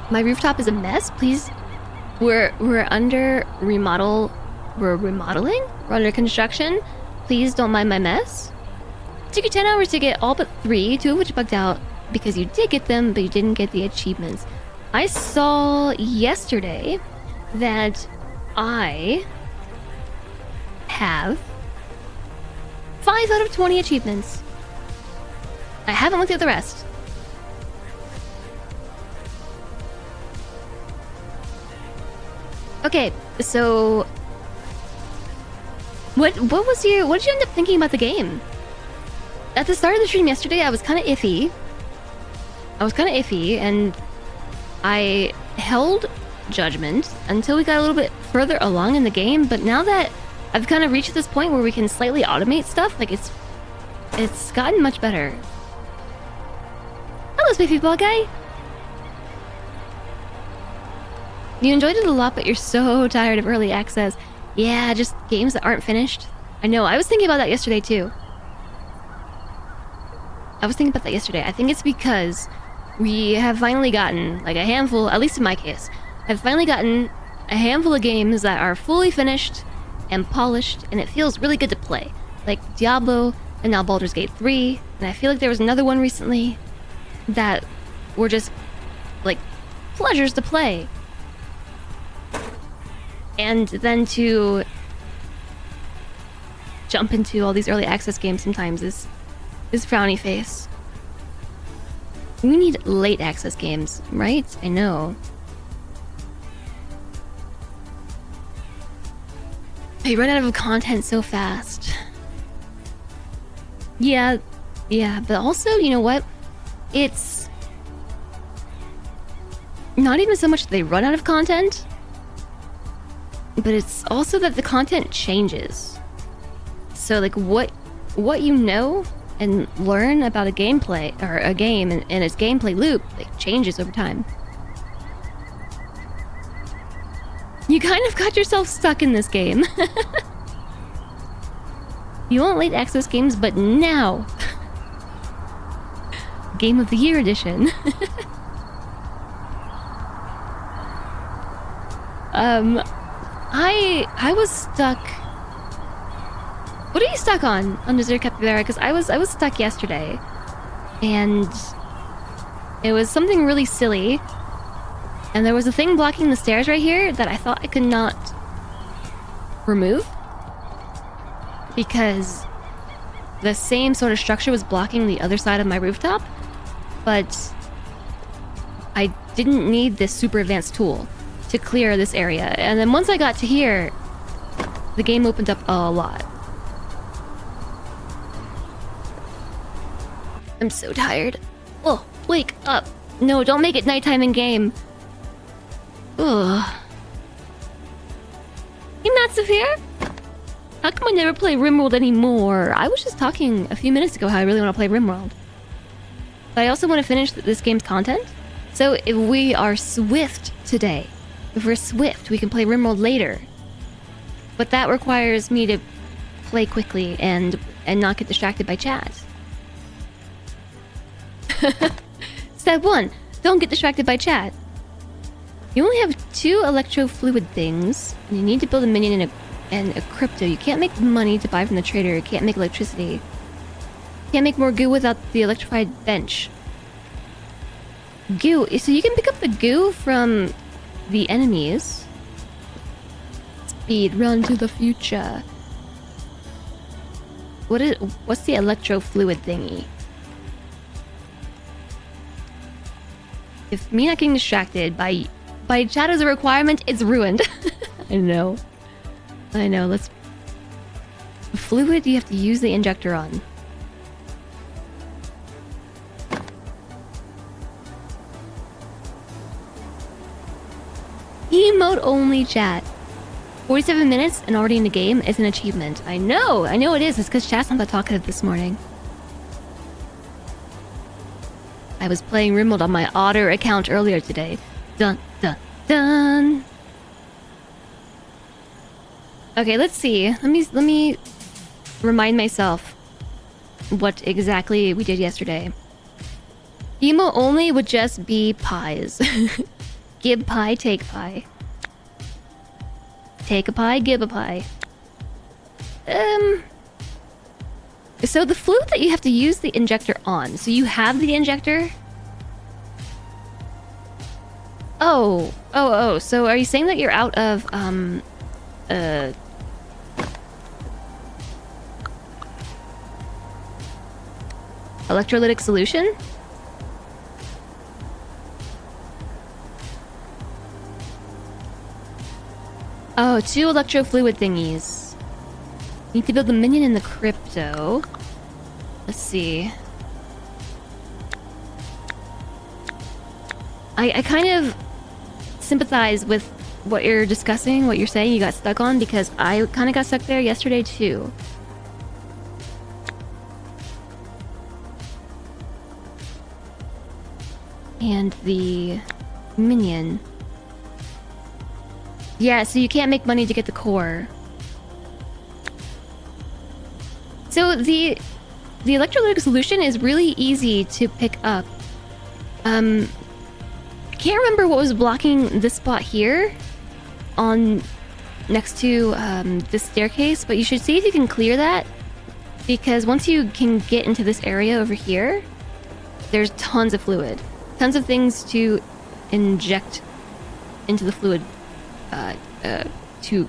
My rooftop is a mess. Please, we're under remodel. We're remodeling. We're under construction. Please don't mind my mess. It took you 10 hours to get all but 3, 2 of which bugged out because you did get them, but you didn't get the achievements. I saw yesterday that I have 5 out of 20 achievements. I haven't looked at the rest. Okay, so what did you end up thinking about the game? At the start of the stream yesterday, I was kind of iffy. And I held judgment until we got a little bit further along in the game, but now that I've kind of reached this point where we can slightly automate stuff, like it's gotten much better. Hello, Spiffy Ball Guy! You enjoyed it a lot, but you're so tired of early access. Yeah, just games that aren't finished. I know, I was thinking about that yesterday too. I think it's because we have finally gotten, like, a handful, at least in my case, I've finally gotten a handful of games that are fully finished and polished, and it feels really good to play. Like Diablo, and now Baldur's Gate 3, and I feel like there was another one recently that were just, like, pleasures to play. And then to jump into all these early access games sometimes is frowny face. We need late access games, right? I know. They run out of content so fast. Yeah, but also, you know what? It's not even so much that they run out of content, but it's also that the content changes. So, like, what you know and learn about a gameplay or a game and its gameplay loop, like, changes over time. You kind of got yourself stuck in this game. You want late access games, but now. Game of the Year edition. I was stuck. What are you stuck on Desert Capybara? Because I was stuck yesterday, and it was something really silly. And there was a thing blocking the stairs right here that I thought I could not remove because the same sort of structure was blocking the other side of my rooftop, but I didn't need this super advanced tool to clear this area. And then once I got to here, the game opened up a lot. I'm so tired. Oh, wake up. No, don't make it nighttime in game. Ugh. Hey, Matt here? How come I never play RimWorld anymore? I was just talking a few minutes ago how I really want to play RimWorld. But I also want to finish this game's content. So if we are swift today, if we're swift, we can play RimWorld later. But that requires me to play quickly and not get distracted by chat. Step 1. Don't get distracted by chat. You only have 2 electro fluid things, and you need to build a minion and a crypto. You can't make money to buy from the trader. You can't make electricity. You can't make more goo without the electrified bench. Goo. So you can pick up the goo from the enemies. Speed run to the future. What's the electro fluid thingy? If me not getting distracted by chat as a requirement, it's ruined. I know. Let's... Fluid, you have to use the injector on. Emote only chat. 47 minutes and already in the game is an achievement. I know it is. It's because chat's not that talkative this morning. I was playing RimWorld on my Otter account earlier today. Dun, dun, dun. Okay, let's see. Let me remind myself what exactly we did yesterday. Emo only would just be pies. Give pie, take pie. Take a pie, give a pie. So the fluid that you have to use the injector on. So you have the injector? Oh. So are you saying that you're out of, electrolytic solution? Oh, 2 electrofluid thingies. Need to build the minion in the crypto. Let's see. I kind of sympathize with what you're discussing, what you're saying you got stuck on, because I kind of got stuck there yesterday too. And the minion. Yeah, so you can't make money to get the core. So the electrolytic solution is really easy to pick up. I can't remember what was blocking this spot here on next to this staircase, but you should see if you can clear that, because once you can get into this area over here, there's tons of fluid, tons of things to inject into the fluid, to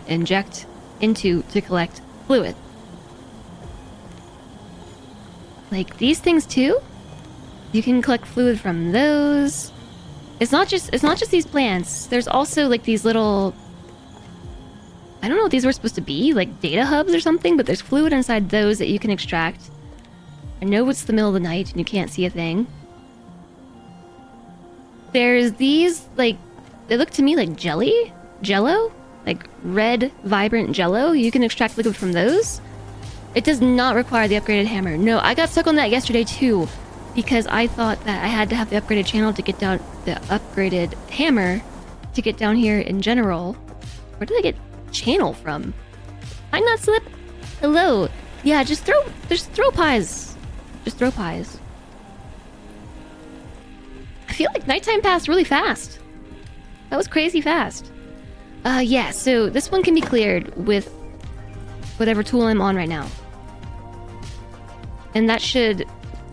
inject into to collect fluid. Like these things too. You can collect fluid from those. It's not just these plants. There's also like these little, I don't know what these were supposed to be, like data hubs or something, but there's fluid inside those that you can extract. I know it's the middle of the night and you can't see a thing. There's these, like, they look to me like jello, like red, vibrant jello. You can extract liquid from those. It does not require the upgraded hammer. No, I got stuck on that yesterday too, because I thought that I had to have the upgraded channel to get down, the upgraded hammer to get down here in general. Where did I get channel from? Hi, not slip. Hello. Yeah, just throw pies. Just throw pies. I feel like nighttime passed really fast. That was crazy fast. Yeah, so this one can be cleared with whatever tool I'm on right now. And that should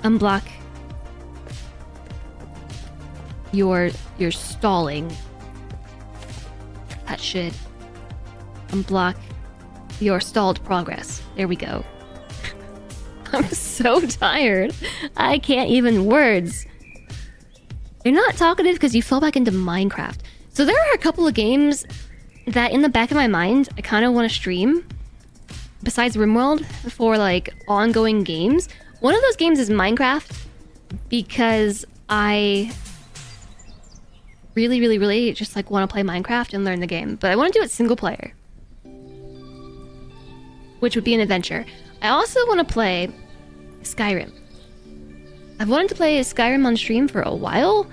unblock your stalling. That should unblock your stalled progress. There we go. I'm so tired. I can't even words. You're not talkative because you fell back into Minecraft. So there are a couple of games that in the back of my mind I kind of want to stream besides RimWorld for like ongoing games. One of those games is Minecraft, because I really just like want to play Minecraft and learn the game, but I want to do it single player, which would be an adventure. I also want to play Skyrim. I've wanted to play Skyrim on stream for a while,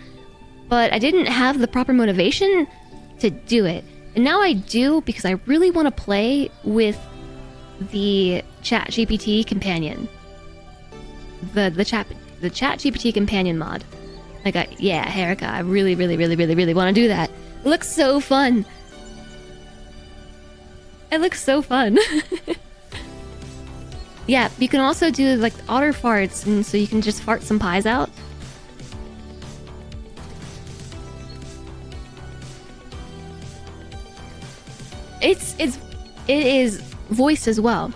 but I didn't have the proper motivation to do it. And now I do, because I really want to play with the ChatGPT companion. The ChatGPT companion mod. Like, yeah, Herika, I really want to do that. It looks so fun. It looks so fun. Yeah, you can also do like otter farts, and so you can just fart some pies out. It is voiced as well.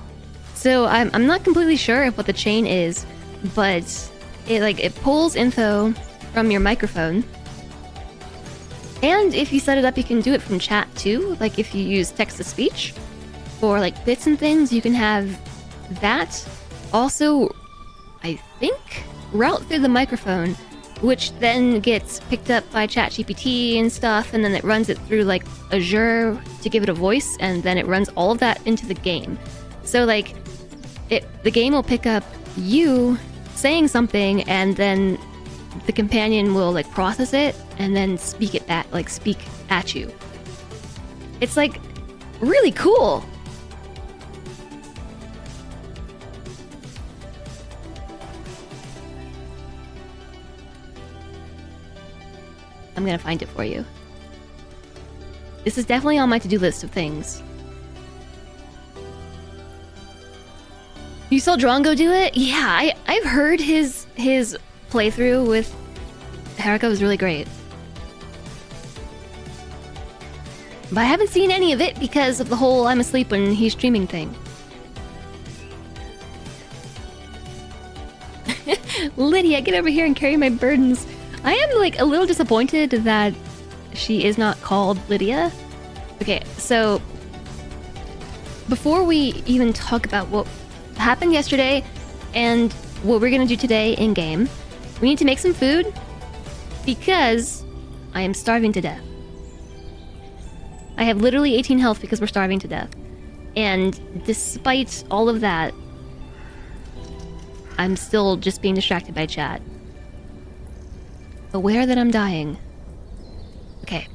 So I'm not completely sure of what the chain is, but it pulls info from your microphone. And if you set it up, you can do it from chat too. Like if you use text to speech for like bits and things, you can have that also, I think, route through the microphone, which then gets picked up by ChatGPT and stuff, and then it runs it through like Azure to give it a voice, and then it runs all of that into the game. So like the game will pick up you saying something, and then the companion will like process it and then speak it back, like speak at you. It's like really cool. I'm gonna find it for you. This is definitely on my to-do list of things. You saw Drongo do it? Yeah, I've heard his playthrough with Haruka was really great. But I haven't seen any of it because of the whole I'm asleep when he's streaming thing. Lydia, get over here and carry my burdens. I am like a little disappointed that she is not called Lydia. Okay, so before we even talk about what happened yesterday and what we're gonna do today in game, we need to make some food because I am starving to death. I have literally 18 health because we're starving to death. And despite all of that, I'm still just being distracted by chat. Aware that I'm dying. Okay.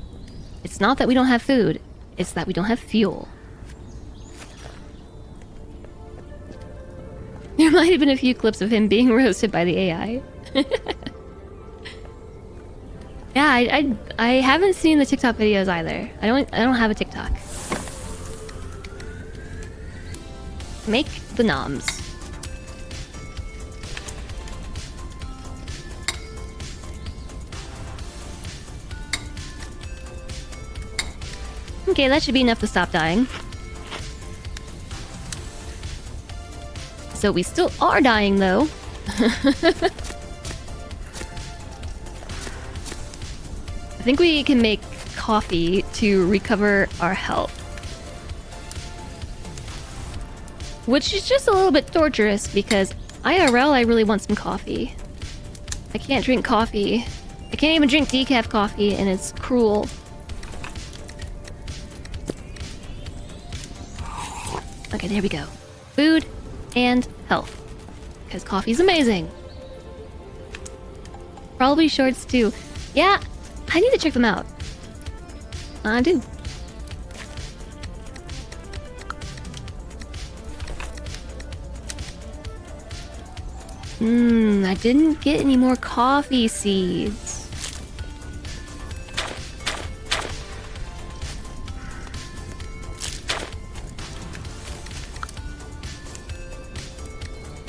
It's not that we don't have food, it's that we don't have fuel. There might have been a few clips of him being roasted by the AI. Yeah, I haven't seen the TikTok videos either. I don't have a TikTok. Make the noms. Okay, that should be enough to stop dying. So we still are dying though. I think we can make coffee to recover our health. Which is just a little bit torturous because IRL I really want some coffee. I can't drink coffee. I can't even drink decaf coffee and it's cruel. Okay, there we go. Food and health. Because coffee's amazing. Probably shorts too. Yeah, I need to check them out. I do. I didn't get any more coffee seeds.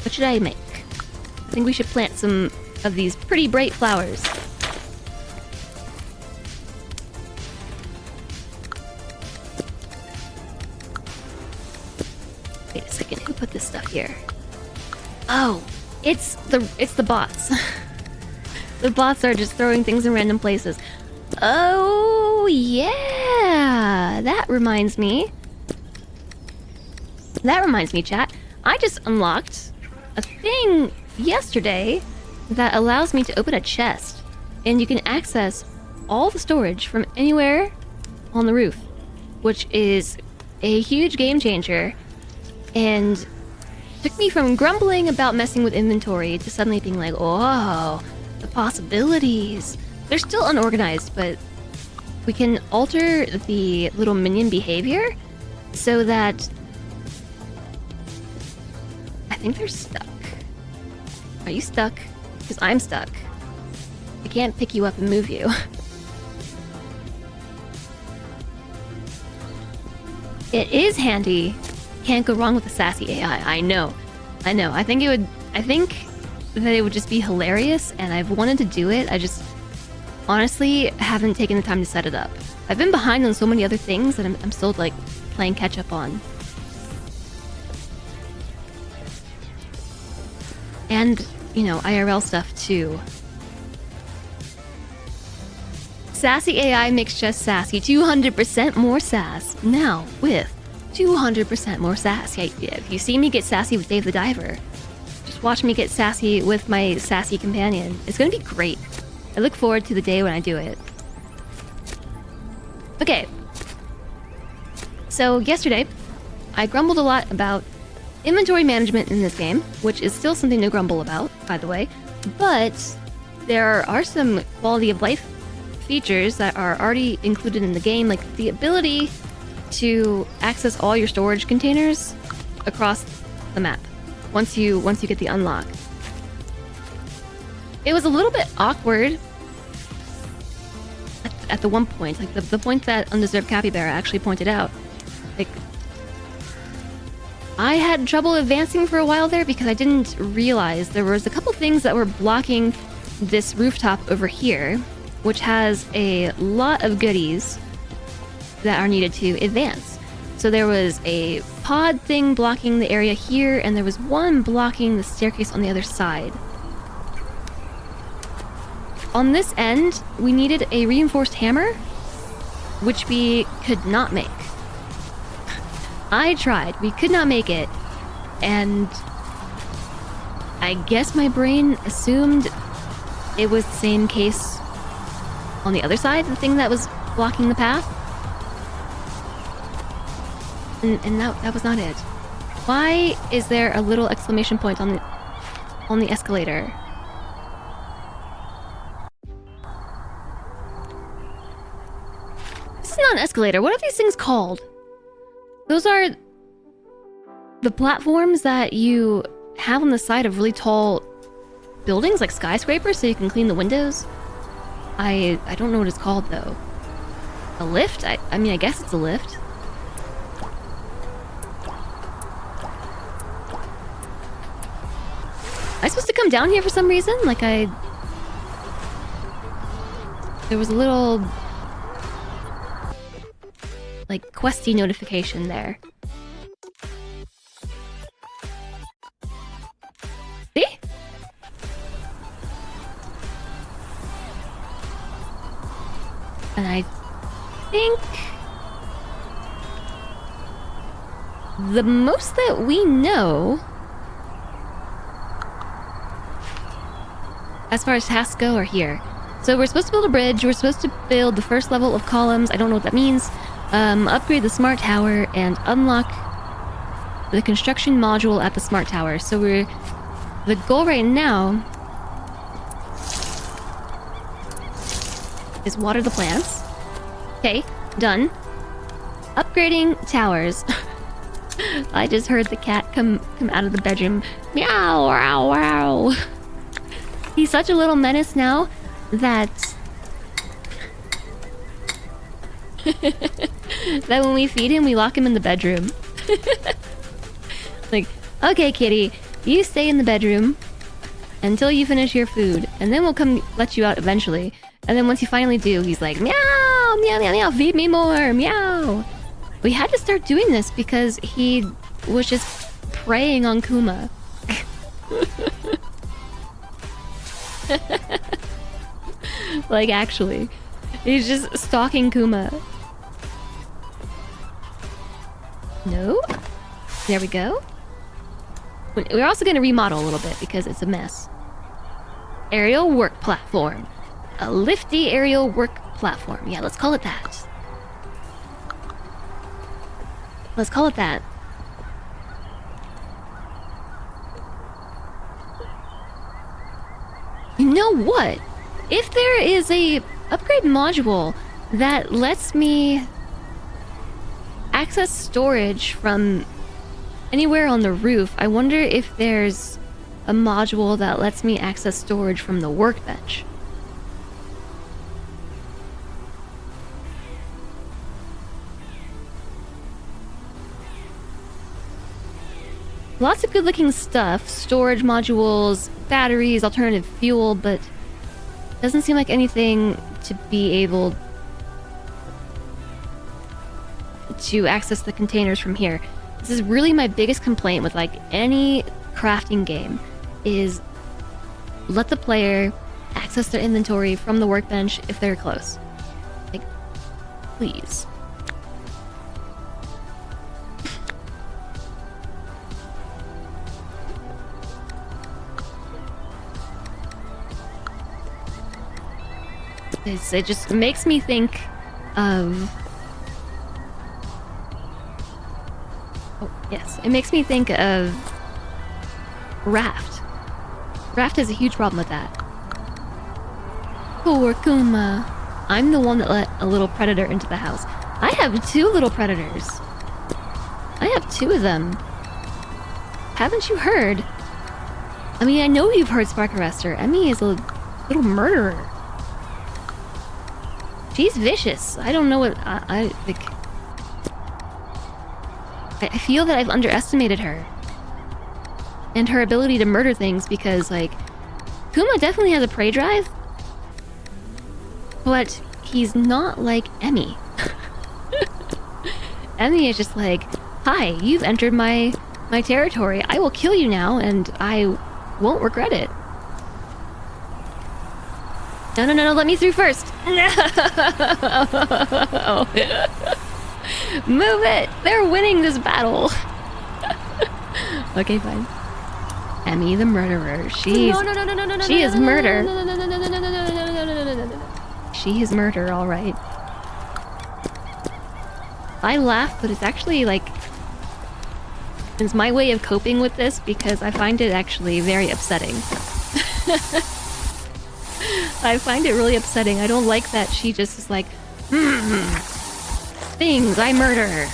What should I make? I think we should plant some of these pretty bright flowers. Wait a second, who put this stuff here? Oh, it's the bots. The bots are just throwing things in random places. Oh yeah, that reminds me. Chat. I just unlocked a thing yesterday that allows me to open a chest, and you can access all the storage from anywhere on the roof, which is a huge game changer, and took me from grumbling about messing with inventory to suddenly being like, oh, the possibilities. They're still unorganized, but we can alter the little minion behavior so that I think they're stuck. Are you stuck? Because I'm stuck. I can't pick you up and move you. It is handy. Can't go wrong with a sassy AI. I know. I think that it would just be hilarious, and I've wanted to do it. I just honestly haven't taken the time to set it up. I've been behind on so many other things that I'm still like playing catch up on. And, you know, IRL stuff too. Sassy AI makes just sassy. 200% more sass. Now with 200% more sass. Yeah, if you see me get sassy with Dave the Diver, just watch me get sassy with my sassy companion. It's gonna be great. I look forward to the day when I do it. Okay. So yesterday, I grumbled a lot about inventory management in this game, which is still something to grumble about, by the way. But there are some quality of life features that are already included in the game, like the ability to access all your storage containers across the map once you get the unlock. It was a little bit awkward at the one point, like the point that Undeserved Capybara actually pointed out. Like, I had trouble advancing for a while there because I didn't realize there was a couple things that were blocking this rooftop over here, which has a lot of goodies that are needed to advance. So there was a pod thing blocking the area here, and there was one blocking the staircase on the other side. On this end, we needed a reinforced hammer, which we could not make. I tried, we could not make it, and I guess my brain assumed it was the same case on the other side, the thing that was blocking the path. And that was not it. Why is there a little exclamation point on the escalator? This is not an escalator. What are these things called? Those are the platforms that you have on the side of really tall buildings, like skyscrapers, so you can clean the windows. I don't know what it's called though. A lift? I mean, I guess it's a lift. Am I supposed to come down here for some reason? Like there was a little like questy notification there. See? And I think the most that we know as far as tasks go are here. So we're supposed to build a bridge, we're supposed to build the first level of columns, I don't know what that means, upgrade the smart tower, and unlock the construction module at the smart tower. So the goal right now is water the plants. Okay, done. Upgrading towers. I just heard the cat come out of the bedroom. Meow, wow, wow. He's such a little menace now that that when we feed him, we lock him in the bedroom. Like, okay, kitty, you stay in the bedroom until you finish your food, and then we'll come let you out eventually. And then once you finally do, he's like, meow, meow, meow, meow, feed me more, meow. We had to start doing this because he was just preying on Kuma. Like, actually, he's just stalking Kuma. No? There we go. We're also going to remodel a little bit because it's a mess. Aerial work platform. A lifty aerial work platform. Yeah, let's call it that. Let's call it that. You know what? If there is a upgrade module that lets me access storage from anywhere on the roof, I wonder if there's a module that lets me access storage from the workbench. Lots of good looking stuff, storage modules, batteries, alternative fuel, but doesn't seem like anything to be able to access the containers from here. This is really my biggest complaint with like any crafting game, is let the player access their inventory from the workbench if they're close. Like, please. It just makes me think of... Oh, yes. It makes me think of Raft. Raft has a huge problem with that. Poor Kuma. I'm the one that let a little predator into the house. I have 2 little predators. I have 2 of them. Haven't you heard? I mean, I know you've heard Spark Arrestor. Emmy is a little murderer. She's vicious. I don't know what I like. I feel that I've underestimated her and her ability to murder things because, like, Kuma definitely has a prey drive, but he's not like Emmy. Emmy is just like, hi, you've entered my territory. I will kill you now, and I won't regret it. No, let me through first. No! Move it! They're winning this battle. Okay, fine. Emmy the murderer. She is murder. She is murder, alright. I laugh, but it's actually like... It's my way of coping with this because I find it actually very upsetting. I find it really upsetting. I don't like that she just is like, things I murder.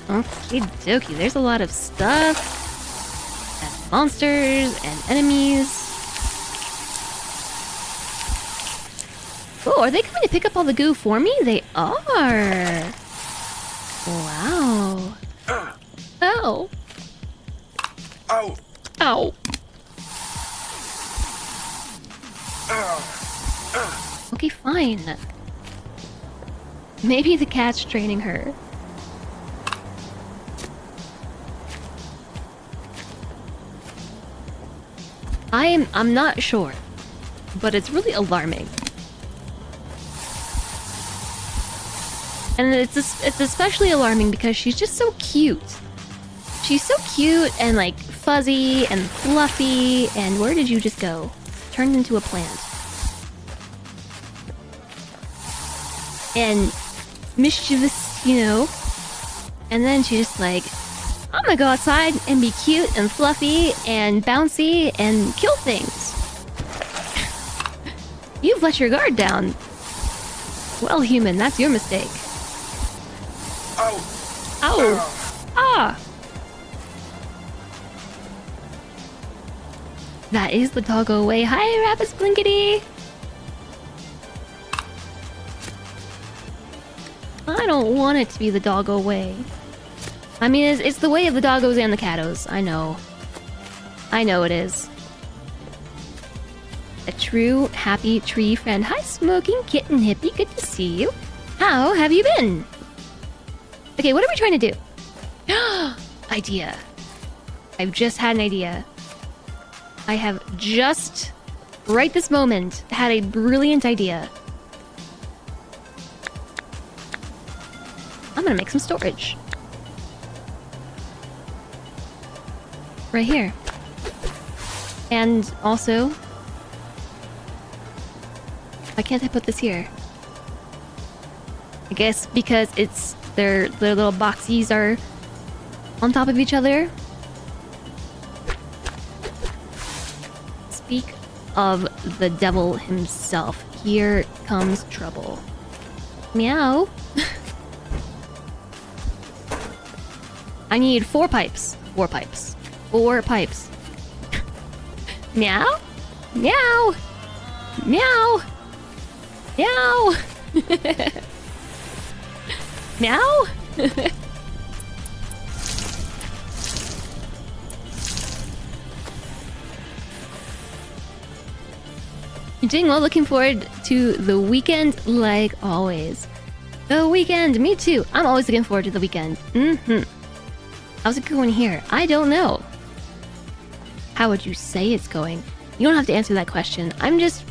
Okie dokie, there's a lot of stuff. And monsters and enemies. Oh, are they coming to pick up all the goo for me? They are. Wow. Oh. Ow. Ow. Okay, fine. Maybe the cat's training her. I'm not sure, but it's really alarming. And it's especially alarming because she's just so cute. She's so cute and like fuzzy and fluffy. And where did you just go? Turned into a plant. And mischievous, you know. And then she's just like, I'm gonna go outside and be cute and fluffy and bouncy and kill things. You've let your guard down. Well, human, that's your mistake. Ow. Ow. Ah. That is the doggo way. Hi, Rabbit Blinkety. I don't want it to be the doggo way. I mean, it's the way of the doggos and the cattos. I know. I know it is. A true happy tree friend. Hi, Smoking Kitten Hippie. Good to see you. How have you been? Okay, what are we trying to do? Idea. I've just had an idea. I have just, right this moment, had a brilliant idea. I'm gonna make some storage. Right here. And also... Why can't I put this here? I guess because it's... Their little boxies are on top of each other. Speak of the devil himself. Here comes trouble. Meow. I need 4 pipes. 4 pipes. 4 pipes. Meow. Meow. Meow. Meow. Meow. You're doing well. Looking forward to the weekend like always. The weekend. Me too. I'm always looking forward to the weekend. How's it going here? I don't know. How would you say it's going? You don't have to answer that question. I'm just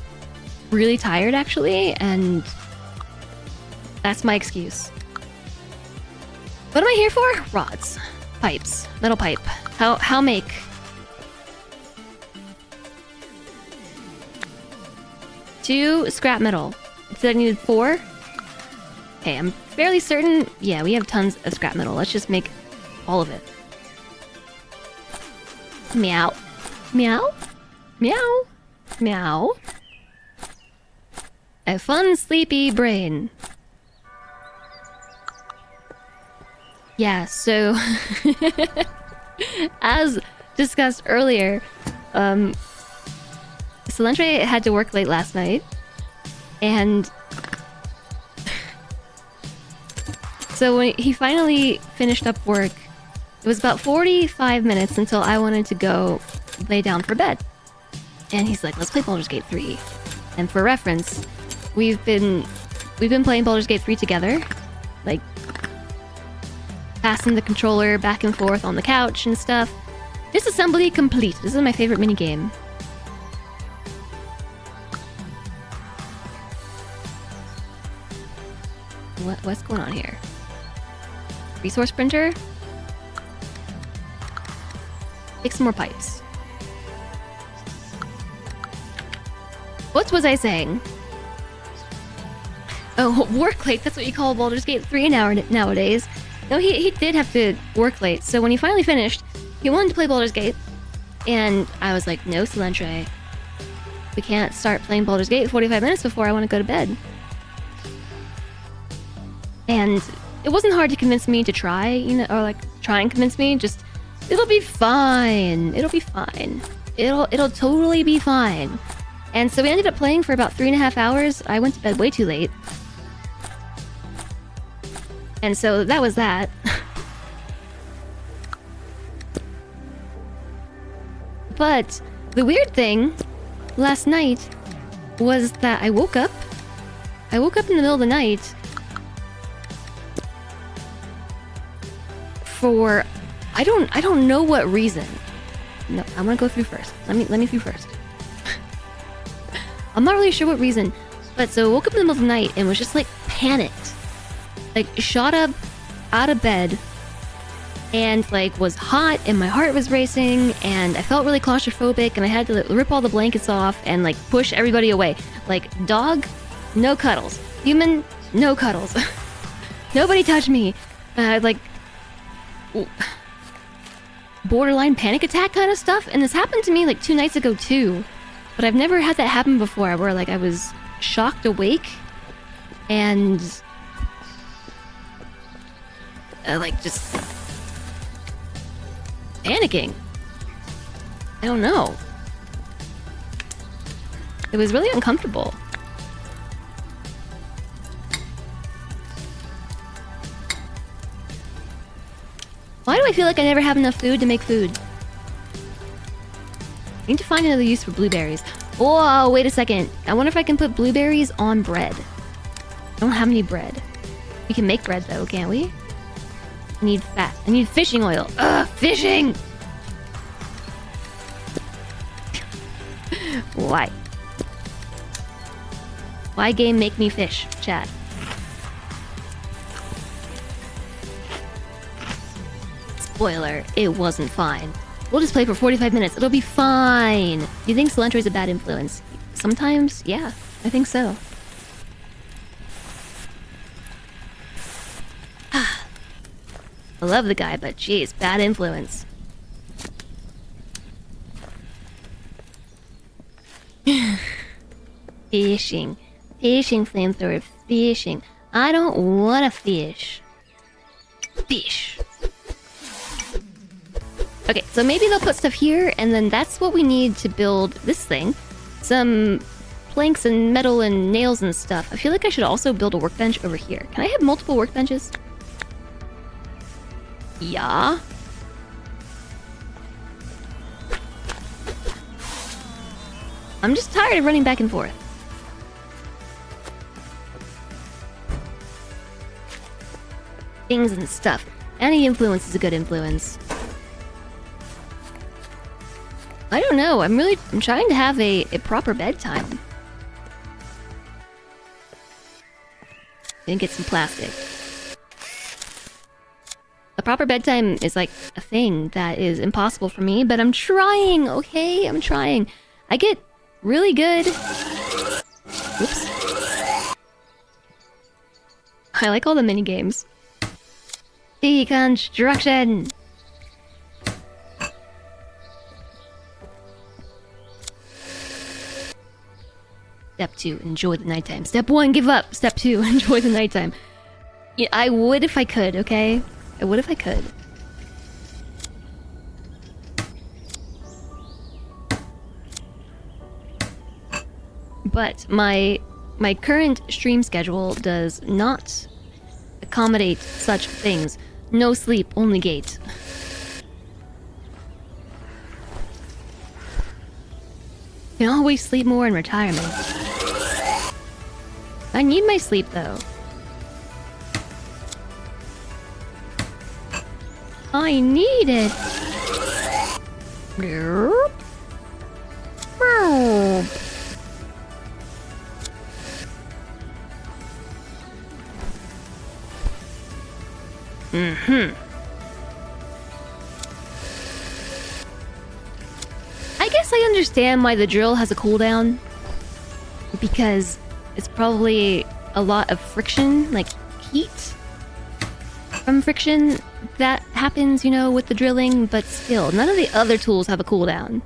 really tired, actually, and that's my excuse. What am I here for? Rods. Pipes. Metal pipe. How make? Two scrap metal. Said I needed 4? Okay, I'm fairly certain. Yeah, we have tons of scrap metal. Let's just make all of it. Meow. Meow. Meow. Meow. A fun, sleepy brain. Yeah, so... as discussed earlier, Solantre had to work late last night, and so when he finally finished up work, it was about 45 minutes until I wanted to go lay down for bed. And he's like, let's play Baldur's Gate 3. And for reference, we've been playing Baldur's Gate 3 together, like passing the controller back and forth on the couch and stuff. Disassembly complete. This is my favorite minigame. What's going on here? Resource printer? Take some more pipes. What was I saying? Oh, work late. That's what you call Baldur's Gate 3 nowadays. No, he did have to work late. So when he finally finished, he wanted to play Baldur's Gate. And I was like, no, Solantre. We can't start playing Baldur's Gate 45 minutes before I want to go to bed. And it wasn't hard to convince me to try, you know, or like try and convince me. Just, it'll be fine. It'll be fine. It'll totally be fine. And so we ended up playing for about 3.5 hours. I went to bed way too late. And so that was that. But the weird thing last night was that I woke up in the middle of the night for I don't know what reason. No, I'm gonna go through first. Let me through first. I'm not really sure what reason, but so I woke up in the middle of the night and was just like panicked. Like shot up out of bed and like was hot and my heart was racing and I felt really claustrophobic and I had to rip all the blankets off and like push everybody away. Like dog, no cuddles. Human, no cuddles. Nobody touch me. Like borderline panic attack kind of stuff. And this happened to me like 2 nights ago too. But I've never had that happen before where like I was shocked awake and like just panicking. I don't know. It was really uncomfortable. Why do I feel like I never have enough food to make food? I need to find another use for blueberries. Oh, wait a second. I wonder if I can put blueberries on bread. I don't have any bread. We can make bread though, can't we? I need fat. I need fishing oil. Ugh, fishing! Why? Why game make me fish, chat? Spoiler, it wasn't fine. We'll just play for 45 minutes. It'll be fine. You think Solantre is a bad influence? Sometimes, yeah. I think so. I love the guy, but geez, bad influence. Fishing. Fishing, flamethrower. Fishing. I don't wanna fish. Fish. Okay, so maybe they'll put stuff here, and then that's what we need to build this thing. Some planks and metal and nails and stuff. I feel like I should also build a workbench over here. Can I have multiple workbenches? Yeah. I'm just tired of running back and forth. Things and stuff. Any influence is a good influence. I don't know. I'm trying to have a proper bedtime. Gonna get some plastic. A proper bedtime is like a thing that is impossible for me, but I'm trying, okay? I'm trying. I get really good. Oops. I like all the mini games. Deconstruction. Step 2, enjoy the nighttime. Step 1, give up. Step 2, enjoy the nighttime. Yeah, I would if I could, okay? I would if I could. But my current stream schedule does not accommodate such things. No sleep, only gate. You can always sleep more in retirement. I need my sleep though. I need it. I guess I understand why the drill has a cooldown. Because it's probably a lot of friction, like heat from friction that happens, you know, with the drilling, but still, none of the other tools have a cooldown.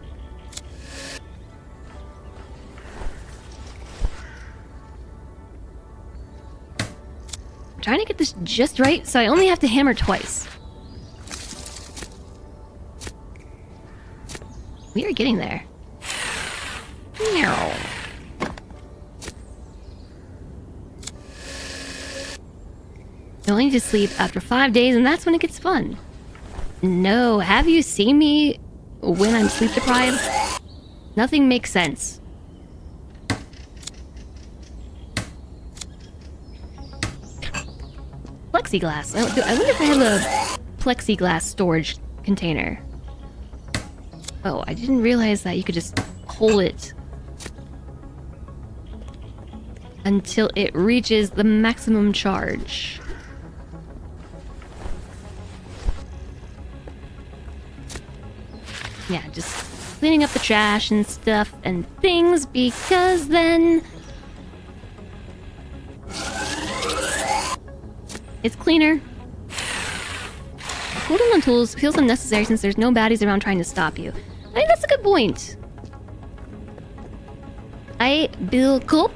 I'm trying to get this just right, so I only have to hammer twice. We are getting there. No. You only need to sleep after 5 days, and that's when it gets fun. No, have you seen me when I'm sleep deprived? Nothing makes sense. Plexiglass. I wonder if I have a plexiglass storage container. Oh, I didn't realize that you could just hold it until it reaches the maximum charge. Yeah, just cleaning up the trash and stuff and things, because then it's cleaner. Holding on tools feels unnecessary since there's no baddies around trying to stop you. I think that's a good point. I build cope.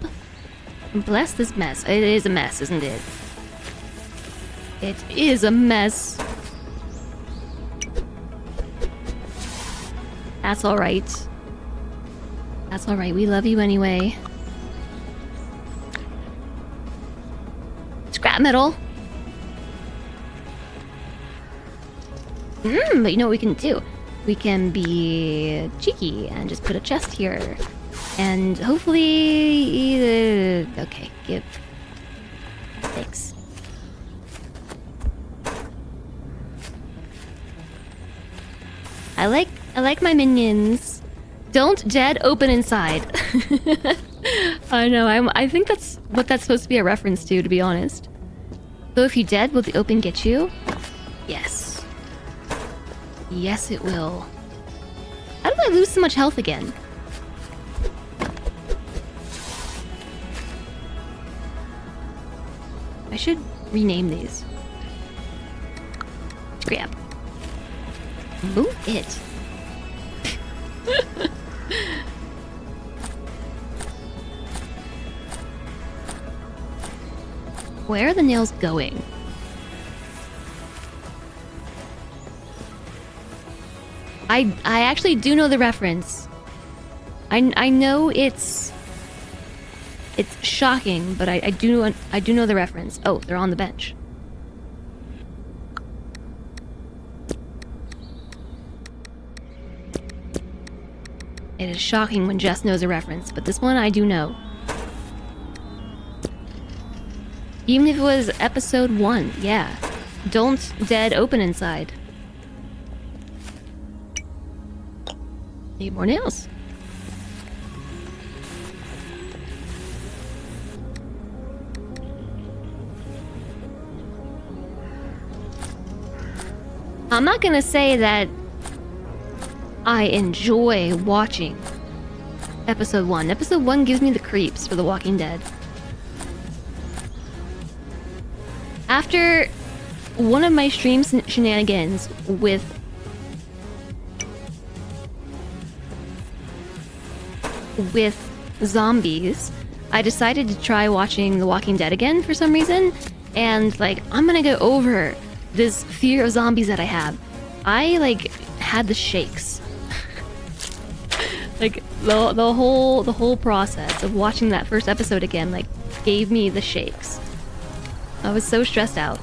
Bless this mess. It is a mess, isn't it? It is a mess. That's alright. That's alright. We love you anyway. Scrap metal. But you know what we can do? We can be cheeky and just put a chest here. And hopefully... okay, give... Thanks. I like my minions. Don't dead open inside. I know, I think that's what that's supposed to be a reference to be honest. So if you dead, will the open get you? Yes. Yes, it will. How did I lose so much health again? I should rename these. Scrap. Move it. Where are the nails going? I actually do know the reference. I know it's shocking, but I do know the reference. Oh, they're on the bench. It is shocking when Jess knows a reference, but this one I do know. Even if it was episode 1, yeah. Don't dead open inside. Need more nails. I'm not gonna say that I enjoy watching episode 1. Episode 1 gives me the creeps for The Walking Dead. After one of my stream shenanigans with zombies, I decided to try watching The Walking Dead again for some reason, and like, I'm gonna get over this fear of zombies that I have. I like had the shakes. Like the whole process of watching that first episode again, like, gave me the shakes. I was so stressed out.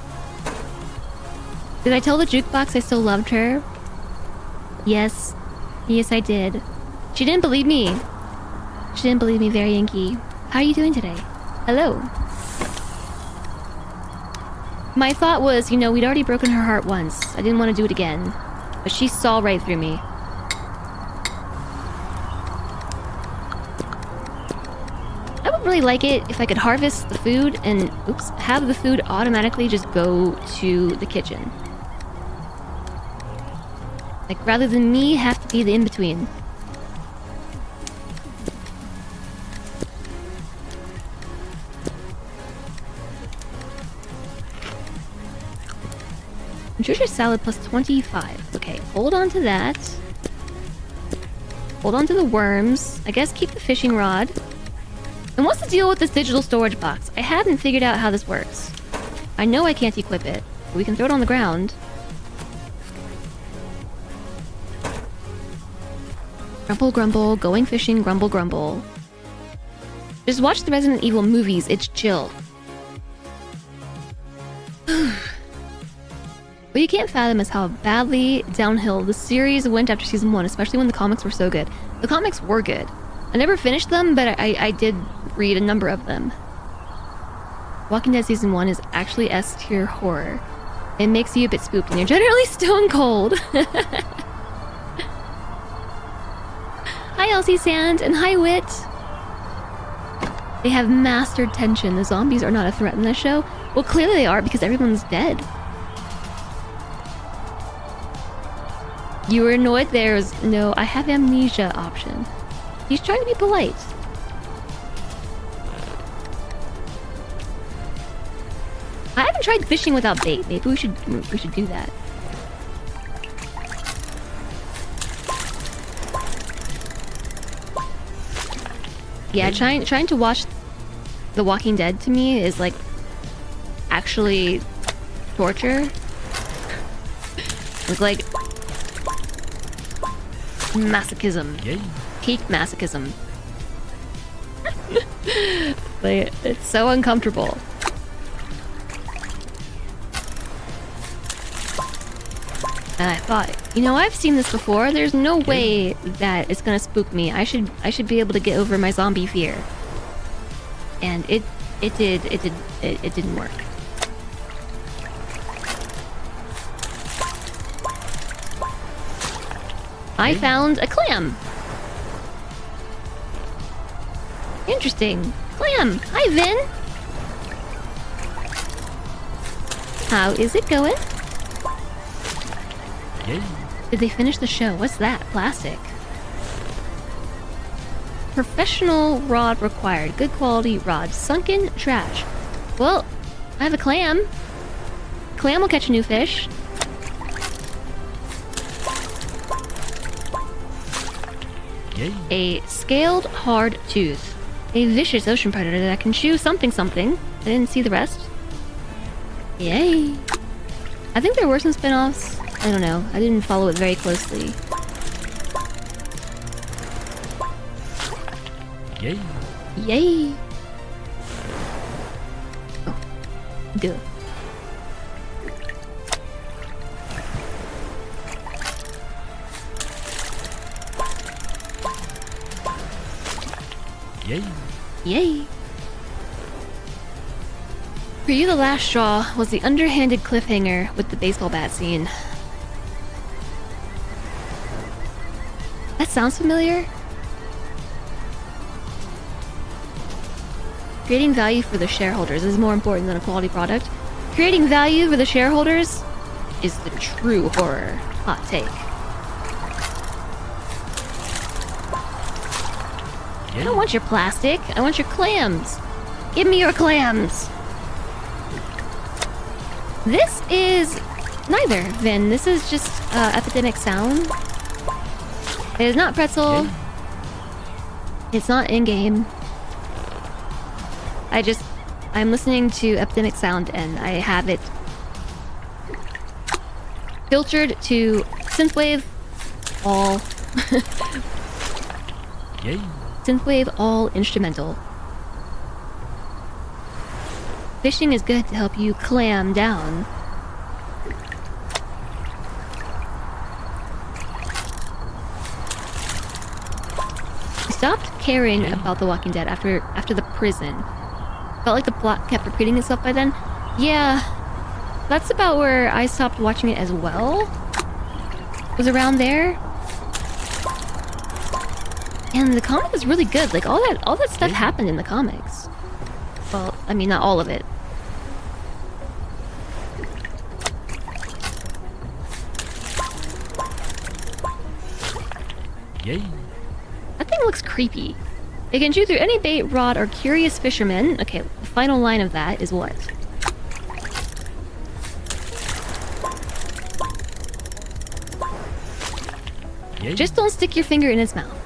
Did I tell the jukebox I still loved her? Yes. Yes, I did. She didn't believe me. She didn't believe me, very Yankee. How are you doing today? Hello. My thought was, you know, we'd already broken her heart once. I didn't want to do it again. But she saw right through me. I would really like it if I could harvest the food and, oops, have the food automatically just go to the kitchen. Like, rather than me have to be the in-between. Nutritious salad plus 25. Okay, hold on to that. Hold on to the worms. I guess keep the fishing rod. And what's the deal with this digital storage box? I haven't figured out how this works. I know I can't equip it, but we can throw it on the ground. Grumble, grumble, going fishing, grumble, grumble. Just watch the Resident Evil movies, it's chill. What you can't fathom is how badly downhill the series went after season 1, especially when the comics were so good. The comics were good. I never finished them, but I did read a number of them. Walking Dead season 1 is actually S tier horror. It makes you a bit spooked and you're generally stone cold. Hi Elsie Sand and hi Wit. They have mastered tension. The zombies are not a threat in this show. Well, clearly they are because everyone's dead. You were annoyed there's no I have amnesia option. He's trying to be polite. I haven't tried fishing without bait. Maybe we should do that. Yeah, trying to watch The Walking Dead to me is like actually torture. It's like masochism. Yay. Peak masochism. Like, it's so uncomfortable. And I thought, you know, I've seen this before. There's no way that it's gonna spook me. I should be able to get over my zombie fear. And it didn't work. I found a clam. Interesting. Clam. Hi, Vin. How is it going? Yay. Did they finish the show? What's that? Plastic. Professional rod required. Good quality rod. Sunken trash. Well, I have a clam. Clam will catch a new fish. Yay. A scaled hard tooth. A vicious ocean predator that can chew something something. I didn't see the rest. Yay. I think there were some spin-offs. I don't know. I didn't follow it very closely. Yay. Yay. Oh. Good. Yay. Yay. For you, the last straw was the underhanded cliffhanger with the baseball bat scene. That sounds familiar. Creating value for the shareholders is more important than a quality product. Creating value for the shareholders is the true horror. Hot take. I don't want your plastic. I want your clams. Give me your clams. This is neither, Vin. This is just epidemic sound. It is not pretzel. It's not in-game. I'm listening to epidemic sound and I have it filtered to synthwave all. Yay. Synthwave all instrumental. Fishing is good to help you clam down. I stopped caring about The Walking Dead after the prison. Felt like the plot kept repeating itself by then. Yeah, that's about where I stopped watching it as well. Was around there. And the comic was really good. Like all that stuff happened in the comics. Well, I mean, not all of it. Yay. That thing looks creepy. It can chew through any bait, rod, or curious fisherman. Okay, the final line of that is what? Yay. Just don't stick your finger in its mouth.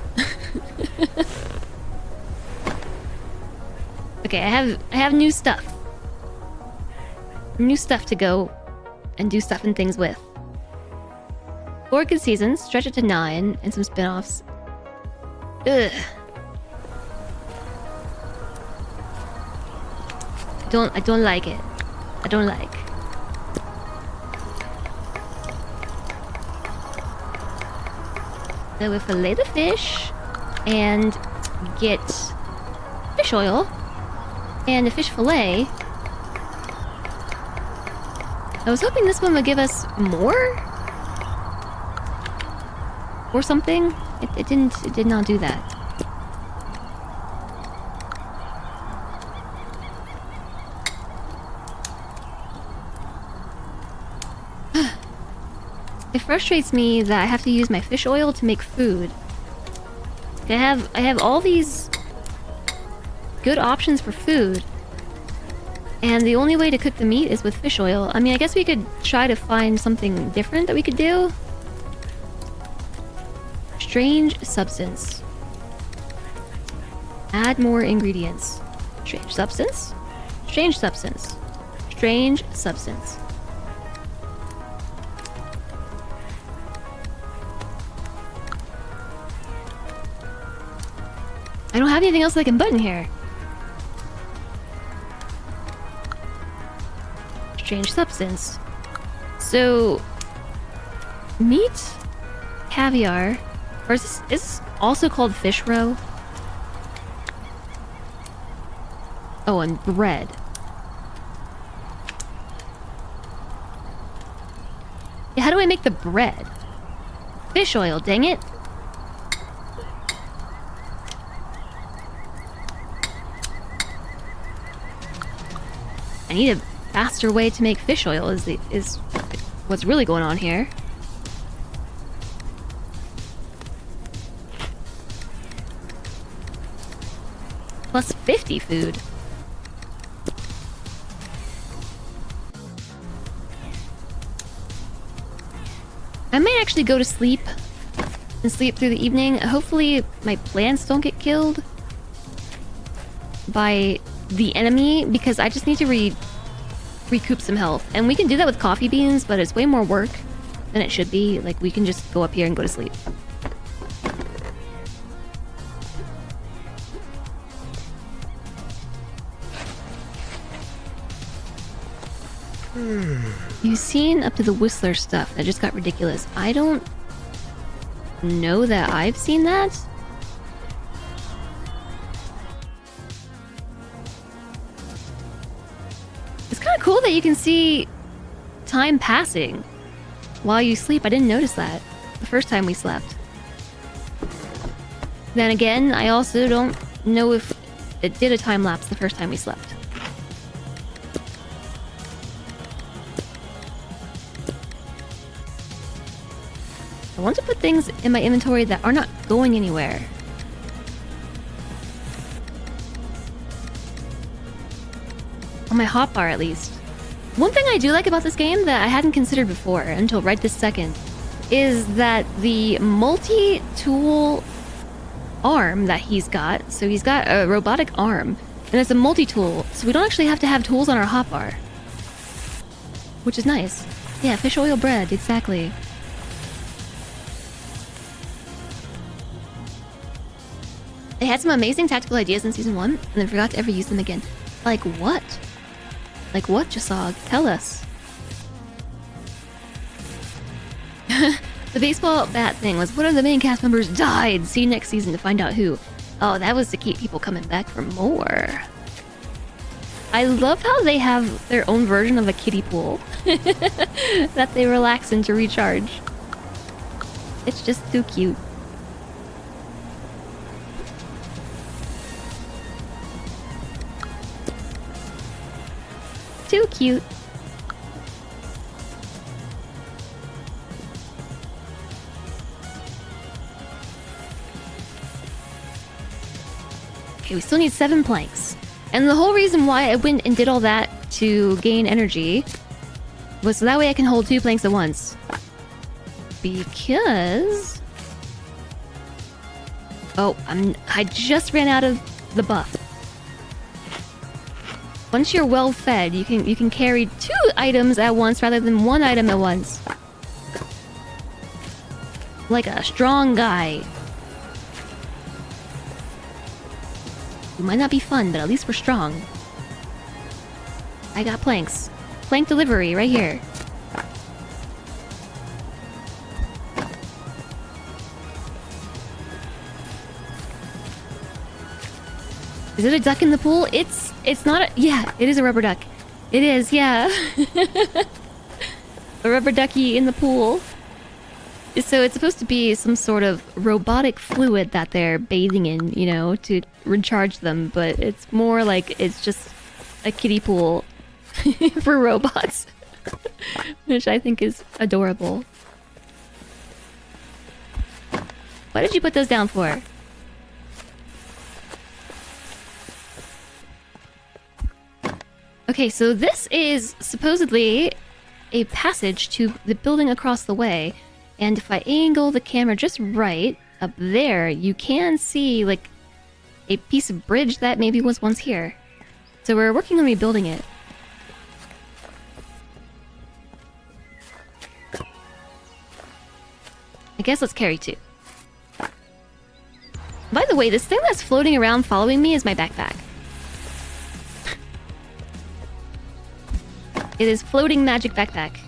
Okay, I have new stuff. New stuff to go and do stuff and things with. 4 good seasons, stretch it to 9, and some spin-offs. Ugh. I don't like it. I don't like. So we fillet the fish and get fish oil and a fish fillet. I was hoping this one would give us more or something. It didn't. It did not do that. It frustrates me that I have to use my fish oil to make food. I have all these good options for food, and the only way to cook the meat is with fish oil. I mean, I guess we could try to find something different that we could do. Strange substance. Add more ingredients. Strange substance. Strange substance. Strange substance. I don't have anything else I can put in here. Strange substance. So, meat, caviar, or is this also called fish roe? Oh, and bread. Yeah, how do I make the bread? Fish oil, dang it. I need a faster way to make fish oil is what's really going on here. Plus 50 food. I might actually go to sleep and sleep through the evening. Hopefully my plants don't get killed by the enemy, because I just need to recoup some health. And we can do that with coffee beans, but it's way more work than it should be. Like, we can just go up here and go to sleep. You've seen up to the Whistler stuff that just got ridiculous. I don't know that I've seen that. It's kind of cool that you can see time passing while you sleep. I didn't notice that the first time we slept. Then again, I also don't know if it did a time lapse the first time we slept. I want to put things in my inventory that are not going anywhere. On my hotbar, at least. One thing I do like about this game that I hadn't considered before until right this second is that the multi-tool arm that he's got, so he's got a robotic arm, and it's a multi-tool, so we don't actually have to have tools on our hotbar. Which is nice. Yeah, fish oil bread, exactly. They had some amazing tactical ideas in Season 1, and then forgot to ever use them again. Like what? Like what, Jasog? Tell us. The baseball bat thing was one of the main cast members died. See you next season to find out who. Oh, that was to keep people coming back for more. I love how they have their own version of a kiddie pool that they relax in to recharge. It's just too cute. Too cute. Okay, we still need 7 planks. And the whole reason why I went and did all that to gain energy was so that way I can hold 2 planks at once. Because... oh, I just ran out of the buff. Once you're well fed, you can carry 2 items at once rather than 1 item at once. Like a strong guy. We might not be fun, but at least we're strong. I got planks. Plank delivery right here. Is it a duck in the pool? It's not a... yeah, it is a rubber duck. It is, yeah. A rubber ducky in the pool. So it's supposed to be some sort of robotic fluid that they're bathing in, you know, to recharge them, but it's more like it's just a kiddie pool for robots. Which I think is adorable. What did you put those down for? Okay, so this is supposedly a passage to the building across the way. And if I angle the camera just right, up there, you can see, like, a piece of bridge that maybe was once here. So we're working on rebuilding it. I guess let's carry 2. By the way, this thing that's floating around following me is my backpack. It is floating magic backpack.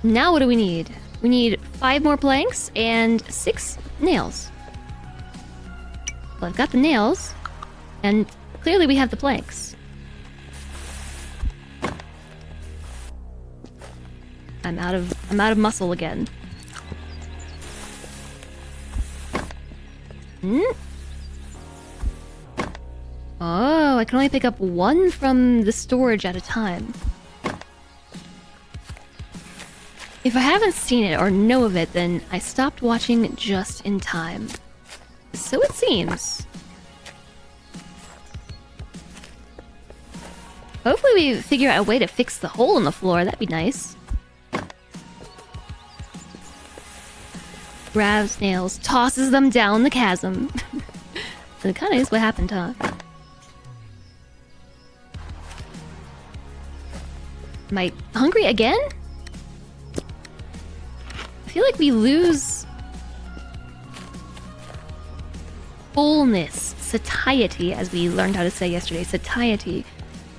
Now what do we need? We need 5 more planks and 6 nails. Well, I've got the nails, and clearly we have the planks. I'm out of muscle again. Oh, I can only pick up 1 from the storage at a time. If I haven't seen it or know of it, then I stopped watching just in time. So it seems. Hopefully we figure out a way to fix the hole in the floor. That'd be nice. Grabs nails, tosses them down the chasm. That kind of is what happened, huh? Am I hungry again? I feel like we lose fullness, satiety, as we learned how to say yesterday. Satiety.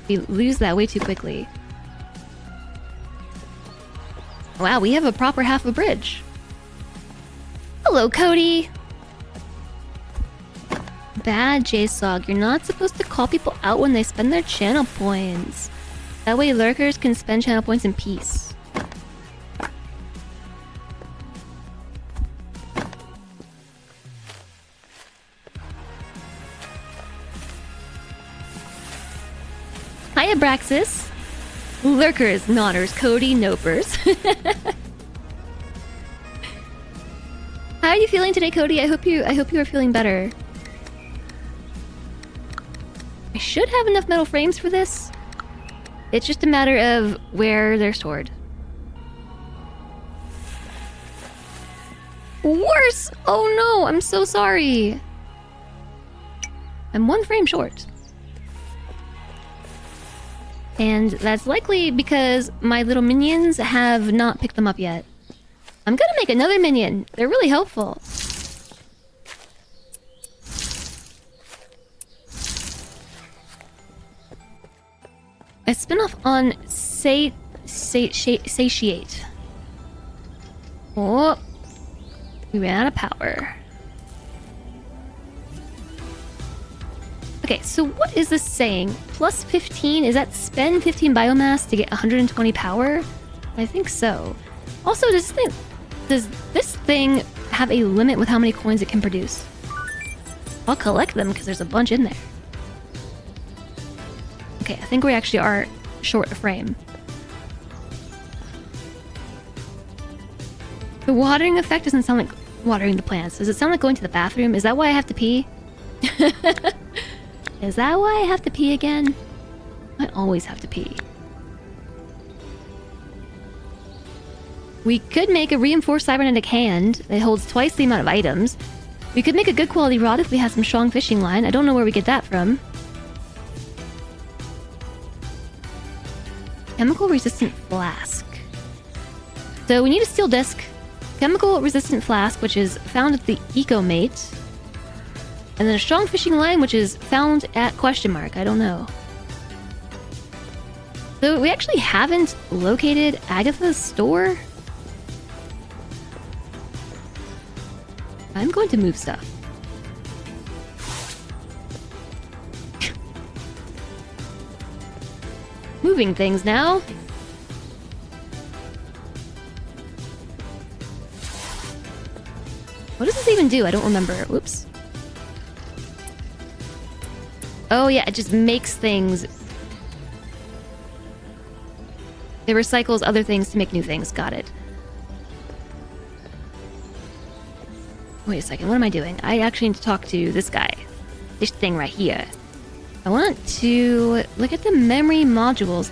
We lose that way too quickly. Wow, we have a proper half a bridge. Hello, Cody! Bad, JSOG. You're not supposed to call people out when they spend their channel points. That way lurkers can spend channel points in peace. Hi, Abraxas. Lurkers, nodders, Cody, nopers. How are you feeling today, Cody? I hope you are feeling better. I should have enough metal frames for this. It's just a matter of where they're stored. Worse! Oh no, I'm so sorry. I'm 1 frame short. And that's likely because my little minions have not picked them up yet. I'm gonna make another minion. They're really helpful. A spin-off on Satiate. Oh, we ran out of power. Okay, so what is this saying? Plus 15? Is that spend 15 biomass to get 120 power? I think so. Also, does this thing have a limit with how many coins it can produce? I'll collect them because there's a bunch in there. Okay, I think we actually are short a frame. The watering effect doesn't sound like watering the plants. Does it sound like going to the bathroom? Is that why I have to pee? Is that why I have to pee again? I always have to pee. We could make a reinforced cybernetic hand that holds twice the amount of items. We could make a good quality rod if we had some strong fishing line. I don't know where we get that from. Chemical resistant flask. So we need a steel disc, chemical resistant flask, which is found at the Eco-Mate, and then a strong fishing line, which is found at question mark. I don't know. So we actually haven't located Agatha's store. I'm going to move stuff. Moving things now. What does this even do? I don't remember. Whoops. Oh yeah, it just makes things. It recycles other things to make new things. Got it. Wait a second, what am I doing? I actually need to talk to this guy. This thing right here. I want to look at the memory modules.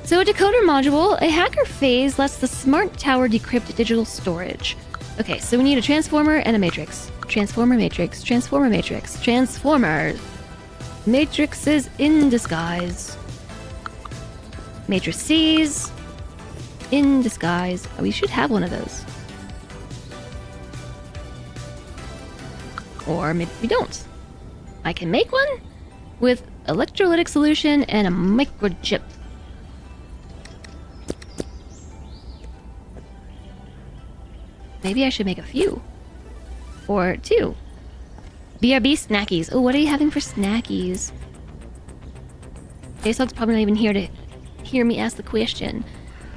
So a decoder module, a hacker phase lets the smart tower decrypt digital storage. Okay, so we need a transformer and a matrix. Transformer, matrix, transformer, matrix, transformers. Matrices in disguise. Matrices in disguise. Oh, we should have one of those. Or maybe we don't. I can make one with electrolytic solution and a microchip. Maybe I should make a few. Or two. BRB snackies. Oh, what are you having for snackies? Dog's probably not even here to hear me ask the question.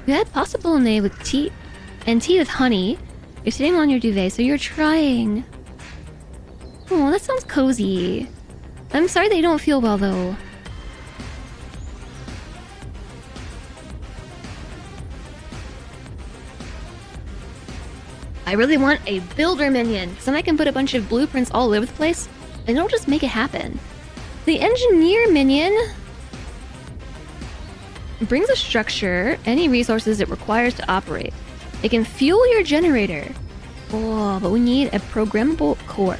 You had pasta bolognese with tea and tea with honey. You're sitting on your duvet, so you're trying. Oh, that sounds cozy. I'm sorry that you don't feel well, though. I really want a builder minion, because then I can put a bunch of blueprints all over the place, and it'll just make it happen. The engineer minion brings a structure, any resources it requires to operate. It can fuel your generator. Oh, but we need a programmable core.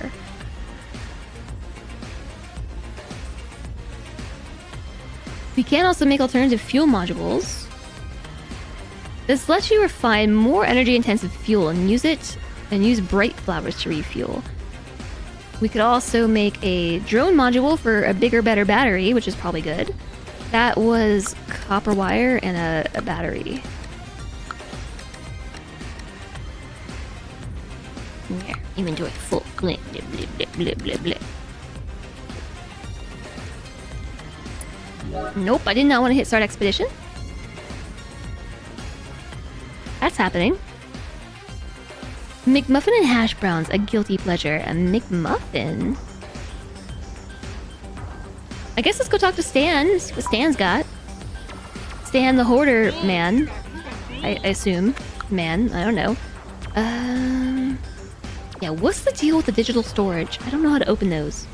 We can also make alternative fuel modules. This lets you refine more energy-intensive fuel and use bright flowers to refuel. We could also make a drone module for a bigger, better battery, which is probably good. That was copper wire and a battery. Yeah, inventory full. Blip, blip, blip, blip, blip, blip, blip. Nope, I did not want to hit start expedition. That's happening. McMuffin and hash browns, a guilty pleasure. A McMuffin? I guess let's go talk to Stan. See what Stan's got. Stan the hoarder man. I assume. Man, I don't know. Yeah, what's the deal with the digital storage? I don't know how to open those.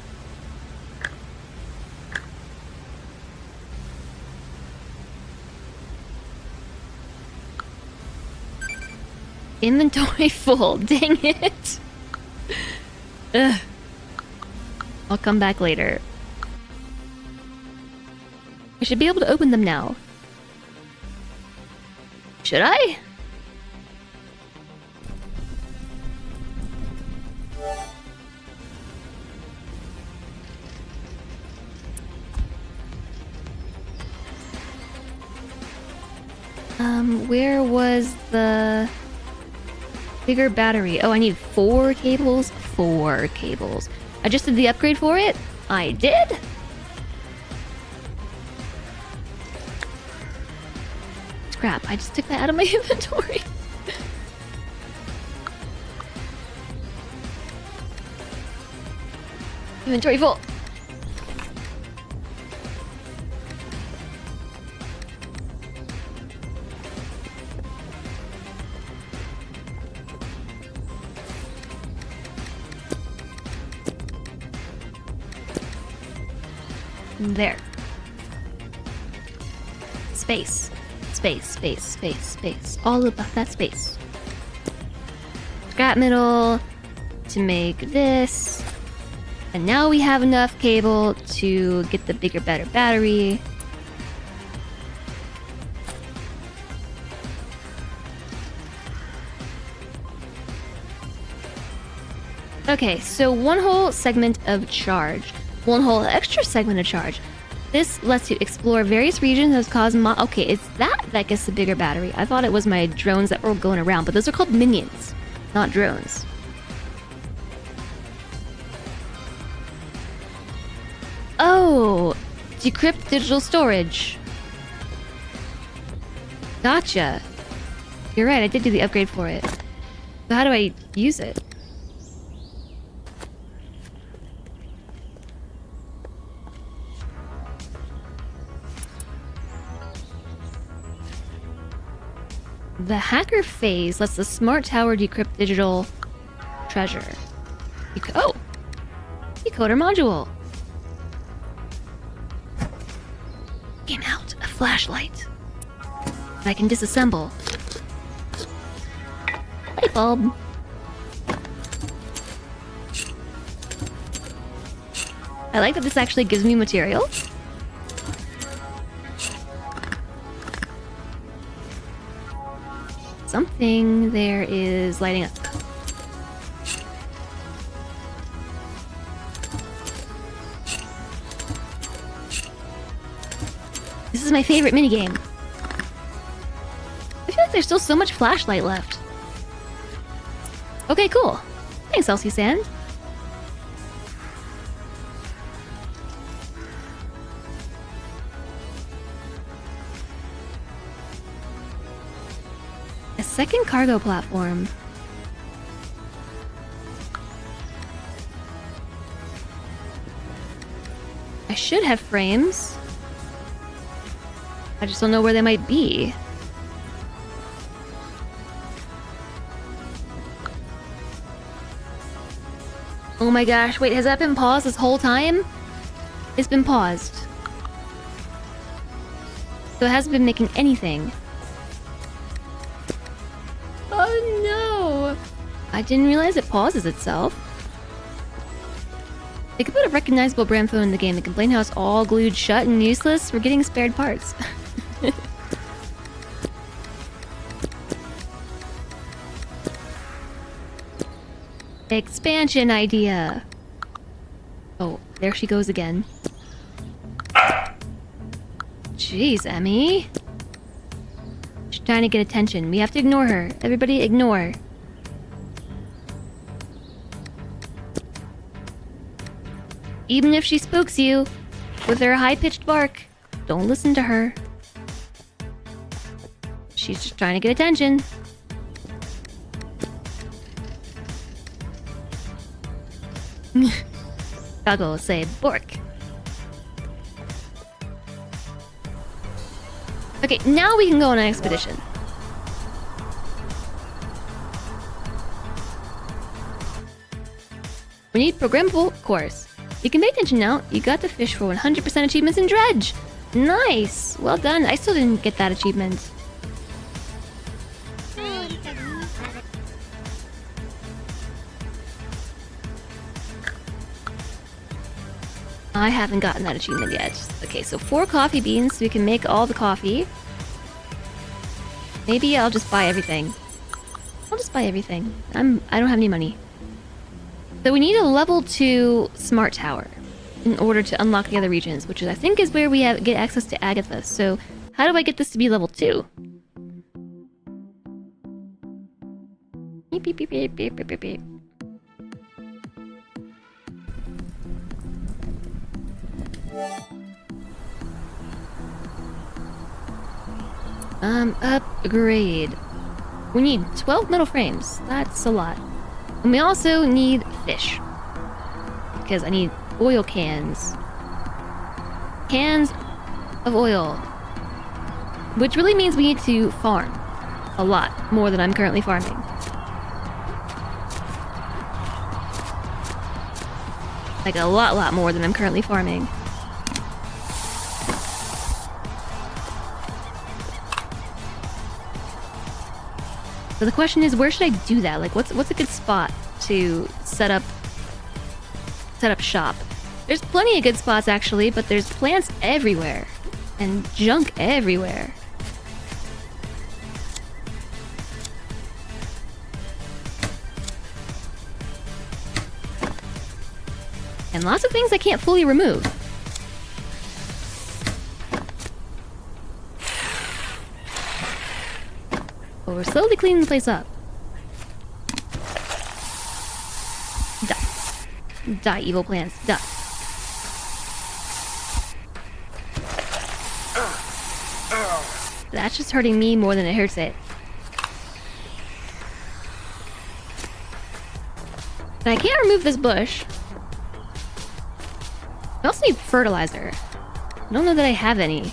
Inventory full. Dang it. Ugh. I'll come back later. I should be able to open them now. Should I? Where was the bigger battery? Oh, I need 4 cables. 4 cables. I just did the upgrade for it. I did. Crap, I just took that out of my inventory. Inventory full. There. Space. Space, space, space, space. All about that space. Scrap metal to make this. And now we have enough cable to get the bigger, better battery. Okay, so one whole segment of charge. One whole extra segment of charge. This lets you explore various regions that cause okay, it's that gets the bigger battery. I thought it was my drones that were going around, but those are called minions, not drones. Oh, decrypt digital storage. Gotcha. You're right, I did do the upgrade for it. So how do I use it? The hacker phase lets the smart tower decrypt digital treasure. Oh! Decoder module. Came out a flashlight that I can disassemble. Light bulb. I like that this actually gives me material. Something there is lighting up. This is my favorite minigame. I feel like there's still so much flashlight left. Okay, cool. Thanks, Elsie Sand. A second cargo platform. I should have frames. I just don't know where they might be. Oh my gosh, wait, has that been paused this whole time? It's been paused. So it hasn't been making anything. Oh no! I didn't realize it pauses itself. They could put a recognizable brand phone in the game and complain how it's all glued shut and useless. We're getting spared parts. Expansion idea. Oh, there she goes again. Jeez, Emmy. She's trying to get attention. We have to ignore her. Everybody ignore. Even if she spooks you with her high-pitched bark, don't listen to her. She's just trying to get attention. Goggle say bork. Okay, now we can go on an expedition. We need programmable course. You can pay attention now. You got the fish for 100% achievements in Dredge. Nice. Well done. I still didn't get that achievement. I haven't gotten that achievement yet. Okay, so 4 coffee beans so we can make all the coffee. Maybe I'll just buy everything. I'll just buy everything. I don't have any money. So we need a level 2 smart tower in order to unlock the other regions, which is, I think is where we get access to Agatha. So how do I get this to be level 2? Beep, beep, beep, beep, beep, beep, beep, beep. Upgrade. We need 12 metal frames. That's a lot. And we also need fish. Because I need oil cans. Cans of oil. Which really means we need to farm. A lot more than I'm currently farming. Like a lot more than I'm currently farming. So the question is, where should I do that? Like, what's a good spot to set up shop? There's plenty of good spots actually, but there's plants everywhere and junk everywhere. And lots of things I can't fully remove. But we're slowly cleaning the place up. Die. Die, evil plants. Die. That's just hurting me more than it hurts it. And I can't remove this bush. I also need fertilizer. I don't know that I have any.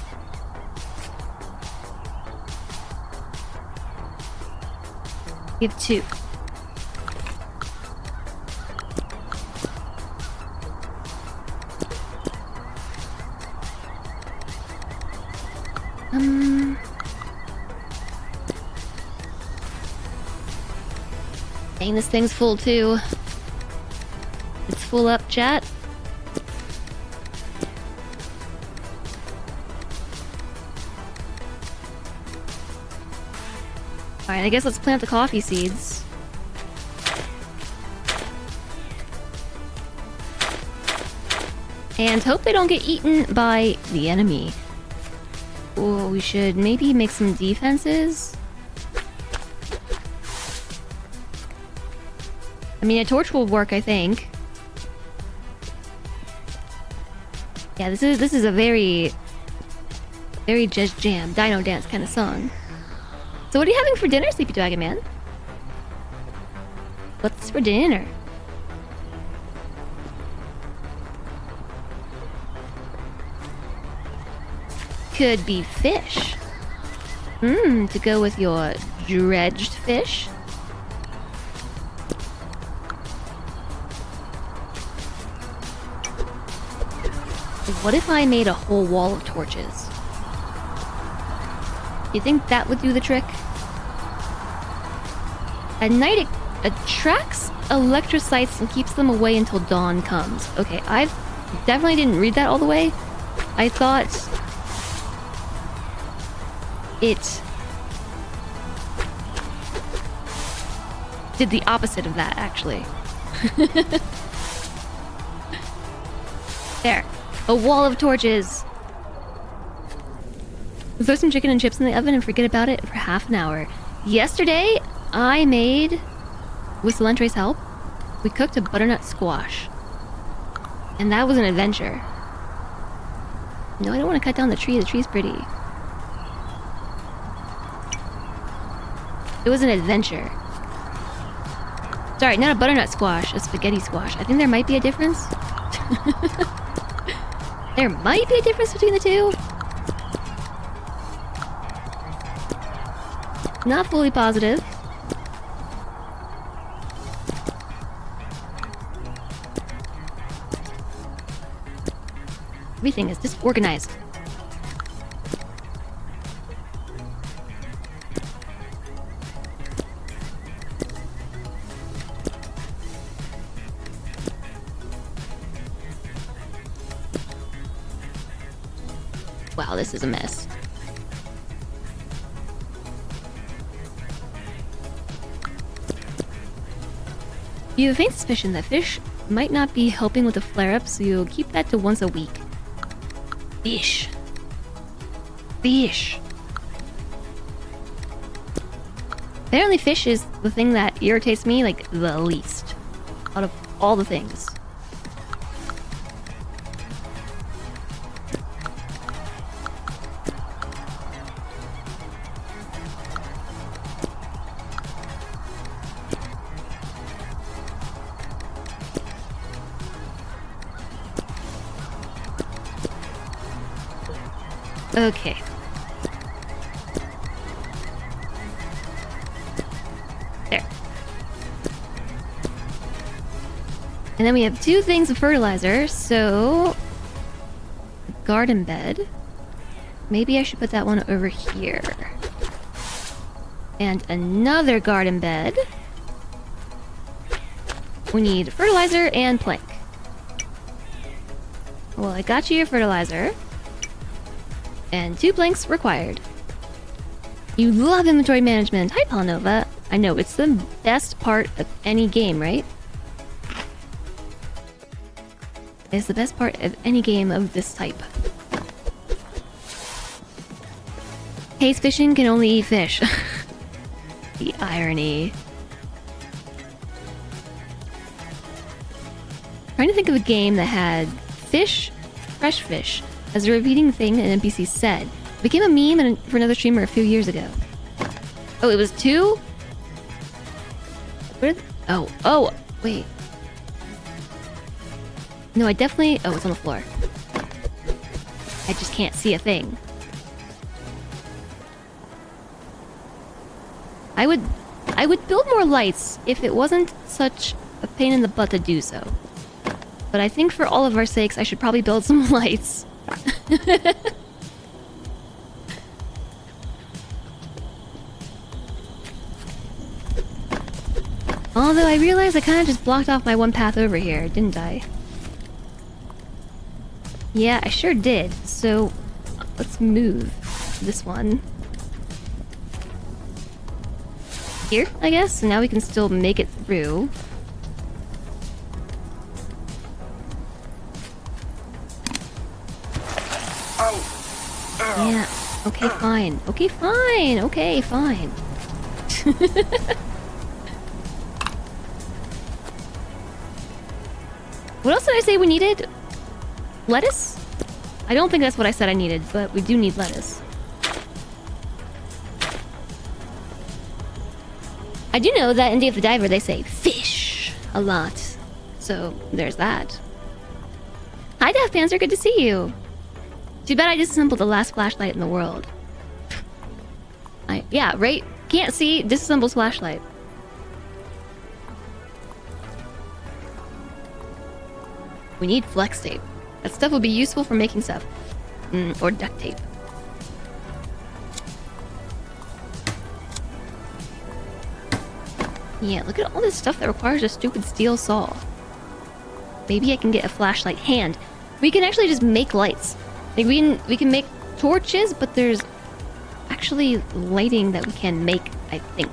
We have 2. Dang, this thing's full too. It's full up, chat. Alright, I guess let's plant the coffee seeds. And hope they don't get eaten by the enemy. Oh, we should maybe make some defenses. I mean, a torch will work, I think. Yeah, this is a very Just Jam, Dino Dance kind of song. So what are you having for dinner, Sleepy Dragon Man? What's for dinner? Could be fish. To go with your dredged fish. What if I made a whole wall of torches? You think that would do the trick? At night, it attracts electrocytes and keeps them away until dawn comes. Okay, I definitely didn't read that all the way. I thought it did the opposite of that, actually. There. A wall of torches. Throw some chicken and chips in the oven and forget about it for half an hour. Yesterday, I made, with Cilantre's help, we cooked a butternut squash. And that was an adventure. No, I don't want to cut down the tree. The tree's pretty. It was an adventure. Sorry, not a butternut squash, a spaghetti squash. I think there might be a difference. There might be a difference between the two. Not fully positive. Everything is disorganized. Wow, this is a mess. You have a faint suspicion that fish might not be helping with the flare-up, so you'll keep that to once a week. Fish. Fish. Apparently fish is the thing that irritates me, like, the least. Out of all the things. Okay. There. And then we have 2 things of fertilizer, so... garden bed. Maybe I should put that one over here. And another garden bed. We need fertilizer and plank. Well, I got you your fertilizer. And 2 planks required. You love inventory management. Hi, Palanova. I know, it's the best part of any game, right? It's the best part of any game of this type. Haze fishing can only eat fish. The irony. Trying to think of a game that had fish, fresh fish, as a repeating thing an NPC said. It became a meme for another streamer a few years ago. Oh, it was 2? Oh, wait. No, I definitely... Oh, it's on the floor. I just can't see a thing. I would build more lights if it wasn't such a pain in the butt to do so. But I think for all of our sakes, I should probably build some lights. Although I realized I kind of just blocked off my one path over here, didn't I? Yeah, I sure did. So, let's move this one. Here, I guess? And now we can still make it through. Yeah, okay, fine. Okay, fine. Okay, fine. What else did I say we needed? Lettuce? I don't think that's what I said I needed, but we do need lettuce. I do know that in Day of the Diver they say fish a lot. So, there's that. Hi, Death Panzer, good to see you. Too bad I disassembled the last flashlight in the world. Yeah, right? Can't see, disassembles flashlight. We need flex tape. That stuff would be useful for making stuff. Or duct tape. Yeah, look at all this stuff that requires a stupid steel saw. Maybe I can get a flashlight hand. We can actually just make lights. Like we can make torches, but there's actually lighting that we can make, I think.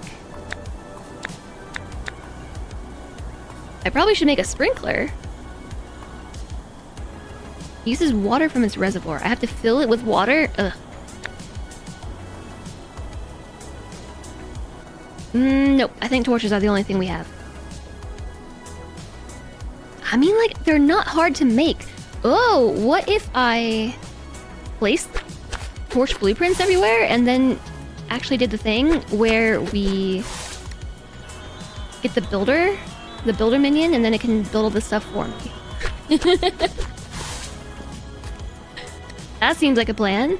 I probably should make a sprinkler. It uses water from its reservoir. I have to fill it with water? Ugh. Nope. I think torches are the only thing we have. I mean, like, they're not hard to make. Oh, what if I placed torch blueprints everywhere and then actually did the thing where we get the builder minion, and then it can build all this stuff for me. That seems like a plan.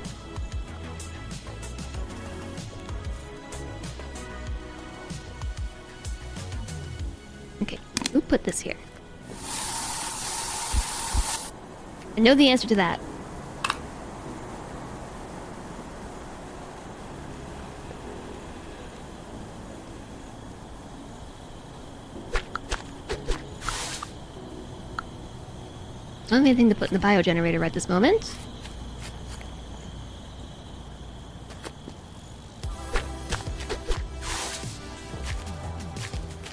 Okay, we'll put this here. I know the answer to that. I don't have anything to put in the biogenerator right this moment.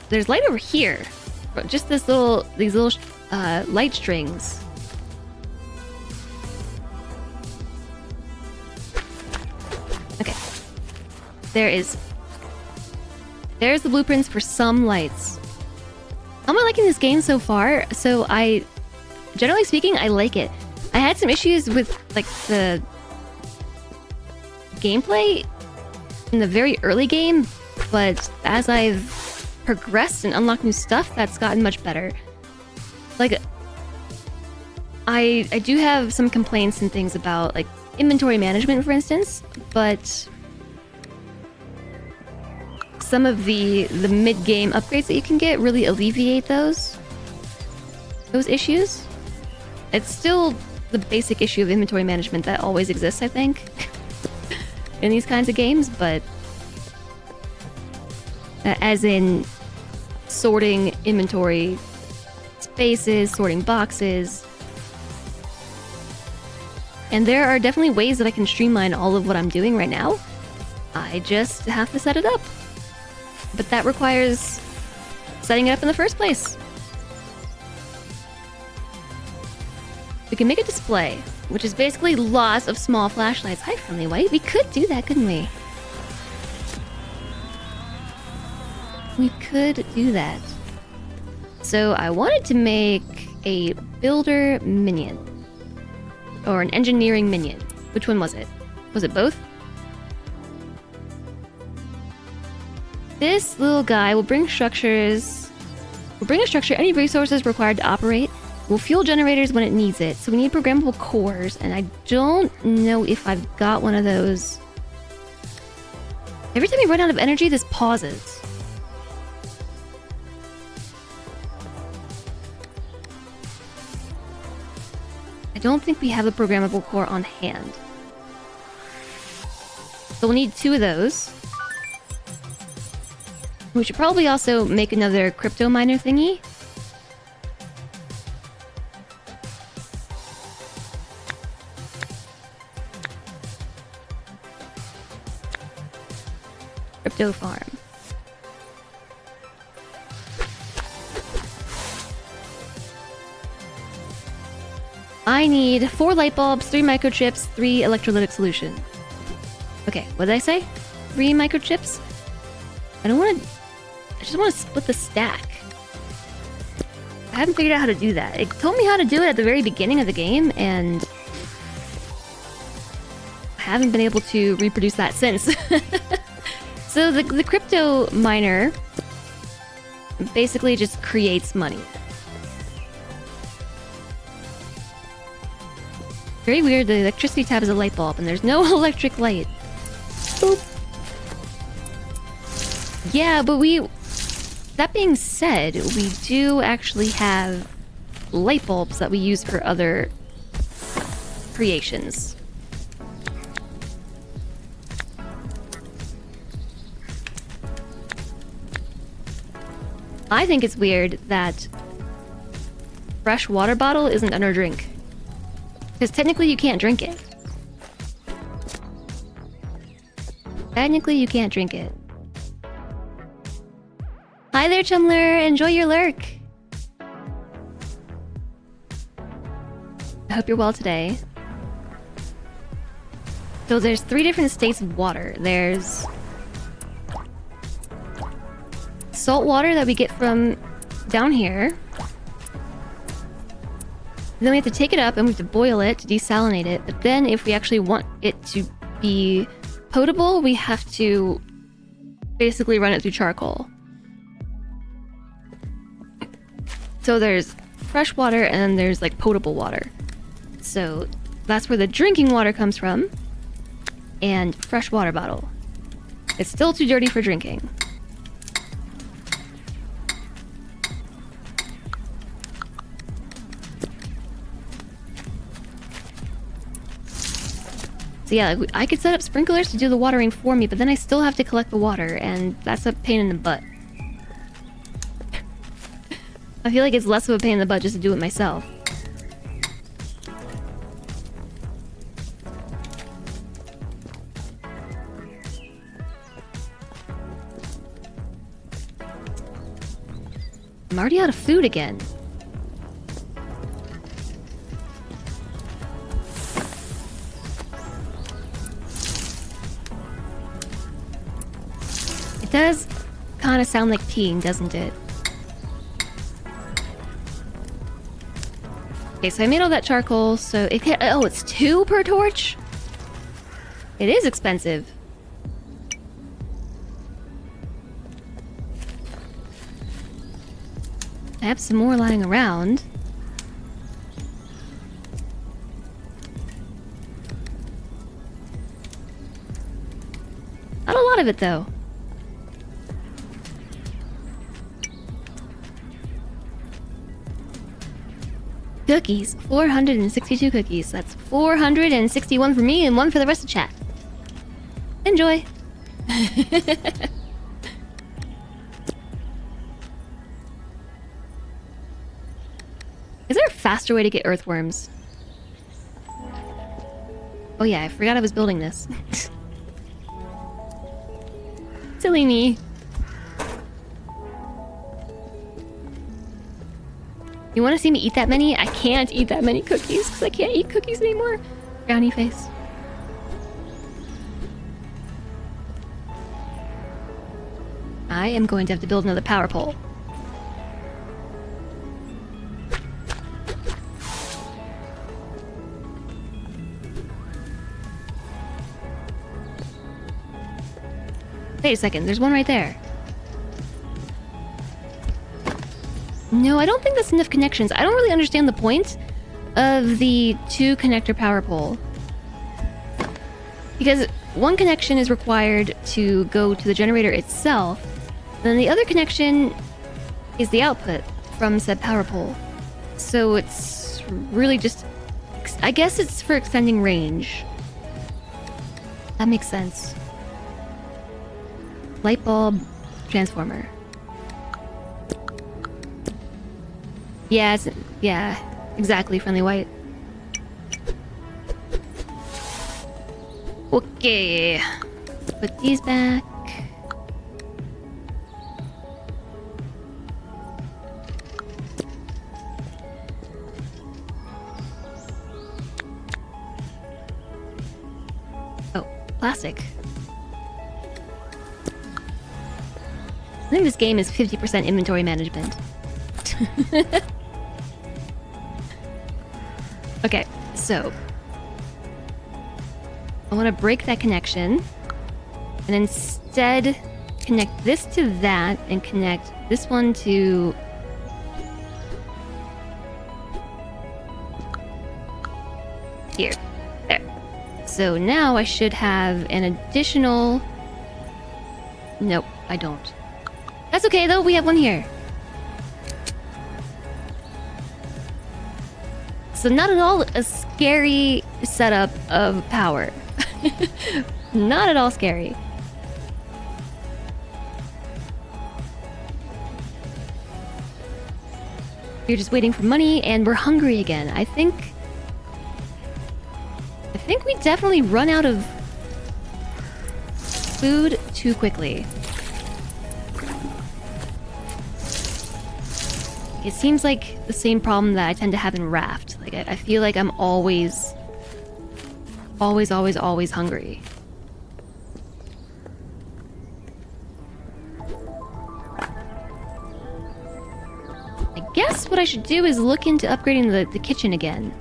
There's light over here. Just these little light strings. Okay. There is There's the blueprints for some lights. I'm not liking this game so far, so generally speaking, I like it. I had some issues with, like, the gameplay in the very early game, but as I've progressed and unlocked new stuff, that's gotten much better. Like, I do have some complaints and things about, like, inventory management, for instance, but some of the mid-game upgrades that you can get really alleviate those issues. It's still the basic issue of inventory management that always exists, I think, in these kinds of games, but as in sorting inventory spaces, sorting boxes. And there are definitely ways that I can streamline all of what I'm doing right now. I just have to set it up. But that requires setting it up in the first place. We can make a display, which is basically lots of small flashlights. Hi, Friendly White. We could do that, couldn't we? We could do that. So I wanted to make a builder minion. Or an engineering minion. Which one was it? Was it both? This little guy will bring a structure any resources required to operate. Will fuel generators when it needs it. So we need programmable cores, and I don't know if I've got one of those. Every time you run out of energy, this pauses. I don't think we have a programmable core on hand. So we'll need 2 of those. We should probably also make another crypto miner thingy. Crypto farm. I need 4 light bulbs, 3 microchips, 3 electrolytic solution. Okay, what did I say? 3 microchips? I just want to split the stack. I haven't figured out how to do that. It told me how to do it at the very beginning of the game, and I haven't been able to reproduce that since. So the crypto miner basically just creates money. Very weird, the electricity tab is a light bulb, and there's no electric light. Boop. Yeah, but that being said, we do actually have light bulbs that we use for other creations. I think it's weird that fresh water bottle isn't under drink. Because technically you can't drink it. Technically you can't drink it. Hi there, Chumler! Enjoy your lurk! I hope you're well today. So there's 3 different states of water. There's salt water that we get from down here. Then we have to take it up and we have to boil it to desalinate it. But then if we actually want it to be potable, we have to basically run it through charcoal. So there's fresh water and there's like potable water. So that's where the drinking water comes from. And fresh water bottle. It's still too dirty for drinking. So yeah, I could set up sprinklers to do the watering for me, but then I still have to collect the water, and that's a pain in the butt. I feel like it's less of a pain in the butt just to do it myself. I'm already out of food again. It does kind kind of sound like peeing, doesn't it? Okay, so I made all that charcoal, so it can... Oh, it's 2 per torch? It is expensive. I have some more lying around. Not a lot of it, though. Cookies. 462 cookies. That's 461 for me and 1 for the rest of chat. Enjoy. Is there a faster way to get earthworms? Oh yeah, I forgot I was building this. Silly me. You want to see me eat that many? I can't eat that many cookies because I can't eat cookies anymore. Brownie face. I am going to have to build another power pole. Wait a second, there's one right there. No, I don't think that's enough connections. I don't really understand the point of the 2 connector power pole. Because 1 connection is required to go to the generator itself, and then the other connection is the output from said power pole. So it's really just... I guess it's for extending range. That makes sense. Light bulb transformer. Yeah, yeah, exactly, friendly white. Okay. Put these back. Oh, plastic. I think this game is 50% inventory management. Okay, so I want to break that connection and instead connect this to that and connect this one to here. There. So now I should have an additional... Nope, I don't. That's okay though, we have one here. So not at all a scary setup of power. Not at all scary. You're just waiting for money and we're hungry again. I think we definitely run out of food too quickly. It seems like the same problem that I tend to have in Raft. Like, I feel like I'm always hungry. I guess what I should do is look into upgrading the kitchen again.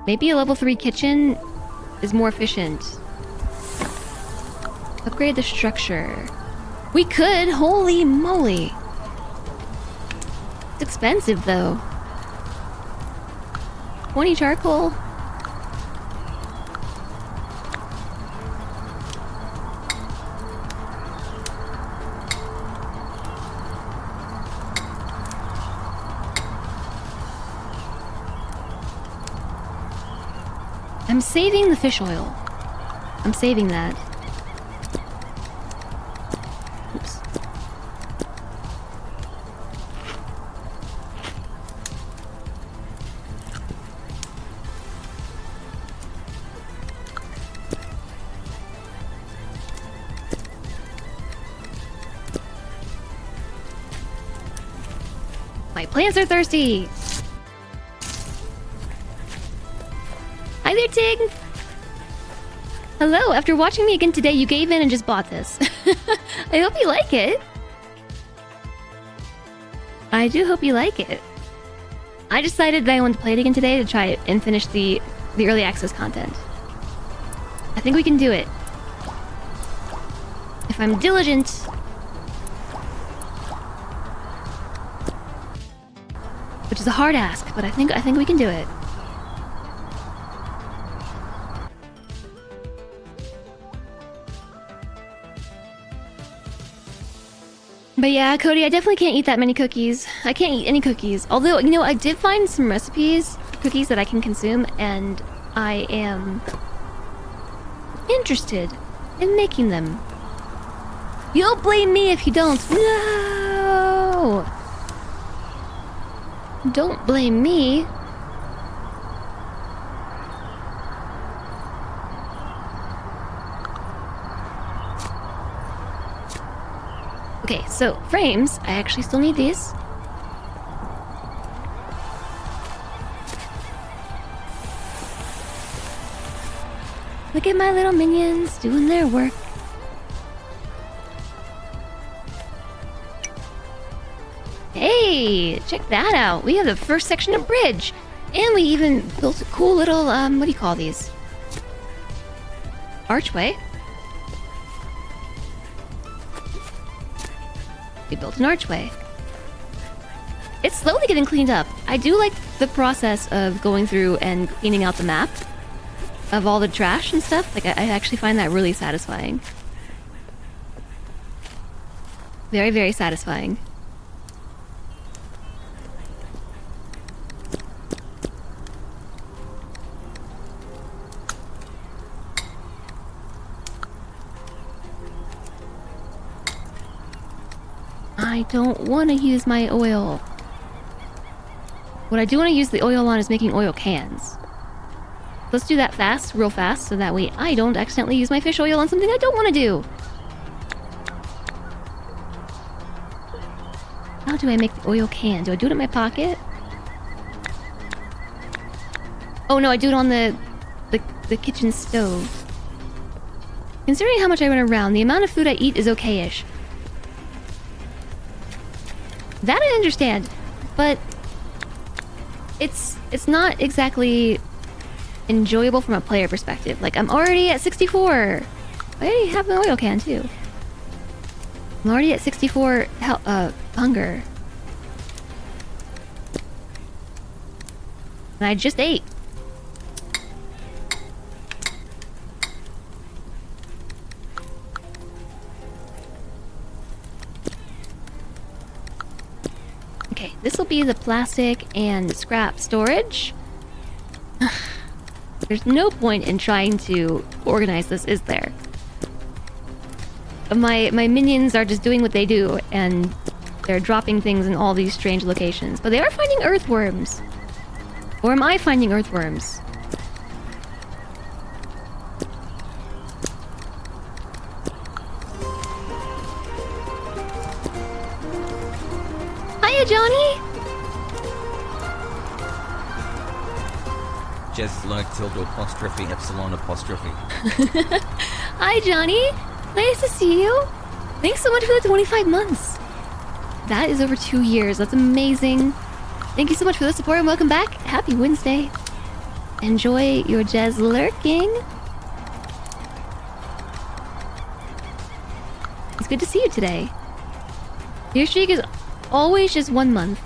Maybe a level 3 kitchen is more efficient. Upgrade the structure. We could! Holy moly! It's expensive, though. 20 charcoal? I'm saving the fish oil. I'm saving that. Oops. My plants are thirsty! Hi there, Tig! Hello, after watching me again today, you gave in and just bought this. I hope you like it. I do hope you like it. I decided that I want to play it again today to try it and finish the early access content. I think we can do it. If I'm diligent. Which is a hard ask, but I think we can do it. But yeah, Cody, I definitely can't eat that many cookies. I can't eat any cookies. Although, you know, I did find some recipes for cookies that I can consume, and I am interested in making them. You'll blame me if you don't. No! Don't blame me. Okay, so frames. I actually still need these. Look at my little minions doing their work. Hey, check that out. We have the first section of bridge. And we even built a cool little, what do you call these? Archway. We built an archway. It's slowly getting cleaned up. I do like the process of going through and cleaning out the map of all the trash and stuff. Like, I actually find that really satisfying. Very, very satisfying. I don't want to use my oil. What I do want to use the oil on is making oil cans. Let's do that fast, real fast, so that way I don't accidentally use my fish oil on something I don't want to do. How do I make the oil can? Do I do it in my pocket? Oh no, I do it on the kitchen stove. Considering how much I run around, the amount of food I eat is okay-ish. That I understand, but it's not exactly enjoyable from a player perspective. Like, I'm already at 64. I already have an oil can too. I'm already at 64 hunger. And I just ate. Okay, this will be the plastic and scrap storage. There's no point in trying to organize this, is there? My minions are just doing what they do, and they're dropping things in all these strange locations. But they are finding earthworms. Or am I finding earthworms? Hiya, Johnny! Jez like tilde apostrophe epsilon apostrophe. Hi, Johnny! Nice to see you! Thanks so much for the 25 months! That is over 2 years. That's amazing. Thank you so much for the support and welcome back. Happy Wednesday. Enjoy your Jez lurking. It's good to see you today. Your streak is always just 1 month.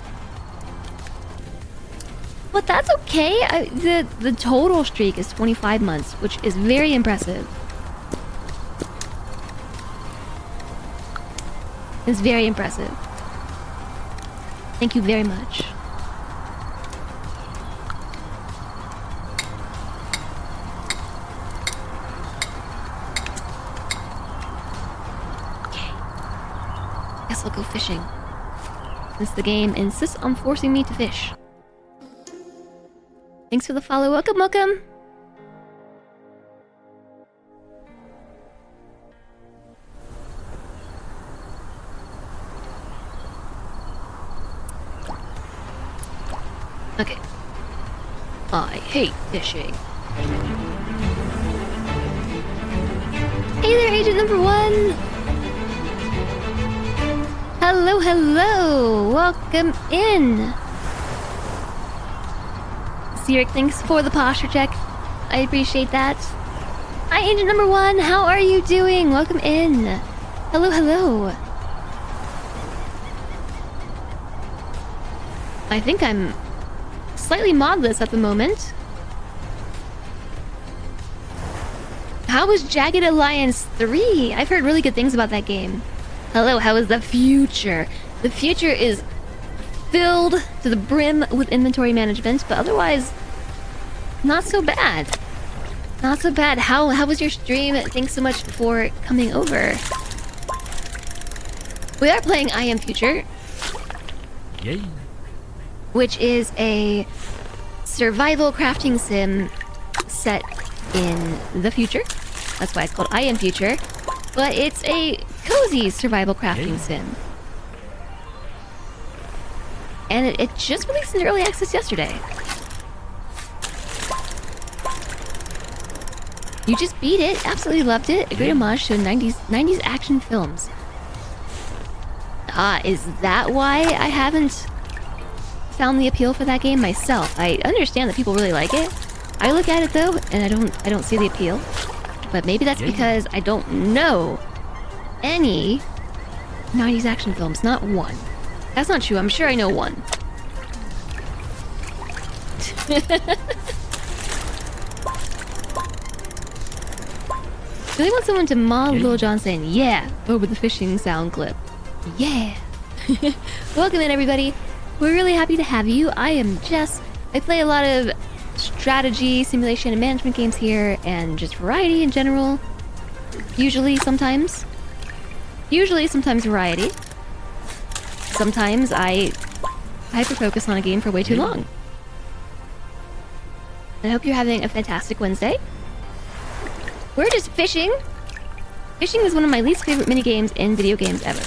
But that's okay. The total streak is 25 months, which is very impressive. It's very impressive. Thank you very much. Okay. Guess I'll go fishing. Since the game insists on forcing me to fish. Thanks for the follow. Welcome, welcome. Okay. I hate fishing. Hey there, Agent Number 1! Hello, hello! Welcome in! Sirik, thanks for the posture check. I appreciate that. Hi, Agent Number 1! How are you doing? Welcome in! Hello, hello! I think I'm slightly modless at the moment. How was Jagged Alliance 3? I've heard really good things about that game. Hello, how is the future? The future is filled to the brim with inventory management, but otherwise, not so bad. Not so bad. How was your stream? Thanks so much for coming over. We are playing I Am Future. Yay. Which is a survival crafting sim set in the future. That's why it's called I Am Future. But it's a cozy survival crafting sim. And it just released in early access yesterday. You just beat it. Absolutely loved it. A great homage to 90s action films. Ah, is that why I haven't found the appeal for that game myself? I understand that people really like it. I look at it though, and I don't see the appeal. But maybe that's because I don't know any 90s action films. Not one. That's not true. I'm sure I know one. Really want someone to mod Lil Jon saying, yeah, over the fishing sound clip. Yeah. Welcome in, everybody. We're really happy to have you. I am Jess. I play a lot of strategy, simulation, and management games here, and just variety in general. Usually, sometimes variety. Sometimes I hyper-focus on a game for way too long. I hope you're having a fantastic Wednesday. We're just fishing. Fishing is one of my least favorite minigames in video games ever.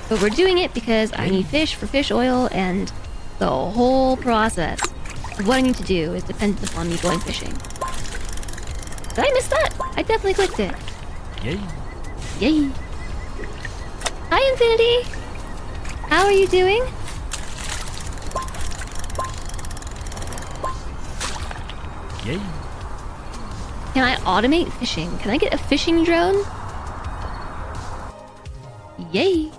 But we're doing it because I need fish for fish oil, and the whole process of what I need to do is dependent upon me going fishing. Did I miss that? I definitely clicked it. Yay. Yay. Hi, Infinity. How are you doing? Yay. Can I automate fishing? Can I get a fishing drone? Yay.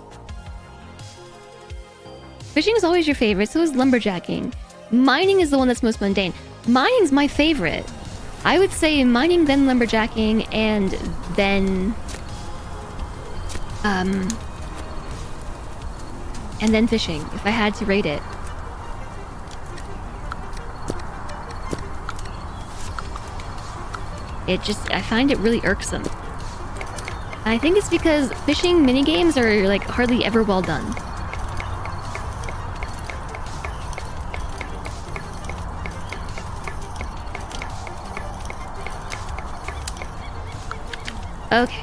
Fishing is always your favorite, so is lumberjacking. Mining is the one that's most mundane. Mining's my favorite. I would say mining, then lumberjacking, and then fishing, if I had to rate it. I find it really irksome. I think it's because fishing minigames are like hardly ever well done. Okay,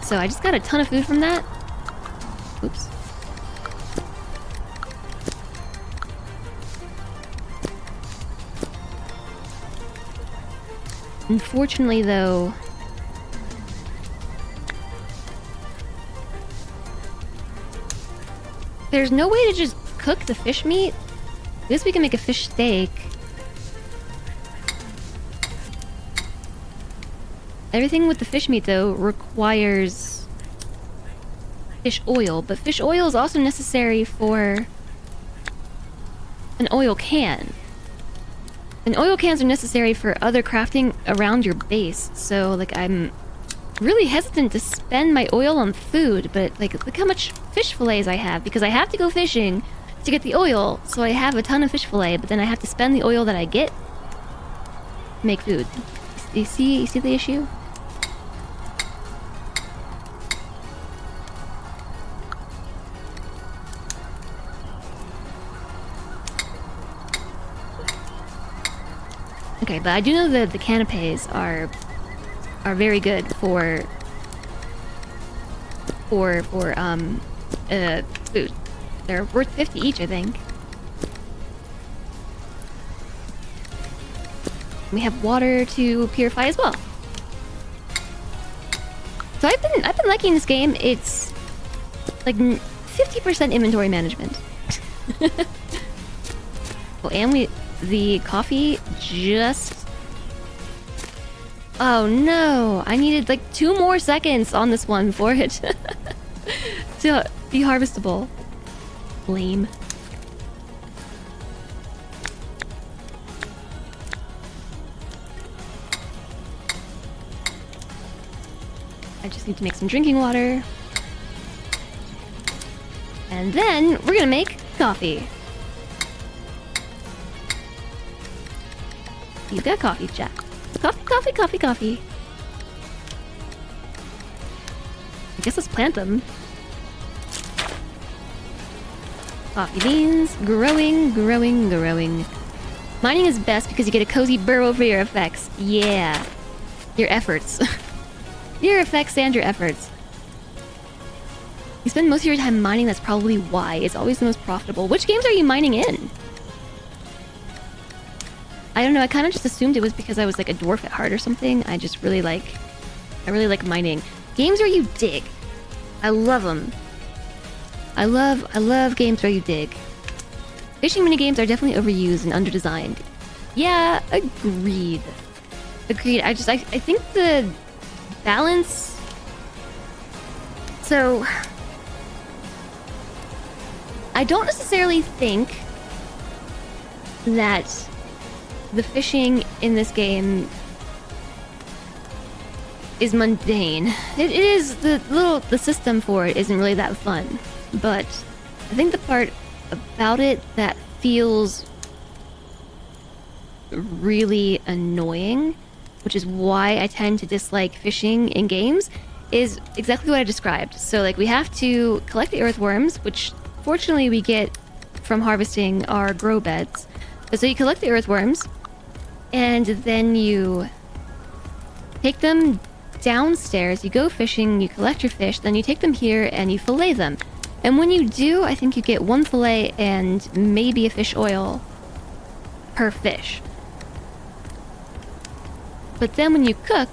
so I just got a ton of food from that. Oops. Unfortunately, though, there's no way to just cook the fish meat. I guess we can make a fish steak. Everything with the fish meat, though, requires fish oil, but fish oil is also necessary for an oil can. And oil cans are necessary for other crafting around your base, so, like, I'm really hesitant to spend my oil on food, but, like, look how much fish fillets I have, because I have to go fishing to get the oil, so I have a ton of fish fillet, but then I have to spend the oil that I get to make food. You see the issue? Okay, but I do know that the canapes are very good for food. They're worth 50 each, I think. We have water to purify as well. So I've been been liking this game. It's like 50% inventory management. Oh, and the coffee just... Oh no, I needed like 2 more seconds on this one for it to be harvestable. Lame. I just need to make some drinking water. And then we're gonna make coffee. You got coffee, Jack. Coffee, coffee, coffee, coffee. I guess let's plant them. Coffee beans. Growing, growing, growing. Mining is best because you get a cozy burrow for your effects. Yeah. Your efforts. Your effects and your efforts. You spend most of your time mining, that's probably why. It's always the most profitable. Which games are you mining in? I don't know, I kind of just assumed it was because I was like a dwarf at heart or something. I really like mining. Games where you dig. I love them. I love games where you dig. Fishing minigames are definitely overused and underdesigned. Yeah, agreed. Agreed. I think the balance... So... I don't necessarily think that the fishing in this game is mundane. It is the system for it isn't really that fun, but I think the part about it that feels really annoying, which is why I tend to dislike fishing in games, is exactly what I described. So like we have to collect the earthworms, which fortunately we get from harvesting our grow beds. So you collect the earthworms, and then you take them downstairs, you go fishing, you collect your fish, then you take them here and you fillet them. And when you do, I think you get 1 fillet and maybe a fish oil per fish. But then when you cook,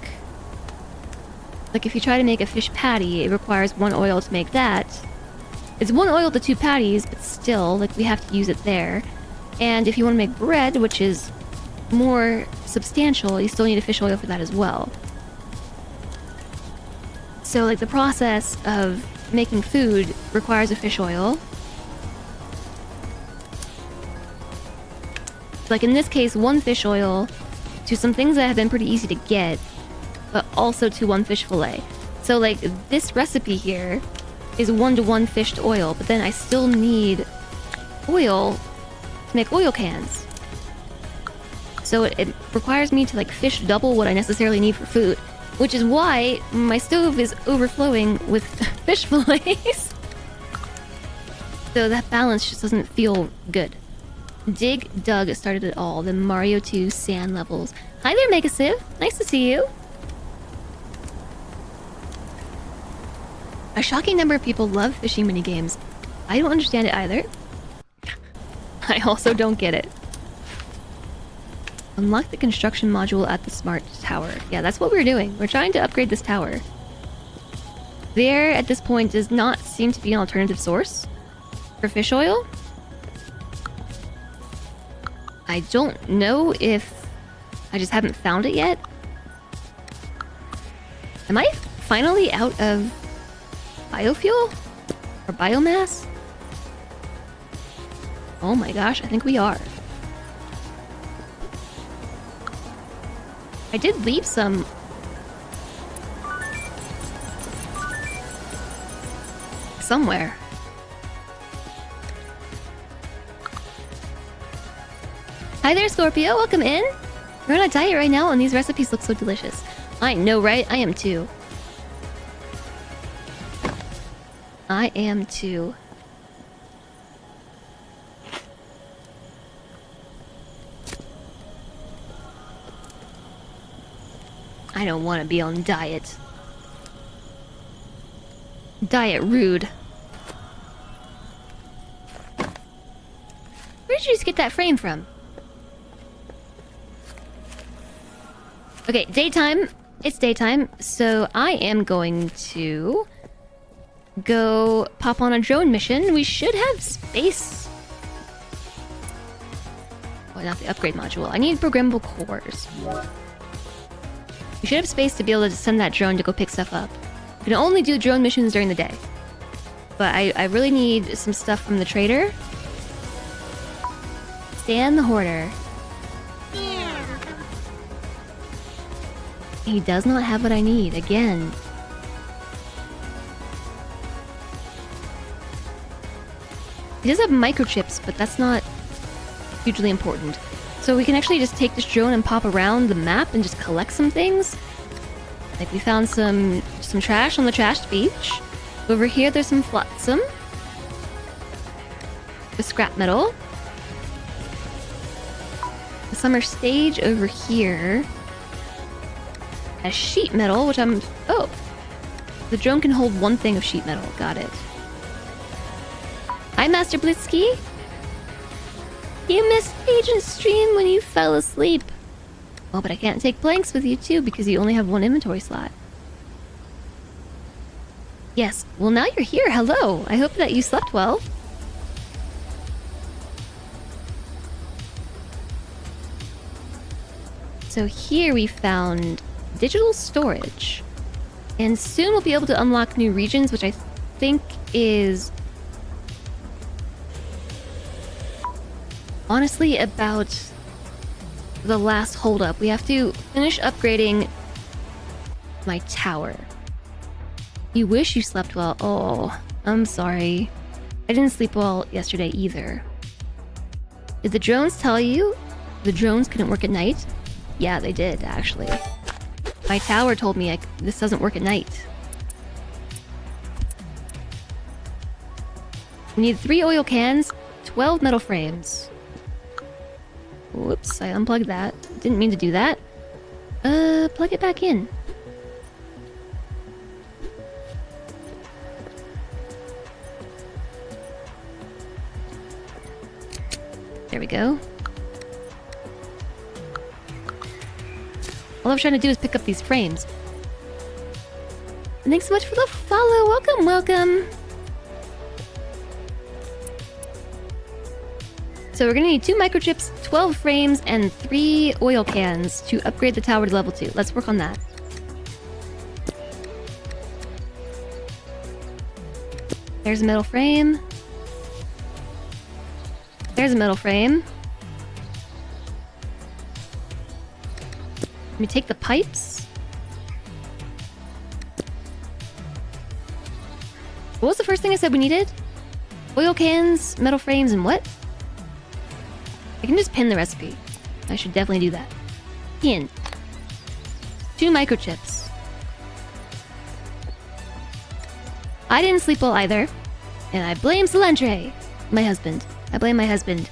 like if you try to make a fish patty, it requires 1 oil to make that. It's 1 oil to 2 patties, but still, like we have to use it there. And if you want to make bread, which is more substantial, you still need a fish oil for that as well. So like the process of making food requires a fish oil. Like in this case, 1 fish oil to some things that have been pretty easy to get, but also to 1 fish fillet. So like this recipe here is 1-to-1 fish to oil, but then I still need oil to make oil cans. So it requires me to like fish double what I necessarily need for food, which is why my stove is overflowing with fish fillets. So that balance just doesn't feel good. Dig Dug started it all, the Mario 2 sand levels. Hi there, Megasiv. Nice to see you. A shocking number of people love fishing minigames. I don't understand it either. I also don't get it. Unlock the construction module at the smart tower. Yeah, that's what we're doing. We're trying to upgrade this tower. There, at this point, does not seem to be an alternative source for fish oil. I don't know if I just haven't found it yet. Am I finally out of biofuel? Or biomass? Oh my gosh, I think we are. I did leave some... somewhere. Hi there, Scorpio. Welcome in. We're on a diet right now, and these recipes look so delicious. I know, right? I am too. I am too. I don't want to be on diet. Diet rude. Where did you just get that frame from? Okay, daytime. It's daytime, so I am going to go pop on a drone mission. We should have space. Oh, not the upgrade module. I need programmable cores. We should have space to be able to send that drone to go pick stuff up. We can only do drone missions during the day. But I really need some stuff from the trader. Stan the Hoarder. He does not have what I need, again. He does have microchips, but that's not hugely important. So we can actually just take this drone and pop around the map and just collect some things. Like we found some trash on the trashed beach. Over here there's some flotsam. The scrap metal. The summer stage over here. Has sheet metal, which I'm... Oh! The drone can hold one thing of sheet metal. Got it. Hi, Master Blitzky! You missed Agent's stream when you fell asleep. Oh, but I can't take blanks with you too because you only have one inventory slot. Yes, well now you're here. Hello! I hope that you slept well. So here we found digital storage. And soon we'll be able to unlock new regions, which I think is... honestly about the last holdup. We have to finish upgrading my tower. You wish you slept well. Oh, I'm sorry. I didn't sleep well yesterday either. Did the drones tell you the drones couldn't work at night? Yeah, they did, actually. My tower told me this doesn't work at night. We need 3 oil cans, 12 metal frames. Whoops, I unplugged that. Didn't mean to do that. Plug it back in. There we go. All I'm trying to do is pick up these frames. And thanks so much for the follow. Welcome, welcome. So we're gonna need 2 microchips, 12 frames, and 3 oil cans to upgrade the tower to level 2. Let's work on that. There's a metal frame. There's a metal frame. Let me take the pipes. What was the first thing I said we needed? Oil cans, metal frames, and what? I can just pin the recipe. I should definitely do that. Pin. 2 microchips. I didn't sleep well either. And I blame Salentre, my husband. I blame my husband.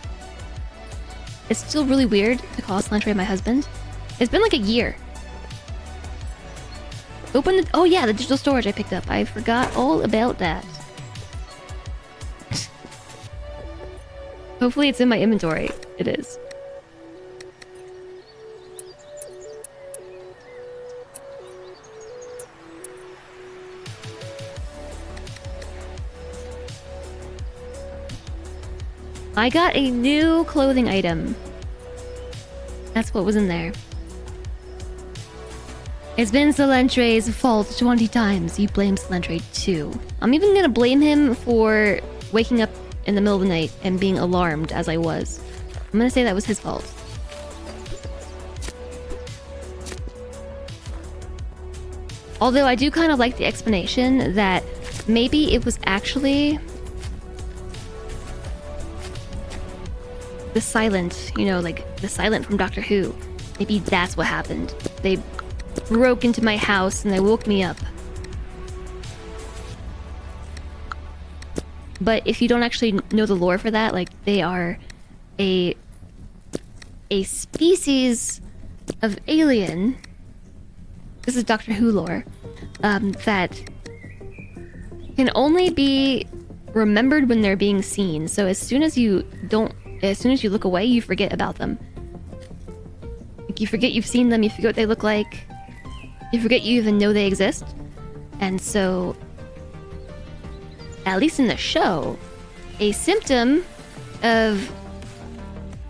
It's still really weird to call Salentre my husband. It's been like a year. Open the... Oh yeah, the digital storage I picked up. I forgot all about that. Hopefully it's in my inventory. It is. I got a new clothing item. That's what was in there. It's been Salentre's fault 20 times. You blame Salentre too. I'm even gonna blame him for waking up in the middle of the night and being alarmed as I was. I'm gonna say that was his fault. Although I do kind of like the explanation that maybe it was actually the silent, you know, like the silent from Doctor Who. Maybe that's what happened. They broke into my house and they woke me up. But if you don't actually know the lore for that, like they are a species of alien. This is Doctor Who lore, that can only be remembered when they're being seen. So as soon as you look away, you forget about them. Like you forget you've seen them, you forget what they look like. You forget you even know they exist. And so, at least in the show, a symptom of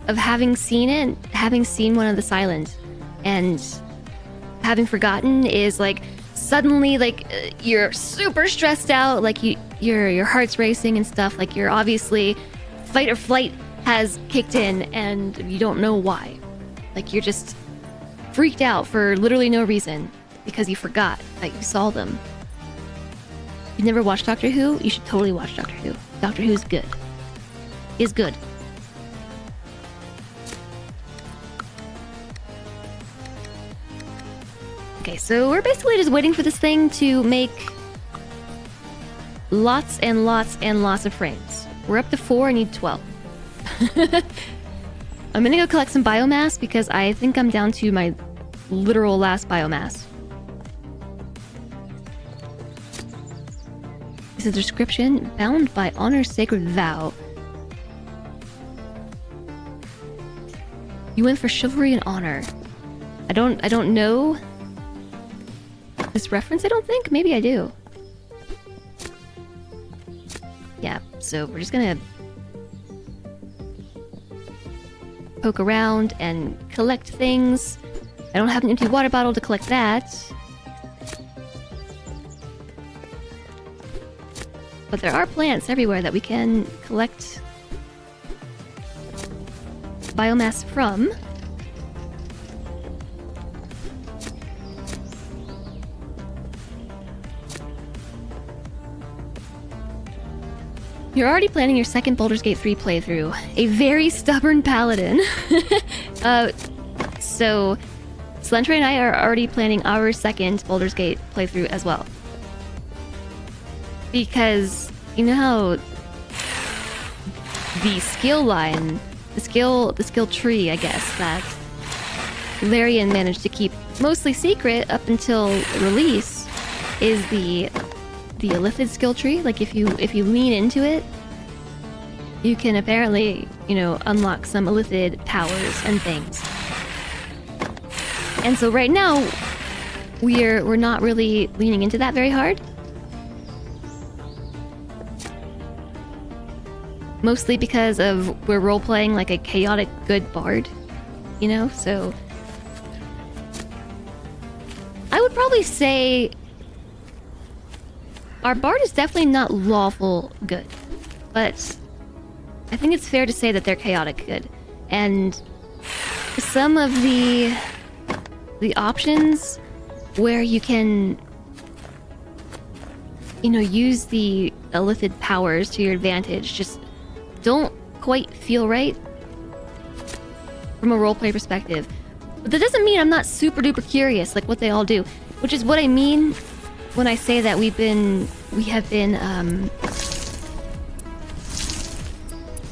having seen one of the Silent and having forgotten is like suddenly like you're super stressed out, like your heart's racing and stuff, like you're obviously fight or flight has kicked in and you don't know why. Like you're just freaked out for literally no reason because you forgot that you saw them. You've never watched Doctor Who? You should totally watch Doctor Who. Doctor Who's good. Is good. Okay, so we're basically just waiting for this thing to make lots and lots and lots of frames. We're up to 4, I need 12. I'm gonna go collect some biomass because I think I'm down to my literal last biomass. This is the description. Bound by honor's sacred vow. You went for chivalry and honor. I don't know this reference, I don't think. Maybe I do. Yeah, so we're just gonna poke around and collect things. I don't have an empty water bottle to collect that. But there are plants everywhere that we can collect biomass from. You're already planning your second Baldur's Gate 3 playthrough. A very stubborn paladin. So Slentry and I are already planning our second Baldur's Gate playthrough as well. Because you know how the skill line, the skill tree, I guess, that Larian managed to keep mostly secret up until release is the Illithid skill tree. Like if you lean into it, you can apparently, you know, unlock some Illithid powers and things. And so right now we're not really leaning into that very hard. Mostly because of we're role-playing like a chaotic good bard, you know? So I would probably say our bard is definitely not lawful good, but I think it's fair to say that they're chaotic good. And some of the options where you can, you know, use the Illithid powers to your advantage just don't quite feel right from a roleplay perspective. But that doesn't mean I'm not super duper curious like what they all do, which is what I mean when I say that we have been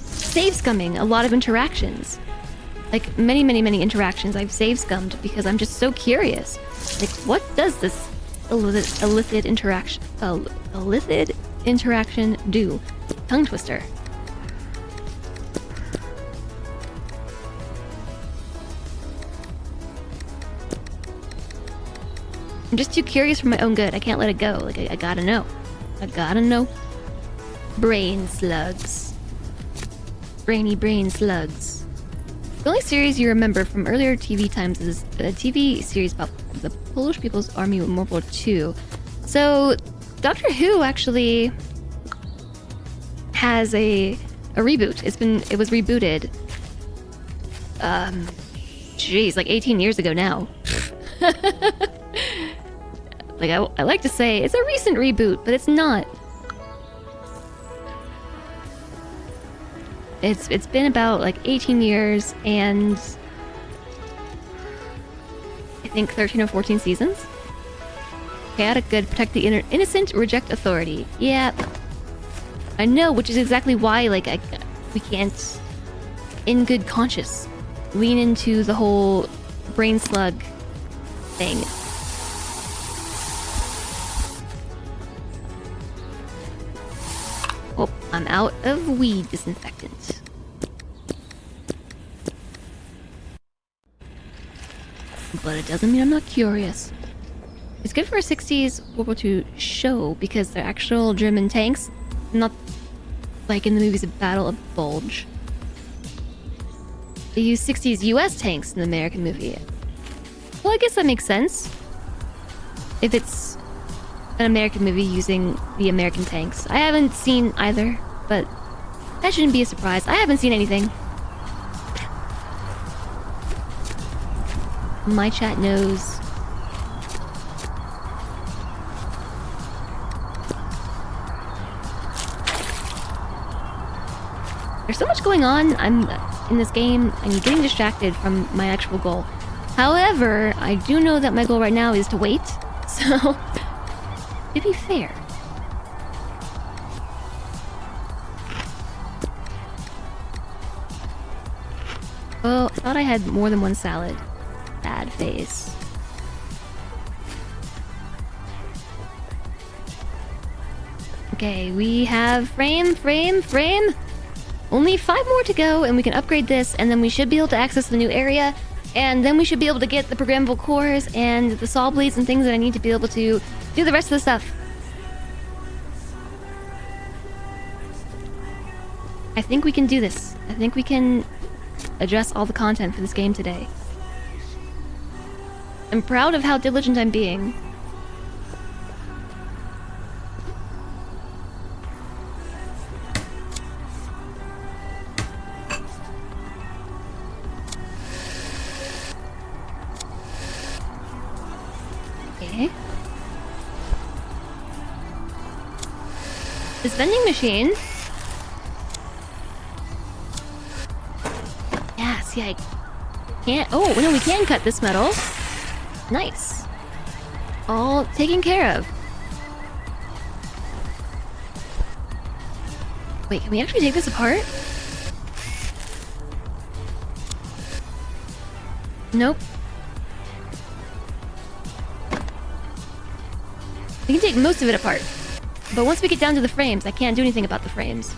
save scumming a lot of interactions. Like many interactions I've save scummed because I'm just so curious. Like, what does this Illithid interaction do? Tongue twister. I'm just too curious for my own good. I can't let it go. Like, I gotta know. I gotta know. Brain slugs. Brainy brain slugs. The only series you remember from earlier TV times is a TV series about the Polish People's Army in World War II. So, Doctor Who actually has a reboot. It was rebooted. Jeez, like 18 years ago now. Like, I like to say it's a recent reboot, but it's not. It's been about like 18 years and I think 13 or 14 seasons. Chaotic good, protect the innocent, reject authority. Yeah, I know, which is exactly why like we can't, in good conscience, lean into the whole brain slug thing. Oh, I'm out of weed disinfectant. But it doesn't mean I'm not curious. It's good for a 60s World War II show because they're actual German tanks, not like in the movies of Battle of Bulge. They use 60s US tanks in the American movie. Well, I guess that makes sense. If it's an American movie using the American tanks. I haven't seen either, but that shouldn't be a surprise. I haven't seen anything. My chat knows. There's so much going on in this game, and you're getting distracted from my actual goal. However, I do know that my goal right now is to wait, so to be fair. Oh, I thought I had more than one salad. Bad face. Okay, we have frame. Only 5 more to go, and we can upgrade this, and then we should be able to access the new area, and then we should be able to get the programmable cores and the saw blades and things that I need to be able to do the rest of the stuff. I think we can do this. I think we can address all the content for this game today. I'm proud of how diligent I'm being. Okay. This vending machine. Yeah, see, I can't. Oh, no, we can cut this metal. Nice. All taken care of. Wait, can we actually take this apart? Nope. We can take most of it apart. But once we get down to the frames, I can't do anything about the frames.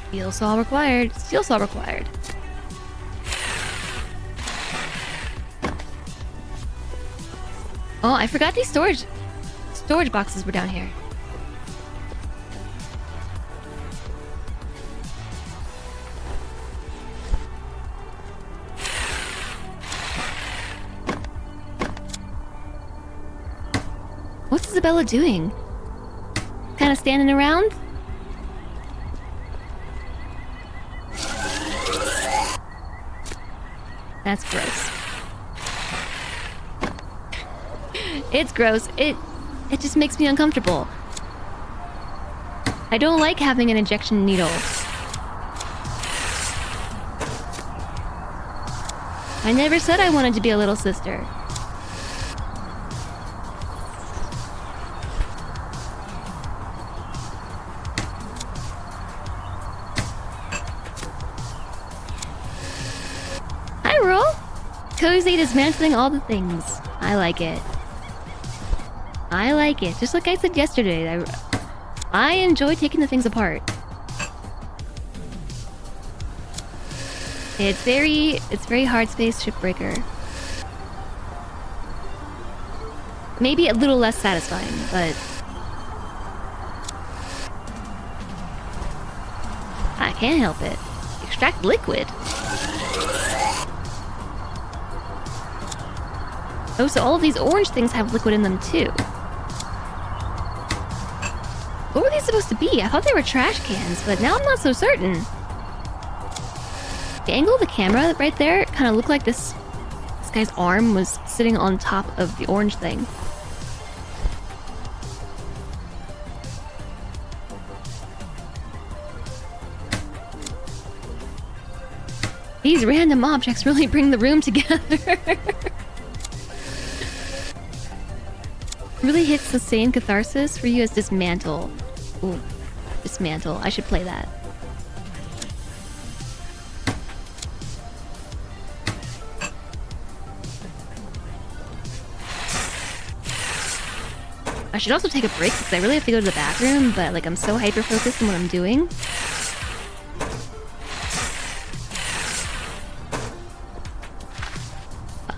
Steel saw required. Steel saw required. Oh, I forgot these storage boxes were down here. What's Isabella doing? Kind of standing around? That's gross. It's gross. It just makes me uncomfortable. I don't like having an injection needle. I never said I wanted to be a little sister. Hi, Roll. Cozy dismantling all the things. I like it. I like it. Just like I said yesterday, I enjoy taking the things apart. It's very hard space shipbreaker. Maybe a little less satisfying, but I can't help it. Extract liquid. Oh, so all of these orange things have liquid in them too. What were these supposed to be? I thought they were trash cans, but now I'm not so certain. The angle of the camera right there kind of looked like this guy's arm was sitting on top of the orange thing. These random objects really bring the room together. Really hits the same catharsis for you as Dismantle. Ooh, Dismantle. I should play that. I should also take a break because I really have to go to the bathroom, but like I'm so hyper-focused on what I'm doing.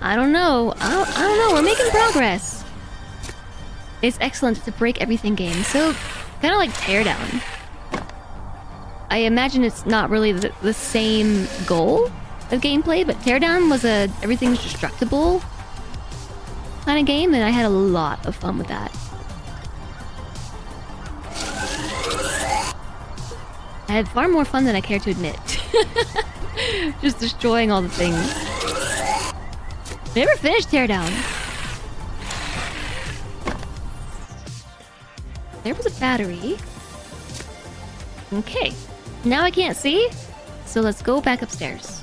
I don't know. I don't know. We're making progress. It's excellent. It's a break everything game. So, kind of like Teardown. I imagine it's not really the same goal of gameplay, but Teardown was a everything's destructible kind of game, and I had a lot of fun with that. I had far more fun than I care to admit. Just destroying all the things. Never finished Teardown. There was a battery. Okay. Now I can't see, so let's go back upstairs.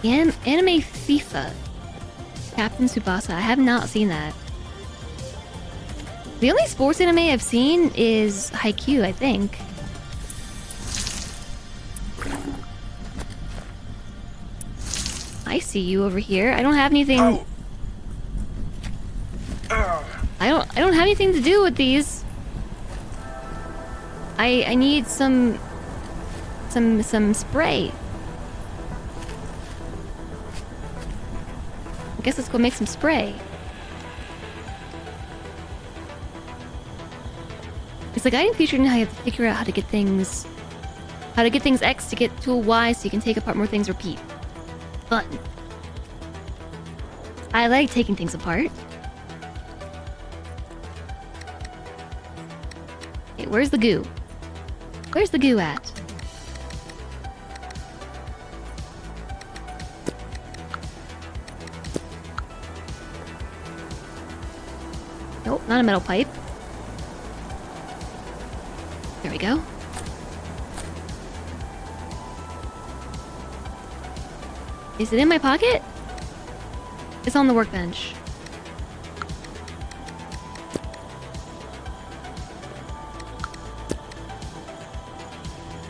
Anime FIFA. Captain Tsubasa. I have not seen that. The only sports anime I've seen is Haikyuu, I think. I see you over here. I don't have anything. Ow. I don't have anything to do with these. I need some spray. I guess let's go make some spray. It's like I didn't feature in how you have to figure out how to get things X to get tool Y so you can take apart more things. Repeat. Fun. I like taking things apart. Okay, where's the goo? Where's the goo at? Nope, not a metal pipe. There we go. Is it in my pocket? It's on the workbench.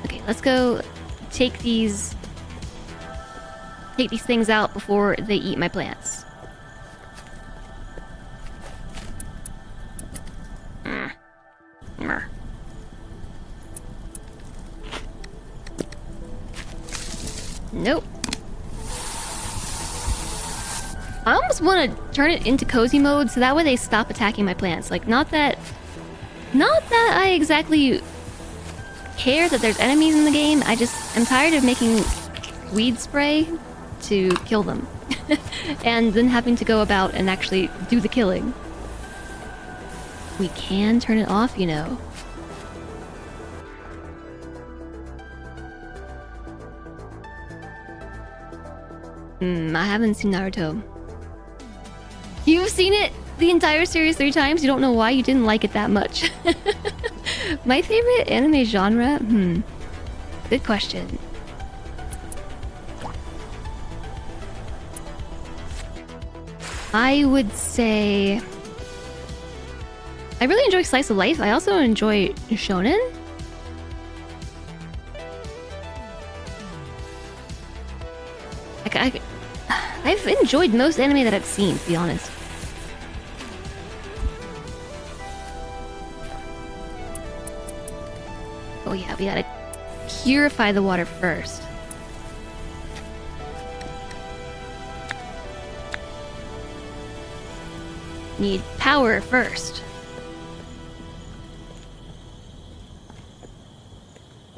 Okay, let's go take these things out before they eat my plants. Nope. I almost want to turn it into cozy mode so that way they stop attacking my plants. Like, not that I exactly care that there's enemies in the game. I'm tired of making weed spray to kill them. And then having to go about and actually do the killing. We can turn it off, you know. I haven't seen Naruto. You've seen it the entire series 3 times? You don't know why you didn't like it that much. My favorite anime genre? Good question. I would say... I really enjoy Slice of Life. I also enjoy Shonen. I've enjoyed most anime that I've seen, to be honest. Oh yeah, we gotta purify the water first. Need power first.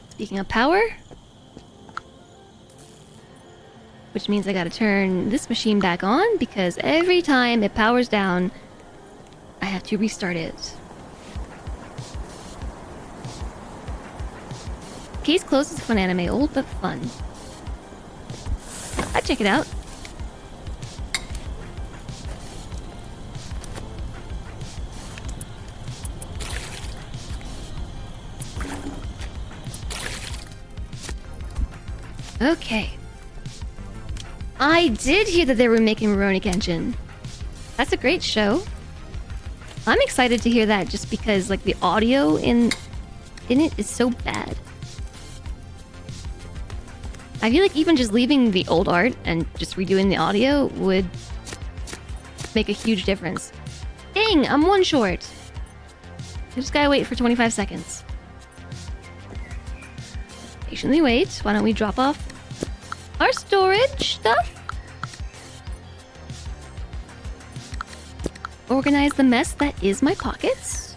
Speaking of power... which means I gotta turn this machine back on, because every time it powers down, I have to restart it. Case Closed is a fun anime, old but fun. I'd check it out. Okay. I did hear that they were making Rurouni Kenshin. That's a great show. I'm excited to hear that just because, like, the audio in it is so bad. I feel like even just leaving the old art and just redoing the audio would make a huge difference. Dang, I'm one short. I just gotta wait for 25 seconds. patiently wait. Why don't we drop off our storage stuff? Organize the mess that is my pockets.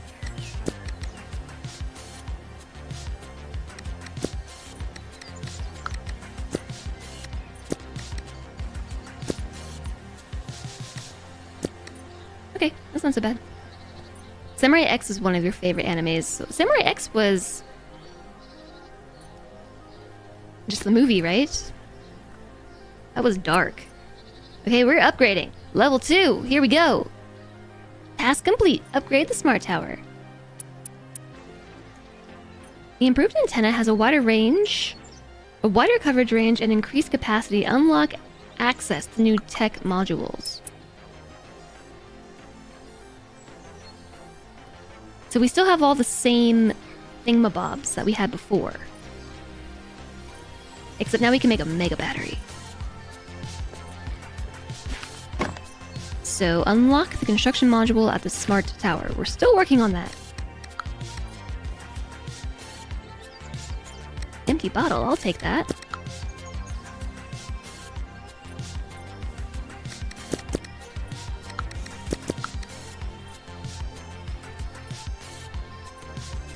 Okay, that's not so bad. Samurai X is one of your favorite animes. So Samurai X was just the movie, right? That was dark. Okay, we're upgrading. Level 2, here we go. Task complete. Upgrade the smart tower. The improved antenna has a wider coverage range, and increased capacity. Unlock access to new tech modules. So we still have all the same thingamabobs that we had before. Except now we can make a mega battery. So unlock the construction module at the smart tower. We're still working on that. Empty bottle, I'll take that.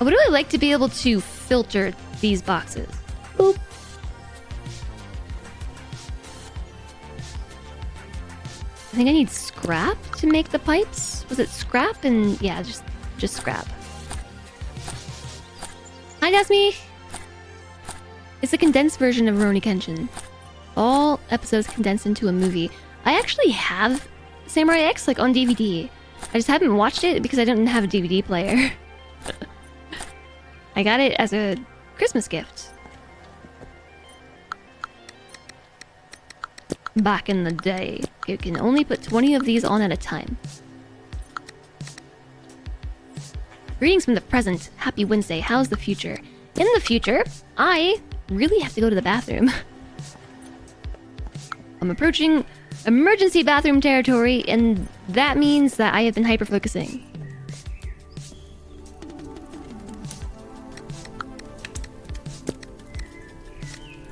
I would really like to be able to filter these boxes. Boop. I think I need scrap to make the pipes. Was it scrap? And yeah, just scrap. Hi, Dasmi. It's a condensed version of Rurouni Kenshin. All episodes condensed into a movie. I actually have Samurai X like on DVD. I just haven't watched it because I didn't have a DVD player. I got it as a Christmas gift. Back in the day, you can only put 20 of these on at a time. Greetings from the present. Happy Wednesday. How's the future? In the future, I really have to go to the bathroom. I'm approaching emergency bathroom territory, and that means that I have been hyper-focusing.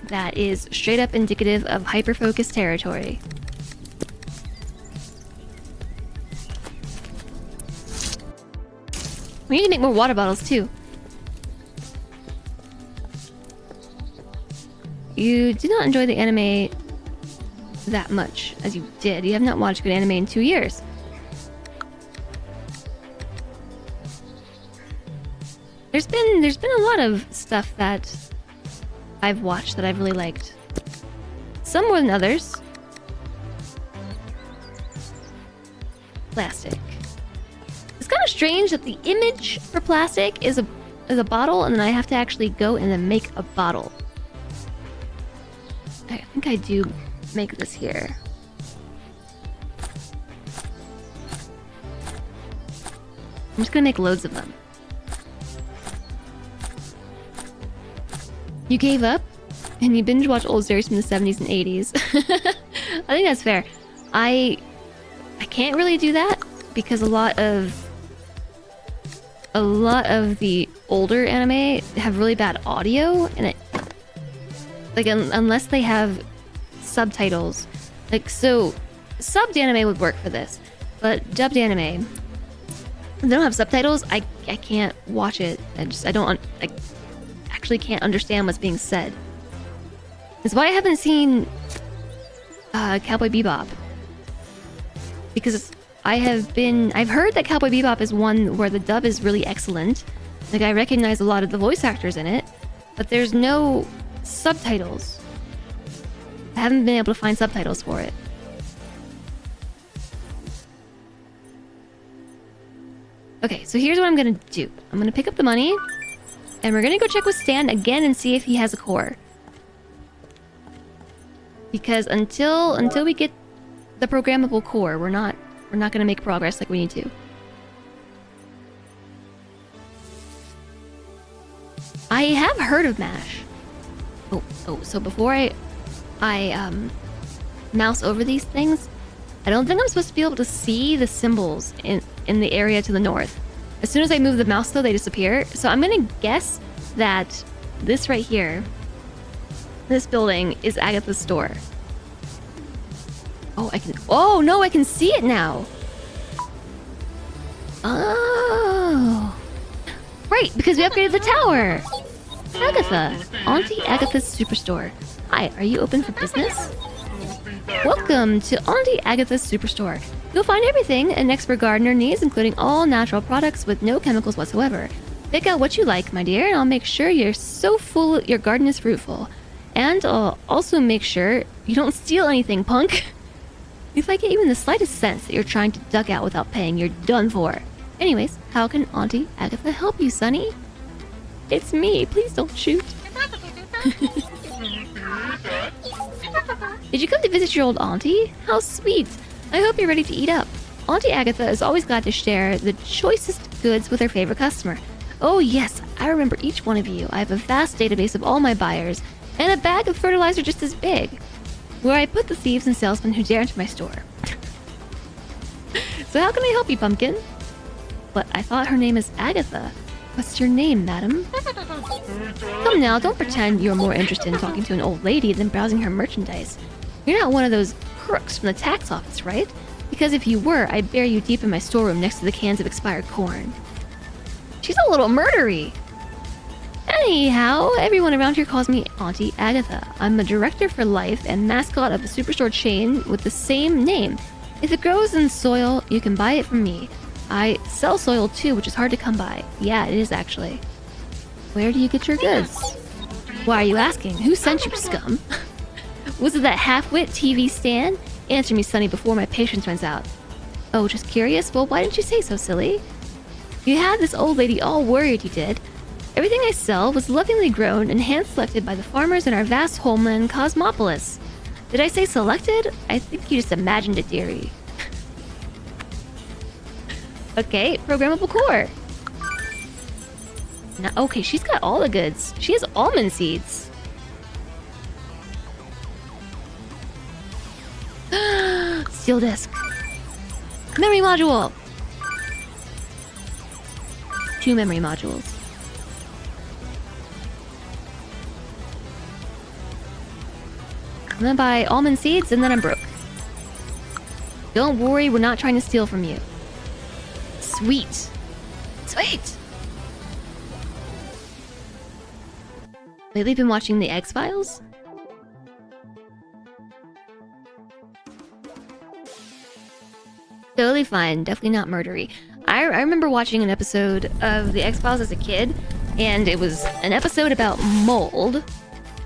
That is straight up indicative of hyper-focus territory. We need to make more water bottles too. You did not enjoy the anime that much as you did. You have not watched good anime in 2 years. There's been a lot of stuff that I've watched that I've really liked. Some more than others. Plastic. It's kind of strange that the image for plastic is a bottle, and then I have to actually go and then make a bottle. I think I do make this here. I'm just gonna make loads of them. You gave up and you binge watch old series from the 70s and 80s. I think that's fair. I can't really do that because a lot of the older anime have really bad audio, and it like unless they have subtitles. Like, so subbed anime would work for this, but dubbed anime, if they don't have subtitles, I can't watch it. I actually can't understand what's being said. That's why I haven't seen Cowboy Bebop, because I've heard that Cowboy Bebop is one where the dub is really excellent. Like, I recognize a lot of the voice actors in it, but there's no subtitles. I haven't been able to find subtitles for it. Okay, so here's what I'm gonna do. I'm gonna pick up the money, and we're gonna go check with Stan again and see if he has a core. Because until we get the programmable core, we're not gonna make progress like we need to. I have heard of MASH. Oh, so before I mouse over these things, I don't think I'm supposed to be able to see the symbols in the area to the north. As soon as I move the mouse, though, they disappear. So I'm gonna guess that this right here this building is Agatha's store. Oh, I can... Oh, no, I can see it now. Oh. Right, because we upgraded the tower. Agatha. Auntie Agatha's Superstore. Hi, are you open for business? Welcome to Auntie Agatha's Superstore. You'll find everything an expert gardener needs, including all natural products with no chemicals whatsoever. Pick out what you like, my dear, and I'll make sure your garden is fruitful. And I'll also make sure you don't steal anything, punk. If I get even the slightest sense that you're trying to duck out without paying, you're done for. Anyways, how can Auntie Agatha help you, Sonny? It's me. Please don't shoot. Did you come to visit your old auntie? How sweet. I hope you're ready to eat up. Auntie Agatha is always glad to share the choicest goods with her favorite customer. Oh yes, I remember each one of you. I have a vast database of all my buyers, and a bag of fertilizer just as big, where I put the thieves and salesmen who dare enter my store. So how can I help you, Pumpkin? But I thought her name is Agatha. What's your name, madam? Come now, don't pretend you're more interested in talking to an old lady than browsing her merchandise. You're not one of those crooks from the tax office, right? Because if you were, I'd bury you deep in my storeroom next to the cans of expired corn. She's a little murdery. Anyhow, everyone around here calls me Auntie Agatha. I'm a director for life and mascot of a superstore chain with the same name. If it grows in soil, you can buy it from me. I sell soil too, which is hard to come by. Yeah, it is actually. Where do you get your goods? Why are you asking? Who sent you, scum? Was it that half-wit TV stan? Answer me, Sonny, before my patience runs out. Oh, just curious? Well, why didn't you say so, silly? You had this old lady all worried, you did. Everything I sell was lovingly grown and hand-selected by the farmers in our vast homeland Cosmopolis. Did I say selected? I think you just imagined it, dearie. Okay, programmable core. Now, okay, she's got all the goods. She has almond seeds. Steel disc. Memory module. 2 memory modules. I'm gonna buy almond seeds and then I'm broke. Don't worry, we're not trying to steal from you. Sweet. Sweet. Lately been watching the X-Files? Totally fine. Definitely not murdery. I remember watching an episode of the X-Files as a kid, and it was an episode about mold.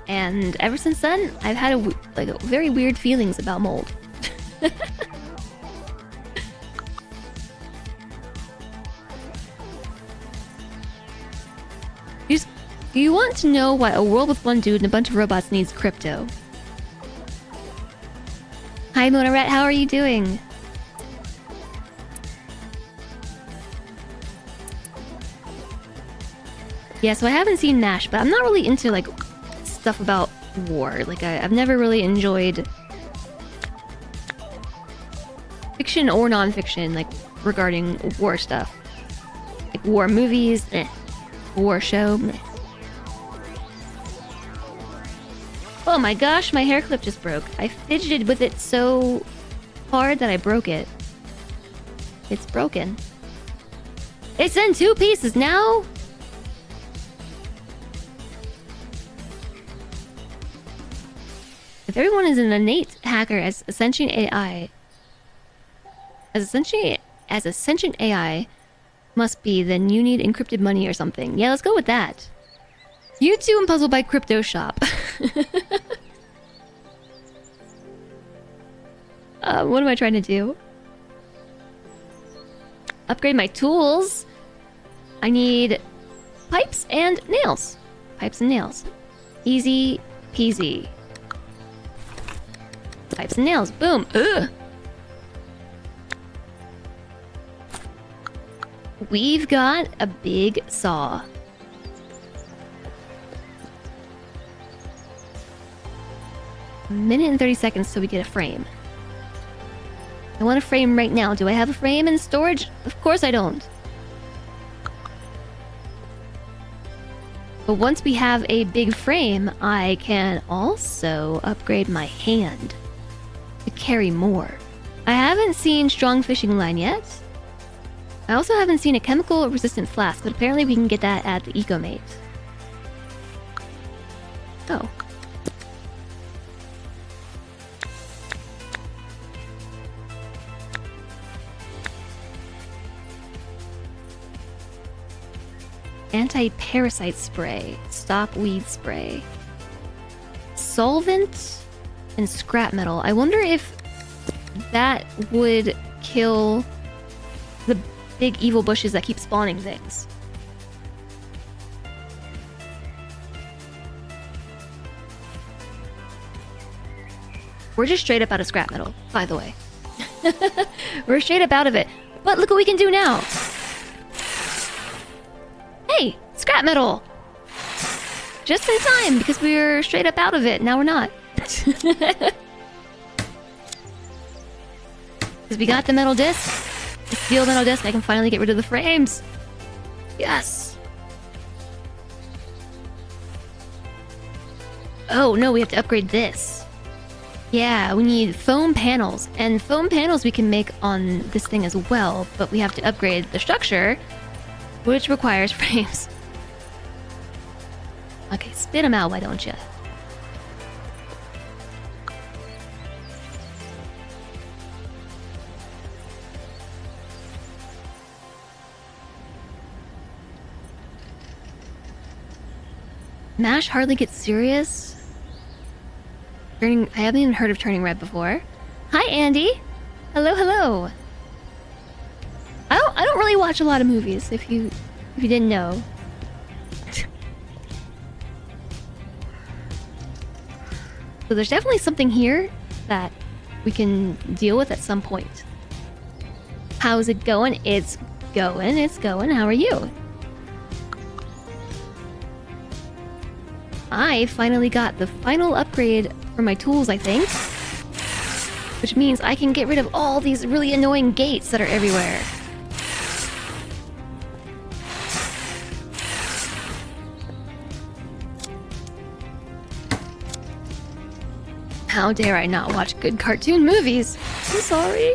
And ever since then, I've had very weird feelings about mold. You want to know why a world with one dude and a bunch of robots needs crypto? Hi, Mona Rat, how are you doing? Yeah, so I haven't seen MASH, but I'm not really into, like, stuff about war. Like, I've never really enjoyed fiction or non-fiction, like, regarding war stuff. Like, war movies, eh. War show, meh. Oh my gosh, my hair clip just broke. I fidgeted with it so hard that I broke it. It's broken. It's in 2 pieces now? If everyone is an innate hacker as a sentient AI... As a sentient AI must be, then you need encrypted money or something. Yeah, let's go with that. You too and puzzled by crypto shop. What am I trying to do? Upgrade my tools. I need pipes and nails. Pipes and nails. Easy peasy. Pipes and nails. Boom. Ugh. We've got a big saw. A minute and 30 seconds till we get a frame. I want a frame right now. Do I have a frame in storage? Of course I don't. But once we have a big frame, I can also upgrade my hand to carry more. I haven't seen strong fishing line yet. I also haven't seen a chemical resistant flask, but apparently we can get that at the EcoMate. Oh. Anti-parasite spray. Stop weed spray. Solvent and scrap metal. I wonder if that would kill the big evil bushes that keep spawning things. We're just straight up out of scrap metal, by the way. We're straight up out of it. But look what we can do now. Hey, scrap metal! Just in time, because we're straight up out of it. Now we're not. Because we got the metal disc. The steel metal disc, I can finally get rid of the frames. Yes! Oh, no, we have to upgrade this. Yeah, we need foam panels. And foam panels we can make on this thing as well, but we have to upgrade the structure, which requires frames. Okay, spit them out, why don't you? Mash hardly gets serious. I haven't even heard of Turning Red before. Hi, Andy. Hello, hello. I don't really watch a lot of movies. If you didn't know. So there's definitely something here that we can deal with at some point. How's it going? It's going. It's going. How are you? I finally got the final upgrade for my tools, I think. Which means I can get rid of all these really annoying gates that are everywhere. How dare I not watch good cartoon movies? I'm sorry.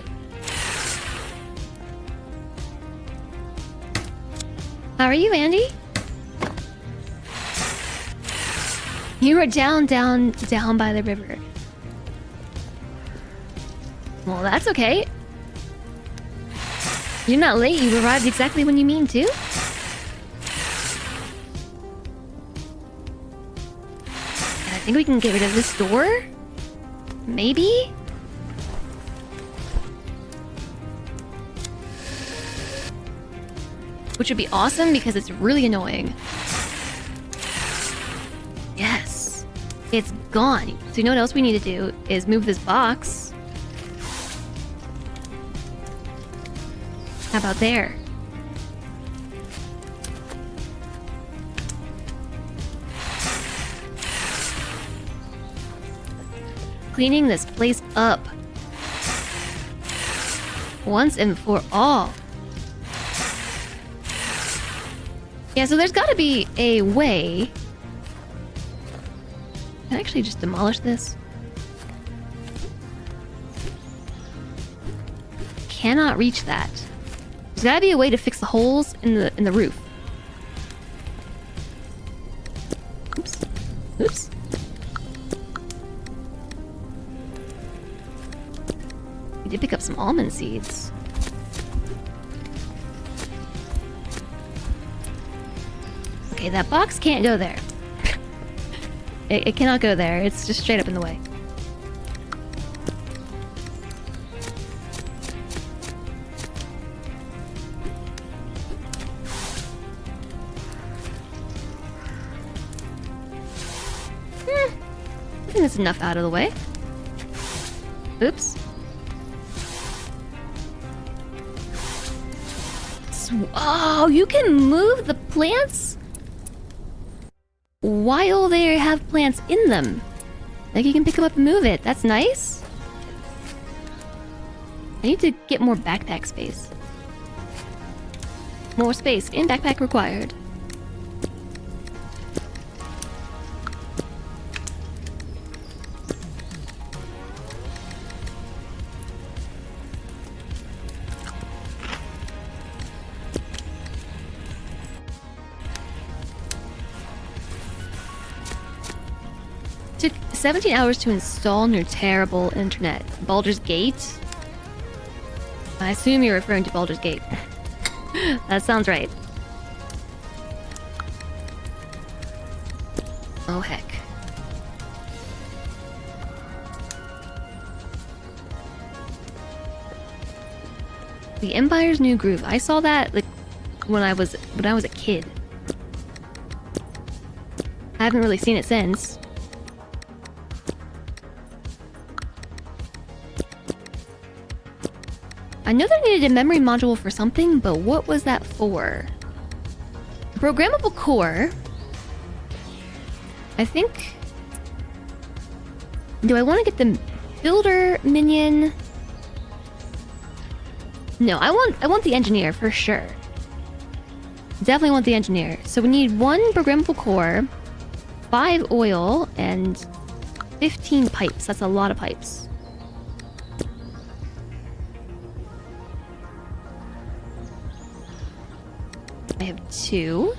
How are you, Andy? You are down by the river. Well, that's okay. You're not late, you arrived exactly when you mean to. And I think we can get rid of this door? Maybe? Which would be awesome because it's really annoying. Yes. It's gone. So you know what else we need to do is move this box. How about there? Cleaning this place up. Once and for all. Yeah, so there's gotta be a way. Can I actually just demolish this? Cannot reach that. There's gotta be a way to fix the holes in the roof. Oops. Oops. We did pick up some almond seeds. Okay, that box can't go there. It cannot go there. It's just straight up in the way. I think that's enough out of the way. Oops. Oh, you can move the plants while they have plants in them. Like you can pick them up and move it. That's nice. I need to get more backpack space. More space in backpack required. Took 17 hours to install on your terrible internet. Baldur's Gate? I assume you're referring to Baldur's Gate. That sounds right. Oh heck. The Empire's New Groove. I saw that like when I was a kid. I haven't really seen it since. I know that I needed a memory module for something, but what was that for? Programmable core. I think... Do I want to get the builder minion? No, I want the engineer for sure. Definitely want the engineer. So we need 1 programmable core, 5 oil, and 15 pipes. That's a lot of pipes. I have 2.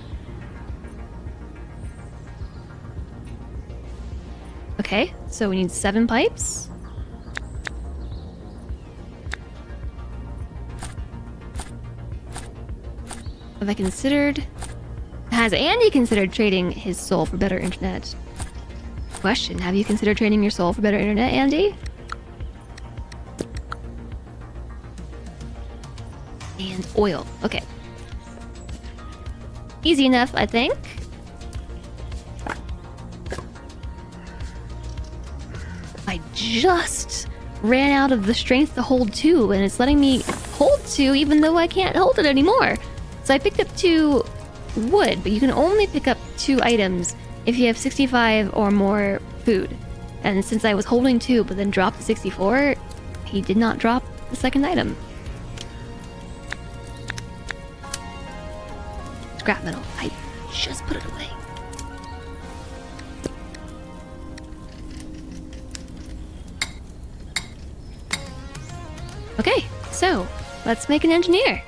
Okay, so we need 7 pipes. Have I considered... Has Andy considered trading his soul for better internet? Question, have you considered trading your soul for better internet, Andy? And oil, okay. Easy enough, I think. I just ran out of the strength to hold 2, and it's letting me hold 2 even though I can't hold it anymore. So I picked up 2 wood, but you can only pick up 2 items if you have 65 or more food. And since I was holding 2 but then dropped to 64, he did not drop the second item. Scrap metal. I just put it away. Okay, so let's make an engineer.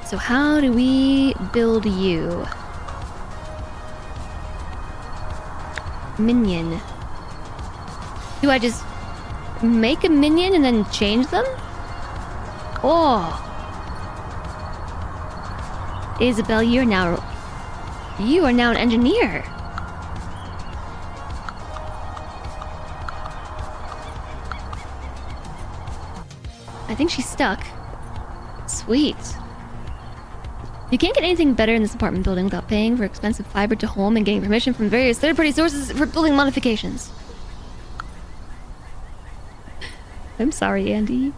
So how do we build you? Minion. Do I just make a minion and then change them? Oh. Isabel, you are now an engineer. I think she's stuck. Sweet. You can't get anything better in this apartment building without paying for expensive fiber to home and getting permission from various third-party sources for building modifications. I'm sorry, Andy.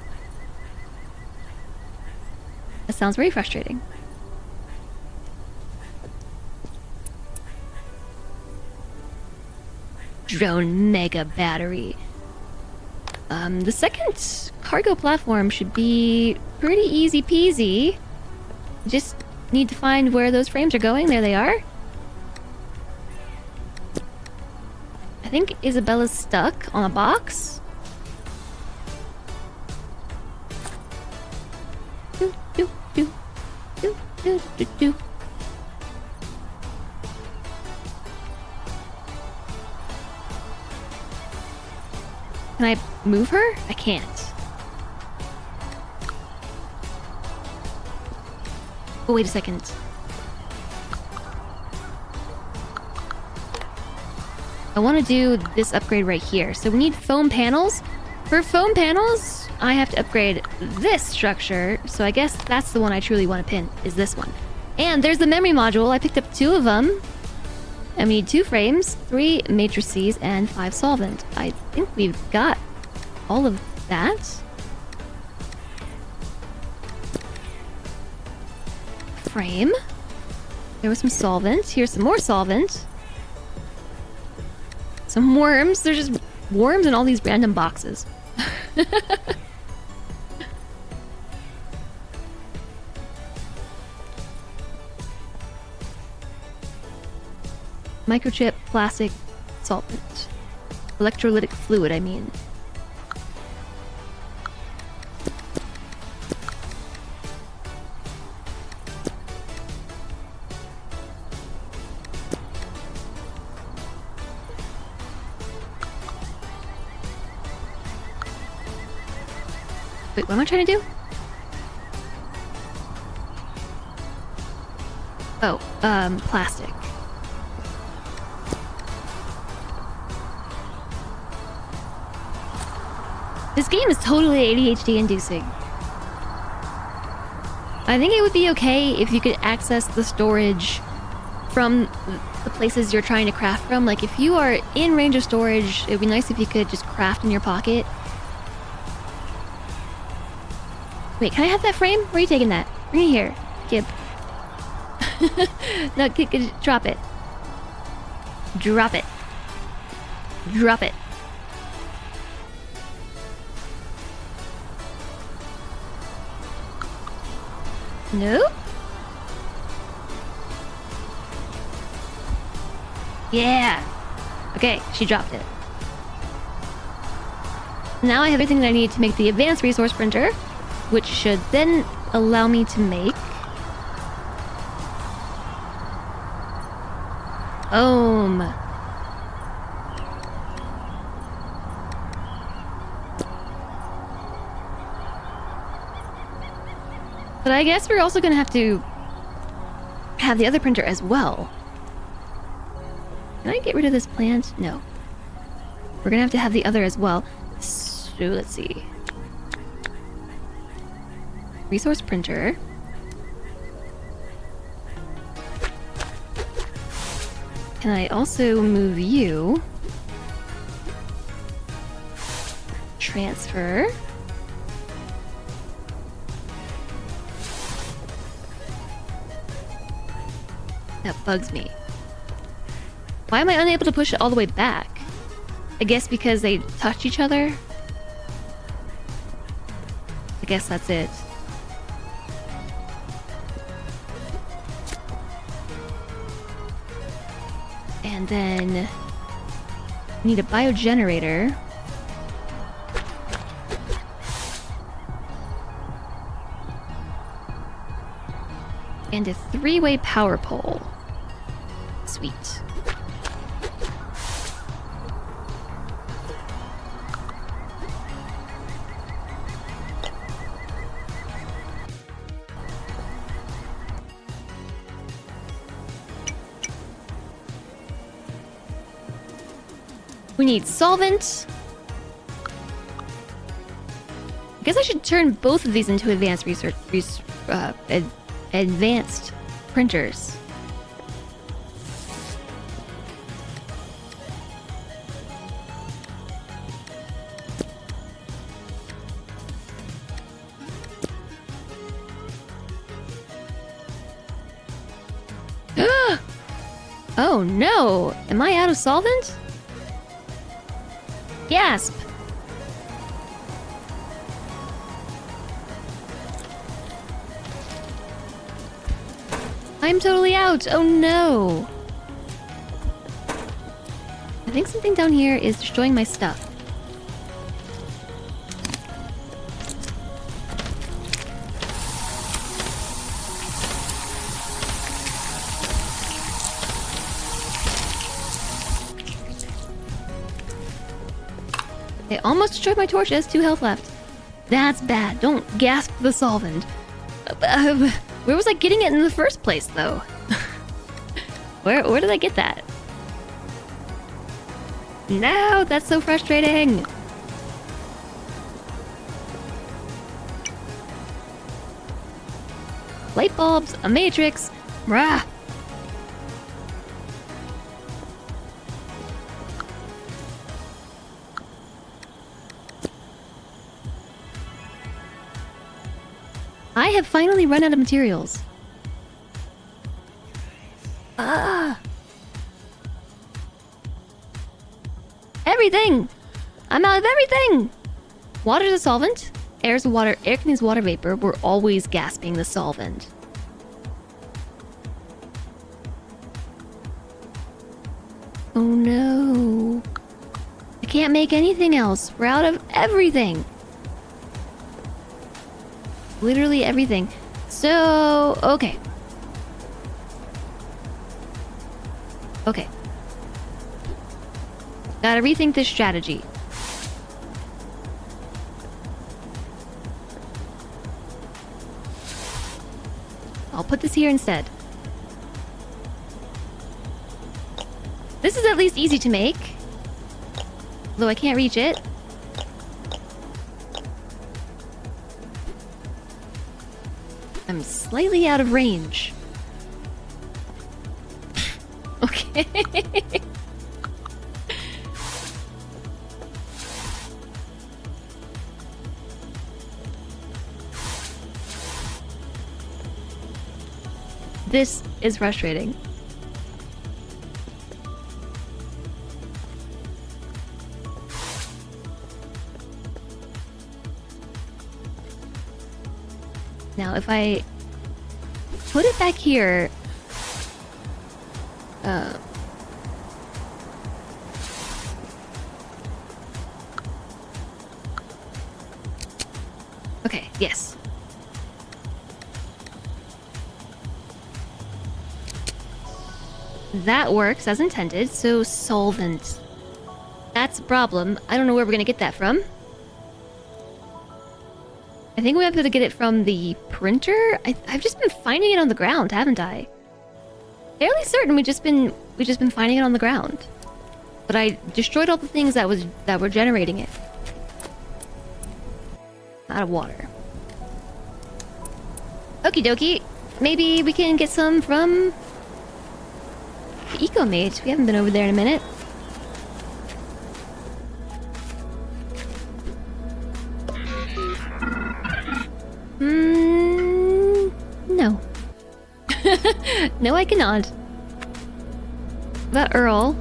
That sounds very frustrating. Drone mega battery. The second cargo platform should be pretty easy peasy. Just need to find where those frames are going. There they are. I think Isabella's stuck on a box. Do, do, do. Do, do, do, do. Can I move her? I can't. Oh, wait a second. I want to do this upgrade right here. So we need foam panels. For foam panels, I have to upgrade this structure. So I guess that's the one I truly want to pin, is this one. And there's the memory module. I picked up 2 of them. And we need 2 frames, 3 matrices, and 5 solvent. I think we've got all of that. Frame. There was some solvent. Here's some more solvent. Some worms. There's just worms in all these random boxes. Microchip, plastic, solvent. Electrolytic fluid, I mean. Wait, what am I trying to do? Oh, plastic. This game is totally ADHD inducing. I think it would be okay if you could access the storage from the places you're trying to craft from. Like, if you are in range of storage, it would be nice if you could just craft in your pocket. Wait, can I have that frame? Where are you taking that? Bring it here, Gib. No, drop it. Drop it. Drop it. No? Yeah. Okay, she dropped it. Now I have everything that I need to make the advanced resource printer, which should then allow me to make... Boom. But I guess we're also gonna have to have the other printer as well. Can I get rid of this plant? No. We're gonna have the other as well. So let's see. Resource printer. Can I also move you? Transfer. That bugs me. Why am I unable to push it all the way back? I guess because they touch each other? I guess that's it. And then... need a biogenerator. And a 3-way power pole. Sweet. We need solvent. I guess I should turn both of these into advanced advanced printers. Oh no! Am I out of solvent? Gasp! I'm totally out! Oh no! I think something down here is destroying my stuff. They almost destroyed my torch. It has 2 health left. That's bad. Don't gasp the solvent. Where was I getting it in the first place, though? Where did I get that? No, that's so frustrating. Light bulbs, a matrix. Rah. I have finally run out of materials. Ah! Everything! I'm out of everything! Water's a solvent. Air contains water vapor. We're always gasping the solvent. Oh no. I can't make anything else. We're out of everything. Literally everything. So, okay. Okay. Gotta rethink this strategy. I'll put this here instead. This is at least easy to make. Though I can't reach it. I'm slightly out of range. Okay. This is frustrating. Now, if I put it back here, okay, yes. That works as intended, so solvent. That's a problem. I don't know where we're gonna get that from. I think we have to get it from the printer. I've just been finding it on the ground, haven't I? Fairly certain we just been finding it on the ground. But I destroyed all the things that were generating it. Out of water. Okie dokie. Maybe we can get some from the Eco-Mate. We haven't been over there in a minute. No. No, I cannot. But Earl.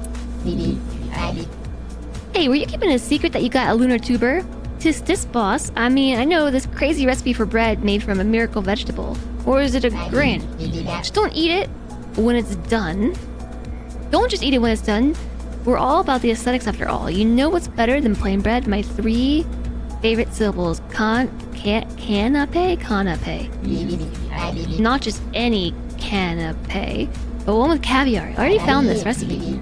Hey, were you keeping a secret that you got a lunar tuber? Tis this, boss. I mean, I know this crazy recipe for bread made from a miracle vegetable. Or is it a grain? Just don't eat it when it's done. Don't just eat it when it's done. We're all about the aesthetics after all. You know what's better than plain bread? My 3 favorite syllables. Canape? Not just any canape, but one with caviar. I already found this recipe.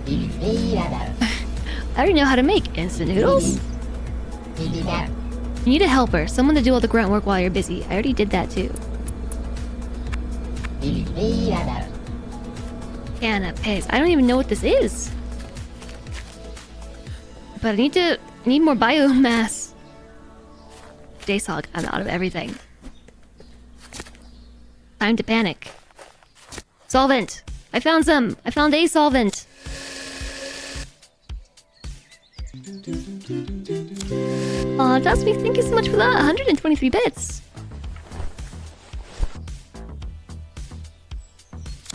I already know how to make instant noodles. You need a helper, someone to do all the grunt work while you're busy. I already did that too. Canapes. I don't even know what this is. But I need more biomass. Daysog, I'm out of everything. Time to panic. Solvent! I found some! I found a solvent! Aw, Jasmine, thank you so much for that. 123 bits.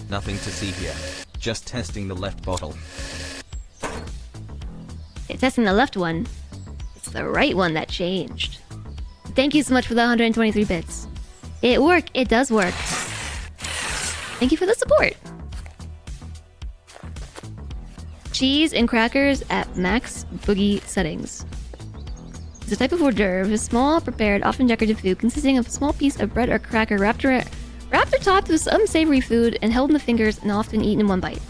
Nothing to see here. Just testing the left bottle. Okay, testing the left one. It's the right one that changed. Thank you so much for the 123 bits. It worked. It does work. Thank you for the support. Cheese and crackers at max boogie settings. It's a type of hors d'oeuvre, a small, prepared, often decorative food consisting of a small piece of bread or cracker wrapped or topped with some savory food and held in the fingers and often eaten in one bite.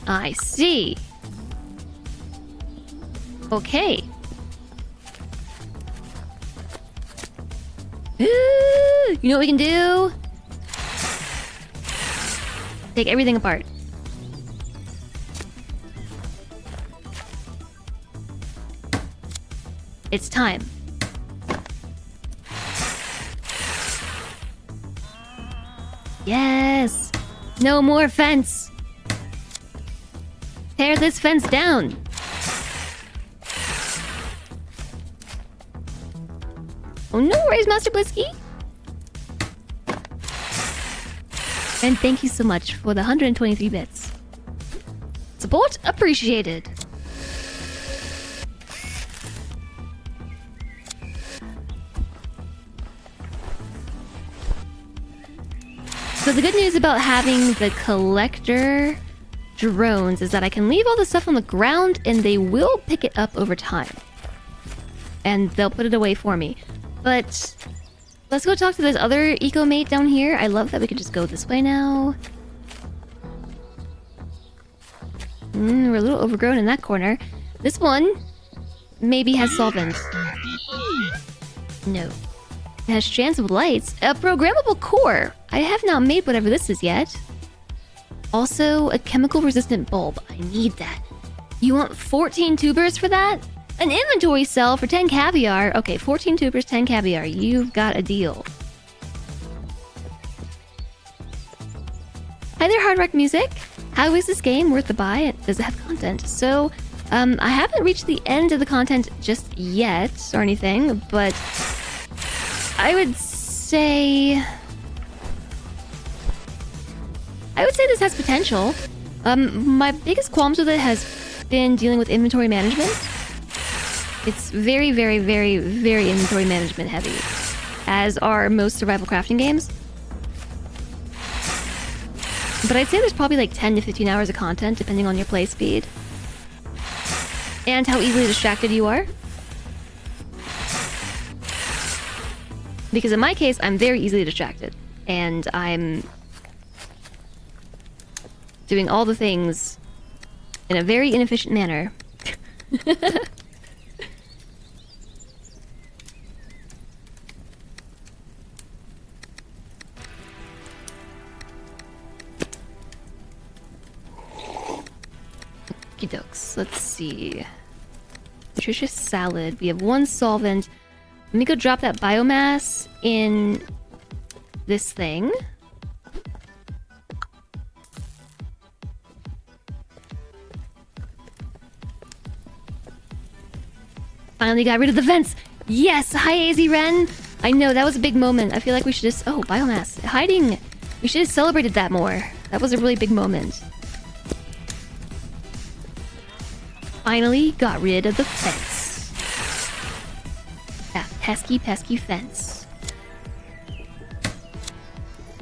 I see. Okay. Ooh, you know what we can do? Take everything apart. It's time. Yes! No more fence! Tear this fence down! Oh, no worries, Master Blisky! And thank you so much for the 123 bits. Support appreciated! So the good news about having the collector drones is that I can leave all the stuff on the ground and they will pick it up over time. And they'll put it away for me. But let's go talk to this other eco-mate down here. I love that we can just go this way now. We're a little overgrown in that corner. This one maybe has solvent. No. It has strands of lights. A programmable core. I have not made whatever this is yet. Also, a chemical-resistant bulb. I need that. You want 14 tubers for that? An inventory cell for 10 caviar. Okay, 14 tubers, 10 caviar. You've got a deal. Hi there, Hard Rock Music. How is this game worth the buy? Does it have content? So, I haven't reached the end of the content just yet or anything, but I would say this has potential. My biggest qualms with it has been dealing with inventory management. It's very, very, very, very inventory management heavy, as are most survival crafting games. But I'd say there's probably like 10 to 15 hours of content, depending on your play speed. And how easily distracted you are. Because in my case, I'm very easily distracted. And I'm doing all the things in a very inefficient manner. Okey-dokes. Let's see. Nutritious salad. We have one solvent. Let me go drop that biomass in this thing. Finally got rid of the vents. Yes! Hi, AZ Ren! I know, that was a big moment. I feel like we should just... Oh, biomass. Hiding! We should have celebrated that more. That was a really big moment. Finally got rid of the fence. That pesky, pesky fence.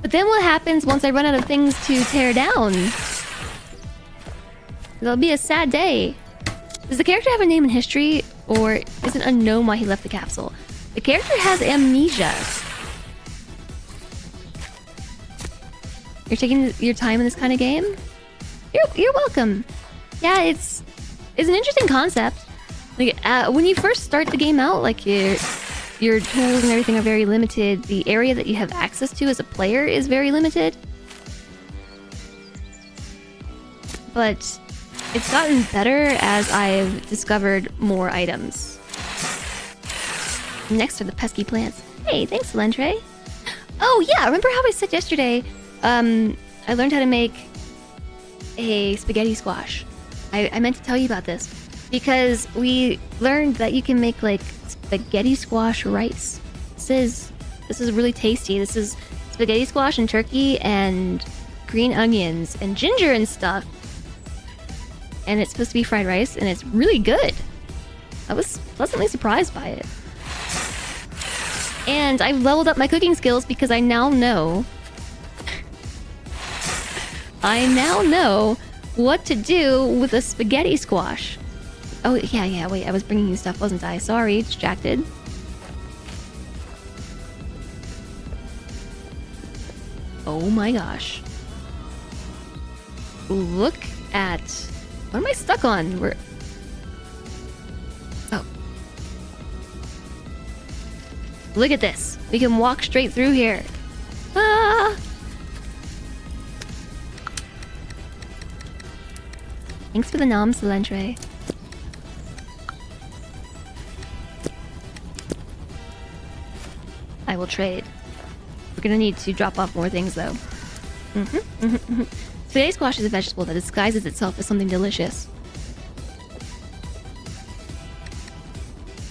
But then what happens once I run out of things to tear down? It'll be a sad day. Does the character have a name in history, or is it unknown why he left the capsule? The character has amnesia. You're taking your time in this kind of game? You're welcome. Yeah, it's an interesting concept. Like when you first start the game out, like your tools and everything are very limited. The area that you have access to as a player is very limited. But it's gotten better as I've discovered more items. Next are the pesky plants. Hey, thanks, Lentre. Oh yeah, remember how I said yesterday, I learned how to make a spaghetti squash. I meant to tell you about this because we learned that you can make like spaghetti squash rice. This is really tasty. This is spaghetti squash and turkey and green onions and ginger and stuff. And it's supposed to be fried rice and it's really good. I was pleasantly surprised by it. And I've leveled up my cooking skills because I now know what to do with a spaghetti squash. Oh, yeah, wait, I was bringing you stuff, wasn't I? Sorry, distracted. Oh my gosh. Look at... What am I stuck on? Oh. Look at this. We can walk straight through here. Ah! Thanks for the nom, Solentre. I will trade. We're gonna need to drop off more things, though. Spaghetti squash is a vegetable that disguises itself as something delicious.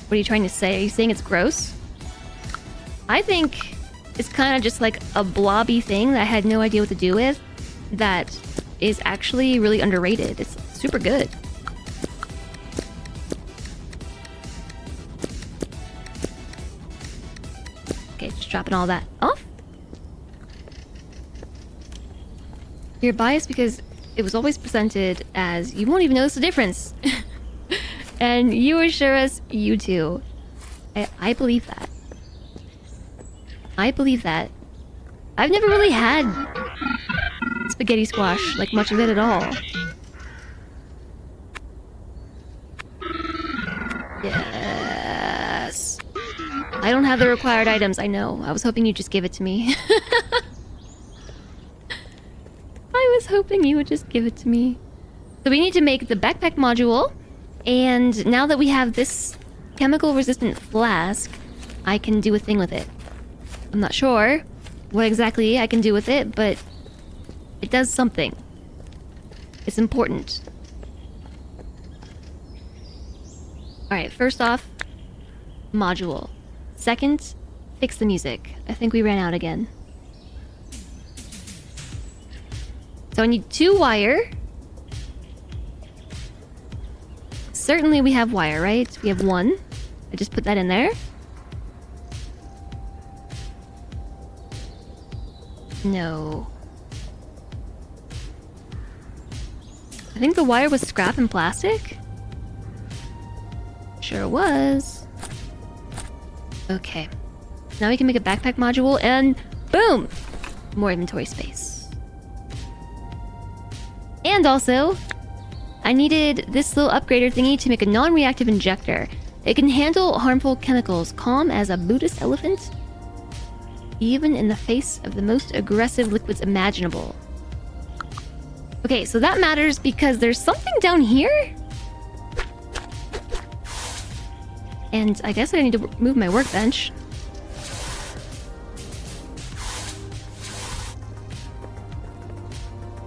What are you trying to say? Are you saying it's gross? I think it's kind of just like a blobby thing that I had no idea what to do with. That is actually really underrated. It's super good. Okay, just dropping all that off. You're biased because it was always presented as you won't even notice the difference. And you assure us you do. I believe that. I believe that. I've never really had spaghetti squash, like much of it at all. Yes. I don't have the required items. I know. I was hoping you'd just give it to me. I was hoping you would just give it to me. So we need to make the backpack module. And now that we have this chemical-resistant flask, I can do a thing with it. I'm not sure what exactly I can do with it, but it does something. It's important. Alright, first off, module. Second, fix the music. I think we ran out again. So I need 2 wire. Certainly we have wire, right? We have 1. I just put that in there. No. I think the wire was scrap and plastic. Sure was. Okay. Now we can make a backpack module and boom! More inventory space. And also, I needed this little upgrader thingy to make a non-reactive injector. It can handle harmful chemicals, calm as a Buddhist elephant, even in the face of the most aggressive liquids imaginable. Okay, so that matters because there's something down here? And I guess I need to move my workbench.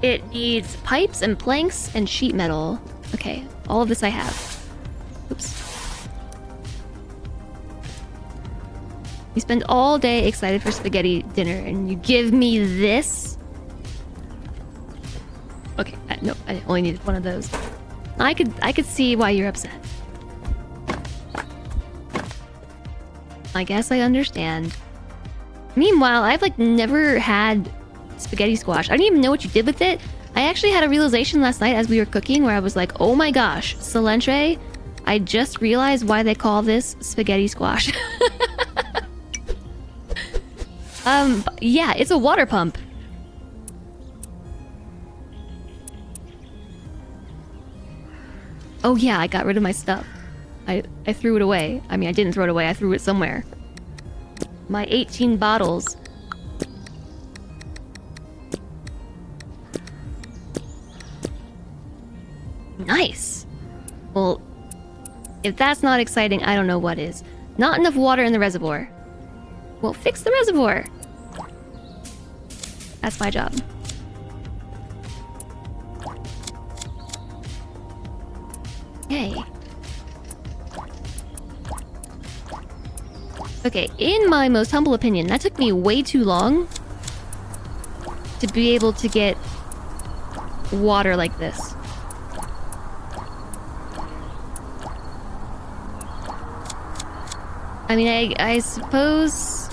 It needs pipes and planks and sheet metal. Okay, all of this I have. Oops. You spend all day excited for spaghetti dinner and you give me this? Okay, no, I only needed one of those. I could see why you're upset. I guess I understand. Meanwhile, I've like never had spaghetti squash. I didn't even know what you did with it. I actually had a realization last night as we were cooking where I was like, oh my gosh, cilantro. I just realized why they call this spaghetti squash. Yeah, it's a water pump. Oh yeah, I got rid of my stuff. I threw it away. I mean, I didn't throw it away. I threw it somewhere. My 18 bottles. Nice. Well, if that's not exciting, I don't know what is. Not enough water in the reservoir. Well, fix the reservoir. That's my job. Yay. Okay, in my most humble opinion, that took me way too long to be able to get water like this. I mean, I suppose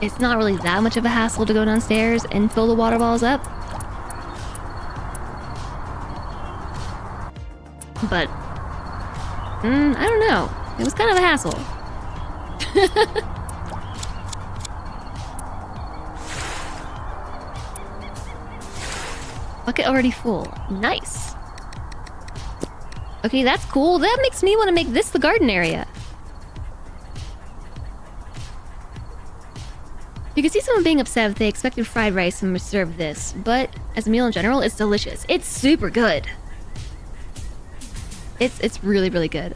it's not really that much of a hassle to go downstairs and fill the water balls up. But, I don't know. It was kind of a hassle. Bucket already full. Nice. Okay, that's cool. That makes me want to make this the garden area. You can see someone being upset if they expected fried rice and were served this, but as a meal in general, it's delicious. It's super good. It's really, really good.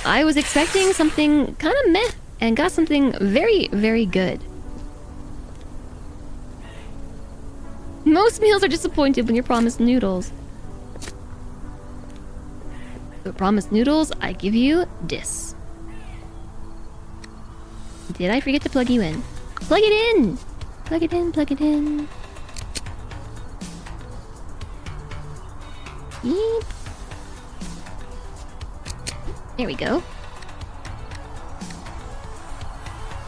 I was expecting something kind of meh and got something very, very good. Most meals are disappointed when you're promised noodles. So promised noodles, I give you this. Did I forget to plug you in? Plug it in! Plug it in, plug it in. Yeep. There we go.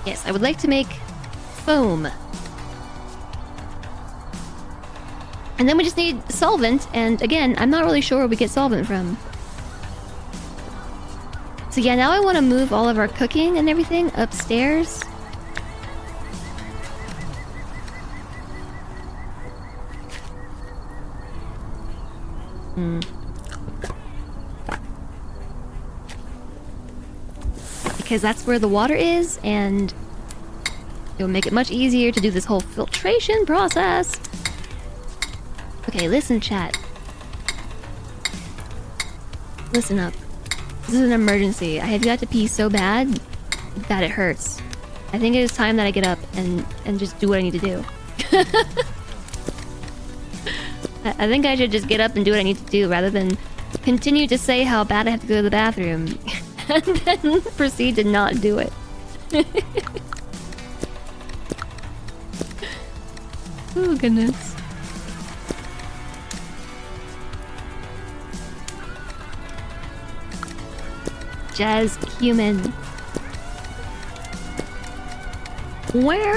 Yes, I would like to make foam. And then we just need solvent, and again, I'm not really sure where we get solvent from. So yeah, now I want to move all of our cooking and everything upstairs. because that's where the water is, and it will make it much easier to do this whole filtration process. Okay, listen, chat. Listen up. This is an emergency. I have got to pee so bad that it hurts. I think it is time that I get up and just do what I need to do. I think I should just get up and do what I need to do rather than continue to say how bad I have to go to the bathroom and then proceed to not do it. Oh goodness. Jazz human. Where?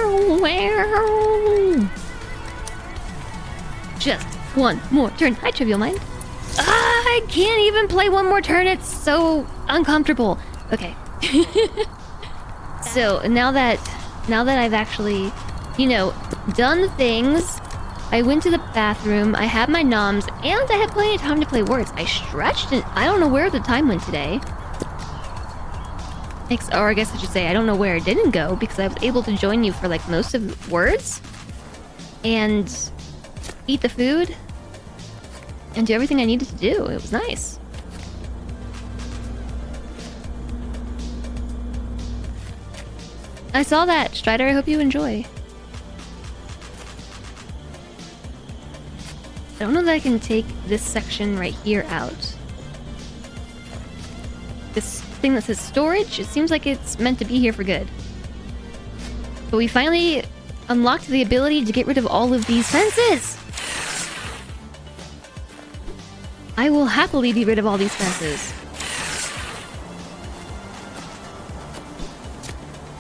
Just one more turn. Hi, Trivial Mind. I can't even play one more turn. It's so uncomfortable. Okay. So now that I've actually, you know, done things, I went to the bathroom. I had my noms, and I had plenty of time to play words. I stretched, and I don't know where the time went today. Or I guess I should say, I don't know where it didn't go, because I was able to join you for like most of the words and eat the food and do everything I needed to do. It was nice. I saw that, Strider. I hope you enjoy. I don't know that I can take this section right here out. This thing that says storage, it seems like it's meant to be here for good. But we finally unlocked the ability to get rid of all of these fences! I will happily be rid of all these fences.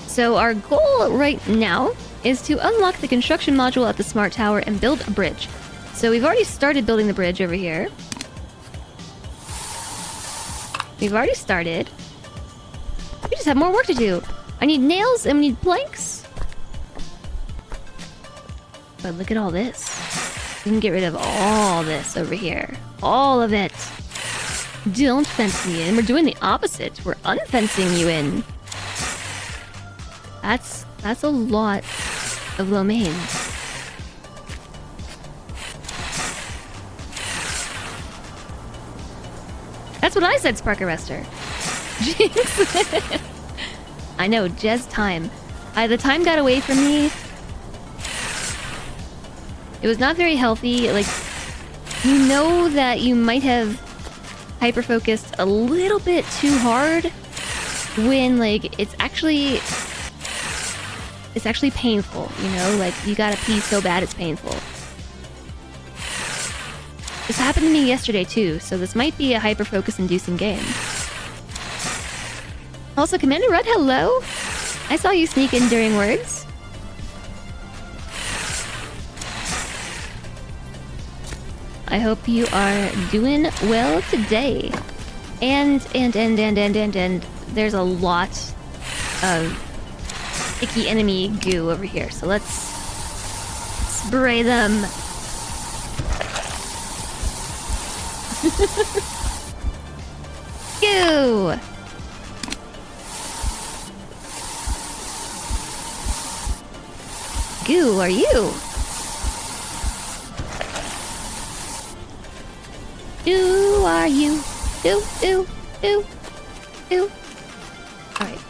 So our goal right now is to unlock the construction module at the smart tower and build a bridge. So we've already started building the bridge over here. We've already started. We just have more work to do. I need nails and we need planks. But look at all this. We can get rid of all this over here. All of it. Don't fence me in. We're doing the opposite. We're unfencing you in. That's a lot of domain. That's what I said, Spark Arrestor. Jinx. I know, Jez time. The time got away from me. It was not very healthy. Like, you know that you might have hyper-focused a little bit too hard when, like, it's actually painful, you know? Like, you gotta pee so bad it's painful. This happened to me yesterday too, so this might be a hyper-focus inducing game. Also, Commander Red, hello! I saw you sneak in during words. I hope you are doing well today. And there's a lot of icky enemy goo over here, so let's spray them. Goo! Goo, are you? Who are you? Who? Alright.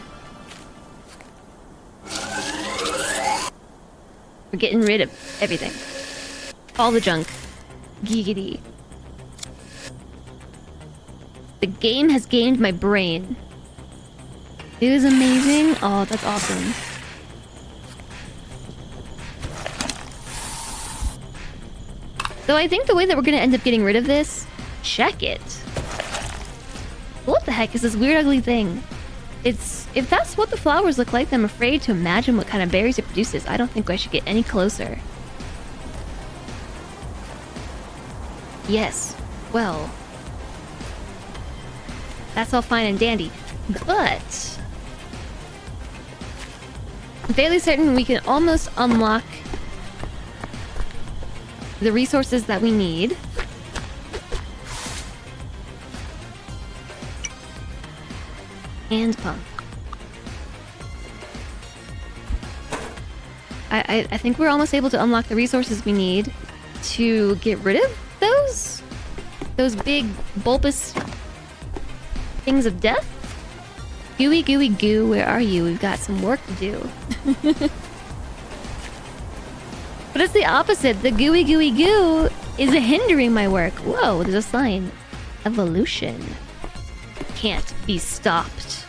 We're getting rid of everything. All the junk. Giggity. The game has gained my brain. It was amazing. Oh, that's awesome. So I think the way that we're gonna end up getting rid of this... Check it. What the heck is this weird ugly thing? If that's what the flowers look like, I'm afraid to imagine what kind of berries it produces. I don't think I should get any closer. Yes. Well... that's all fine and dandy. But... I'm fairly certain we can almost unlock the resources that we need. And pump. I think we're almost able to unlock the resources we need to get rid of those big bulbous things of death. Gooey gooey goo, where are you? We've got some work to do. But it's the opposite. The gooey gooey goo is hindering my work. Whoa, there's a sign. Evolution can't be stopped.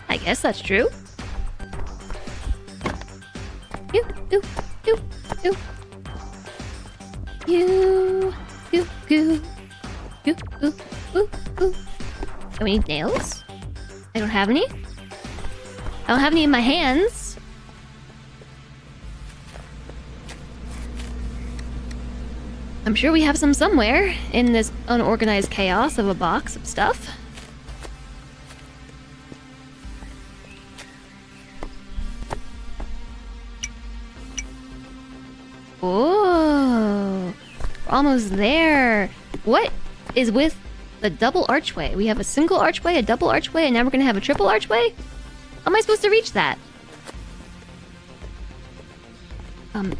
I guess that's true. You, you, you, you. You, you, you. You, ooh, ooh, ooh. Do we need nails? I don't have any. I don't have any in my hands. I'm sure we have some somewhere in this unorganized chaos of a box of stuff. Oh, we're almost there. What is with the double archway? We have a single archway, a double archway, and now we're gonna have a triple archway? How am I supposed to reach that?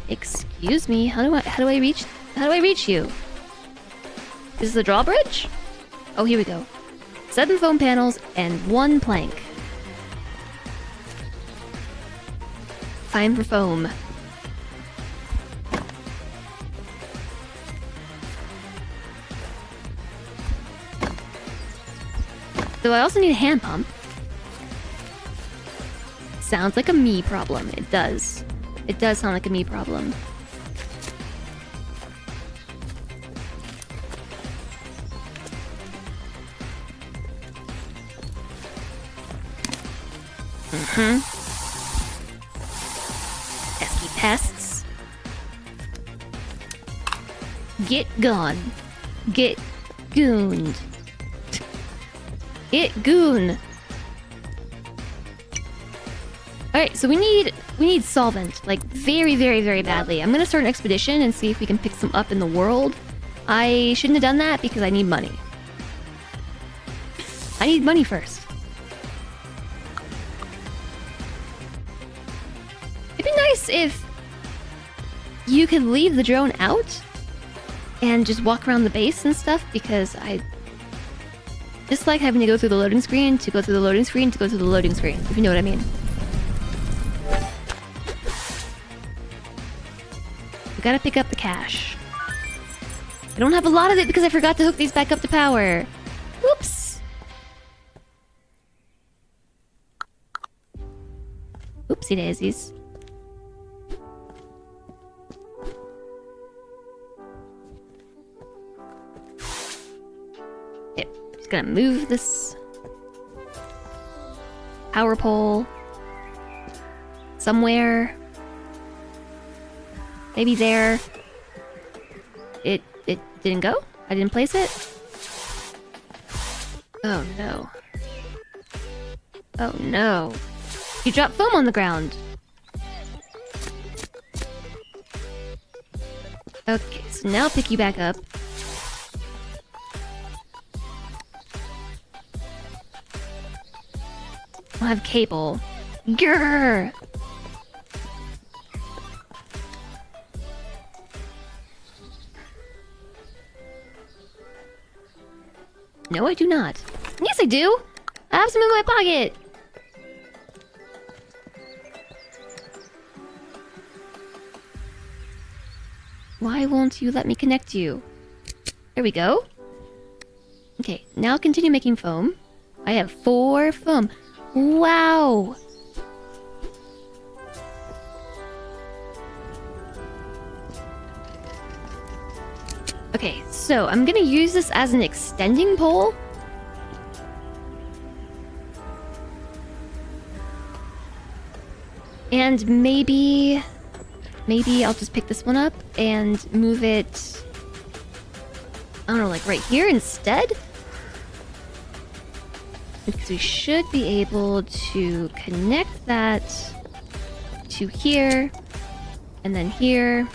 Excuse me. How do I reach you? Is this the drawbridge? Oh, here we go. 7 foam panels and 1 plank. Time for foam. So I also need a hand pump. Sounds like a me problem. It does. It does sound like a me problem. Pesky pests. Get gone. Get gooned. Get goon. Alright, so we need solvent, like very, very, very badly. I'm gonna start an expedition and see if we can pick some up in the world. I shouldn't have done that because I need money. I need money first. It'd be nice if you could leave the drone out and just walk around the base and stuff, because I dislike having to go through the loading screen to go through the loading screen to go through the loading screen, if you know what I mean. We gotta pick up the cash. I don't have a lot of it because I forgot to hook these back up to power. Whoops. Oopsie daisies. Yep, just gonna move this power pole somewhere. Maybe there. It didn't go? I didn't place it? Oh no. Oh no. You dropped foam on the ground. Okay, so now pick you back up. I'll have cable. Grrr! No, I do not. Yes, I do! I have some in my pocket! Why won't you let me connect you? There we go. Okay, now continue making foam. I have 4 foam. Wow! Okay, so I'm gonna use this as an extending pole. And maybe I'll just pick this one up and move it, I don't know, like right here instead? Because we should be able to connect that to here, and then here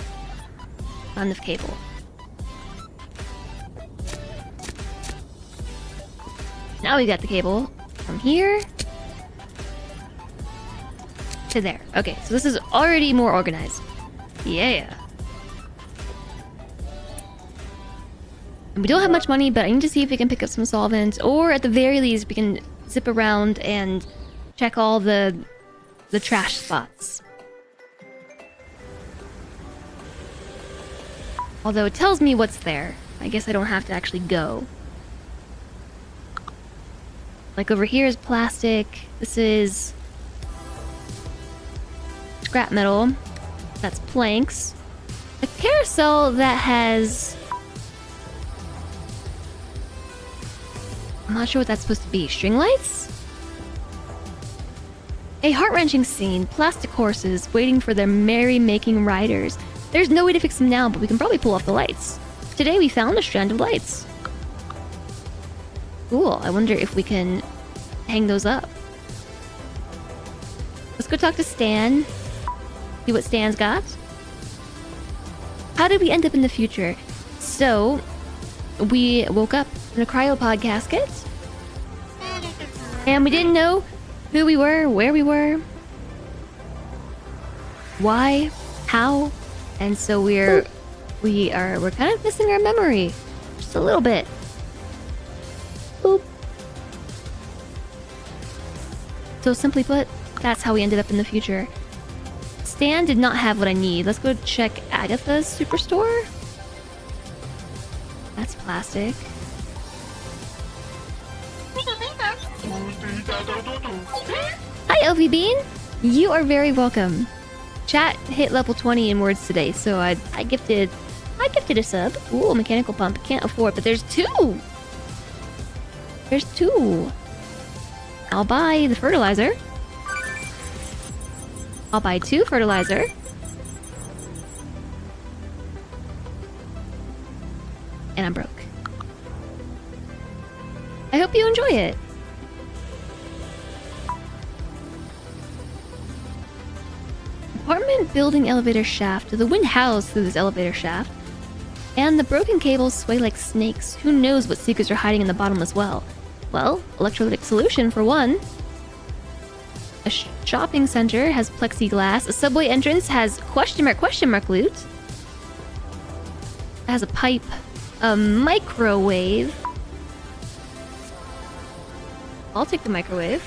on the cable. Now we got the cable from here to there. Okay, so this is already more organized. Yeah. And we don't have much money, but I need to see if we can pick up some solvents, or at the very least, we can zip around and check all the trash spots. Although it tells me what's there. I guess I don't have to actually go. Like over here is plastic. This is scrap metal. That's planks. A carousel that has... I'm not sure what that's supposed to be. String lights? A heart-wrenching scene. Plastic horses waiting for their merry-making riders. There's no way to fix them now, but we can probably pull off the lights. Today we found a strand of lights. Cool. I wonder if we can hang those up. Let's go talk to Stan. See what Stan's got. How did we end up in the future? So, we woke up in a cryopod casket. And we didn't know who we were, where we were, why, how. And so we're kind of missing our memory. Just a little bit. Boop. So simply put, that's how we ended up in the future. Stan did not have what I need. Let's go check Agatha's superstore. That's plastic. Hi, Elfie Bean. You are very welcome. Chat hit level 20 in words today, so I gifted a sub. Ooh, mechanical pump. Can't afford, but there's two. There's two. I'll buy the fertilizer. I'll buy 2 fertilizer. And I'm broke. I hope you enjoy it. Apartment building elevator shaft. The wind howls through this elevator shaft. And the broken cables sway like snakes. Who knows what secrets are hiding in the bottomless well? Well, electrolytic solution for one. A shopping center has plexiglass. A subway entrance has question mark loot. It has a pipe. A microwave. I'll take the microwave.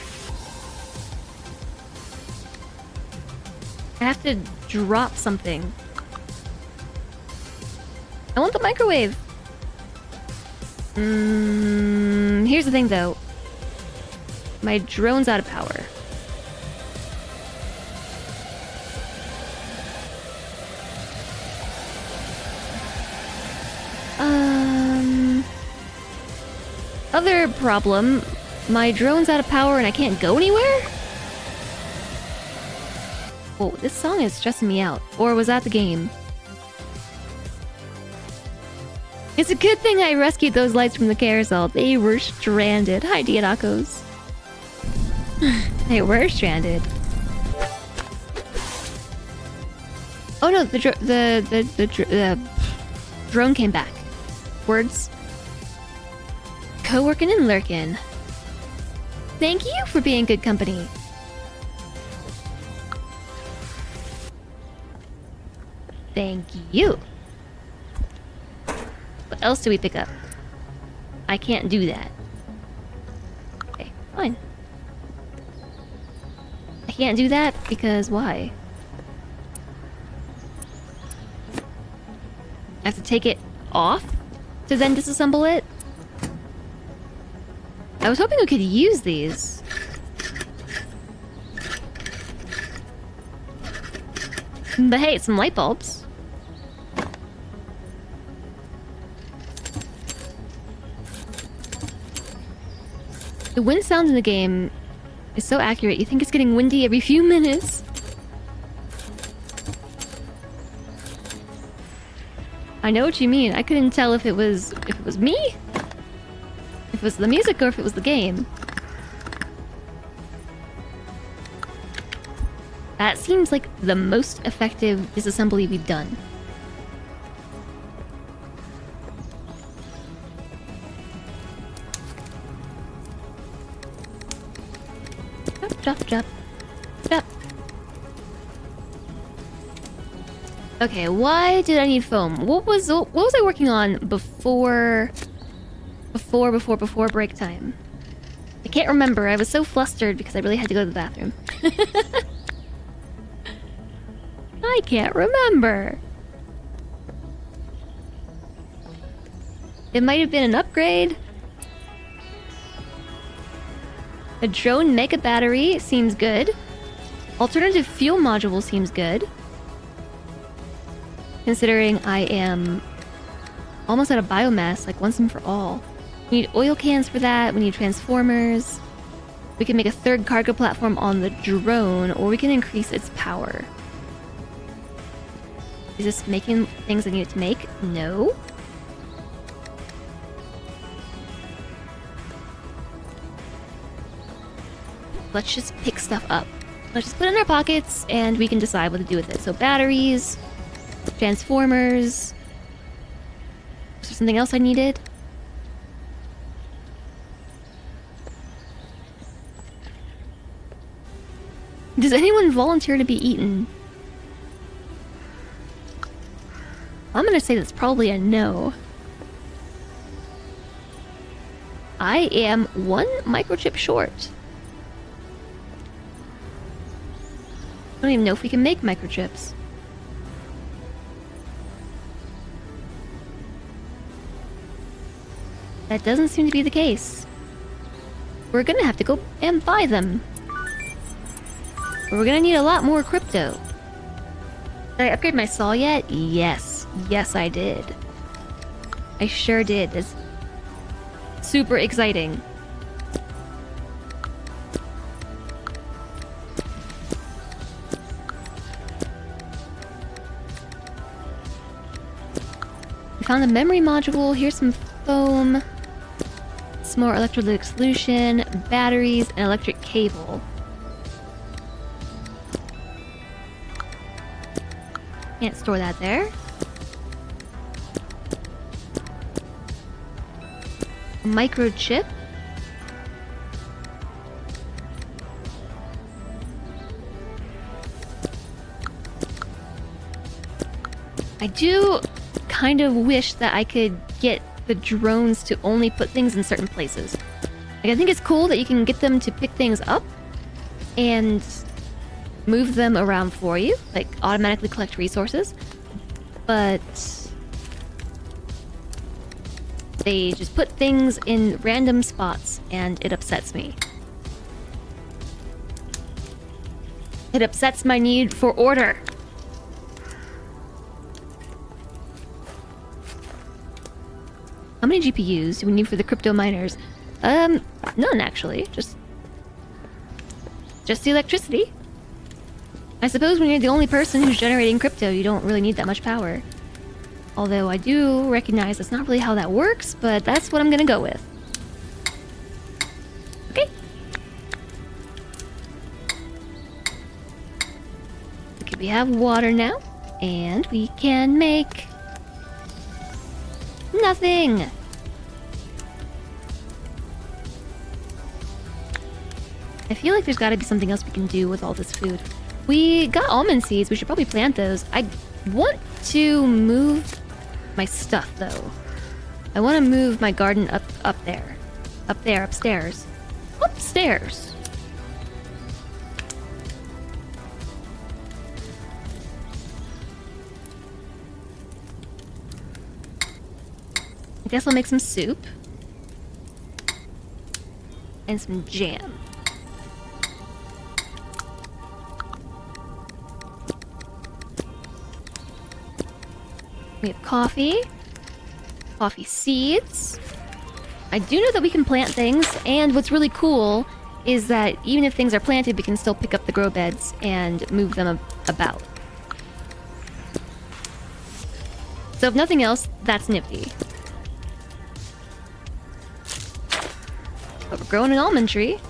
I have to drop something. I want the microwave. Here's the thing though. My drone's out of power. Other problem. My drone's out of power and I can't go anywhere? Whoa, this song is stressing me out. Or was that the game? It's a good thing I rescued those lights from the carousel. They were stranded. Hi, Dianakos. They were stranded. Oh no, the drone came back. Words. Co-working and lurking. Thank you for being good company. Thank you. What else do we pick up? I can't do that. Okay, fine. I can't do that because why? I have to take it off to then disassemble it? I was hoping we could use these. But hey, some light bulbs. The wind sound in the game is so accurate, you think it's getting windy every few minutes. I know what you mean. I couldn't tell if it was me, if it was the music, or if it was the game. That seems like the most effective disassembly we've done. Drop, drop, drop. Drop. Okay, why did I need foam? What was I working on before break time? I can't remember. I was so flustered because I really had to go to the bathroom. I can't remember. It might have been an upgrade. A drone mega battery seems good. Alternative fuel module seems good. Considering I am almost out of biomass, like once and for all. We need oil cans for that, we need transformers. We can make a third cargo platform on the drone, or we can increase its power. Is this making things I need it to make? No. Let's just pick stuff up. Let's just put it in our pockets, and we can decide what to do with it. So batteries, transformers. Was there something else I needed? Does anyone volunteer to be eaten? I'm gonna say that's probably a no. I am 1 microchip short. I don't even know if we can make microchips. That doesn't seem to be the case. We're gonna have to go and buy them. But we're gonna need a lot more crypto. Did I upgrade my saw yet? Yes. Yes, I did. I sure did. It's super exciting. We found a memory module. Here's some foam. Some more electrolytic solution, batteries, and electric cable. Can't store that there. A microchip. I do kind of wish that I could get the drones to only put things in certain places. Like, I think it's cool that you can get them to pick things up and move them around for you, like automatically collect resources, but they just put things in random spots and it upsets me. It upsets my need for order. How many GPUs do we need for the crypto miners? None actually, just the electricity. I suppose when you're the only person who's generating crypto, you don't really need that much power. Although I do recognize that's not really how that works, but that's what I'm gonna go with. Okay. Okay, we have water now, and we can make nothing. I feel like there's gotta be something else we can do with all this food. We got almond seeds. We should probably plant those. I want to move my stuff, though. I want to move my garden up there. Up there, upstairs. Upstairs! I guess I'll make some soup. And some jam. We have coffee. Coffee seeds. I do know that we can plant things, and what's really cool is that even if things are planted, we can still pick up the grow beds and move them about. So if nothing else, that's nifty. But we're growing an almond tree.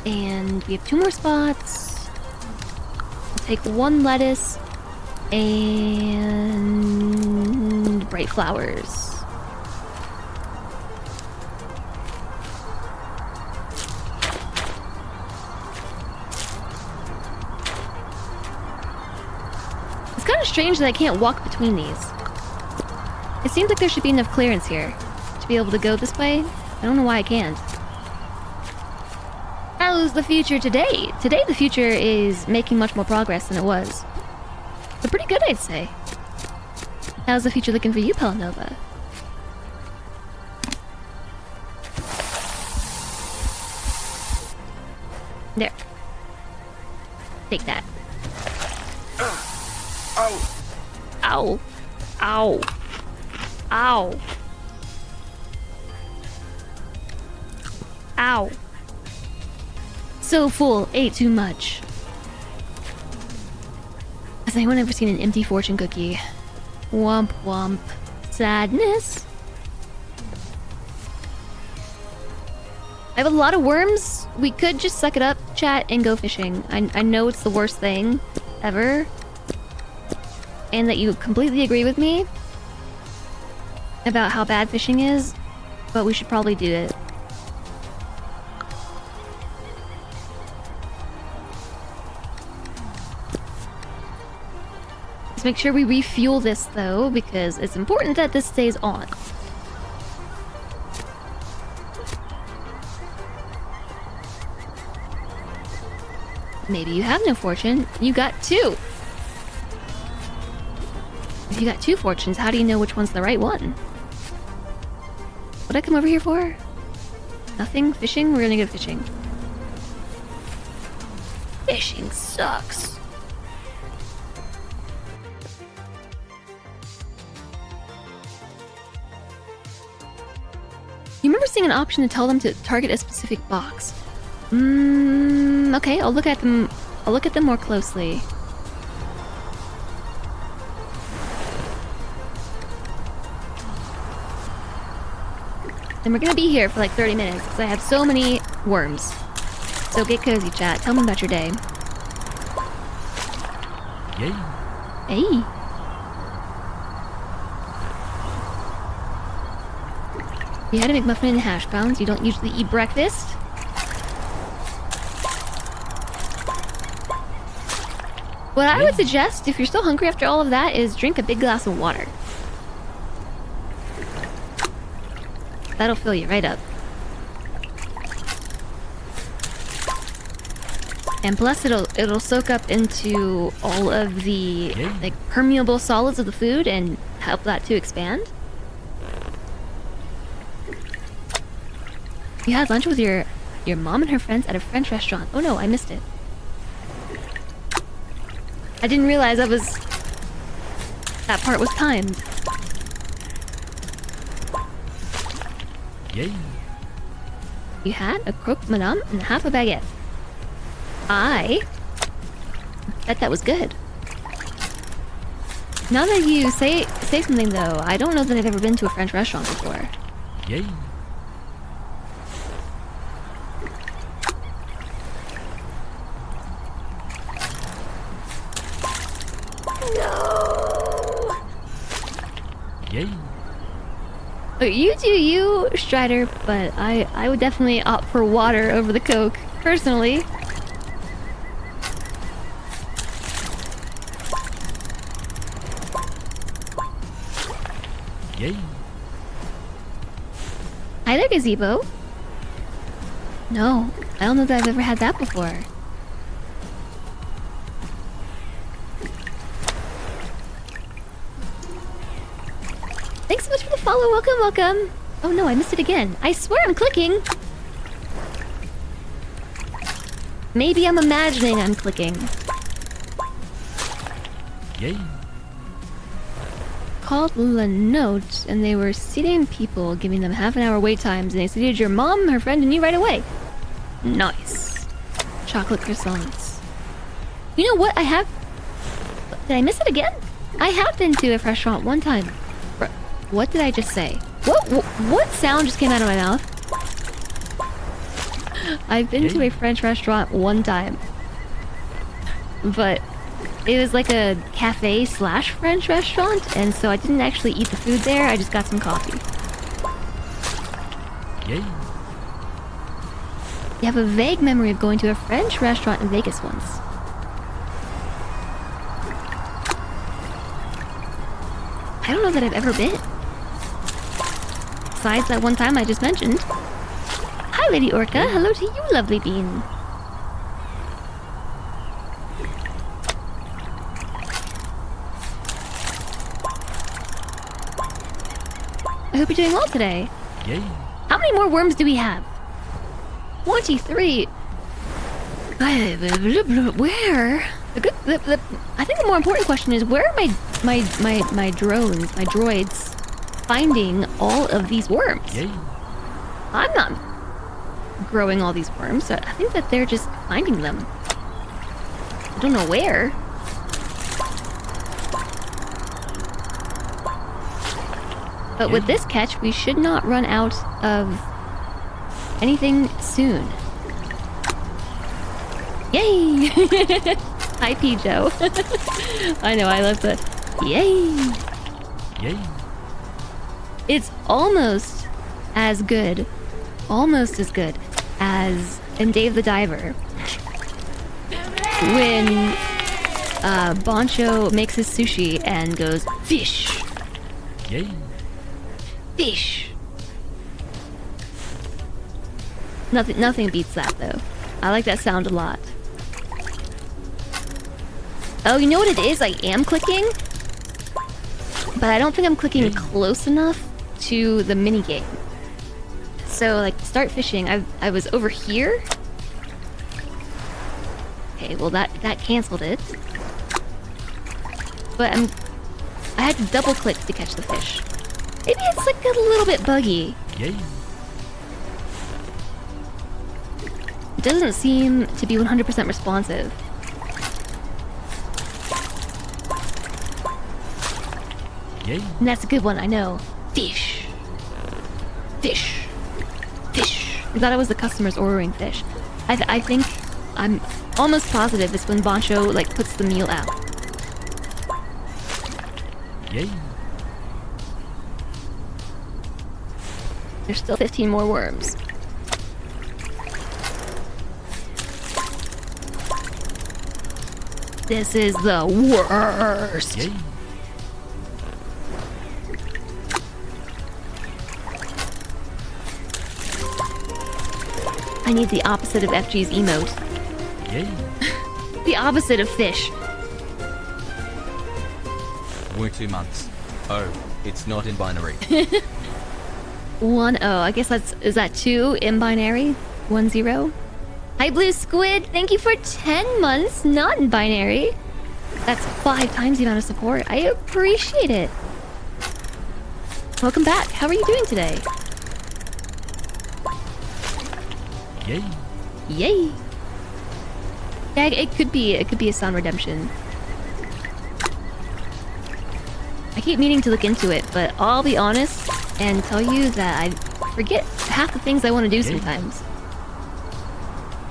And we have 2 more spots. I'll take 1 lettuce and bright flowers. kind of strange that I can't walk between these. It seems like there should be enough clearance here to be able to go this way. I don't know why I can't. How's the future today? Today the future is making much more progress than it was. But pretty good, I'd say. How's the future looking for you, Pelanova? There. Take that. Oh! Ow. Ow. Ow. Ow. So full, ate too much. Has anyone ever seen an empty fortune cookie? Womp womp. Sadness. I have a lot of worms. We could just suck it up, chat, and go fishing. I know it's the worst thing ever. And that you completely agree with me about how bad fishing is, but we should probably do it. Let's make sure we refuel this though, because it's important that this stays on. Maybe you have no fortune. You got 2. If you got 2 fortunes, how do you know which one's the right one? What'd I come over here for? Nothing? Fishing? We're gonna go fishing. Fishing sucks. You remember seeing an option to tell them to target a specific box? Okay, I'll look at them. I'll look at them more closely. And we're gonna be here for like 30 minutes because I have so many worms. So get cozy, chat. Tell me about your day. Yay. Hey. You had a McMuffin and hash browns. You don't usually eat breakfast. What I would suggest, if you're still hungry after all of that, is drink a big glass of water. That'll fill you right up. And plus it'll soak up into all of the like permeable solids of the food and help that to expand. You had lunch with your mom and her friends at a French restaurant. Oh no, I missed it. I didn't realize that part was timed. Yay. You had a croque madame and half a baguette. I bet that was good. Now that you say something though, I don't know that I've ever been to a French restaurant before. Yay. No. Yay. You do you, Strider, but I would definitely opt for water over the Coke, personally. Yay. Hi there, Gazebo. No, I don't know that I've ever had that before. Thanks so much for the follow. Welcome, welcome. Oh no, I missed it again. I swear I'm clicking. Maybe I'm imagining I'm clicking. Yay. Called La Note, and they were seating people, giving them half-an-hour wait times, and they seated your mom, her friend, and you right away. Nice. Chocolate croissants. You know what? Did I miss it again? I have been to a restaurant one time. What did I just say? What sound just came out of my mouth? I've been to a French restaurant one time. But it was like a cafe / French restaurant, and so I didn't actually eat the food there, I just got some coffee. Yay. You have a vague memory of going to a French restaurant in Vegas once. I don't know that I've ever been. Besides that one time I just mentioned. Hi, Lady Orca. Hello to you, lovely bean. I hope you're doing well today. Yay. How many more worms do we have? 23. Where? I think the more important question is, where are my drones, my droids, finding all of these worms? Yay. I'm not growing all these worms. So I think that they're just finding them. I don't know where. But with this catch, we should not run out of anything soon. Yay! Hi, Pijo. I know, I love the yay. Yay. It's almost as good as in Dave the Diver when Boncho makes his sushi and goes, fish, Yay. fish. Nothing beats that though. I like that sound a lot. Oh, you know what it is? I am clicking, but I don't think I'm clicking close enough to the mini game. So, like, start fishing. I was over here. Okay, well that canceled it. But I had to double click to catch the fish. Maybe it's like a little bit buggy. Yay. It doesn't seem to be 100% responsive. Yay. And that's a good one, I know. Fish. Fish. Fish. I thought it was the customers ordering fish. I think, I'm almost positive it's when Boncho, like, puts the meal out. Yay. There's still 15 more worms. This is the worst. Yay. I need the opposite of FG's emote. Yay. The opposite of fish. We're 2 months. Oh, it's not in binary. 1-0. I guess is that 2 in binary? 1-0. Hi, Blue Squid. Thank you for 10 months, not in binary. That's 5 times the amount of support. I appreciate it. Welcome back. How are you doing today? Yay. Yay. Yeah, it could be a sound redemption. I keep meaning to look into it, but I'll be honest and tell you that I forget half the things I want to do sometimes.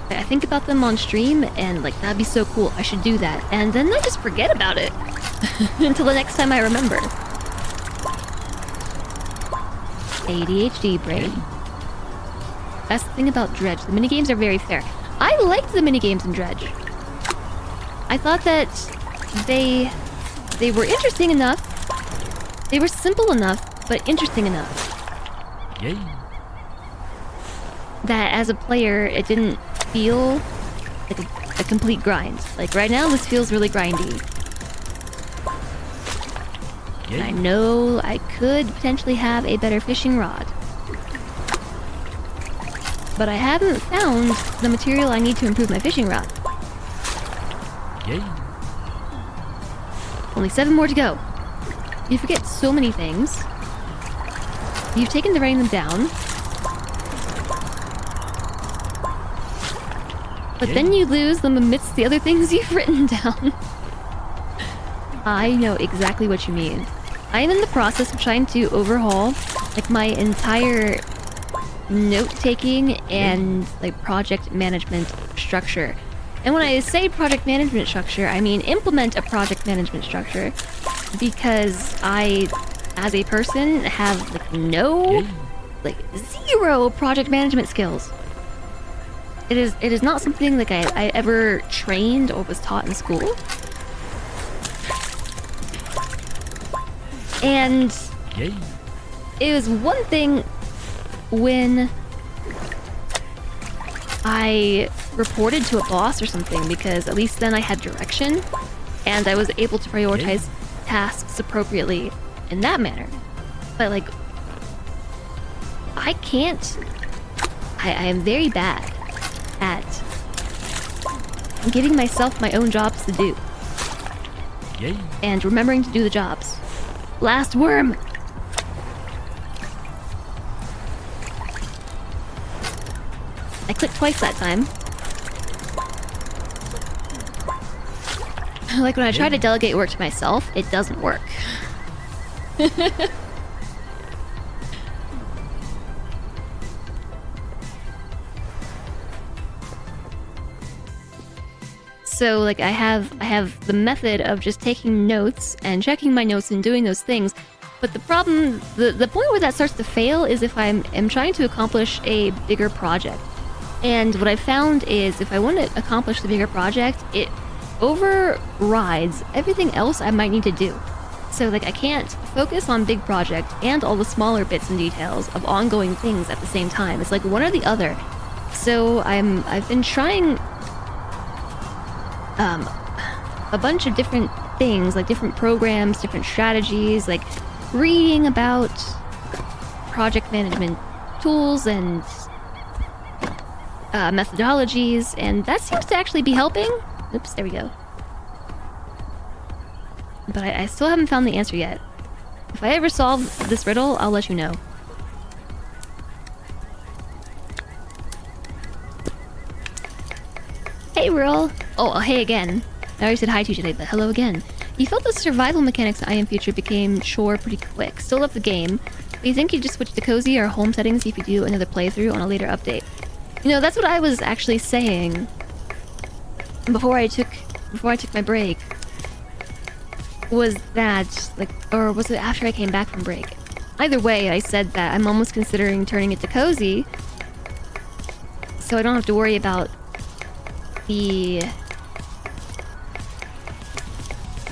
I think about them on stream and like, that'd be so cool, I should do that. And then I just forget about it until the next time I remember. ADHD brain. That's the thing about Dredge. The minigames are very fair. I liked the minigames in Dredge. I thought that they were interesting enough. They were simple enough, but interesting enough. Yay. That as a player, it didn't feel like a complete grind. Like right now, this feels really grindy. Yay. And I know I could potentially have a better fishing rod. But I haven't found the material I need to improve my fishing rod. Yay. Only 7 more to go. You forget so many things. You've taken to writing them down. But then you lose them amidst the other things you've written down. I know exactly what you mean. I am in the process of trying to overhaul like my entire note-taking and like project management structure. And when I say project management structure, I mean implement a project management structure, because I, as a person, have like zero project management skills. It is not something like I ever trained or was taught in school. And Yay. it was one thing when I reported to a boss or something, because at least then I had direction and I was able to prioritize tasks appropriately in that manner. But like, I can't. I am very bad at giving myself my own jobs to do Yay. and remembering to do the jobs. Last worm! I clicked twice that time. Like when I try to delegate work to myself, it doesn't work. So like I have the method of just taking notes and checking my notes and doing those things. But the problem, the point where that starts to fail is if am trying to accomplish a bigger project. And what I found is if I want to accomplish the bigger project, it overrides everything else I might need to do. So like I can't focus on big project and all the smaller bits and details of ongoing things at the same time. It's like one or the other. So I've been trying a bunch of different things, like different programs, different strategies, like reading about project management tools and methodologies, and that seems to actually be helping. Oops, there we go. But I still haven't found the answer yet. If I ever solve this riddle, I'll let you know. Hey, Rill! Oh, hey again. I already said hi to you today, but hello again. You felt the survival mechanics in I Am Future became chore pretty quick. Still love the game, but you think you'd just switch to cozy or home settings if you do another playthrough on a later update? You know, that's what I was actually saying before I took my break. Was that, like, or was it after I came back from break? Either way, I said that I'm almost considering turning it to cozy, so I don't have to worry about the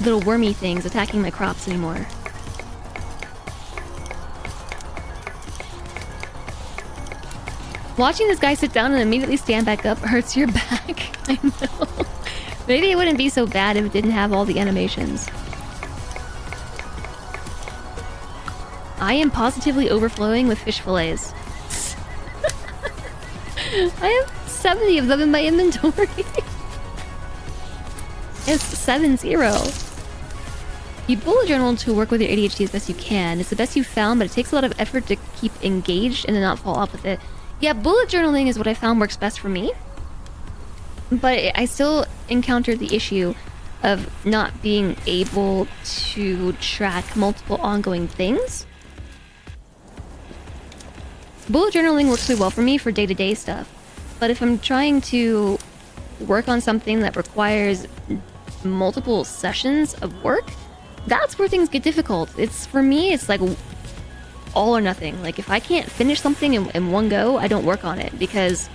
little wormy things attacking my crops anymore. Watching this guy sit down and immediately stand back up hurts your back. I know. Maybe it wouldn't be so bad if it didn't have all the animations. I am positively overflowing with fish fillets. I have 70 of them in my inventory. It's 70. You bullet journal to work with your ADHD as best you can. It's the best you've found, but it takes a lot of effort to keep engaged and to not fall off with it. Yeah, bullet journaling is what I found works best for me. But I still encountered the issue of not being able to track multiple ongoing things. Bullet journaling works really well for me for day-to-day stuff. But if I'm trying to work on something that requires multiple sessions of work, that's where things get difficult. For me, it's like all or nothing. Like if I can't finish something in one go, I don't work on it because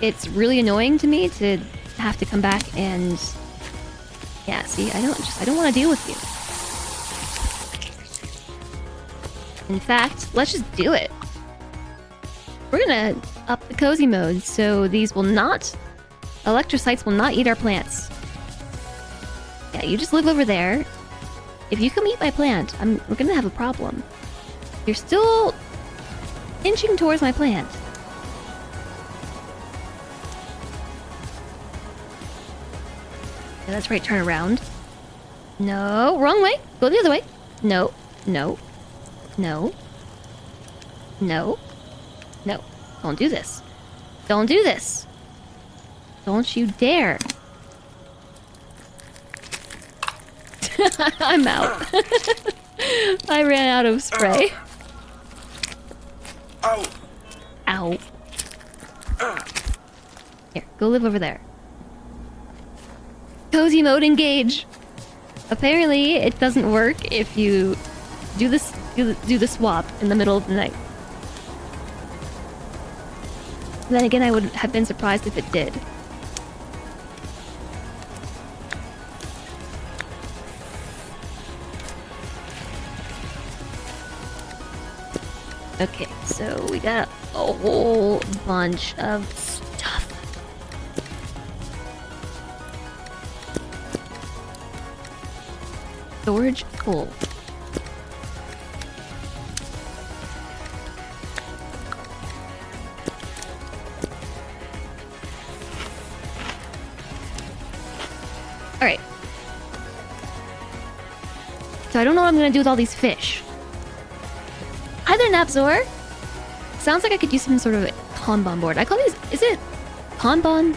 it's really annoying to me to have to come back and yeah, see, I don't want to deal with you. In fact, let's just do it. We're gonna up the cozy mode so these will not, electrocytes will not eat our plants. Yeah, you just live over there. If you come eat my plant, we're gonna have a problem. You're still inching towards my plant. Yeah, that's right, turn around. No, wrong way. Go the other way. No, no, no, no, no. Don't do this. Don't do this. Don't you dare. I'm out. I ran out of spray. Ow. Ow. Here, go live over there. Cozy mode engage. Apparently, it doesn't work if you do the swap in the middle of the night. Then again, I would have been surprised if it did. Okay, so we got a whole bunch of stuff. Storage full. Alright. So I don't know what I'm gonna do with all these fish. Hi there, Napzor! Sounds like I could use some sort of Kanban board. I call these... Is it Kanban?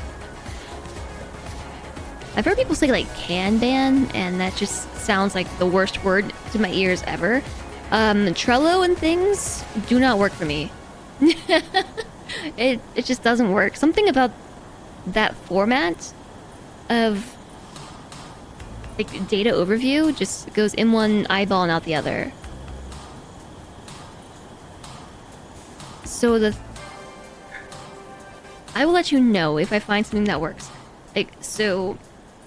I've heard people say like Kanban, and that just sounds like the worst word to my ears ever. Trello and things do not work for me. It just doesn't work. Something about that format of like data overview just goes in one eyeball and out the other. So I will let you know if I find something that works. Like, so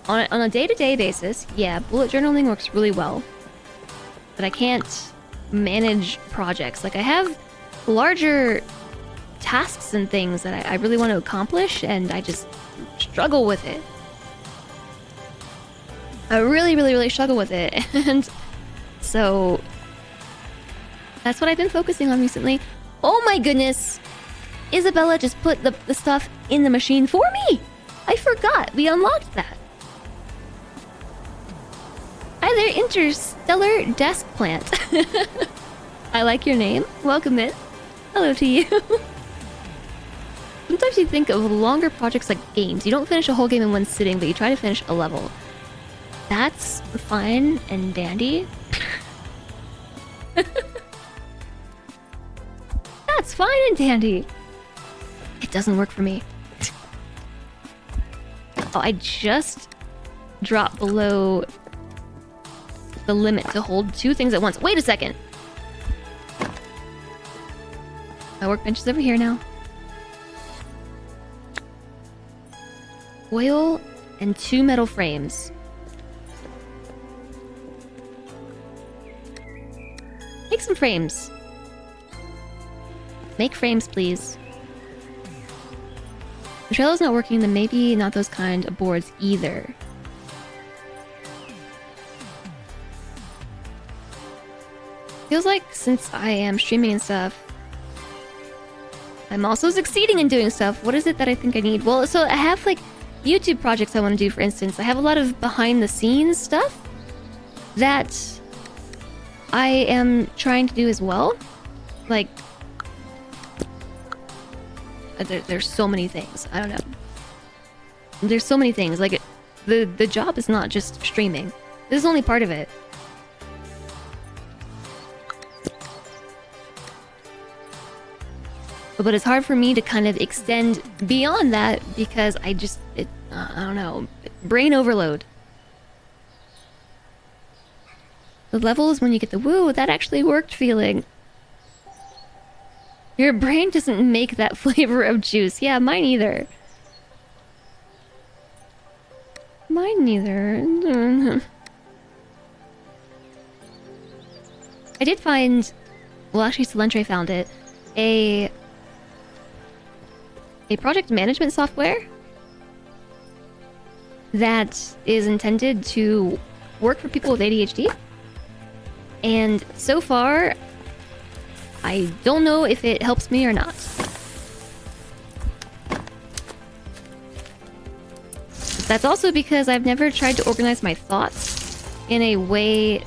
on a day-to-day basis, yeah, bullet journaling works really well. But I can't manage projects. Like, I have larger tasks and things that I really want to accomplish, and I just struggle with it. I really, really, really struggle with it. And so that's what I've been focusing on recently. Oh my goodness! Isabella just put the stuff in the machine for me! I forgot we unlocked that. Hi there, Interstellar Desk Plant. I like your name. Welcome in. Hello to you. Sometimes you think of longer projects like games. You don't finish a whole game in one sitting, but you try to finish a level. That's fine and dandy. That's fine and dandy. It doesn't work for me. Oh, I just dropped below the limit to hold 2 things at once. Wait a second. My workbench is over here now. Oil and 2 metal frames. Make some frames. Make frames, please. If Trello's not working, then maybe not those kind of boards either. Feels like since I am streaming and stuff, I'm also succeeding in doing stuff. What is it that I think I need? Well, so I have like YouTube projects I want to do, for instance. I have a lot of behind the scenes stuff that I am trying to do as well. Like, there's so many things. I don't know. There's so many things. Like, the job is not just streaming. This is only part of it. But it's hard for me to kind of extend beyond that because I don't know, brain overload. The level is when you get the woo, that actually worked feeling. Your brain doesn't make that flavor of juice. Yeah, mine either. Mine neither. I did find, well, actually Solentre found it, a project management software that is intended to work for people with ADHD. And so far, I don't know if it helps me or not. That's also because I've never tried to organize my thoughts in a way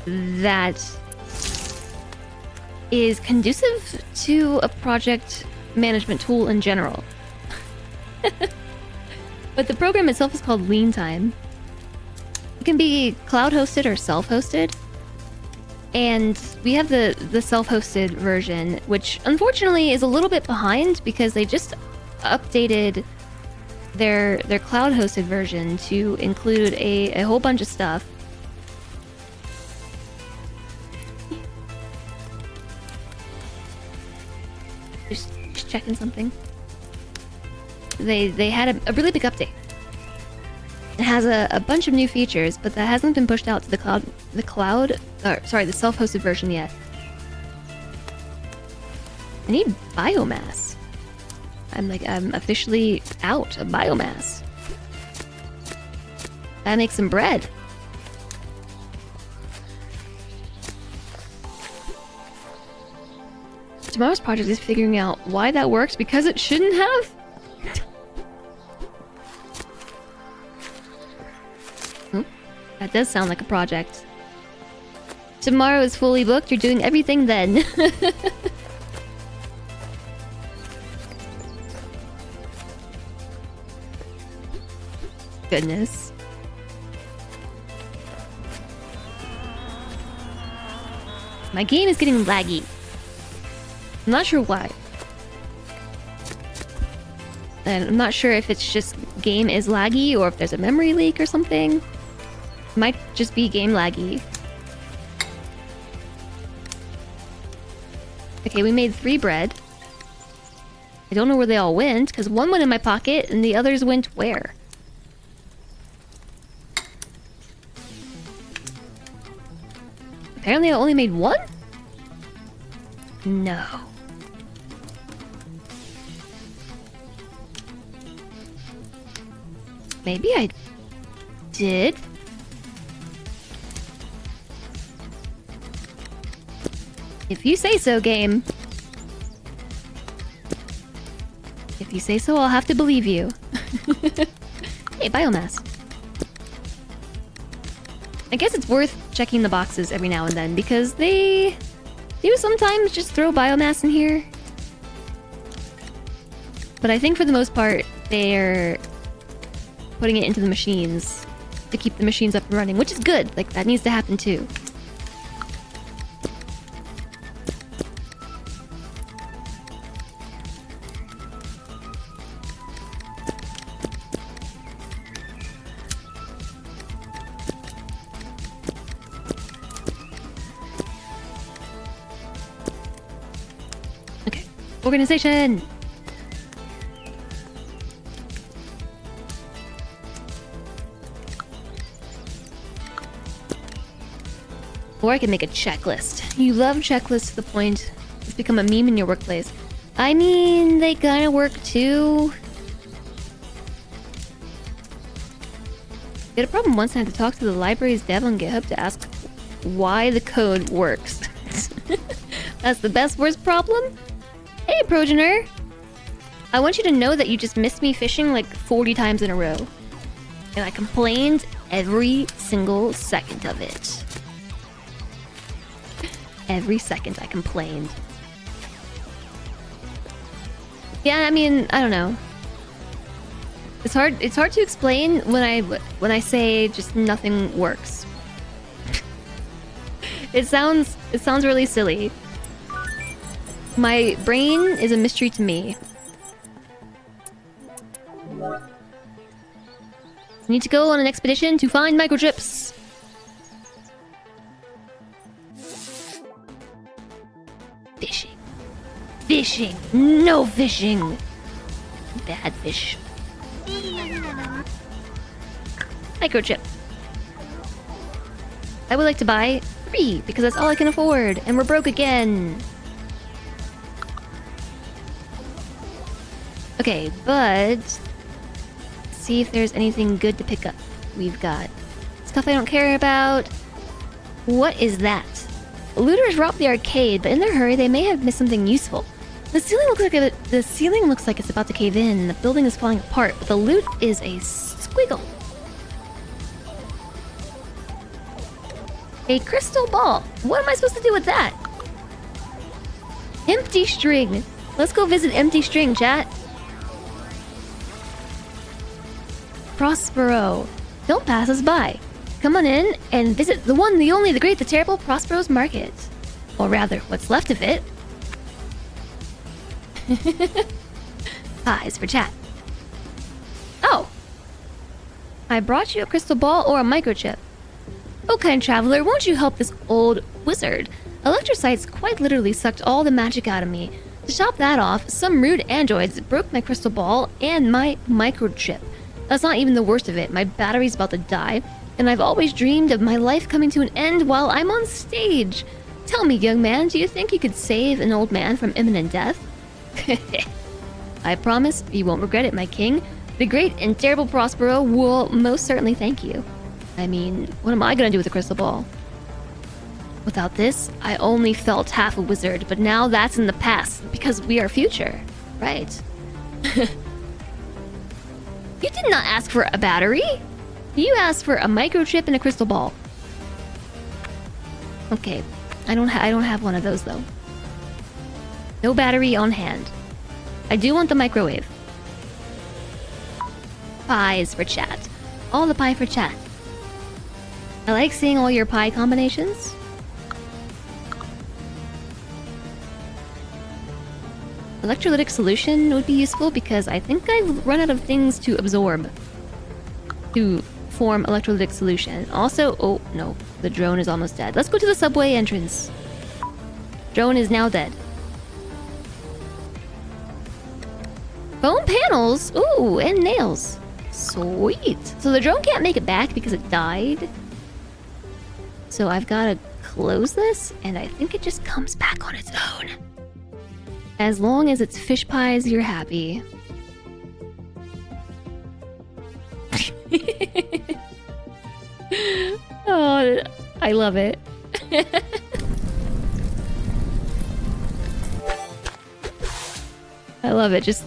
that is conducive to a project management tool in general. But the program itself is called Lean Time. It can be cloud-hosted or self-hosted. And we have the self-hosted version, which unfortunately is a little bit behind because they just updated their cloud-hosted version to include a whole bunch of stuff. Just checking something. They had a really big update. It has a bunch of new features, but that hasn't been pushed out to the self-hosted version yet. I need biomass. I'm officially out of biomass. Gotta make some bread. Tomorrow's project is figuring out why that works because it shouldn't have. Oh, that does sound like a project. Tomorrow is fully booked. You're doing everything then. Goodness. My game is getting laggy. I'm not sure why. And I'm not sure if it's just game is laggy or if there's a memory leak or something. It might just be game laggy. Okay, we made 3 bread. I don't know where they all went, because one went in my pocket and the others went where? Apparently I only made 1? No. Maybe I did. If you say so, game. If you say so, I'll have to believe you. Hey, biomass. I guess it's worth checking the boxes every now and then because they do sometimes just throw biomass in here. But I think for the most part, they're putting it into the machines to keep the machines up and running, which is good. Like, that needs to happen too. Okay, organization! Or I can make a checklist. You love checklists to the point it's become a meme in your workplace. I mean, they kind of work too. We had a problem once and I had to talk to the library's dev on GitHub to ask why the code works. That's the best worst problem? Hey, Progener! I want you to know that you just missed me fishing like 40 times in a row. And I complained every single second of it. Every second I complained. Yeah, I mean, I don't know. It's hard to explain when I say just nothing works. It sounds really silly. My brain is a mystery to me. I need to go on an expedition to find microchips. Fishing. Fishing! No fishing! Bad fish. Microchip. I would like to buy 3 because that's all I can afford, and we're broke again. Okay, but let's see if there's anything good to pick up. We've got stuff I don't care about. What is that? Looters robbed the arcade, but in their hurry, they may have missed something useful. The ceiling looks like it's about to cave in. The building is falling apart, but the loot is a squiggle. A crystal ball. What am I supposed to do with that? Empty string. Let's go visit Empty String, chat. Prospero. Don't pass us by. Come on in and visit the one, the only, the great, the terrible Prospero's Market. Or rather, what's left of it. Eyes for chat. Oh! I brought you a crystal ball or a microchip. Oh, kind traveler, won't you help this old wizard? Electrocytes quite literally sucked all the magic out of me. To top that off, some rude androids broke my crystal ball and my microchip. That's not even the worst of it. My battery's about to die. And I've always dreamed of my life coming to an end while I'm on stage. Tell me, young man, do you think you could save an old man from imminent death? I promise you won't regret it, my king. The great and terrible Prospero will most certainly thank you. I mean, what am I gonna do with a crystal ball? Without this, I only felt half a wizard, but now that's in the past, because we are future. Right. You did not ask for a battery. You asked for a microchip and a crystal ball. Okay, I don't have one of those though. No battery on hand. I do want the microwave. Pies for chat. All the pie for chat. I like seeing all your pie combinations. Electrolytic solution would be useful because I think I've run out of things to absorb to form electrolytic solution. Also, oh no, the drone is almost dead. Let's go to the subway entrance. Drone is now dead. Foam panels? Ooh, and nails. Sweet. So the drone can't make it back because it died. So I've got to close this, and I think it just comes back on its own. As long as it's fish pies, you're happy. Oh, I love it. I love it. Just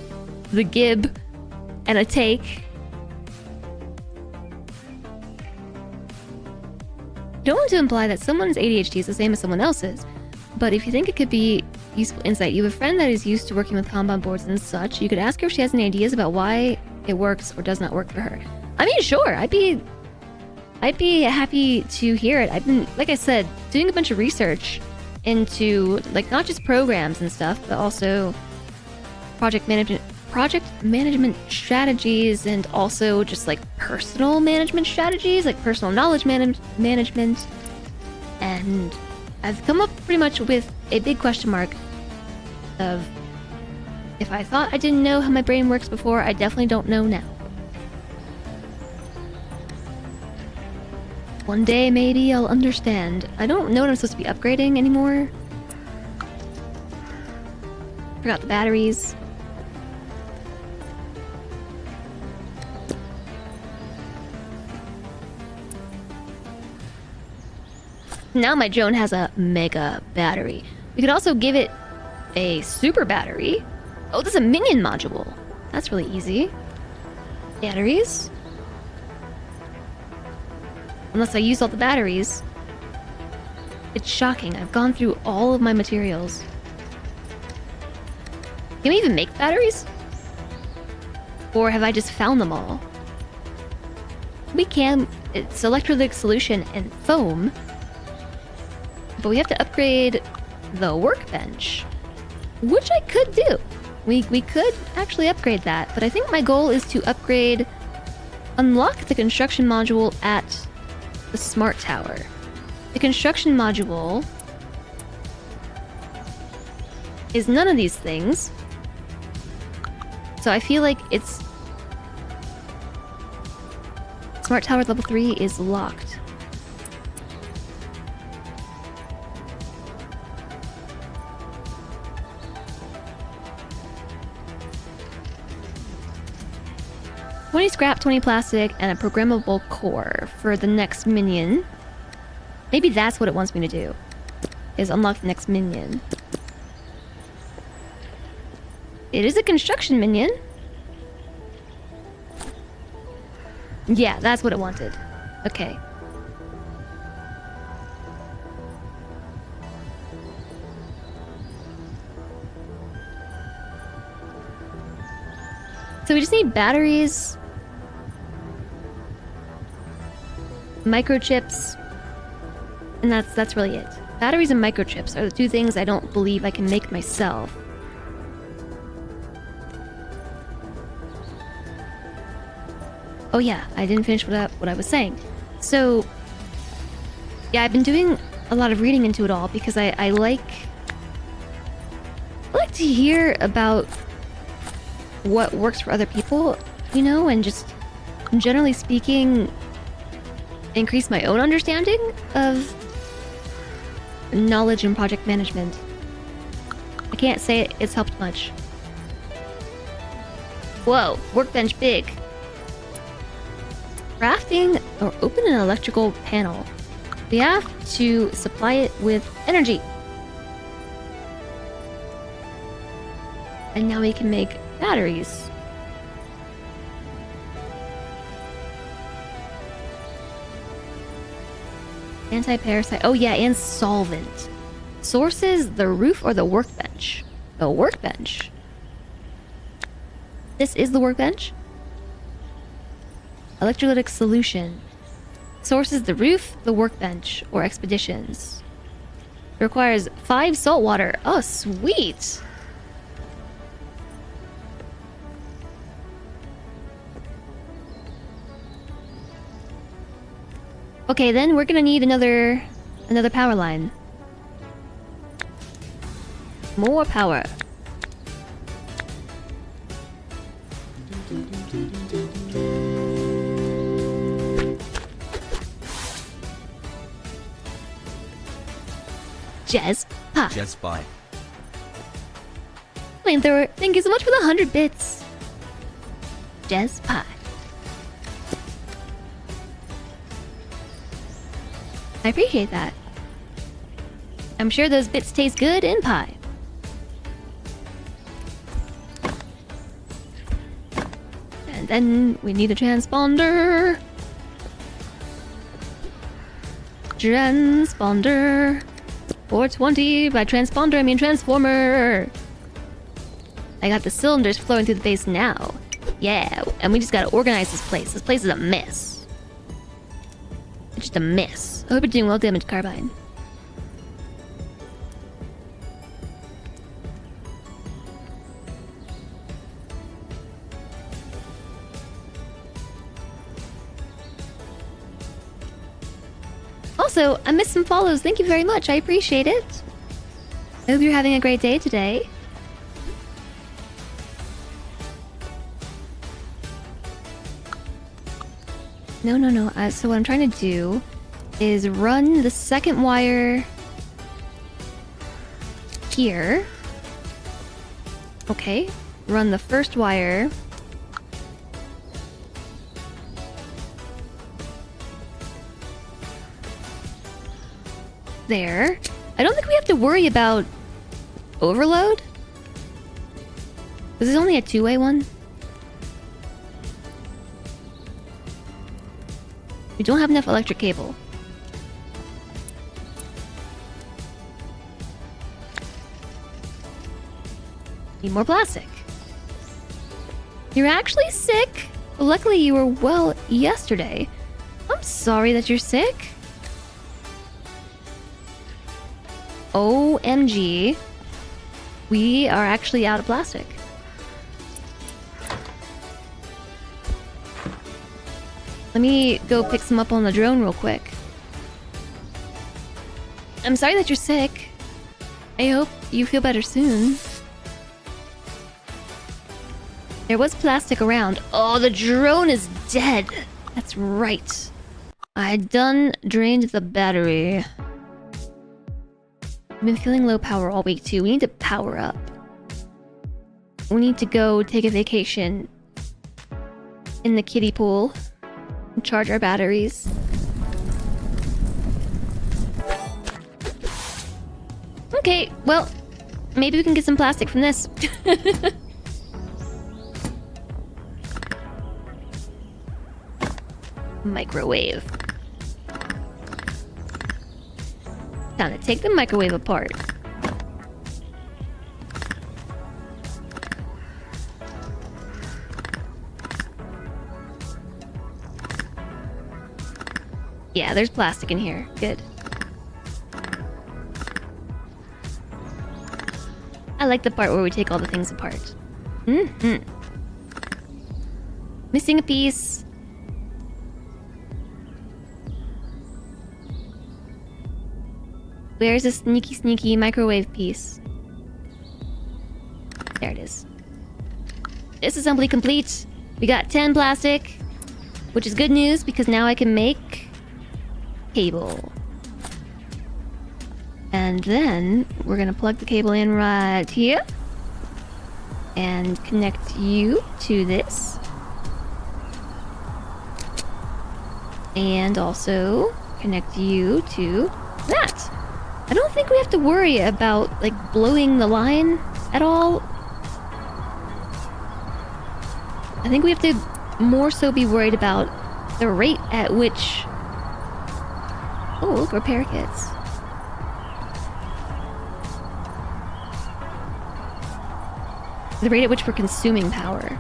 the gib and a take. Don't want to imply that someone's ADHD is the same as someone else's, but if you think it could be useful insight, you have a friend that is used to working with Kanban boards and such. You could ask her if she has any ideas about why it works or does not work for her. I mean, sure, I'd be happy to hear it. I've been, like I said, doing a bunch of research into like not just programs and stuff, but also project management strategies, and also just like personal management strategies, like personal knowledge management. And I've come up pretty much with a big question mark of, if I thought I didn't know how my brain works before, I definitely don't know now. One day maybe I'll understand. I don't know what I'm supposed to be upgrading anymore. Forgot the batteries. Now my drone has a mega battery. We could also give it a super battery. Oh, there's a minion module. That's really easy. Batteries. Unless I use all the batteries. It's shocking. I've gone through all of my materials. Can we even make batteries? Or have I just found them all? We can. It's electrolytic solution and foam. But we have to upgrade the workbench, which I could do. We could actually upgrade that, but I think my goal is to unlock the construction module at the smart tower. The construction module is none of these things, so I feel like it's smart tower level 3 is locked. $20 scrap, 20 plastic, and a programmable core for the next minion. Maybe that's what it wants me to do, is unlock the next minion. It is a construction minion. Yeah, that's what it wanted. Okay. So we just need batteries, microchips, and that's really it. Batteries and microchips are the two things I don't believe I can make myself. Oh yeah, I didn't finish what I was saying. So yeah, I've been doing a lot of reading into it all because I like to hear about what works for other people, you know, and just generally speaking, increase my own understanding of knowledge in project management. I can't say it's helped much. Whoa, workbench big. Crafting or open an electrical panel. We have to supply it with energy. And now we can make batteries. Anti-parasite. Oh yeah, and solvent. Sources, the roof or the workbench? The workbench. This is the workbench. Electrolytic solution. Sources, the roof, the workbench, or expeditions. Requires 5 salt water. Oh, sweet. Okay, then we're gonna need another power line. More power. Jazz pie. Jazz by. Flamethrower, thank you so much for the 100 bits. Jazz pie. I appreciate that. I'm sure those bits taste good in pie. And then we need a transponder. Transponder. 420. By transponder, I mean transformer. I got the cylinders flowing through the base now. Yeah, and we just gotta organize this place. This place is a mess. It's just a mess. I hope you're doing well, damaged carbine. Also, I missed some follows. Thank you very much. I appreciate it. I hope you're having a great day today. No. So what I'm trying to do is run the second wire here. Okay. Run the first wire. There. I don't think we have to worry about overload. This is only a two-way one. We don't have enough electric cable. Need more plastic. You're actually sick? Luckily you were well yesterday. I'm sorry that you're sick. OMG. We are actually out of plastic. Let me go pick some up on the drone real quick. I'm sorry that you're sick. I hope you feel better soon. There was plastic around. Oh, the drone is dead. That's right. I done drained the battery. I've been feeling low power all week too. We need to power up. We need to go take a vacation in the kiddie pool and charge our batteries. Okay, well, maybe we can get some plastic from this. Microwave. Time to take the microwave apart. Yeah, there's plastic in here. Good. I like the part where we take all the things apart. Missing a piece. Where's the sneaky microwave piece? There it is. Disassembly complete. We got 10 plastic, which is good news because now I can make cable. And then we're gonna plug the cable in right here. And connect you to this. And also connect you to that. I don't think we have to worry about, like, blowing the line at all. I think we have to more so be worried about the rate at which... Oh, look, repair kits. The rate at which we're consuming power.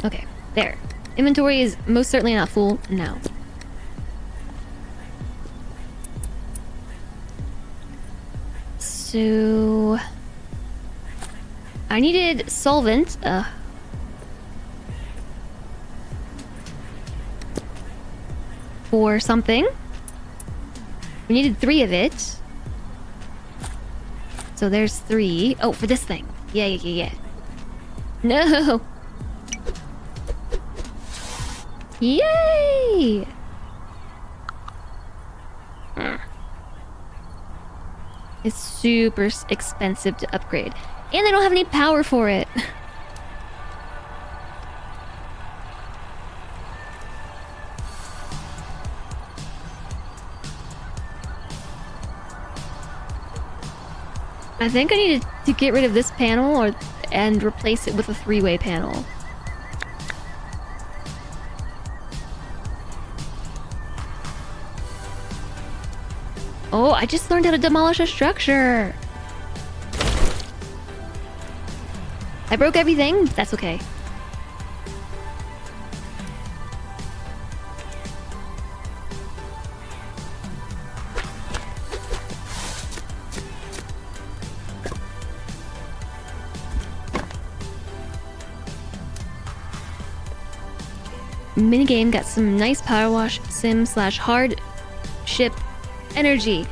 Okay, there. Inventory is most certainly not full now. So... I needed solvent. For something. We needed 3 of it. So there's 3. Oh, for this thing. Yeah. No! Yay! It's super expensive to upgrade. And I don't have any power for it. I think I need to get rid of this panel and replace it with a 3-way panel. Oh, I just learned how to demolish a structure. I broke everything. That's okay. Minigame got some nice power wash sim / hard ship energy.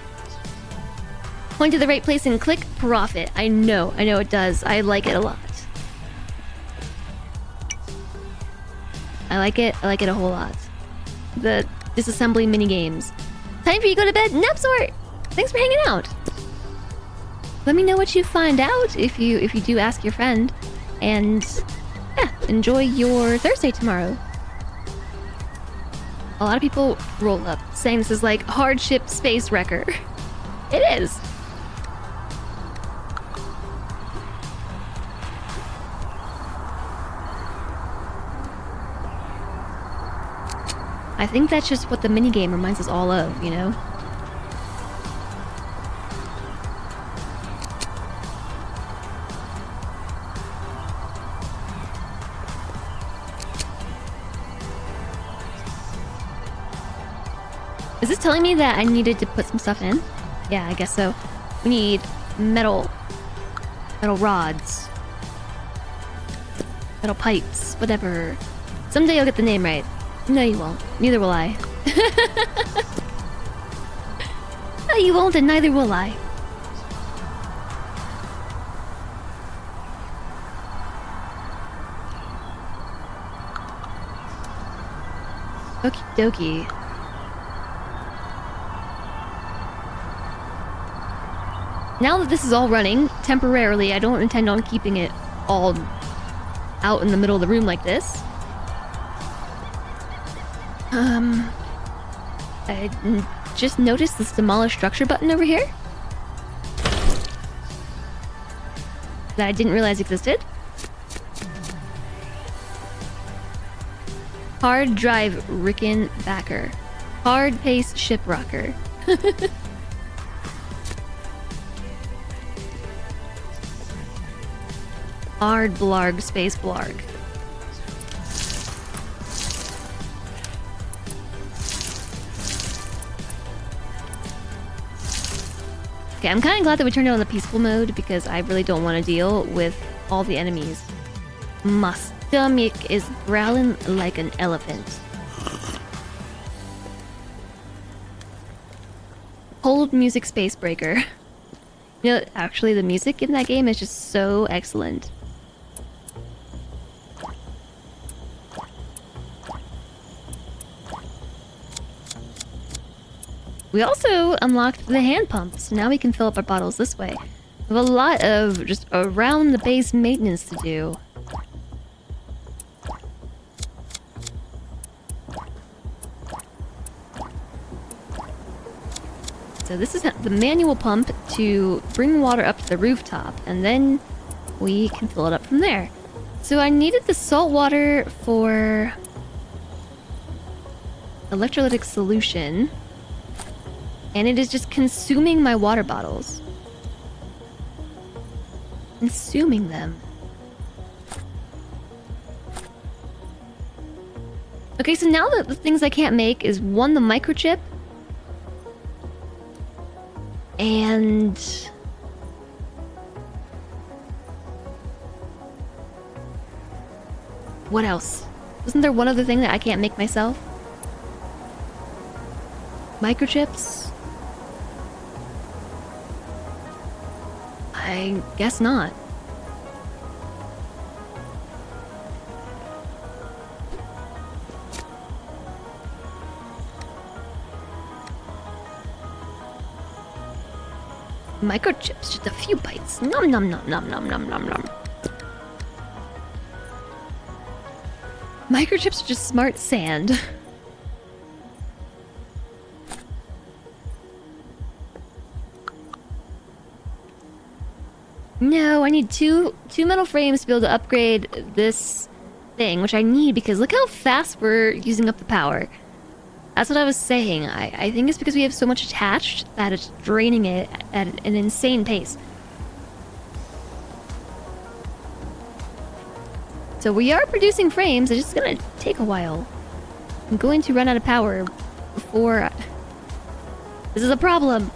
Point to the right place and click profit. I know it does. I like it a lot. I like it a whole lot. The disassembly mini games. Time for you to go to bed, Napsort! Thanks for hanging out. Let me know what you find out if you do ask your friend. And yeah, enjoy your Thursday tomorrow. A lot of people roll up saying this is like hardship space wrecker. It is. I think that's just what the minigame reminds us all of, you know? Is this telling me that I needed to put some stuff in? Yeah, I guess so. We need metal rods. Metal pipes, whatever. Someday you'll get the name right. No, you won't. Neither will I. No, you won't, and neither will I. Okie dokie. Now that this is all running, temporarily, I don't intend on keeping it all out in the middle of the room like this. I just noticed this demolish structure button over here that I didn't realize existed. Hard drive Ricken Backer. Hard pace ship rocker. Hard blarg space blarg. Okay, I'm kind of glad that we turned it on the peaceful mode because I really don't want to deal with all the enemies. My stomach is growling like an elephant. Hold music space breaker. You know, actually, the music in that game is just so excellent. We also unlocked the hand pump, so now we can fill up our bottles this way. We have a lot of just around the base maintenance to do. So this is the manual pump to bring water up to the rooftop, and then we can fill it up from there. So I needed the salt water for electrolytic solution, and it is just consuming my water bottles. Consuming them. Okay, so now the things I can't make is one, the microchip, and what else? Isn't there one other thing that I can't make myself? Microchips? I guess not. Microchips, just a few bites. Nom nom nom nom nom nom nom nom. Microchips are just smart sand. No, I need two metal frames to be able to upgrade this thing, which I need because look how fast we're using up the power. That's what I was saying. I think it's because we have so much attached that it's draining it at an insane pace. So we are producing frames, it's just gonna take a while. I'm going to run out of power before... This is a problem!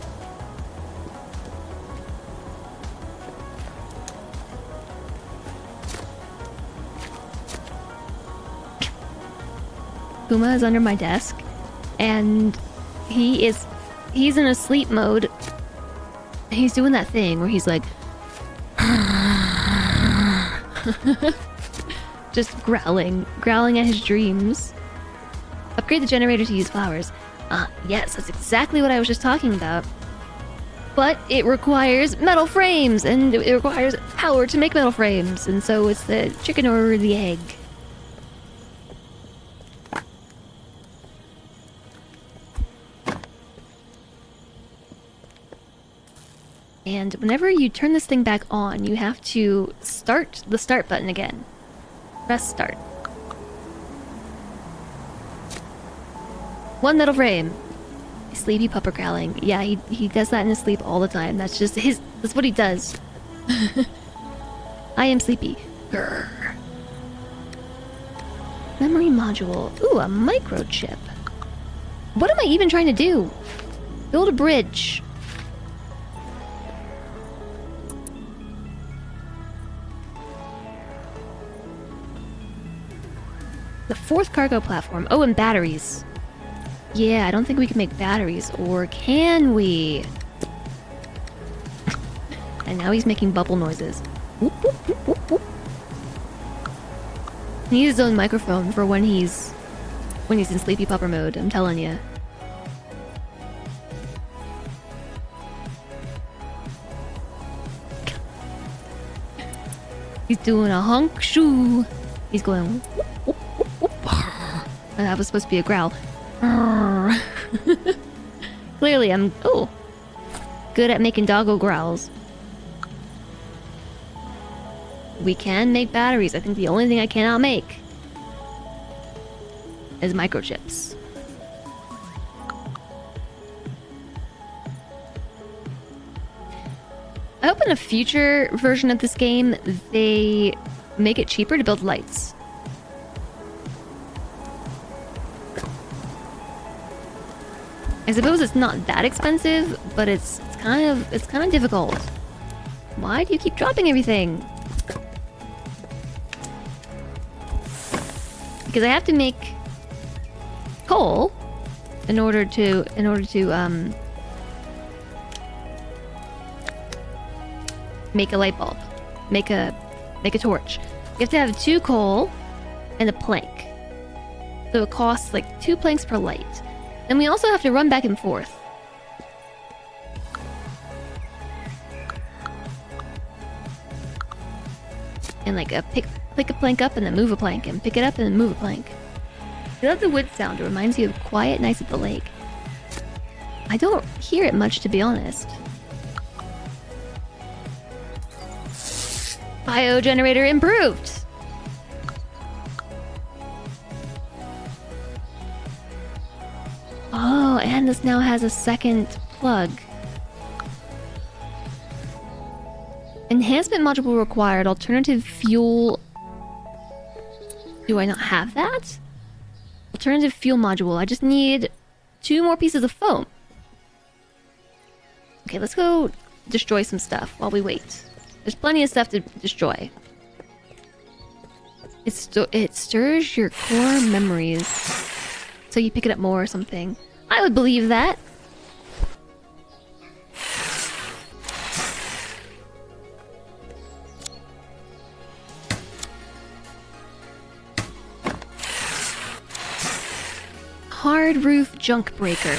Puma is under my desk, and he's in a sleep mode. He's doing that thing where he's like just growling at his dreams. Upgrade the generator to use flowers. Yes, that's exactly what I was just talking about. But it requires metal frames, and it requires power to make metal frames, and so it's the chicken or the egg. And whenever you turn this thing back on, you have to start the start button again. Press start. One metal frame. Sleepy pupper growling. Yeah, he does that in his sleep all the time. That's just that's what he does. I am sleepy. Grr. Memory module. Ooh, a microchip. What am I even trying to do? Build a bridge. The fourth cargo platform. Oh, and batteries. Yeah, I don't think we can make batteries. Or can we? And now he's making bubble noises. Whoop, whoop, whoop, whoop, whoop. He needs his own microphone for when he's in sleepy pupper mode, I'm telling you. He's doing a honk shoo. He's going whoop, whoop, whoop, whoop. That was supposed to be a growl. Clearly I'm good at making doggo growls. We can make batteries. I think the only thing I cannot make is microchips. I hope in a future version of this game they make it cheaper to build lights. I suppose it's not that expensive, but it's kind of difficult. Why do you keep dropping everything? Because I have to make coal in order to make a light bulb. Make a torch. You have to have 2 coal and a plank. So it costs like 2 planks per light. Then we also have to run back and forth. And like pick a plank up and then move a plank, and pick it up and then move a plank. I love the wood sound. It reminds you of quiet nights at the lake. I don't hear it much, to be honest. Biogenerator improved! Oh, and this now has a second plug. Enhancement module required. Alternative fuel. Do I not have that? Alternative fuel module. I just need 2 more pieces of foam. Okay, let's go destroy some stuff while we wait. There's plenty of stuff to destroy. It stirs your core memories, so you pick it up more or something. I would believe that. Hard roof junk breaker.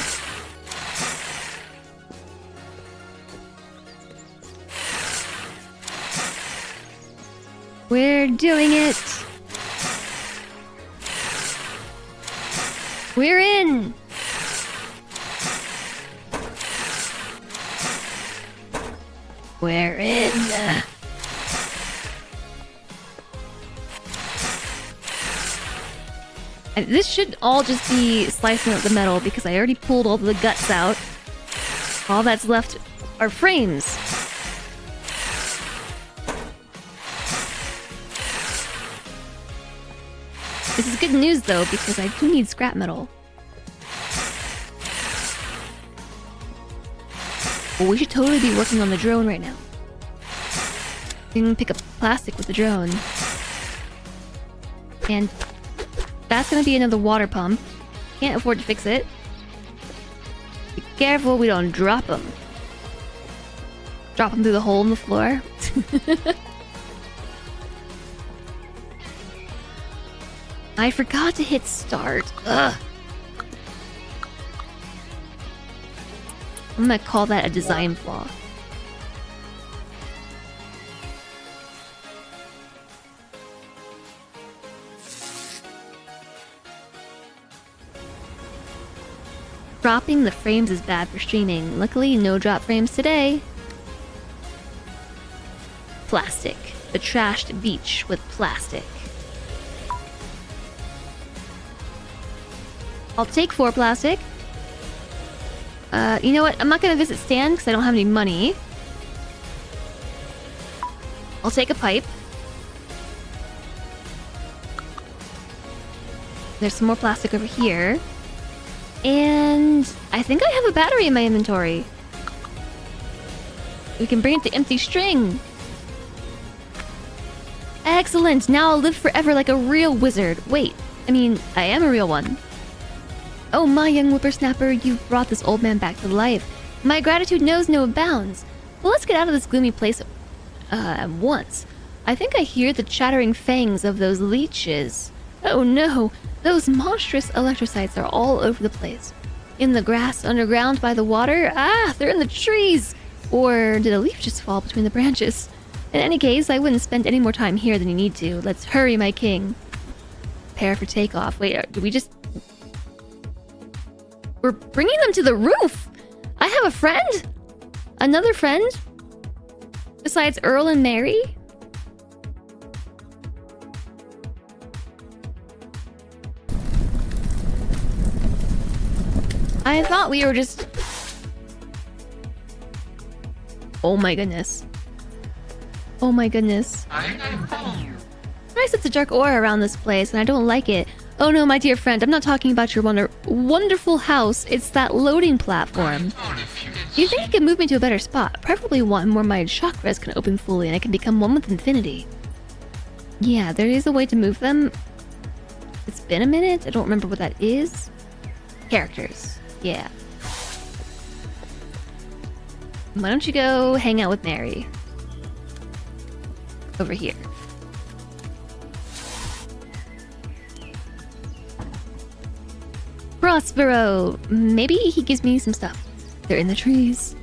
We're doing it! We're in! We're in! This should all just be slicing out the metal because I already pulled all the guts out. All that's left are frames. This is good news though, because I do need scrap metal. Well, we should totally be working on the drone right now. We can pick up plastic with the drone. And that's gonna be another water pump. Can't afford to fix it. Be careful we don't drop them. Drop them through the hole in the floor. I forgot to hit start. Ugh. I'm gonna call that a design flaw. Dropping the frames is bad for streaming. Luckily, no drop frames today. Plastic. The trashed beach with plastic. I'll take 4 plastic. You know what? I'm not gonna visit Stan because I don't have any money. I'll take a pipe. There's some more plastic over here. And I think I have a battery in my inventory. We can bring it to empty string. Excellent! Now I'll live forever like a real wizard. Wait, I mean, I am a real one. Oh, my young whippersnapper, you've brought this old man back to life. My gratitude knows no bounds. Well, let's get out of this gloomy place at once. I think I hear the chattering fangs of those leeches. Oh no, those monstrous electrocytes are all over the place. In the grass, underground, by the water. Ah, they're in the trees! Or did a leaf just fall between the branches? In any case, I wouldn't spend any more time here than you need to. Let's hurry, my king. Prepare for takeoff. Wait, do we just... We're bringing them to the roof! I have a friend? Another friend? Besides Earl and Mary? I thought we were just... Oh my goodness. Oh my goodness. I sense a dark aura around this place and I don't like it. Oh no, my dear friend, I'm not talking about your wonderful house. It's that loading platform. Do you think you can move me to a better spot? Preferably one where my chakras can open fully and I can become one with infinity. Yeah, there is a way to move them. It's been a minute. I don't remember what that is. Characters. Yeah. Why don't you go hang out with Mary? over here. Prospero! Maybe he gives me some stuff. They're in the trees.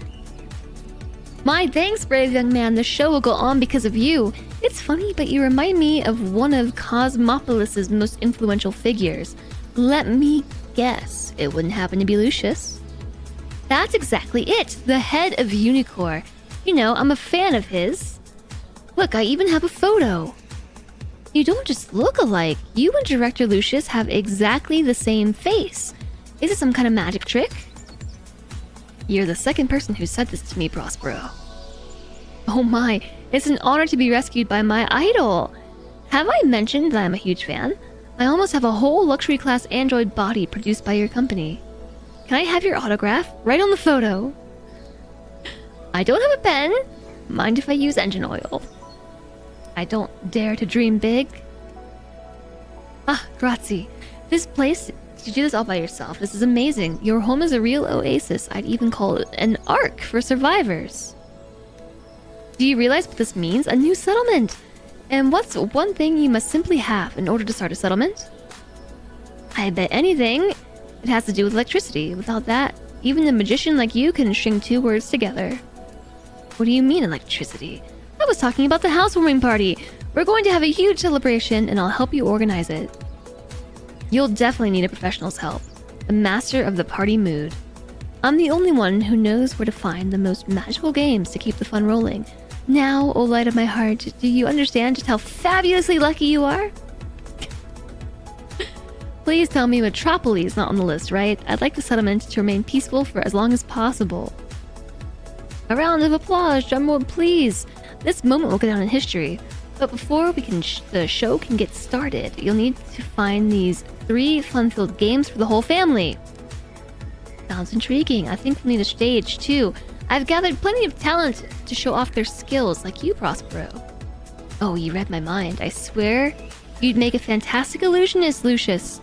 My thanks, brave young man. The show will go on because of you. It's funny, but you remind me of one of Cosmopolis's most influential figures. Let me guess. It wouldn't happen to be Lucius. That's exactly it. The head of Unicorn. You know, I'm a fan of his. Look, I even have a photo. You don't just look alike. You and Director Lucius have exactly the same face. Is it some kind of magic trick? You're the second person who said this to me, Prospero. Oh my, it's an honor to be rescued by my idol. Have I mentioned that I'm a huge fan? I almost have a whole luxury class android body produced by your company. Can I have your autograph? Right on the photo. I don't have a pen. Mind if I use engine oil? I don't dare to dream big. Ah, grazie. This place, you do this all by yourself. This is amazing. Your home is a real oasis. I'd even call it an ark for survivors. Do you realize what this means? A new settlement. And what's one thing you must simply have in order to start a settlement? I bet anything. It has to do with electricity. Without that, even a magician like you can string two words together. What do you mean electricity? I was talking about the housewarming party. We're going to have a huge celebration and I'll help you organize it. You'll definitely need a professional's help. The master of the party mood. I'm the only one who knows where to find the most magical games to keep the fun rolling. Now, O light of my heart, do you understand just how fabulously lucky you are? Please tell me Metropolis is not on the list, right? I'd like the settlement to remain peaceful for as long as possible. A round of applause, drumroll please. This moment will go down in history. But before the show can get started, you'll need to find these 3 fun-filled games for the whole family. Sounds intriguing. I think we'll need a stage too. I've gathered plenty of talent to show off their skills, like you, Prospero. Oh, you read my mind. I swear you'd make a fantastic illusionist, Lucius.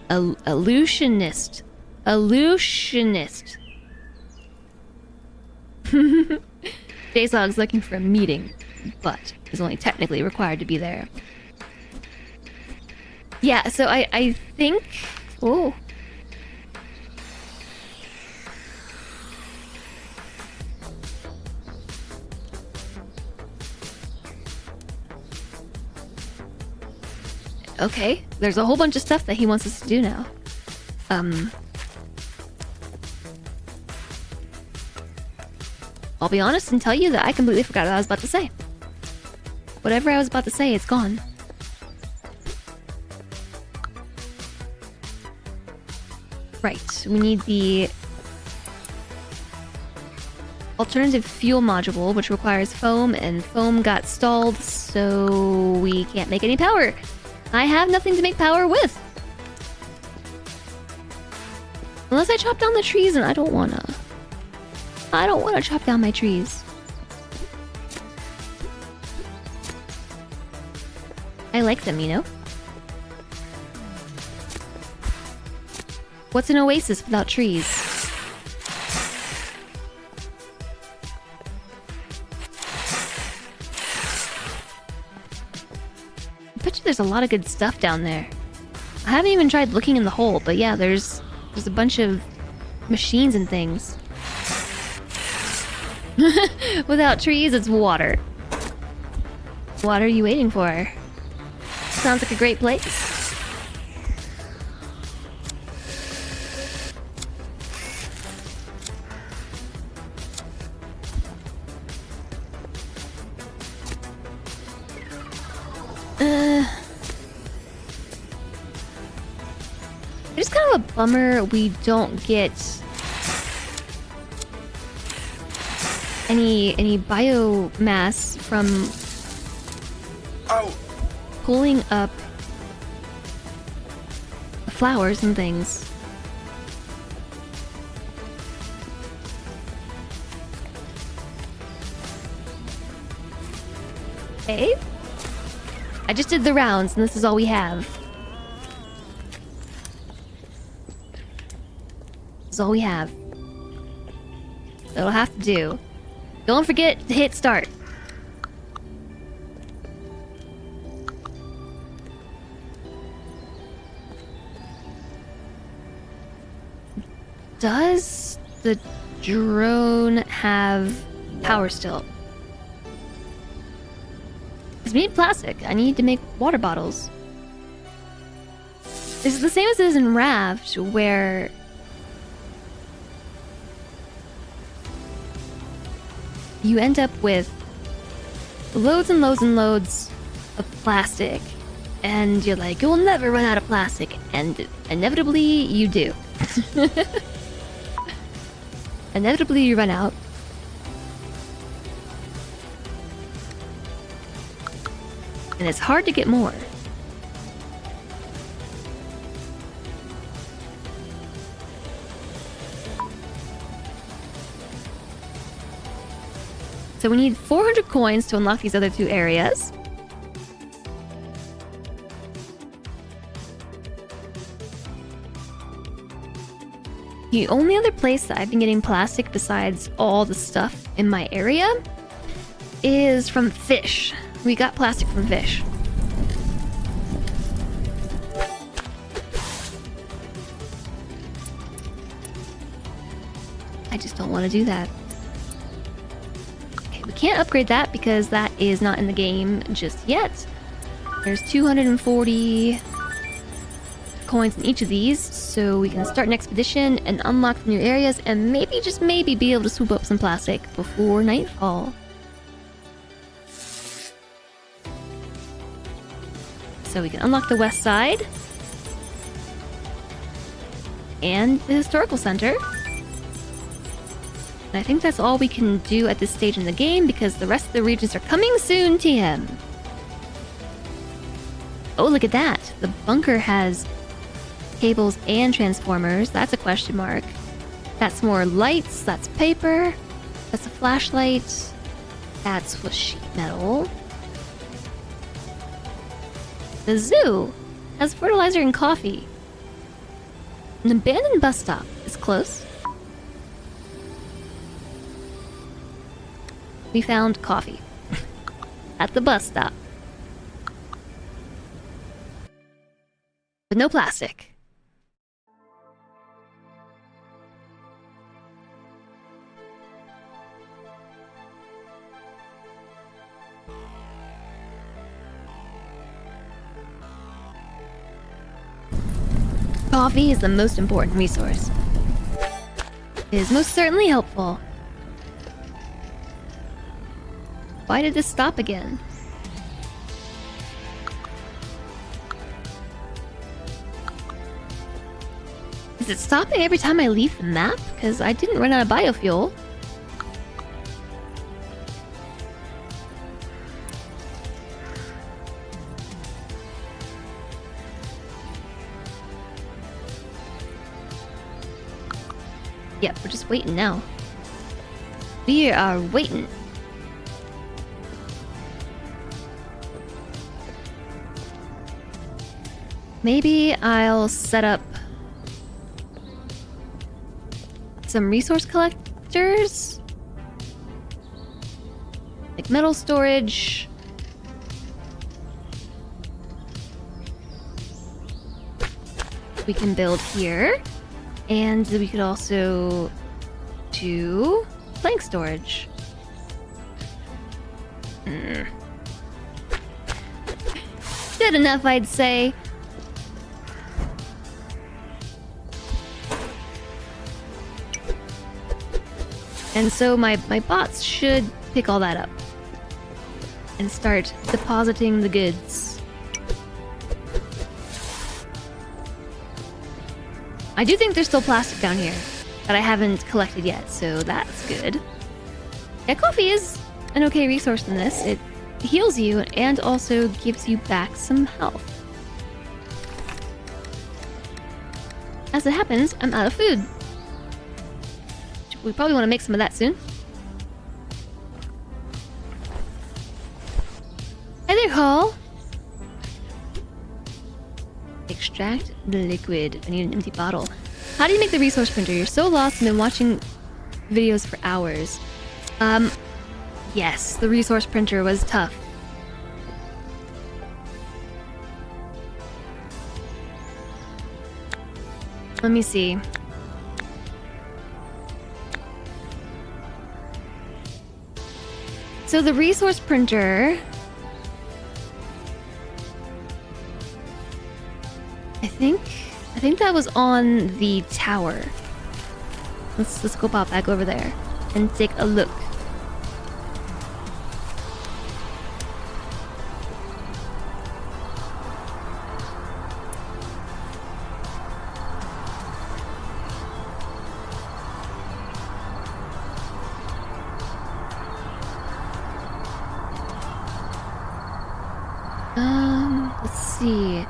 Illusionist. Illusionist. J-Sog's looking for a meeting, but is only technically required to be there. Yeah, so I think... Oh. Okay, there's a whole bunch of stuff that he wants us to do now. I'll be honest and tell you that I completely forgot what I was about to say. Whatever I was about to say, it's gone. Right, we need the alternative fuel module, which requires foam, and foam got stalled, so we can't make any power. I have nothing to make power with. Unless I chop down the trees, and I don't wanna. I don't wanna chop down my trees. I like them, you know? What's an oasis without trees? I bet you there's a lot of good stuff down there. I haven't even tried looking in the hole, but yeah, there's a bunch of machines and things. Without trees, it's water. What are you waiting for? Sounds like a great place. It's kind of a bummer we don't get any biomass from pulling up the flowers and things. Okay. I just did the rounds and this is all we have. This is all we have. That'll have to do. Don't forget to hit start. Does the drone have power still? Because we need plastic. I need to make water bottles. This is the same as it is in Raft, where you end up with loads and loads and loads of plastic, and you're like, you'll never run out of plastic, and inevitably you do. Inevitably you run out. And it's hard to get more. So we need 400 coins to unlock these other two areas. The only other place that I've been getting plastic besides all the stuff in my area is from fish. We got plastic from fish. I just don't want to do that. Okay, we can't upgrade that because that is not in the game just yet. There's 240 coins in each of these, so we can start an expedition and unlock the new areas and maybe, just maybe, be able to swoop up some plastic before nightfall. So we can unlock the west side and the historical center. And I think that's all we can do at this stage in the game because the rest of the regions are coming soon, TM. Oh, look at that. The bunker has cables and transformers. That's a question mark. That's more lights. That's paper. That's a flashlight. That's with sheet metal. The zoo has fertilizer and coffee. An abandoned bus stop is close. We found coffee at the bus stop. But no plastic. Coffee is the most important resource. It is most certainly helpful. Why did this stop again? Is it stopping every time I leave the map? Because I didn't run out of biofuel. Yep, we're just waiting now. We are waiting. Maybe I'll set up some resource collectors, like metal storage. We can build here, and we could also do plank storage. Good enough, I'd say. And so my bots should pick all that up and start depositing the goods. I do think there's still plastic down here that I haven't collected yet, so that's good. Yeah, coffee is an okay resource in this. It heals you and also gives you back some health. As it happens, I'm out of food. We probably want to make some of that soon. Hi there, Hall. Extract the liquid. I need an empty bottle. How do you make the resource printer? You're so lost and been watching videos for hours. Yes, the resource printer was tough. Let me see. So the resource printer... I think that was on the tower. Let's go pop back over there and take a look. Let's see.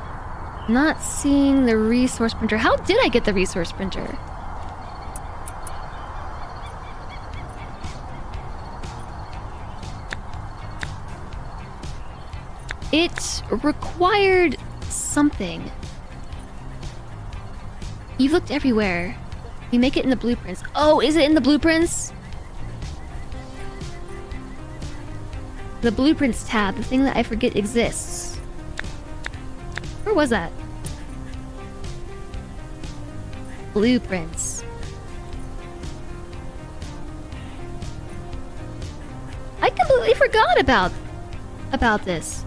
Not seeing the resource printer. How did I get the resource printer? It required something. You've looked everywhere. You make it in the blueprints. Oh, is it in the blueprints? The blueprints tab, the thing that I forget exists. Where was that? Blueprints. I completely forgot about this.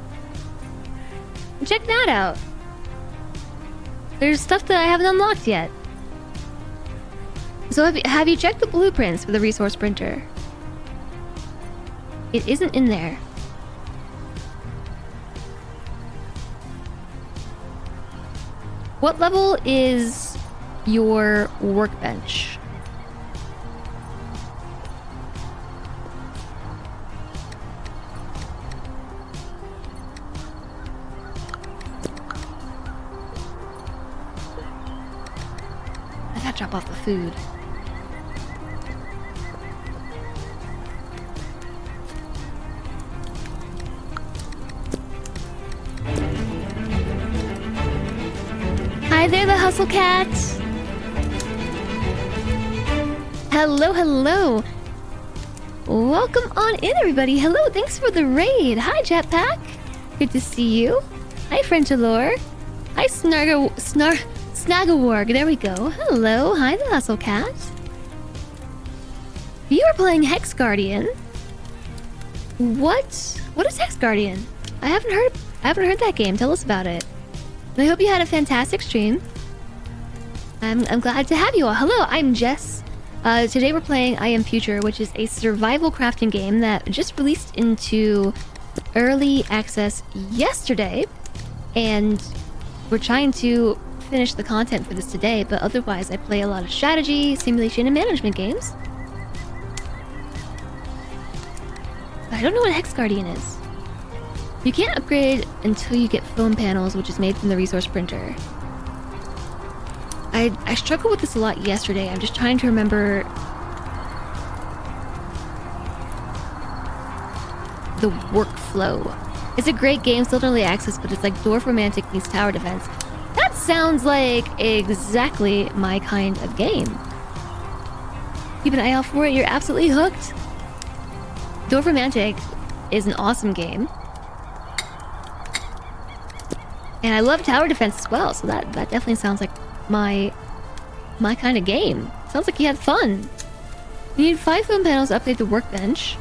Check that out. There's stuff that I haven't unlocked yet. So have you checked the blueprints for the resource printer? It isn't in there. What level is your workbench? I gotta drop off the food. Hi there, the Hustle Cat! Hello, hello! Welcome on in, everybody! Hello, thanks for the raid! Hi, Jetpack! Good to see you! Hi, Frenchalore! Hi, Snagawarg! There we go! Hello! Hi, the Hustle Cat! You are playing Hex Guardian? What? What is Hex Guardian? I haven't heard that game. Tell us about it. And I hope you had a fantastic stream. I'm glad to have you all. Hello, I'm Jess. Today we're playing I Am Future, which is a survival crafting game that just released into early access yesterday. And we're trying to finish the content for this today, but otherwise I play a lot of strategy, simulation, and management games. But I don't know what Hex Guardian is. You can't upgrade until you get foam panels, which is made from the resource printer. I struggled with this a lot yesterday. I'm just trying to remember the workflow. It's a great game, still early access, but it's like Dwarf Romantic meets Tower Defense. That sounds like exactly my kind of game. Keep an eye out for it. You're absolutely hooked. Dwarf Romantic is an awesome game. And I love tower defense as well, so that definitely sounds like my kind of game. Sounds like you had fun. You need 5 foam panels to update the workbench.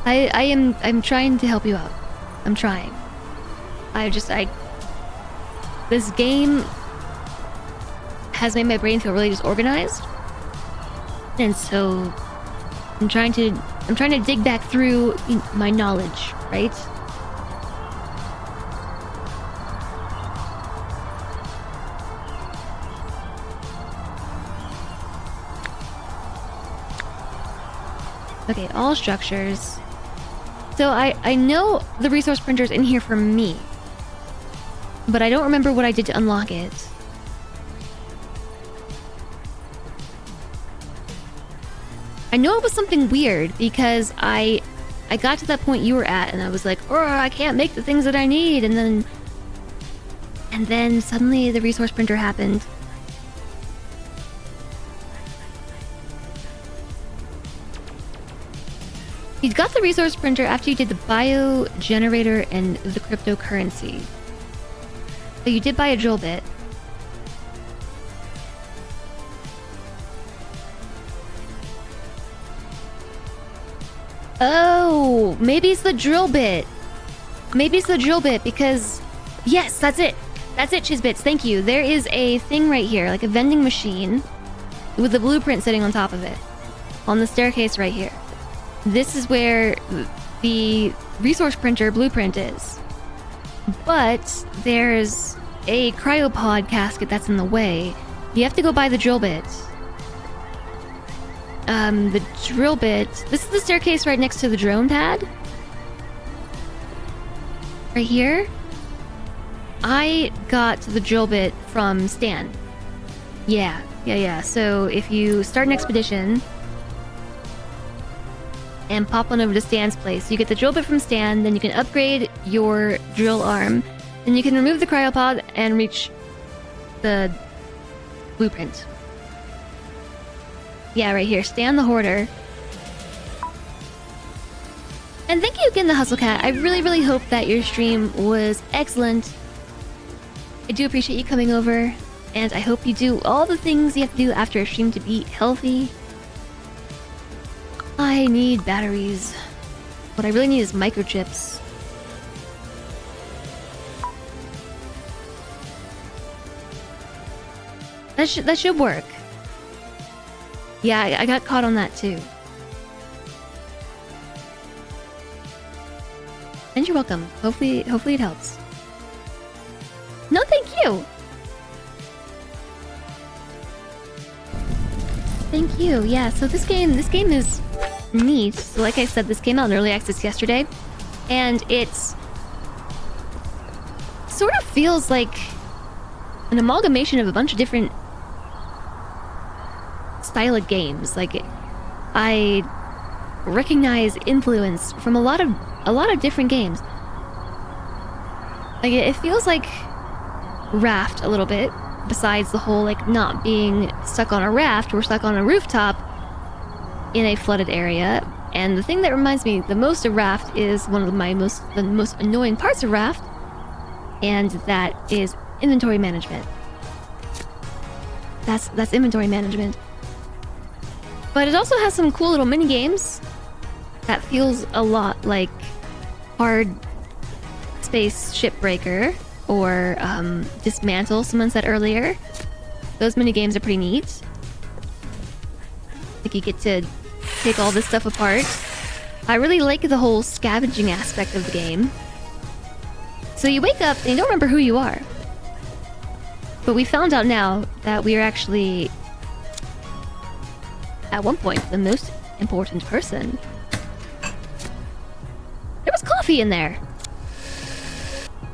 I'm trying to help you out. I'm trying. This game has made my brain feel really disorganized. And so I'm trying to dig back through my knowledge, right? Okay, all structures. So I know the resource printer's in here for me, but I don't remember what I did to unlock it. I know it was something weird because I got to that point you were at and I was like, oh, I can't make the things that I need, and then suddenly the resource printer happened. You got the resource printer after you did the bio generator and the cryptocurrency. So you did buy a drill bit. Oh, maybe it's the drill bit. Maybe it's the drill bit because... Yes, that's it. That's it, Chizbits. Thank you. There is a thing right here, like a vending machine with a blueprint sitting on top of it. On the staircase right here. This is where the resource printer blueprint is. But there's a cryopod casket that's in the way. You have to go buy the drill bit. The drill bit... This is the staircase right next to the drone pad. Right here. I got the drill bit from Stan. Yeah. So if you start an expedition and pop on over to Stan's place, you get the drill bit from Stan, then you can upgrade your drill arm, then you can remove the cryopod and reach the blueprint. Yeah, right here. Stan the Hoarder. And thank you again, the Hustle Cat. I really, really hope that your stream was excellent. I do appreciate you coming over, and I hope you do all the things you have to do after a stream to be healthy. I need batteries. What I really need is microchips. That should work. Yeah, I got caught on that too. And you're welcome. Hopefully it helps. No, thank you. Thank you. Yeah, so this game is neat. So like I said, this came out in early access yesterday, and it's sort of feels like an amalgamation of a bunch of different style of games. Like I recognize influence from a lot of different games. Like it feels like Raft a little bit. Besides the whole like not being stuck on a raft, we're stuck on a rooftop in a flooded area. And the thing that reminds me the most of Raft is one of the most annoying parts of Raft, and that is inventory management. That's inventory management. But it also has some cool little mini games that feels a lot like Hard Space Shipbreaker or Dismantle, someone said earlier. Those mini games are pretty neat. Like you get to take all this stuff apart. I really like the whole scavenging aspect of the game. So you wake up and you don't remember who you are. But we found out now that we are actually, at one point, the most important person. There was coffee in there.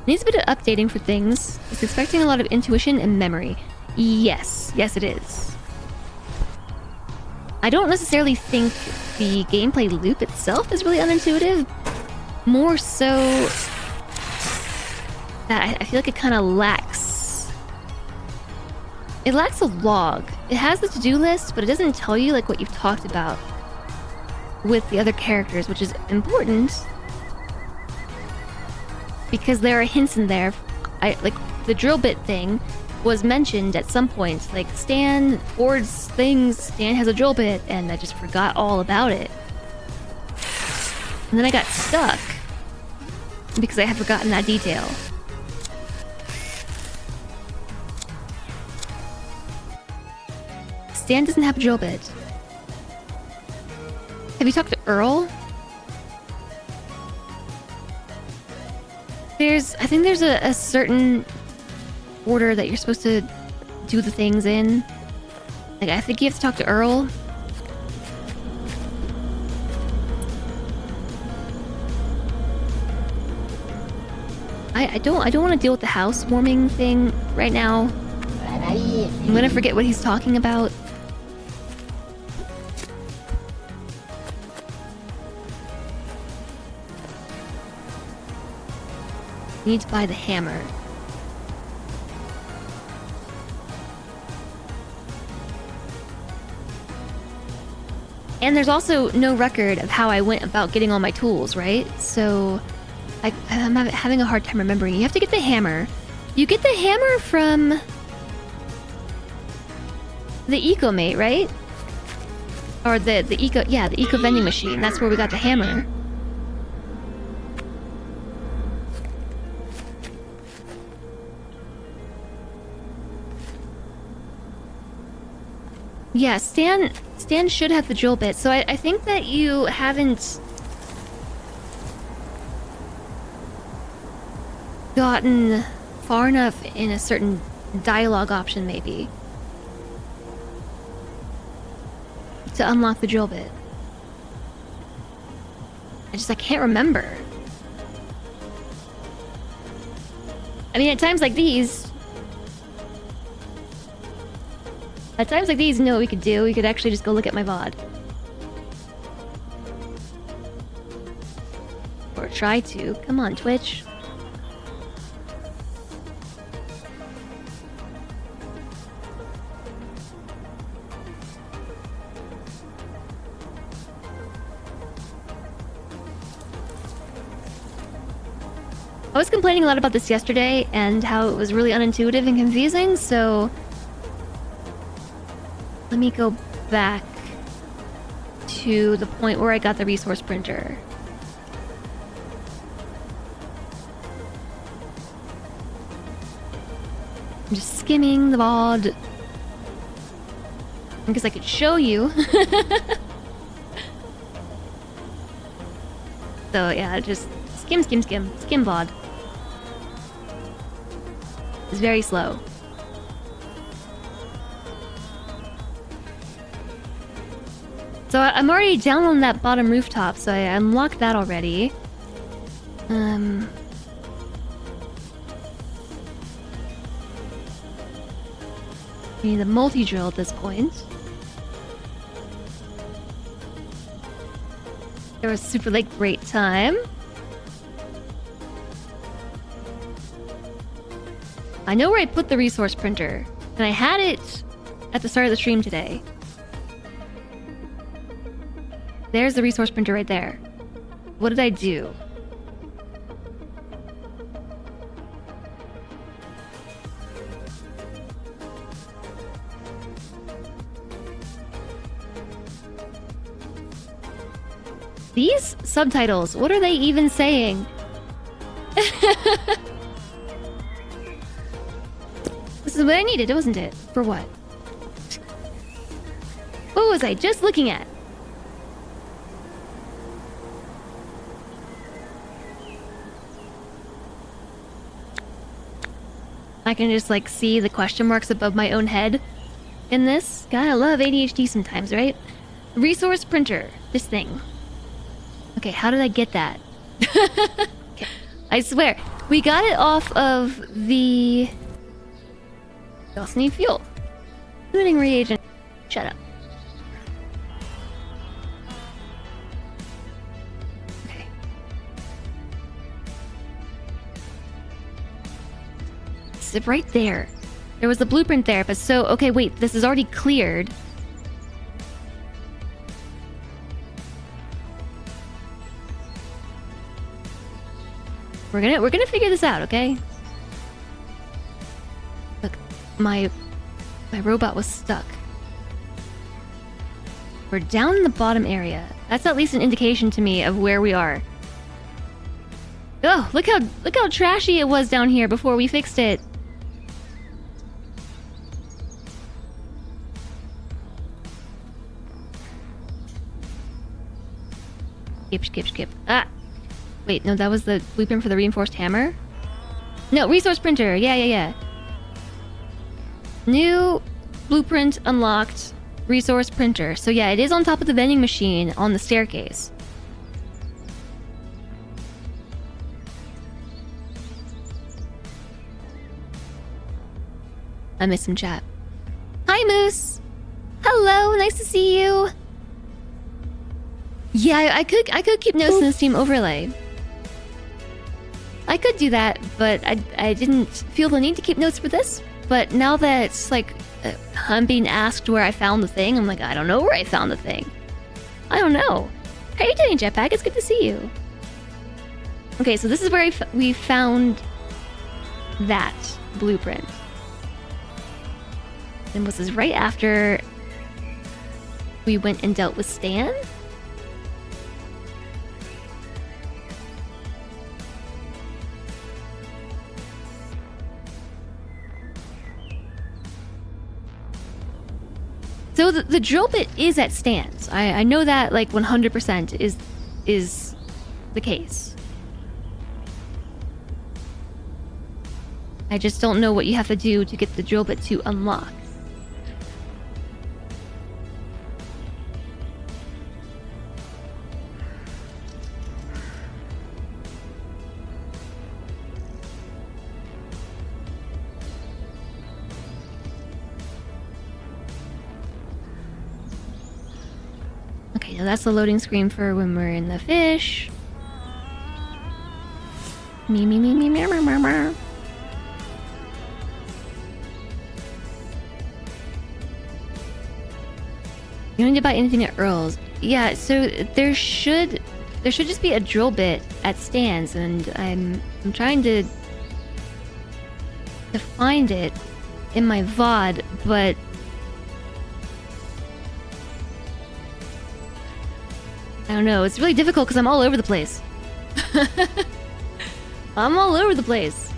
Needs a bit of updating for things. It's expecting a lot of intuition and memory. Yes it is. I don't necessarily think the gameplay loop itself is really unintuitive. More so that I feel like it kind of lacks... It lacks a log. It has the to-do list, but it doesn't tell you like what you've talked about with the other characters, which is important. Because there are hints in there. Like the drill bit thing was mentioned at some point. Like Stan boards things, Stan has a drill bit, and I just forgot all about it. And then I got stuck because I had forgotten that detail. Stan doesn't have a drill bit. Have you talked to Earl? I think there's a certain order that you're supposed to do the things in. Like, I think you have to talk to Earl. I don't want to deal with the housewarming thing right now. I'm gonna forget what he's talking about. Need to buy the hammer. And there's also no record of how I went about getting all my tools, right? So I'm having a hard time remembering. You have to get the hammer. You get the hammer from the Ecomate, right? Or the eco vending machine. That's where we got the hammer. Yeah, Stan should have the drill bit. So I think that you haven't gotten far enough in a certain dialogue option, maybe, to unlock the drill bit. I can't remember. I mean, at times like these, you know what we could do? We could actually just go look at my VOD. Or try to. Come on, Twitch. I was complaining a lot about this yesterday and how it was really unintuitive and confusing, so let me go back to the point where I got the resource printer. I'm just skimming the VOD because I could show you. So yeah, just skim VOD. It's very slow. So I'm already down on that bottom rooftop, so I unlocked that already. I need a multi-drill at this point. There was super great time. I know where I put the resource printer, and I had it at the start of the stream today. There's the resource printer right there. What did I do? These subtitles, what are they even saying? This is what I needed, wasn't it? For what? What was I just looking at? I can just see the question marks above my own head in this. Gotta love ADHD sometimes, right? Resource printer. This thing. Okay, how did I get that? Okay, I swear. We got it off of the... We also need fuel. Looting reagent. Shut up. Okay. It's right there. There was a blueprint there, but so... Okay, wait. This is already cleared. We're gonna figure this out, okay? Look, my robot was stuck. We're down in the bottom area. That's at least an indication to me of where we are. Oh, look how trashy it was down here before we fixed it. Skip. Ah! Wait, no, that was the blueprint for the reinforced hammer? No, resource printer. Yeah. New blueprint unlocked. Resource printer. So yeah, it is on top of the vending machine on the staircase. I missed some chat. Hi, Moose. Hello, nice to see you. Yeah, I could keep notes in the Steam overlay. I could do that, but I didn't feel the need to keep notes for this. But now that it's I'm being asked where I found the thing, I'm I don't know where I found the thing. I don't know. How you doing, Jetpack? It's good to see you. Okay, so this is where we found that blueprint. And this is right after we went and dealt with Stan? So the drill bit is at Stan's. I know that like 100% is the case. I just don't know what you have to do to get the drill bit to unlock. Okay, now that's the loading screen for when we're in the fish. Me, me, me, me, me, me, me, me. You don't need to buy anything at Earl's. Yeah, so there should just be a drill bit at Stan's, and I'm trying to find it in my VOD, but I don't know. It's really difficult because I'm all over the place. I'm all over the place.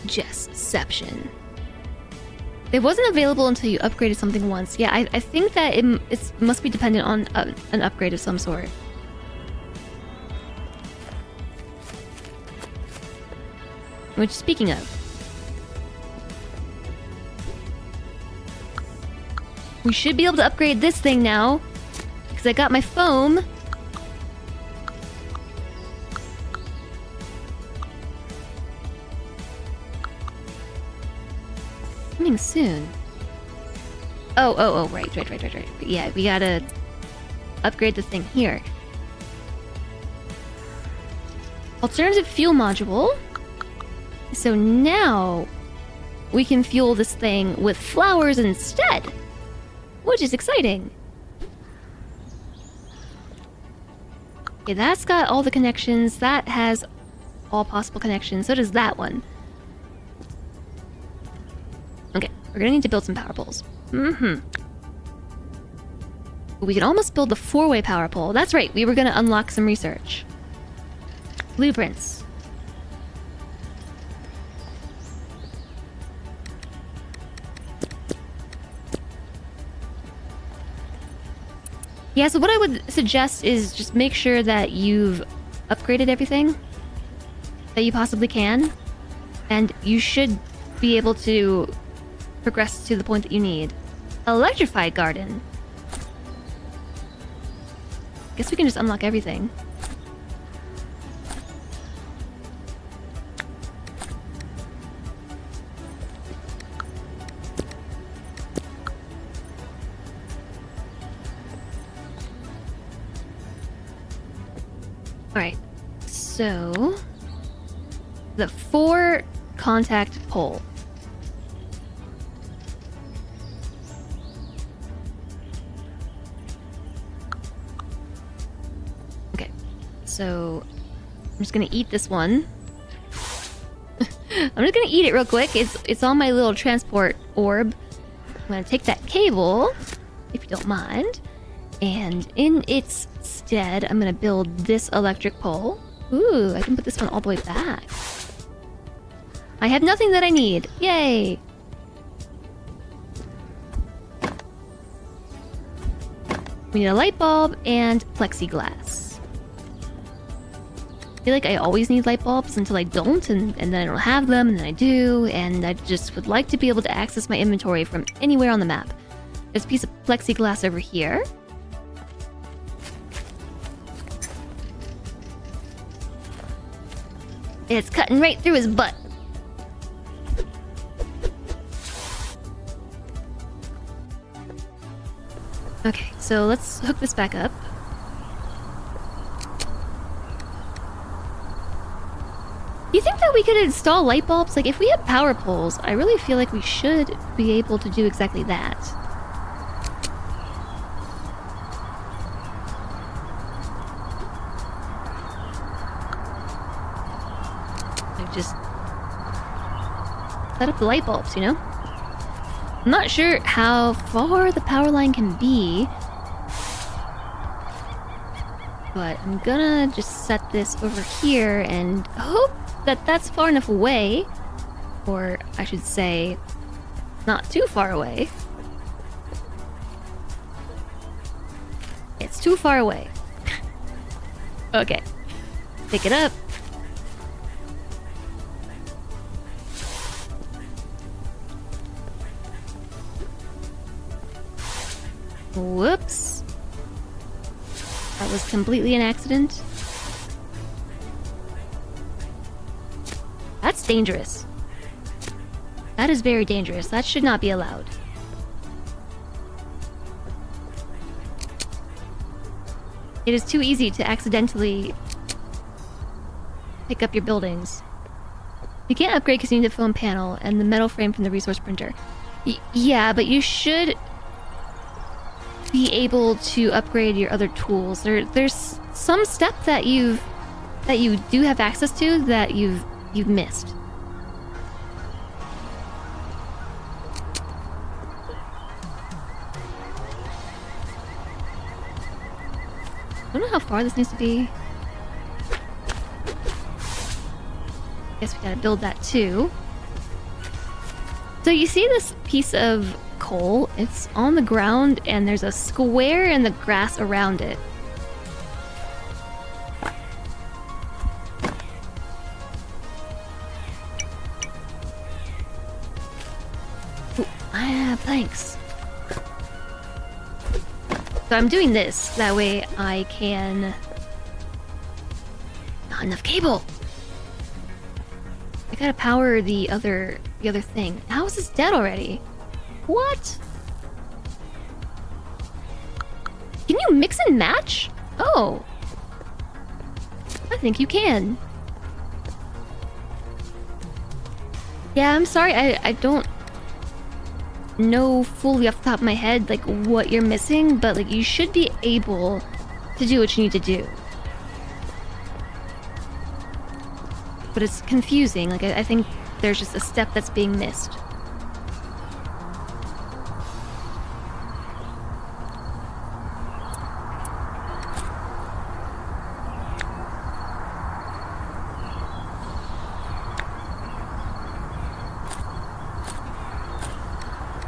Jessception. It wasn't available until you upgraded something once. Yeah, I think that it must be dependent on an upgrade of some sort. Which, speaking of, we should be able to upgrade this thing now, because I got my foam. Coming soon. Oh, right. Yeah, we gotta upgrade the thing here. Alternative fuel module. So now we can fuel this thing with flowers instead, which is exciting. Okay, that's got all the connections. That has all possible connections. So does that one. Okay, we're gonna need to build some power poles. We can almost build the 4-way power pole. That's right, we were gonna unlock some research. Blueprints. Yeah, so what I would suggest is just make sure that you've upgraded everything that you possibly can, and you should be able to progress to the point that you need. Electrified garden. Guess we can just unlock everything. Alright, so the 4 contact pole. Okay, so I'm just gonna eat this one. I'm just gonna eat it real quick. It's on my little transport orb. I'm gonna take that cable, if you don't mind, and in its stead, I'm gonna build this electric pole. Ooh, I can put this one all the way back. I have nothing that I need. Yay! We need a light bulb and plexiglass. I feel like I always need light bulbs until I don't, and then I don't have them, and then I do, and I just would like to be able to access my inventory from anywhere on the map. There's a piece of plexiglass over here. It's cutting right through his butt. Okay, so let's hook this back up. Do you think that we could install light bulbs? Like, if we have power poles, I really feel like we should be able to do exactly that. set up the light bulbs, you know? I'm not sure how far the power line can be, but I'm gonna just set this over here and hope that that's far enough away, or I should say, not too far away. It's too far away. Okay. Pick it up. Whoops. That was completely an accident. That's dangerous. That is very dangerous. That should not be allowed. It is too easy to accidentally pick up your buildings. You can't upgrade because you need the foam panel and the metal frame from the resource printer. Yeah, but you should be able to upgrade your other tools. There's some step that you do have access to that you've missed. I don't know how far this needs to be. Guess we gotta build that too. So you see this piece of coal? It's on the ground and there's a square in the grass around it. Ooh, I have planks. So I'm doing this, that way I can... Not enough cable! I gotta power the other thing. How is this dead already? What? Can you mix and match? Oh. I think you can. Yeah, I'm sorry, I don't know fully off the top of my head like what you're missing, but like you should be able to do what you need to do. But it's confusing. Like I think there's just a step that's being missed.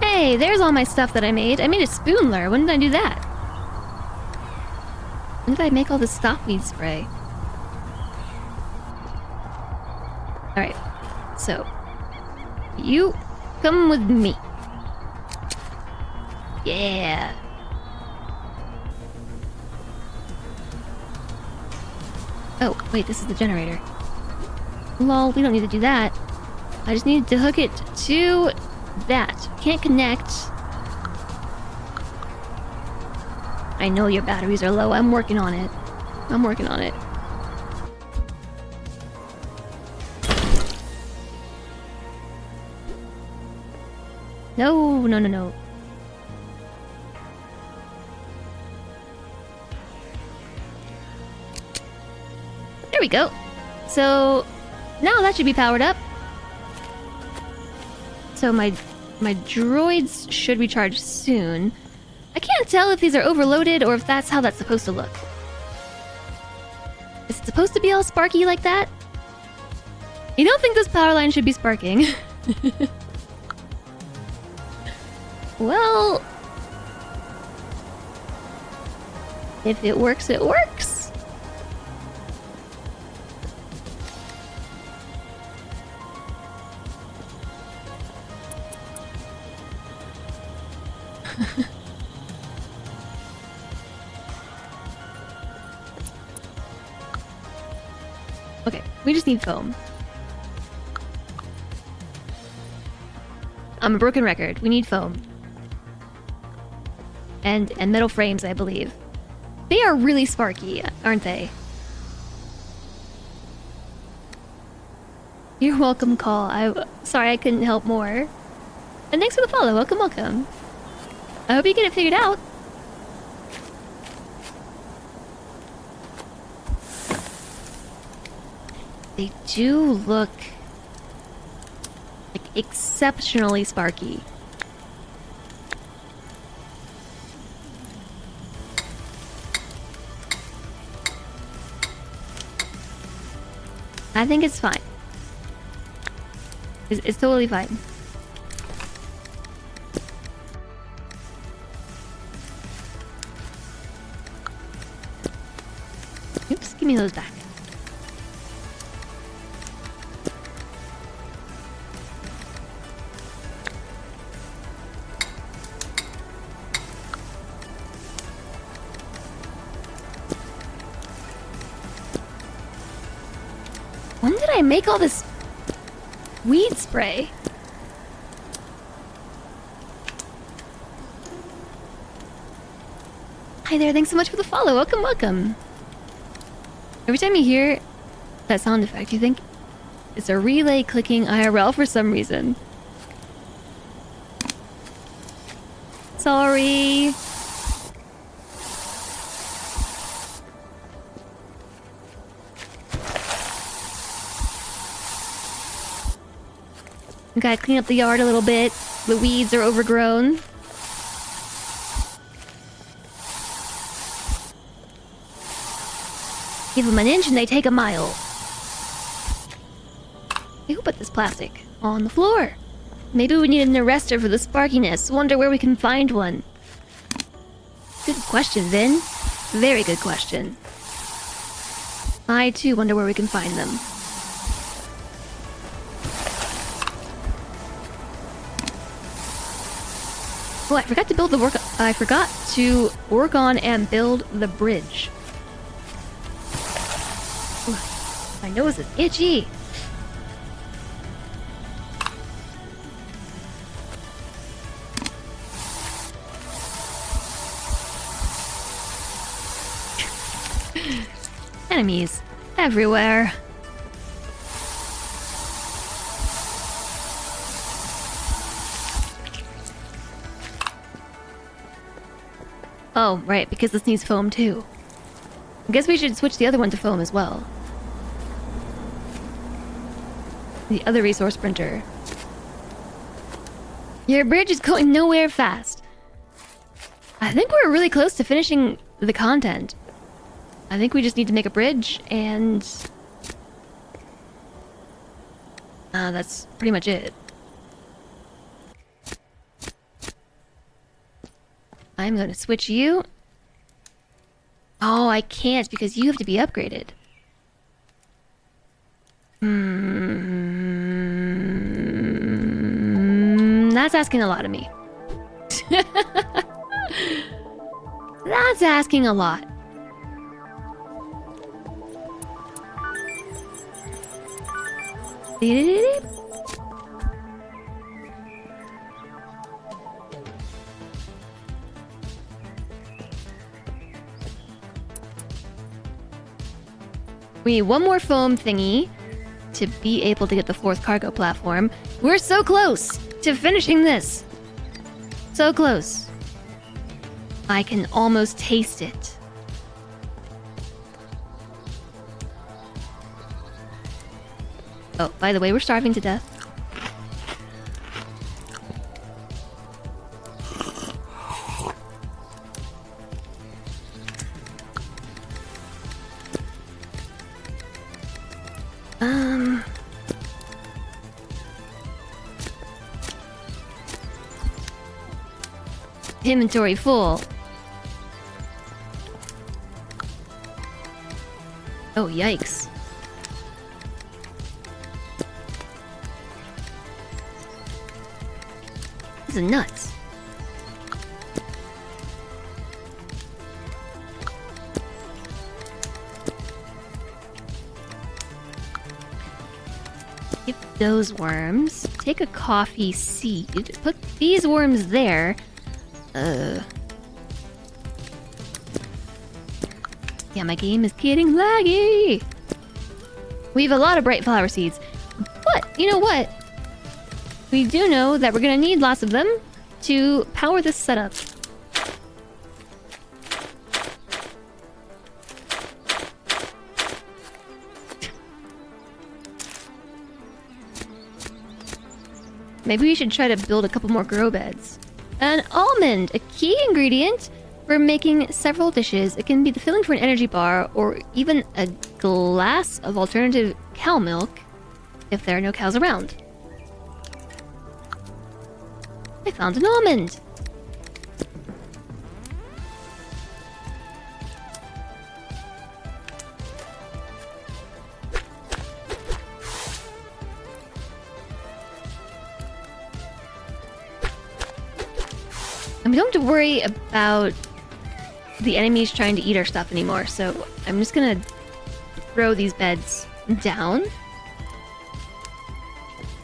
Hey, there's all my stuff that I made. I made a spoon lure. When did I do that? When did I make all this stockweed spray? Alright, so you come with me. Yeah. Oh, wait, this is the generator. Lol, we don't need to do that. I just need to hook it to that. Can't connect. I know your batteries are low. I'm working on it. I'm working on it. No, no, no, no. There we go. So now that should be powered up. So my droids should recharge soon. I can't tell if these are overloaded or if that's how that's supposed to look. Is it supposed to be all sparky like that? You don't think this power line should be sparking? Well, if it works, it works. Okay, we just need foam. I'm a broken record. We need foam. And metal frames, I believe. They are really sparky, aren't they? You're welcome, Call. Sorry I couldn't help more. And thanks for the follow. Welcome, welcome. I hope you get it figured out. They do look like exceptionally sparky. I think it's fine. It's totally fine. Oops, give me those back. When did I make all this weed spray? Hi there, thanks so much for the follow. Welcome, welcome. Every time you hear that sound effect, you think it's a relay clicking IRL for some reason. Sorry. Gotta clean up the yard a little bit. The weeds are overgrown. Give them an inch and they take a mile. Hey, who put this plastic on the floor? Maybe we need an arrestor for the sparkiness. Wonder where we can find one. Good question, Vin. Very good question. I too wonder where we can find them. Oh, I forgot to work on and build the bridge. Ooh, my nose is itchy. Enemies everywhere. Oh, right, because this needs foam too. I guess we should switch the other one to foam as well. The other resource printer. Your bridge is going nowhere fast. I think we're really close to finishing the content. I think we just need to make a bridge and... that's pretty much it. I'm gonna switch you. Oh, I can't because you have to be upgraded. That's asking a lot of me. That's asking a lot. We need one more foam thingy to be able to get the 4th cargo platform. We're so close to finishing this. So close. I can almost taste it. Oh, by the way, we're starving to death. Inventory full. Oh, yikes. This is nuts. Skip those worms. Take a coffee seed. Put these worms there. Yeah, my game is getting laggy. We have a lot of bright flower seeds. But, you know what? We do know that we're gonna need lots of them to power this setup. Maybe we should try to build a couple more grow beds. An almond, a key ingredient for making several dishes. It can be the filling for an energy bar or even a glass of alternative cow milk if there are no cows around. I found an almond. And we don't have to worry about the enemies trying to eat our stuff anymore, so I'm just gonna throw these beds down.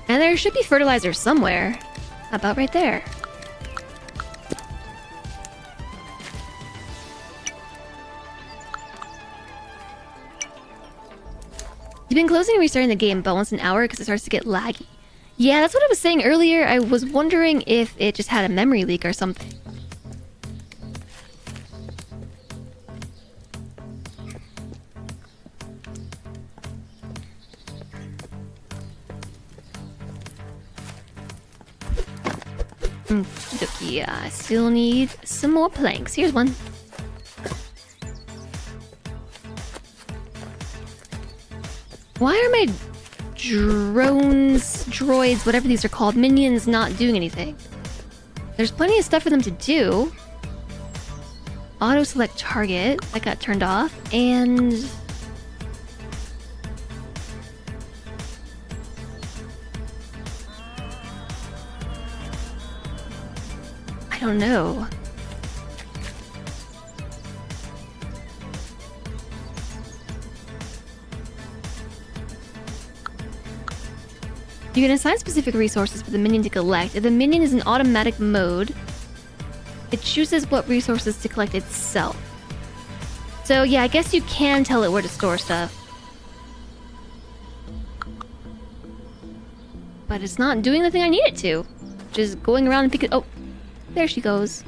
And there should be fertilizer somewhere. About right there. You've been closing and restarting the game about once an hour because it starts to get laggy. Yeah, that's what I was saying earlier. I was wondering if it just had a memory leak or something. Okey-dokey, I still need some more planks. Here's one. Why are my droids, whatever these are called, minions, not doing anything? There's plenty of stuff for them to do. Auto select target, that got turned off, and I don't know. You can assign specific resources for the minion to collect. If the minion is in automatic mode, it chooses what resources to collect itself. So yeah, I guess you can tell it where to store stuff. But it's not doing the thing I need it to. Just going around and picking... Oh, there she goes.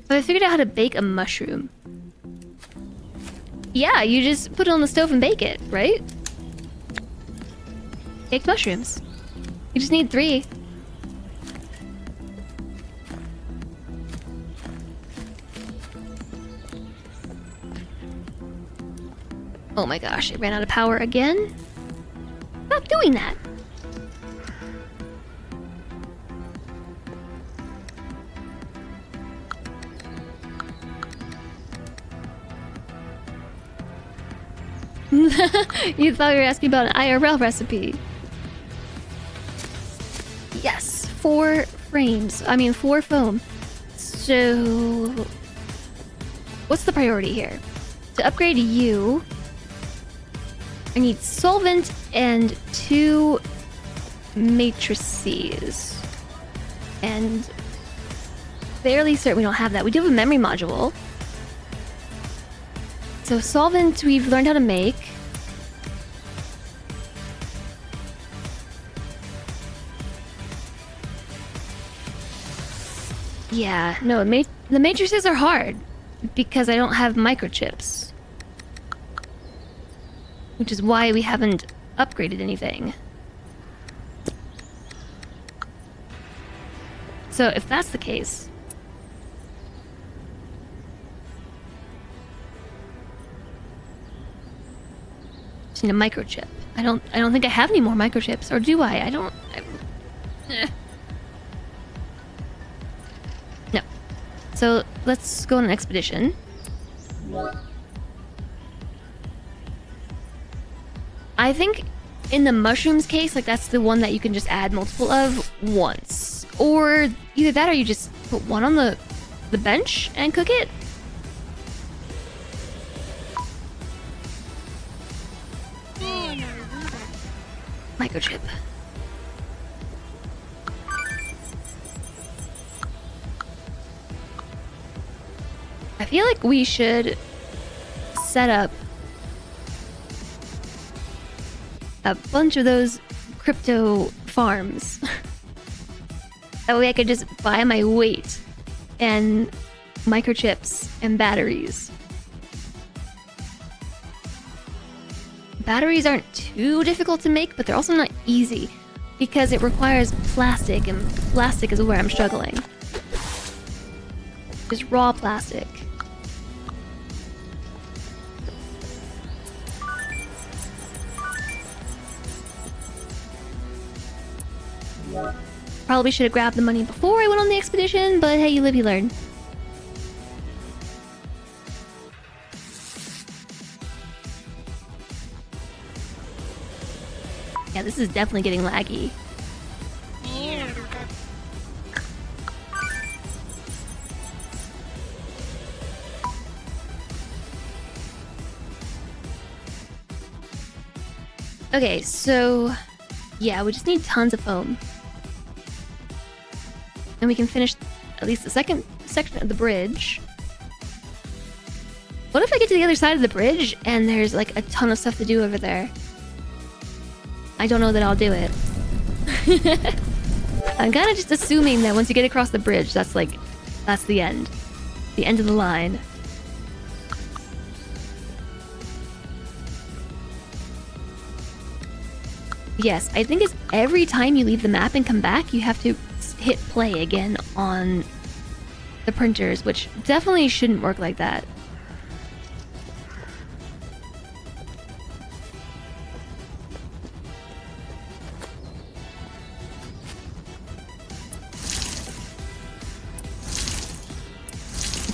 So I figured out how to bake a mushroom. Yeah, you just put it on the stove and bake it, right? Baked mushrooms. You just need 3. Oh my gosh, it ran out of power again? Stop doing that! You thought you were asking about an IRL recipe. Yes, 4 frames. I mean, 4 foam. So... what's the priority here? To upgrade you, I need solvent and 2 matrices. And fairly certain we don't have that. We do have a memory module. So solvent we've learned how to make. Yeah, no, the matrices are hard because I don't have microchips. Which is why we haven't upgraded anything. So if that's the case, just need a microchip. I don't think I have any more microchips, or do I? No. So let's go on an expedition. I think in the mushrooms case, like that's the one that you can just add multiple of once. Or either that or you just put one on the bench and cook it. Microchip. I feel like we should set up a bunch of those crypto farms. That way I could just buy my weight and microchips and batteries. Batteries aren't too difficult to make, but they're also not easy. because it requires plastic, and plastic is where I'm struggling. Just raw plastic. Probably should have grabbed the money before I went on the expedition, but hey, you live, you learn. Yeah, this is definitely getting laggy. Okay, so yeah, we just need tons of foam. And we can finish at least the second section of the bridge. What if I get to the other side of the bridge and there's like a ton of stuff to do over there? I don't know that I'll do it. I'm kind of just assuming that once you get across the bridge, that's the end. The end of the line. Yes, I think it's every time you leave the map and come back, you have to hit play again on the printers, which definitely shouldn't work like that.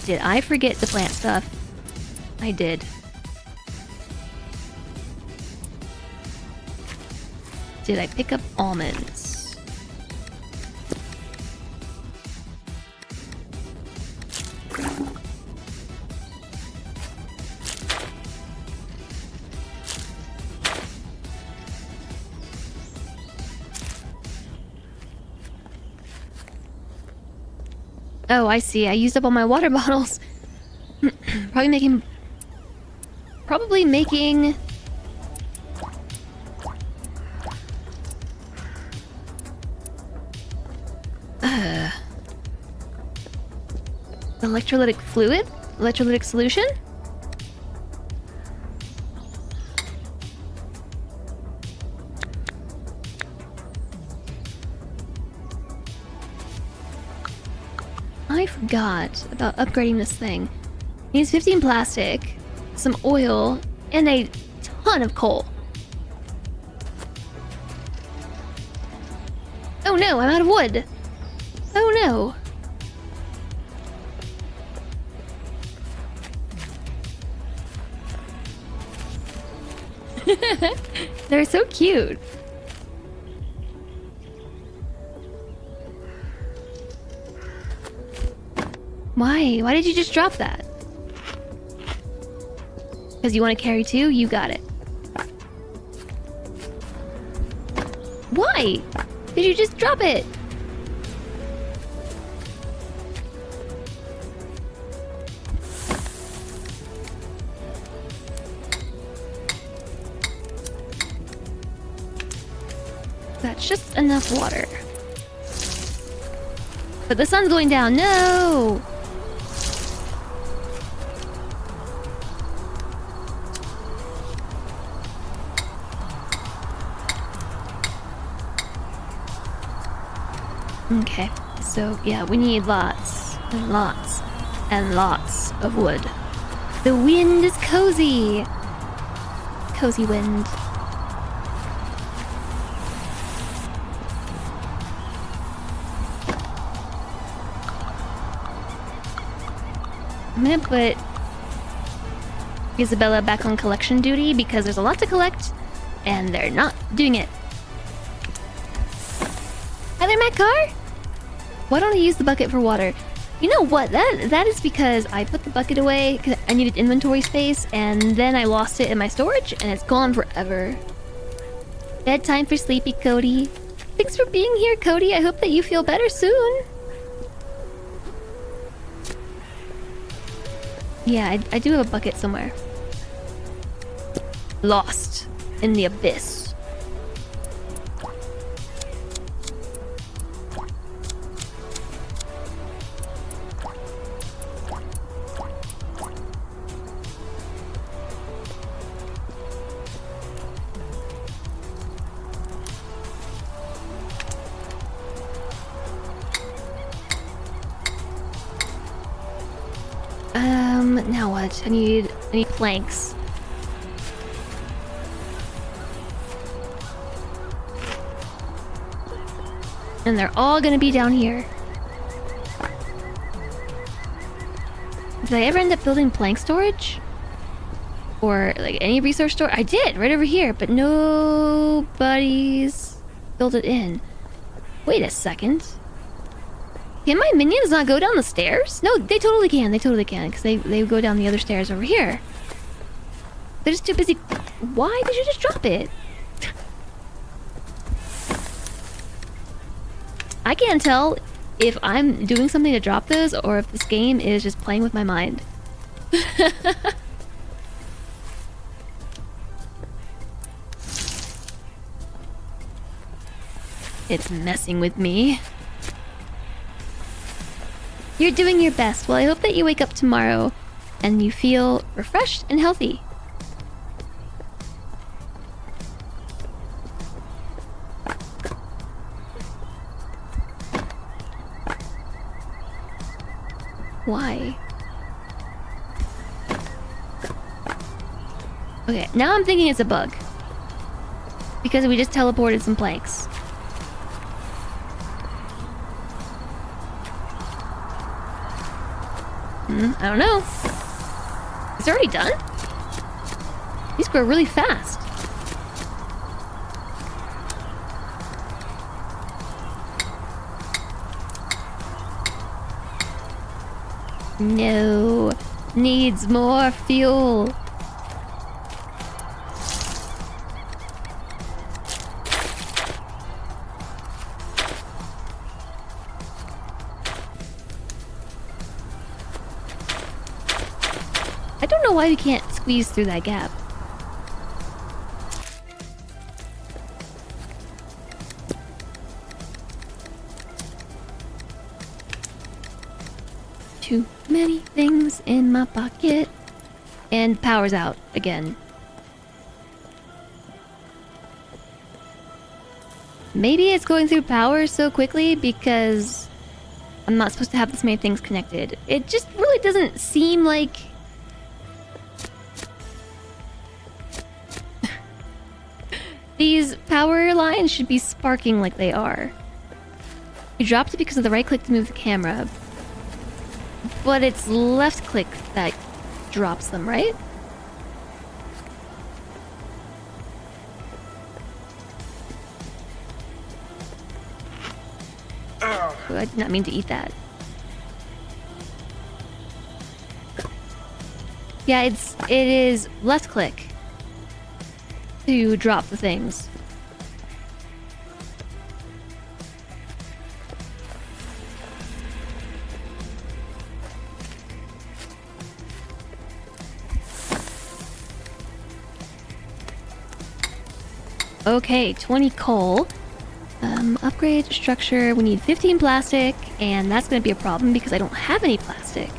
Did I forget to plant stuff? I did. Did I pick up almonds? Oh, I see. I used up all my water bottles. Probably making electrolytic fluid? Electrolytic solution? I forgot about upgrading this thing. It needs 15 plastic, some oil, and a ton of coal. Oh no, I'm out of wood! Oh no! They're so cute. Why? Why did you just drop that? Because you want to carry two? You got it. Why? Did you just drop it? That's just enough water. But the sun's going down. No! Okay, so yeah, we need lots and lots and lots of wood. The wind is cozy. Cozy wind. I'm gonna put Isabella back on collection duty because there's a lot to collect and they're not doing it. Hi there, Matt Car! Why don't I use the bucket for water? You know what? That is because I put the bucket away because I needed inventory space and then I lost it in my storage and it's gone forever. Bedtime for sleepy Cody. Thanks for being here, Cody. I hope that you feel better soon. Yeah, I do have a bucket somewhere. Lost in the abyss. Now what? I need planks. And they're all gonna be down here. Did I ever end up building plank storage? Or like any resource store? I did, right over here, but nobody's built it in. Wait a second. Can my minions not go down the stairs? No, they totally can. They totally can, because they go down the other stairs over here. They're just too busy. Why did you just drop it? I can't tell if I'm doing something to drop those or if this game is just playing with my mind. It's messing with me. You're doing your best. Well, I hope that you wake up tomorrow and you feel refreshed and healthy. Why? Okay, now I'm thinking it's a bug. Because we just teleported some planks. I don't know. It's already done? These grow really fast. No. Needs more fuel. I don't know why we can't squeeze through that gap. Too many things in my pocket. And power's out again. Maybe it's going through power so quickly because I'm not supposed to have this many things connected. It just really doesn't seem like... These power lines should be sparking like they are. You dropped it because of the right click to move the camera. But it's left click that drops them, right? Oh, I did not mean to eat that. Yeah, it is left click to drop the things. Okay, 20 coal. Upgrade structure. We need 15 plastic, and that's gonna be a problem because I don't have any plastic.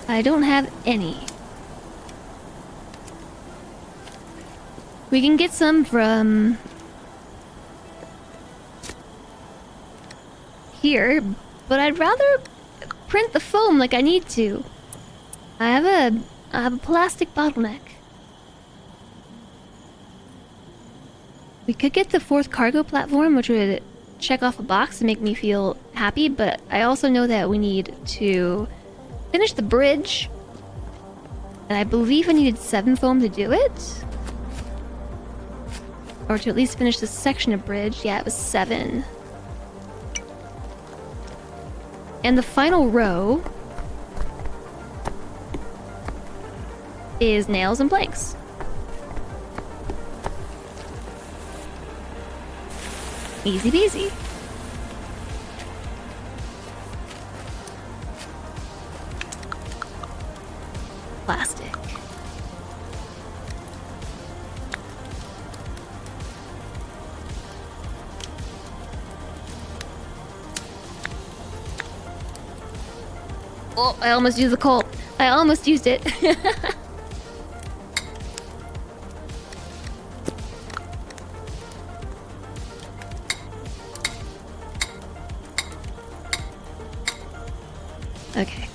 I don't have any. We can get some from here, but I'd rather print the foam like I need to. I have a plastic bottleneck. We could get the 4th cargo platform, which would check off a box and make me feel happy, but I also know that we need to finish the bridge. And I believe I needed 7 foam to do it. Or to at least finish this section of bridge. Yeah, it was 7. And the final row is nails and planks. Easy peasy. Plastic. Oh, I almost used the coal. I almost used it. Okay.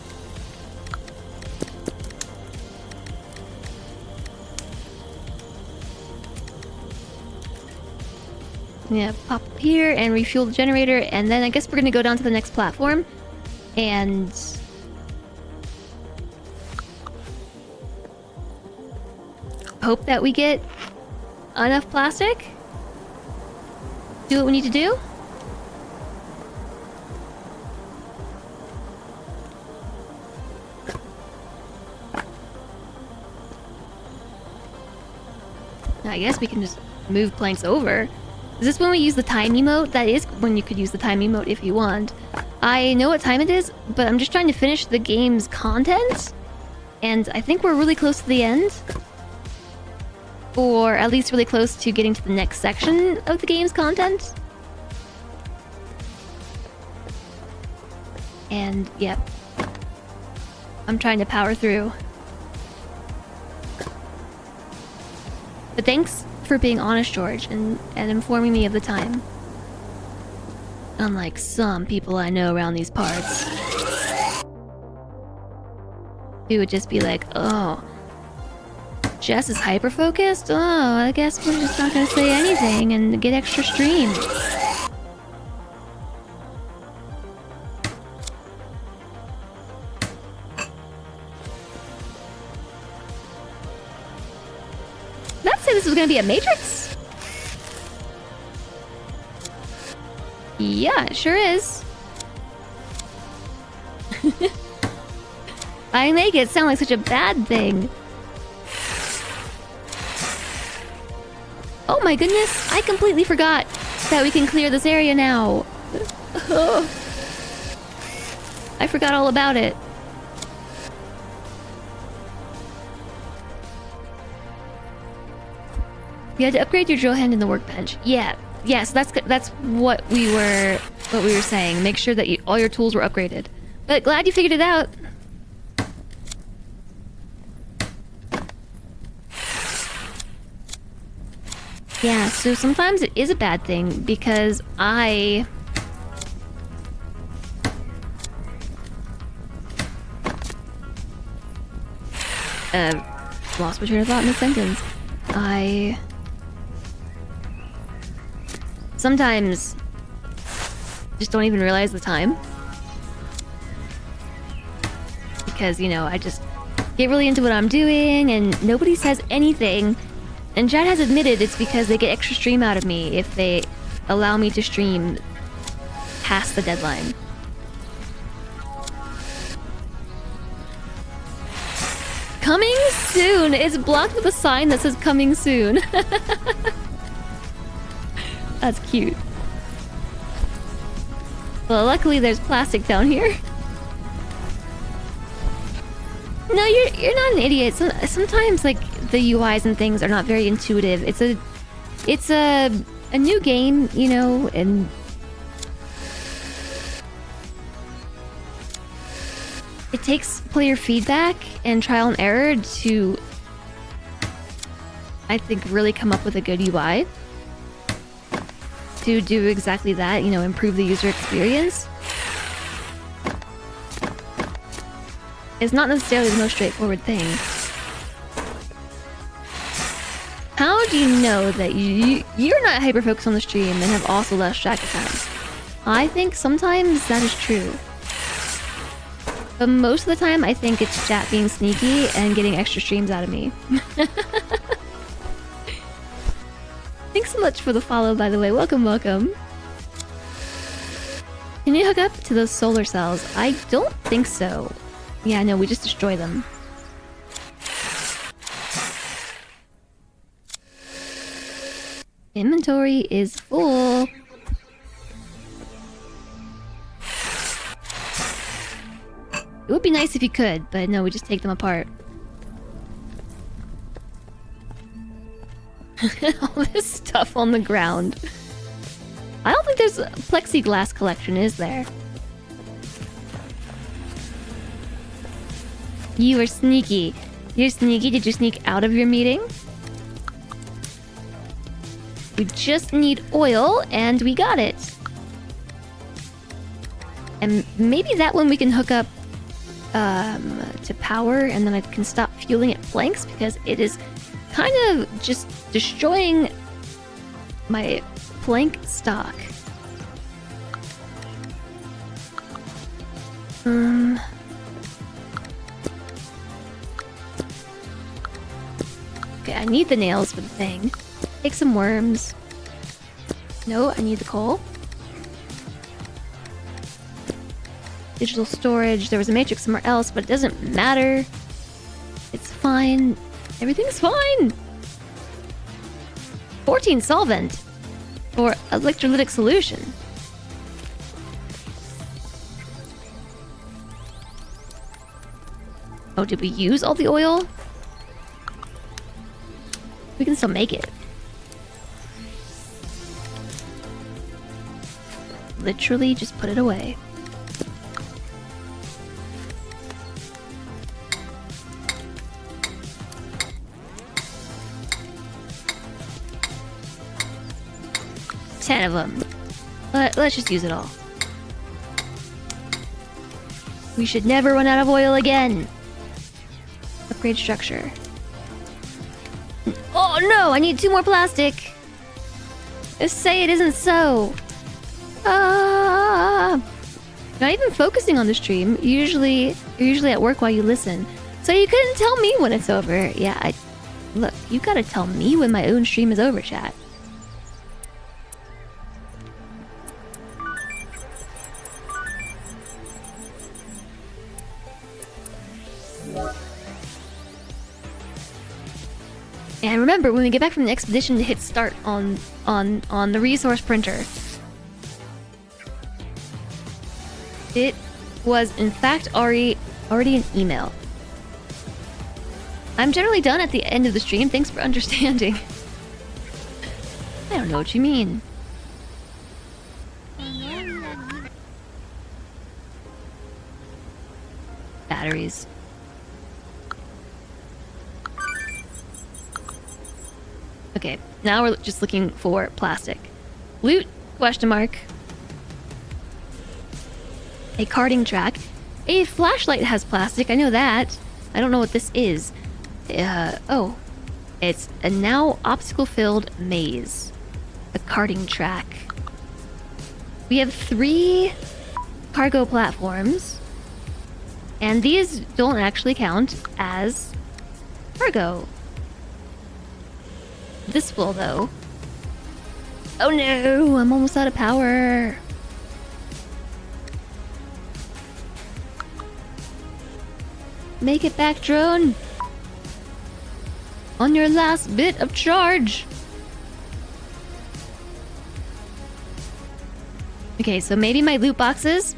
Yeah, pop up here and refuel the generator, and then I guess we're gonna go down to the next platform and hope that we get enough plastic. Do what we need to do. I guess we can just move planks over. Is this when we use the time emote? That is when you could use the time emote if you want. I know what time it is, but I'm just trying to finish the game's content. And I think we're really close to the end. Or at least really close to getting to the next section of the game's content. And, yep. I'm trying to power through. But thanks for being honest, George, and informing me of the time. Unlike some people I know around these parts. Who would just be like, oh, Jess is hyper-focused? Oh, I guess we're just not gonna say anything and get extra stream. Not say this was gonna be a Matrix. Yeah, it sure is. I make it sound like such a bad thing. Oh my goodness, I completely forgot that we can clear this area now. I forgot all about it. You had to upgrade your drill hand in the workbench. Yeah, yes, that's what we were saying. Make sure that all your tools were upgraded. But glad you figured it out. Yeah, so sometimes it is a bad thing because I lost my train of thought in a sentence. I sometimes just don't even realize the time. Because, you know, I just get really into what I'm doing and nobody says anything. And Chad has admitted it's because they get extra stream out of me if they allow me to stream past the deadline. Coming soon! It's blocked with a sign that says coming soon. That's cute. Well, luckily there's plastic down here. No, you're not an idiot. Sometimes, like, the UIs and things are not very intuitive. It's a new game, you know, and it takes player feedback and trial and error to, I think, really come up with a good UI. To do exactly that, you know, improve the user experience. It's not necessarily the most straightforward thing. How do you know that you're not hyper-focused on the stream and have also less track attempts? I think sometimes that is true. But most of the time, I think it's chat being sneaky and getting extra streams out of me. Thanks so much for the follow, by the way. Welcome, welcome. Can you hook up to those solar cells? I don't think so. Yeah, no, we just destroy them. Inventory is full. It would be nice if you could, but no, we just take them apart. All this stuff on the ground. I don't think there's a plexiglass collection, is there? You are sneaky. You're sneaky. Did you sneak out of your meeting? We just need oil, and we got it. And maybe that one we can hook up to power, and then I can stop fueling at planks, because it is kind of just destroying my plank stock. Okay, I need the nails for the thing. Take some worms. No, I need the coal. Digital storage. There was a matrix somewhere else, but it doesn't matter. It's fine. Everything's fine. 14 solvent for electrolytic solution. Oh, did we use all the oil? We can still make it. Literally just put it away. Ten of them. Let's just use it all. We should never run out of oil again. Upgrade structure. Oh no, I need 2 more plastic. Just say it isn't so. Not even focusing on the stream. You're usually at work while you listen. So you couldn't tell me when it's over. Yeah, look, you gotta tell me when my own stream is over, chat. And remember, when we get back from the expedition, to hit start on the resource printer. It was, in fact, already an email. I'm generally done at the end of the stream. Thanks for understanding. I don't know what you mean. Batteries. Okay, now we're just looking for plastic. Loot? Question mark. A karting track. A flashlight has plastic, I know that. I don't know what this is. Oh. It's a now obstacle-filled maze. A karting track. We have 3 cargo platforms. And these don't actually count as cargo. This will, though. Oh no, I'm almost out of power. Make it back, drone. On your last bit of charge. Okay, so maybe my loot boxes.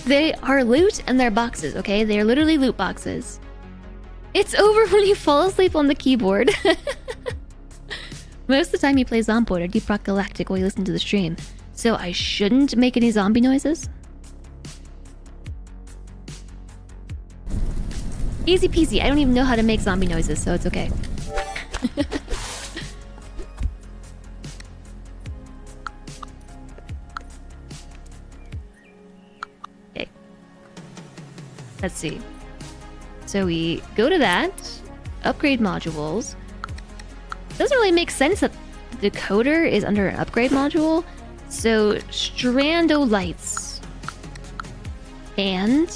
They are loot and they're boxes, okay? They are literally loot boxes. It's over when you fall asleep on the keyboard. Most of the time you play Zomboid or Deep Rock Galactic while you listen to the stream. So I shouldn't make any zombie noises? Easy peasy. I don't even know how to make zombie noises, so it's okay. Okay. Let's see. So we go to that. Upgrade modules. Doesn't really make sense that the decoder is under an upgrade module. So Strando lights. And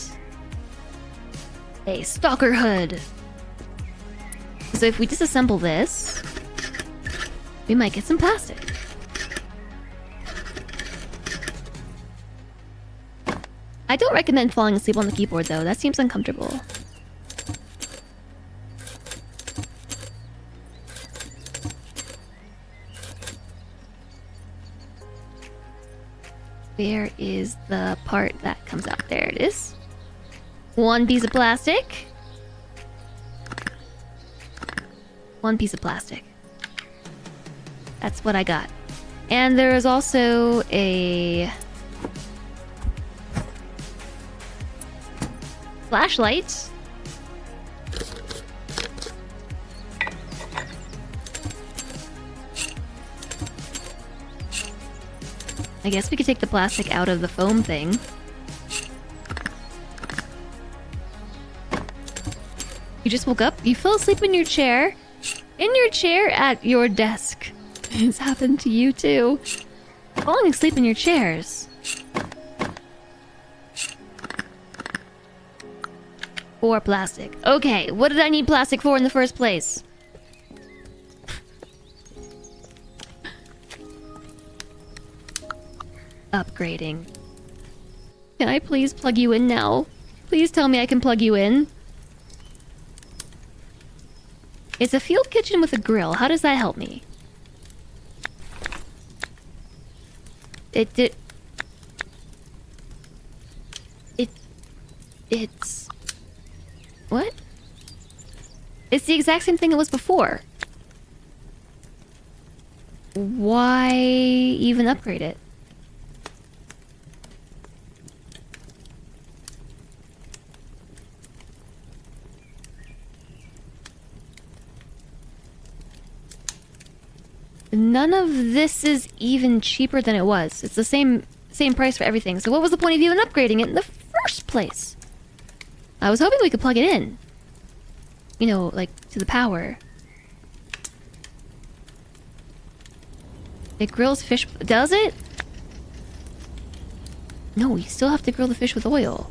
a stalker hood. So if we disassemble this, we might get some plastic. I don't recommend falling asleep on the keyboard though, that seems uncomfortable. Where is the part that comes out? There it is. 1 piece of plastic. 1 piece of plastic. That's what I got. And there is also a flashlight. I guess we could take the plastic out of the foam thing. You just woke up? You fell asleep in your chair? In your chair at your desk. It's happened to you too. Falling asleep in your chairs. 4 plastic. Okay, what did I need plastic for in the first place? Upgrading. Can I please plug you in now? Please tell me I can plug you in. It's a field kitchen with a grill. How does that help me? It's... What? It's the exact same thing it was before. Why even upgrade it? None of this is even cheaper than it was. It's the same price for everything. So what was the point of even upgrading it in the first place? I was hoping we could plug it in. You know, like, to the power. It grills fish... Does it? No, you still have to grill the fish with oil.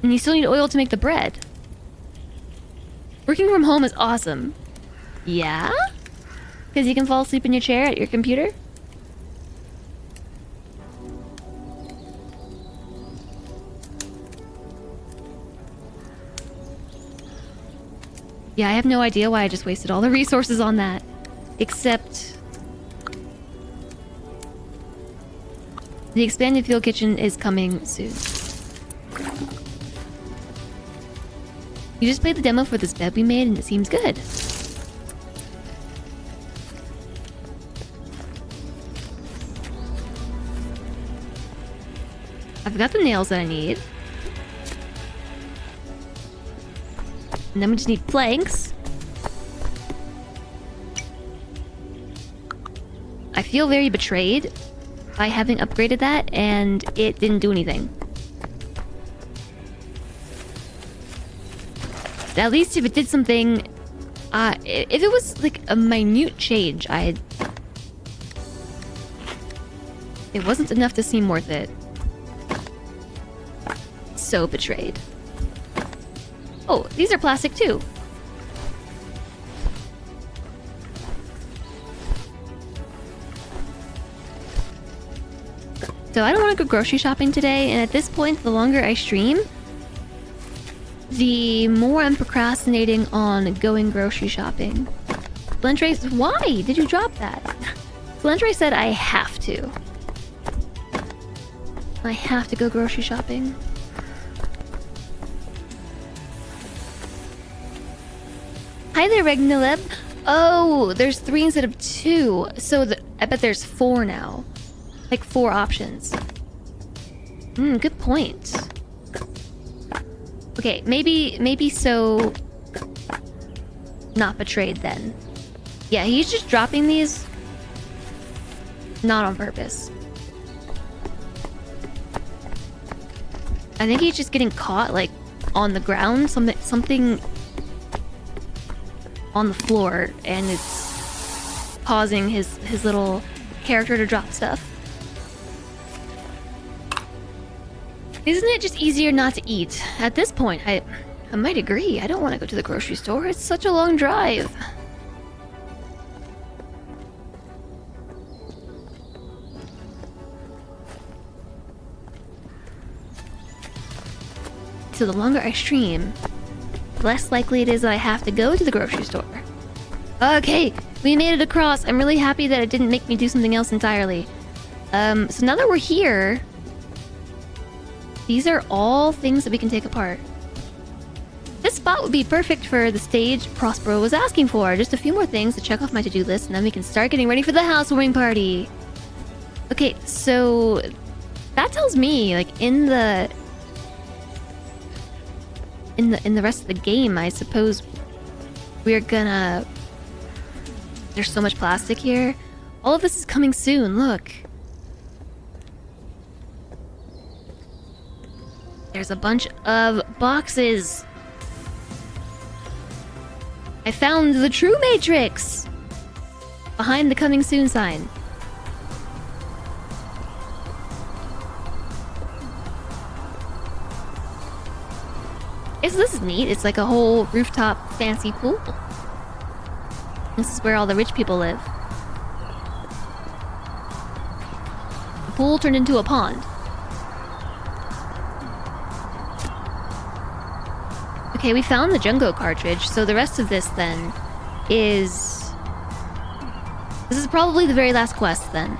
And you still need oil to make the bread. Working from home is awesome. Yeah? Because you can fall asleep in your chair at your computer? Yeah, I have no idea why I just wasted all the resources on that. Except... the expanded field kitchen is coming soon. You just played the demo for this bed we made and it seems good. I've got the nails that I need. And then we just need planks. I feel very betrayed by having upgraded that and it didn't do anything. At least if it did something, if it was like a minute change, it wasn't enough to seem worth it. So betrayed. Oh, these are plastic too. So I don't want to go grocery shopping today, and at this point, the longer I stream, the more I'm procrastinating on going grocery shopping. Lentre, why did you drop that? Lentre said I have to. I have to go grocery shopping. Hi there, Regnileb. Oh, there's 3 instead of 2. So I bet there's 4 now. Like 4 options. Good point. Okay, maybe so... not betrayed then. Yeah, he's just dropping these... not on purpose. I think he's just getting caught, like, on the ground. Something on the floor, and it's causing his little character to drop stuff. Isn't it just easier not to eat? At this point, I might agree. I don't want to go to the grocery store. It's such a long drive. So the longer I stream, the less likely it is that I have to go to the grocery store. Okay, we made it across. I'm really happy that it didn't make me do something else entirely. So now that we're here... these are all things that we can take apart. This spot would be perfect for the stage Prospero was asking for. Just a few more things to check off my to-do list, and then we can start getting ready for the housewarming party. Okay, so... that tells me, like, in the rest of the game, I suppose we're gonna... there's so much plastic here. All of this is coming soon, look. There's a bunch of boxes. I found the true Matrix! Behind the coming soon sign. This is neat. It's like a whole rooftop fancy pool. This is where all the rich people live. The pool turned into a pond. Okay, we found the Jungo cartridge, so the rest of this then is... This is probably the very last quest then.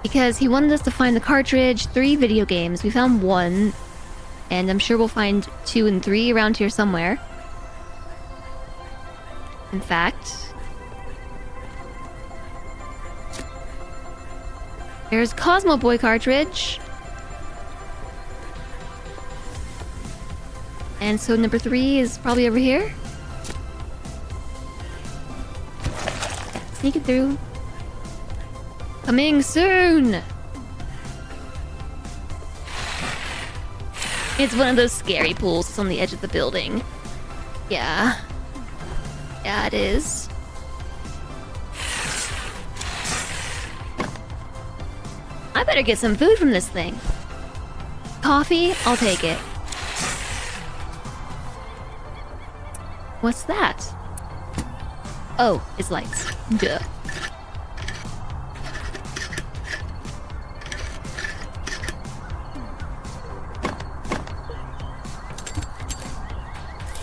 Because he wanted us to find the cartridge, 3 video games. We found 1, and I'm sure we'll find 2 and 3 around here somewhere. In fact... There's Cosmo Boy cartridge. And so number 3 is probably over here. Sneak it through. Coming soon! It's one of those scary pools that's on the edge of the building. Yeah. Yeah, it is. I better get some food from this thing. Coffee? I'll take it. What's that? Oh, it's lights. Duh.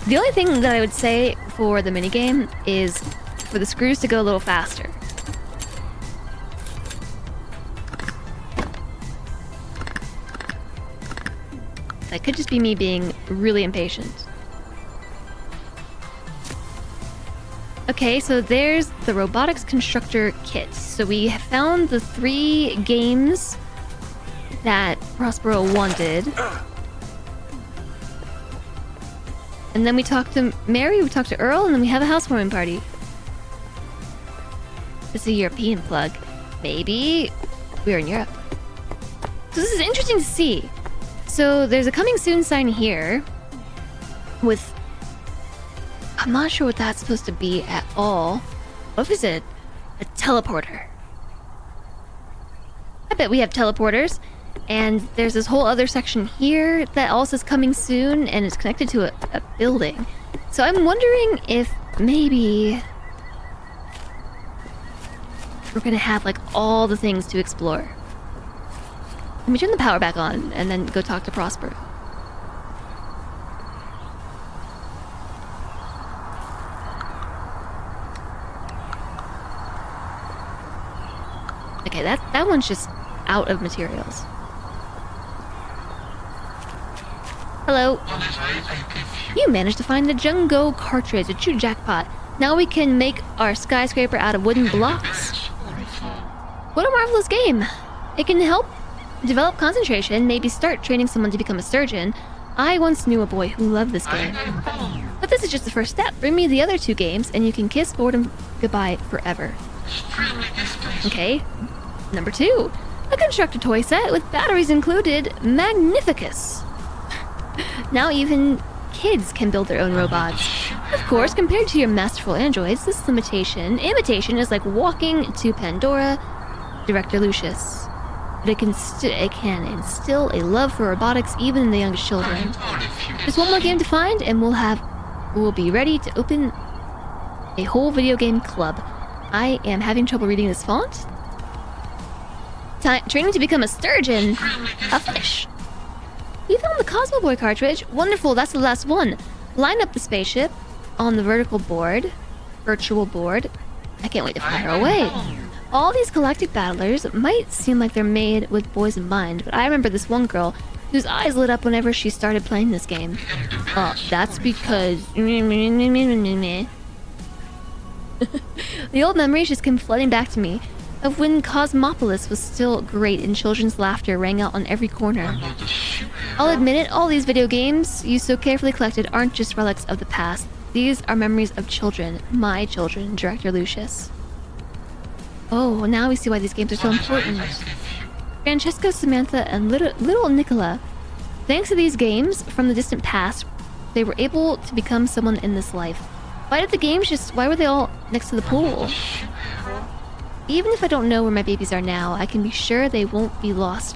The only thing that I would say for the minigame is for the screws to go a little faster. That could just be me being really impatient. Okay, so there's the robotics constructor kit. So we have found the 3 games that Prospero wanted. And then we talked to Mary, we talked to Earl, and then we have a housewarming party. It's a European plug. Maybe we're in Europe. So this is interesting to see. So there's a coming soon sign here with... I'm not sure what that's supposed to be at all. What if it's a teleporter? I bet we have teleporters. And there's this whole other section here that also is coming soon and it's connected to a building. So I'm wondering if maybe we're gonna have like all the things to explore. Let me turn the power back on and then go talk to Prosper. Okay, that one's just out of materials. Hello. You managed to find the Jungo cartridge, a true jackpot. Now we can make our skyscraper out of wooden blocks. What a marvelous game. It can help develop concentration, maybe start training someone to become a surgeon. I once knew a boy who loved this game. But this is just the first step. Bring me the other 2 games and you can kiss boredom goodbye forever. Okay. Number 2. A constructor toy set with batteries included. Magnificus. Now even kids can build their own robots. Of course, compared to your masterful androids, this imitation is like walking to Pandora, Director Lucius. But it can instill a love for robotics even in the youngest children. Just one more game to find and we'll be ready to open a whole video game club. I am having trouble reading this font. Training to become a sturgeon. A fish. We found the Cosmo Boy cartridge. Wonderful, that's the last one. Line up the spaceship on the virtual board. I can't wait to fly her away. All these galactic battlers might seem like they're made with boys in mind, but I remember this one girl whose eyes lit up whenever she started playing this game. Oh, that's because... The old memories just came flooding back to me of when Cosmopolis was still great and children's laughter rang out on every corner. I'll admit it, all these video games you so carefully collected aren't just relics of the past. These are memories of children, my children, Director Lucius. Oh, now we see why these games are so important. Francesco, Samantha, and little Nicola. Thanks to these games from the distant past, they were able to become someone in this life. Why did the games why were they all next to the pool? Even if I don't know where my babies are now, I can be sure they won't be lost.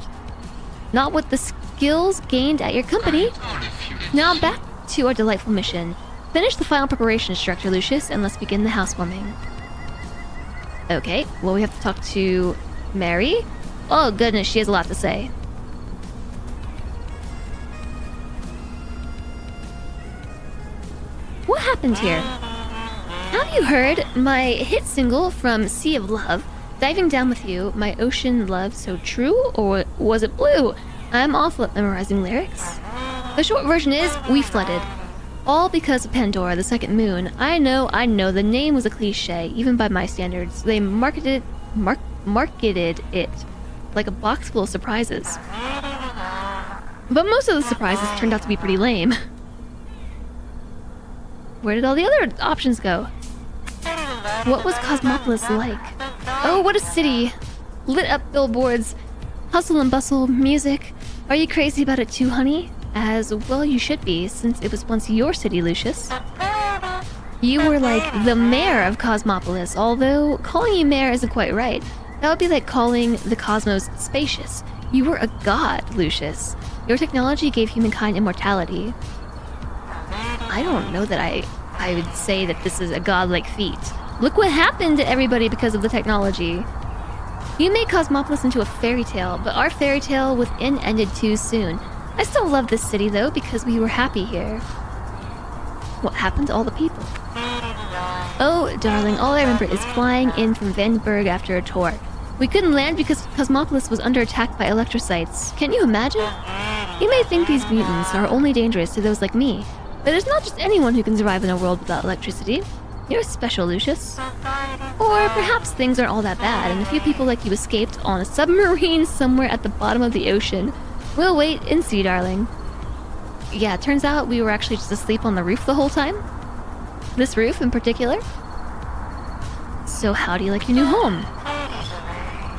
Not with the skills gained at your company. Now back to our delightful mission. Finish the final preparations, Director Lucius, and let's begin the housewarming. Okay, well, we have to talk to Mary. Oh goodness, she has a lot to say. What happened here? Have you heard my hit single from Sea of Love, Diving Down With You, My Ocean Love So True, or was it blue? I'm awful at memorizing lyrics. The short version is, we flooded. All because of Pandora, the second moon. I know, the name was a cliche, even by my standards. They marketed it like a box full of surprises. But most of the surprises turned out to be pretty lame. Where did all the other options go? What was Cosmopolis like? Oh, what a city! Lit up billboards, hustle and bustle, music. Are you crazy about it too, honey? As well you should be, since it was once your city, Lucius. You were like the mayor of Cosmopolis, although calling you mayor isn't quite right. That would be like calling the cosmos spacious. You were a god, Lucius. Your technology gave humankind immortality. I don't know that I would say that this is a godlike feat. Look what happened to everybody because of the technology. You made Cosmopolis into a fairy tale, but our fairy tale within ended too soon. I still love this city though, because we were happy here. What happened to all the people? Oh, darling, all I remember is flying in from Vandenberg after a tour. We couldn't land because Cosmopolis was under attack by electrocytes. Can you imagine? You may think these mutants are only dangerous to those like me, but there's not just anyone who can survive in a world without electricity. You're special, Lucius. Or perhaps things aren't all that bad, and a few people like you escaped on a submarine somewhere at the bottom of the ocean. We'll wait and see, darling. Yeah, it turns out we were actually just asleep on the roof the whole time. This roof in particular. So how do you like your new home?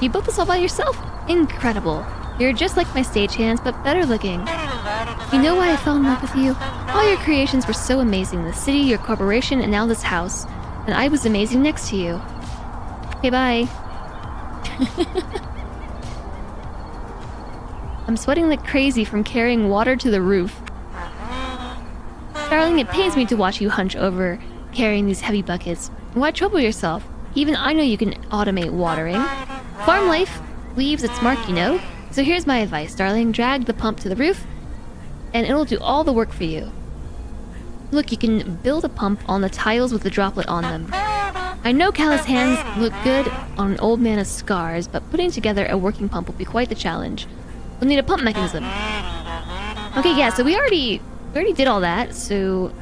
You built this all by yourself? Incredible. You're just like my stagehands, but better looking. You know why I fell in love with you? All your creations were so amazing. The city, your corporation, and now this house. And I was amazing next to you. Okay, bye. I'm sweating like crazy from carrying water to the roof. Darling, it pains me to watch you hunch over carrying these heavy buckets. Why trouble yourself? Even I know you can automate watering. Farm life leaves its mark, you know? So here's my advice, darling. Drag the pump to the roof, and it'll do all the work for you. Look, you can build a pump on the tiles with the droplet on them. I know callous hands look good on an old man with scars, but putting together a working pump will be quite the challenge. We'll need a pump mechanism. Okay, yeah, so we already did all that, so...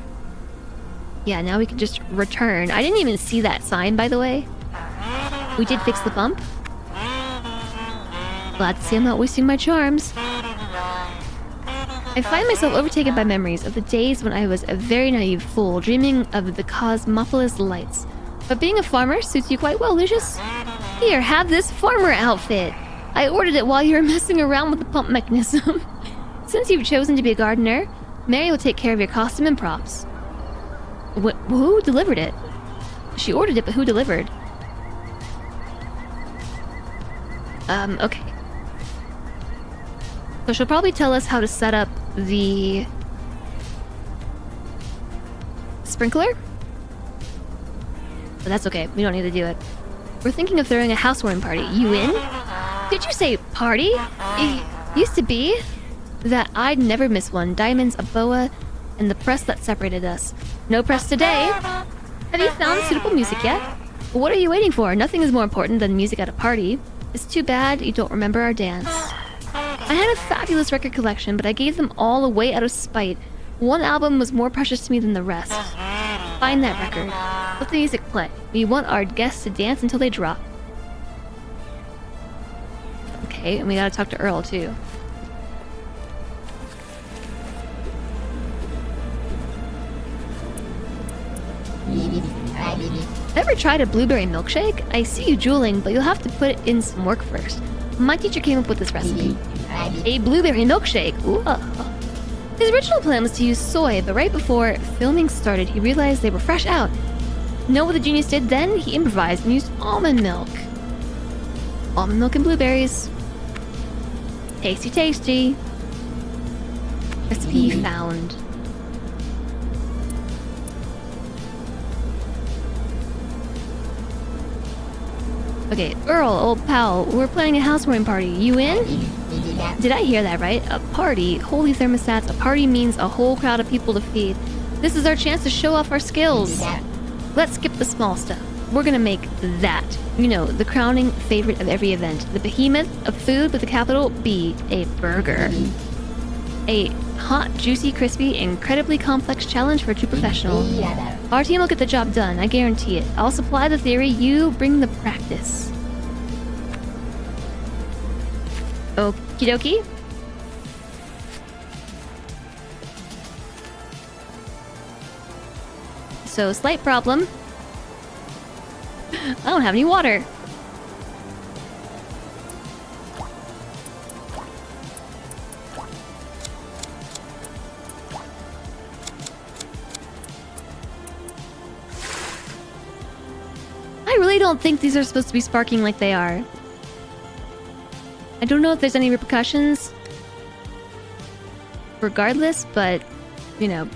Yeah, now we can just return. I didn't even see that sign, by the way. We did fix the pump. Glad to see I'm not wasting my charms. I find myself overtaken by memories of the days when I was a very naive fool, dreaming of the Cosmopolis lights. But being a farmer suits you quite well, Lucius. Here, have this farmer outfit. I ordered it while you were messing around with the pump mechanism. Since you've chosen to be a gardener, Mary will take care of your costume and props. Who delivered it? She ordered it, but who delivered? Okay. So she'll probably tell us how to set up the sprinkler. But that's okay, we don't need to do it. We're thinking of throwing a housewarming party. You in? Did you say party? It used to be that I'd never miss one. Diamonds, a boa, and the press that separated us. No press today. Have you found suitable music yet? Well, what are you waiting for? Nothing is more important than music at a party. It's too bad you don't remember our dance. I had a fabulous record collection, but I gave them all away out of spite. One album was more precious to me than the rest. Find that record. Let the music play. We want our guests to dance until they drop. Okay, and we gotta talk to Earl, too. Ever tried a blueberry milkshake? I see you drooling, but you'll have to put in some work first. My teacher came up with this recipe. A blueberry milkshake. Ooh. His original plan was to use soy, but right before filming started, he realized they were fresh out. Know what the genius did then? He improvised and used almond milk. Almond milk and blueberries. Tasty, tasty. Recipe found. Okay, Earl, old pal, we're planning a housewarming party. You in? Did I hear that right? A party? Holy thermostats, a party means a whole crowd of people to feed. This is our chance to show off our skills. Let's skip the small stuff. We're gonna make that. You know, the crowning favorite of every event. The behemoth of food with a capital B. A burger. A hot, juicy, crispy, incredibly complex challenge for a true professional. Our team will get the job done, I guarantee it. I'll supply the theory, you bring the practice. Okie dokie. So, slight problem. I don't have any water. I really don't think these are supposed to be sparking like they are. I don't know if there's any repercussions regardless, but, you know.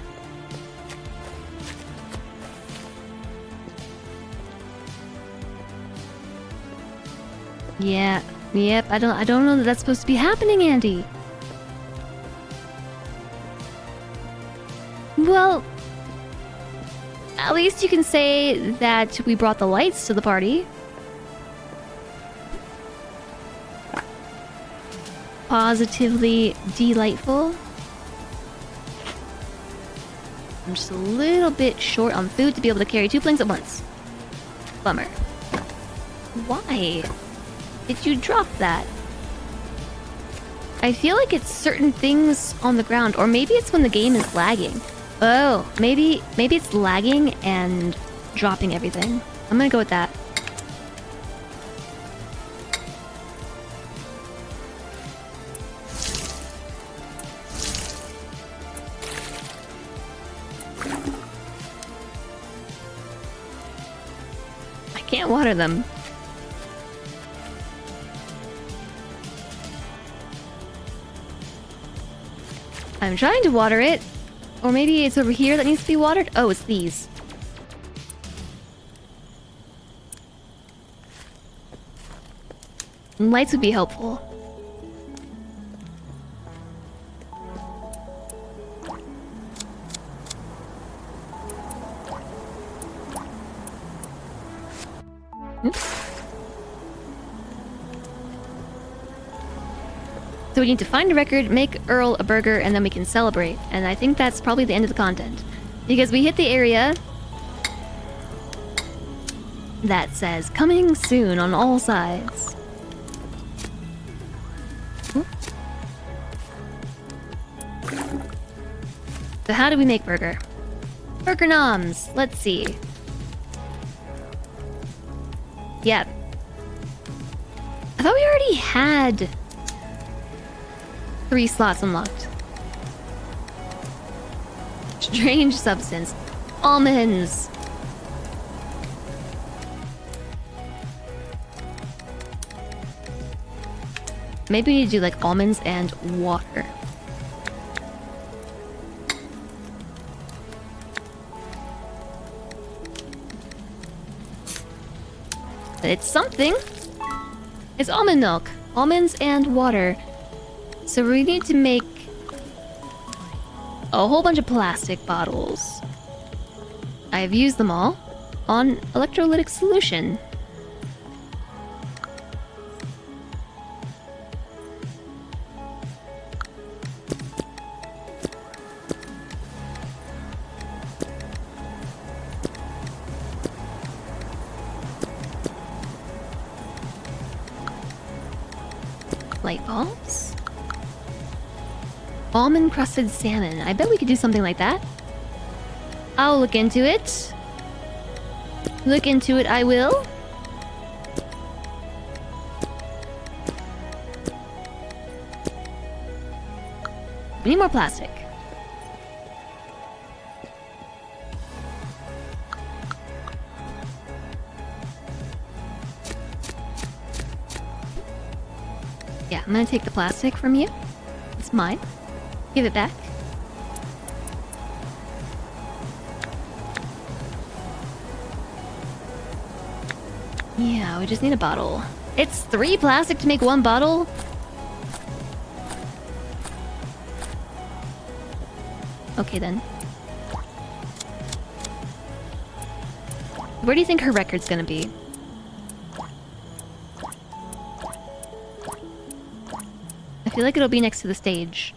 Yeah, yep, I don't know that that's supposed to be happening, Andy. Well, at least you can say that we brought the lights to the party. Positively delightful. I'm just a little bit short on food to be able to carry 2 planes at once. Bummer. Why did you drop that? I feel like it's certain things on the ground, or maybe it's when the game is lagging. Oh, maybe it's lagging and dropping everything. I'm gonna go with that. I can't water them. I'm trying to water it. Or maybe it's over here that needs to be watered? Oh, it's these. Lights would be helpful. Oops. So we need to find a record, make Earl a burger, and then we can celebrate. And I think that's probably the end of the content. Because we hit the area that says, coming soon on all sides. Ooh. So how do we make burger? Burger noms. Let's see. Yep. I thought we already had 3 slots unlocked. Strange substance. Almonds. Maybe we need to do like almonds and water. But it's something. It's almond milk. Almonds and water. So we need to make a whole bunch of plastic bottles. I have used them all on electrolytic solution. Light bulbs. Almond crusted salmon. I bet we could do something like that. I'll look into it. Look into it, I will. We need more plastic. Yeah, I'm gonna take the plastic from you. It's mine. Give it back. Yeah, we just need a bottle. It's 3 plastic to make 1 bottle? Okay then. Where do you think her record's gonna be? I feel like it'll be next to the stage.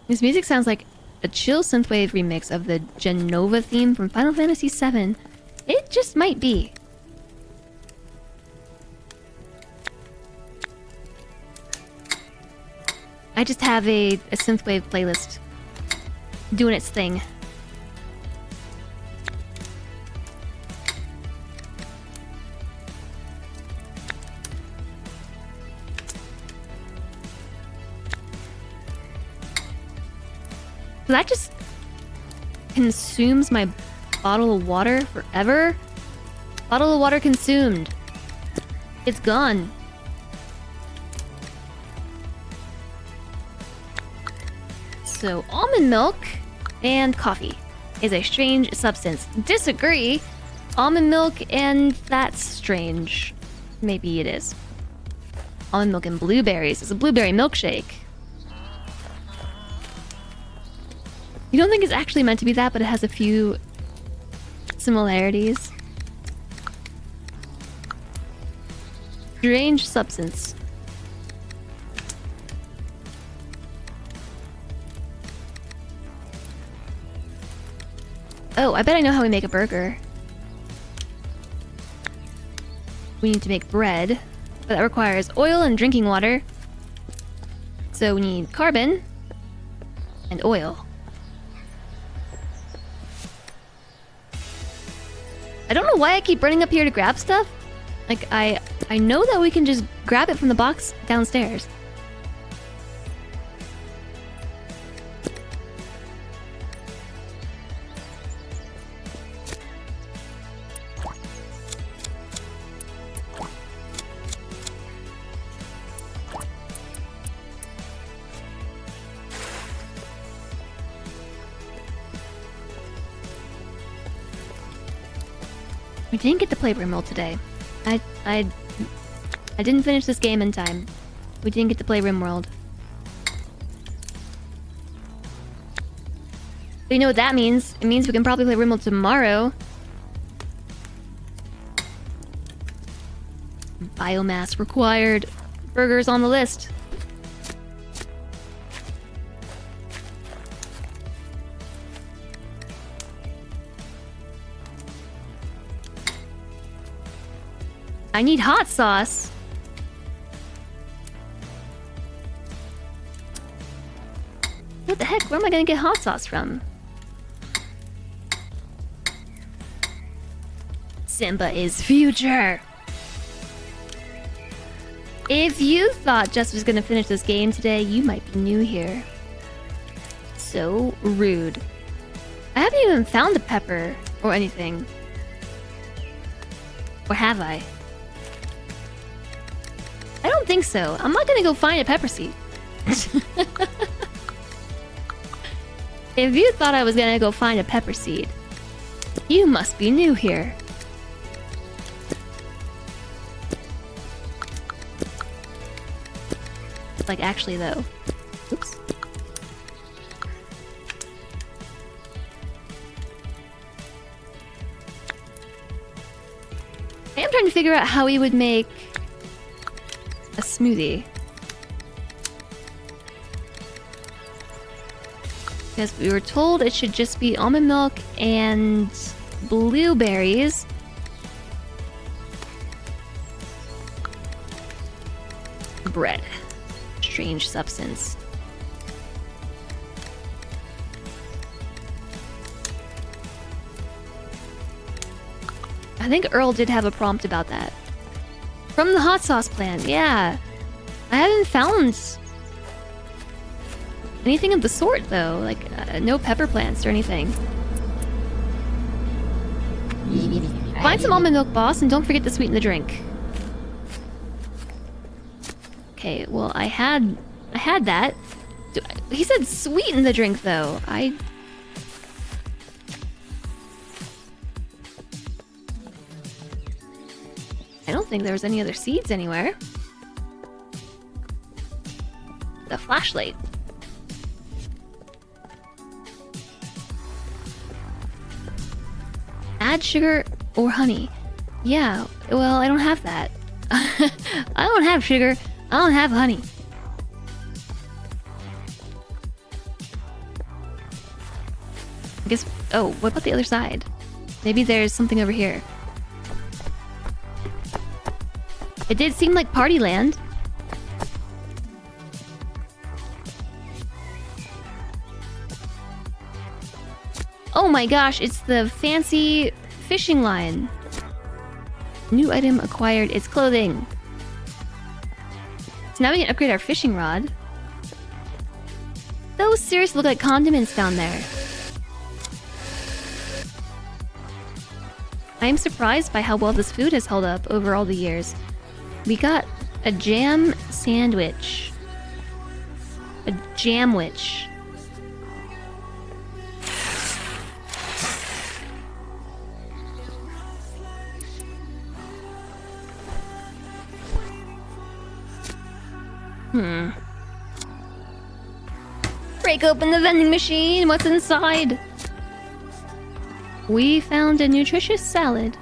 This music sounds like a chill synthwave remix of the Genova theme from Final Fantasy VII. It just might be. I just have a synthwave playlist doing its thing. That just consumes my bottle of water forever. Bottle of water consumed. It's gone. So, almond milk and coffee is a strange substance. Disagree. Almond milk and that's strange. Maybe it is. Almond milk and blueberries is a blueberry milkshake. You don't think it's actually meant to be that, but it has a few similarities. Strange substance. Oh, I bet I know how we make a burger. We need to make bread, but that requires oil and drinking water. So we need carbon and oil. I don't know why I keep running up here to grab stuff. Like, I know that we can just grab it from the box downstairs. We didn't get to play Rimworld today. I didn't finish this game in time. We didn't get to play Rimworld. But you know what that means? It means we can probably play Rimworld tomorrow. Biomass required. Burgers on the list. I need hot sauce. What the heck? Where am I gonna get hot sauce from? Simba is future. If you thought Jess was gonna finish this game today, you might be new here. So rude. I haven't even found a pepper or anything. Or have I? I don't think so. I'm not gonna go find a pepper seed. If you thought I was gonna go find a pepper seed, you must be new here. Like, actually, though. Oops. I am trying to figure out how we would make a smoothie. Because we were told it should just be almond milk and blueberries. Bread. Strange substance. I think Earl did have a prompt about that. From the hot sauce plant, yeah. I haven't found anything of the sort, though. Like, no pepper plants or anything. Find some almond milk, boss, and don't forget to sweeten the drink. Okay, well, I had that. He said sweeten the drink, though. I don't think there was any other seeds anywhere. The flashlight. Add sugar or honey. Yeah, well, I don't have that. I don't have sugar. I don't have honey. I guess... Oh, what about the other side? Maybe there's something over here. It did seem like party land. Oh my gosh, it's the fancy fishing line. New item acquired, it's clothing. So now we can upgrade our fishing rod. Those seriously look like condiments down there. I am surprised by how well this food has held up over all the years. We got a jam sandwich. A jamwich. Break open the vending machine. What's inside? We found a nutritious salad.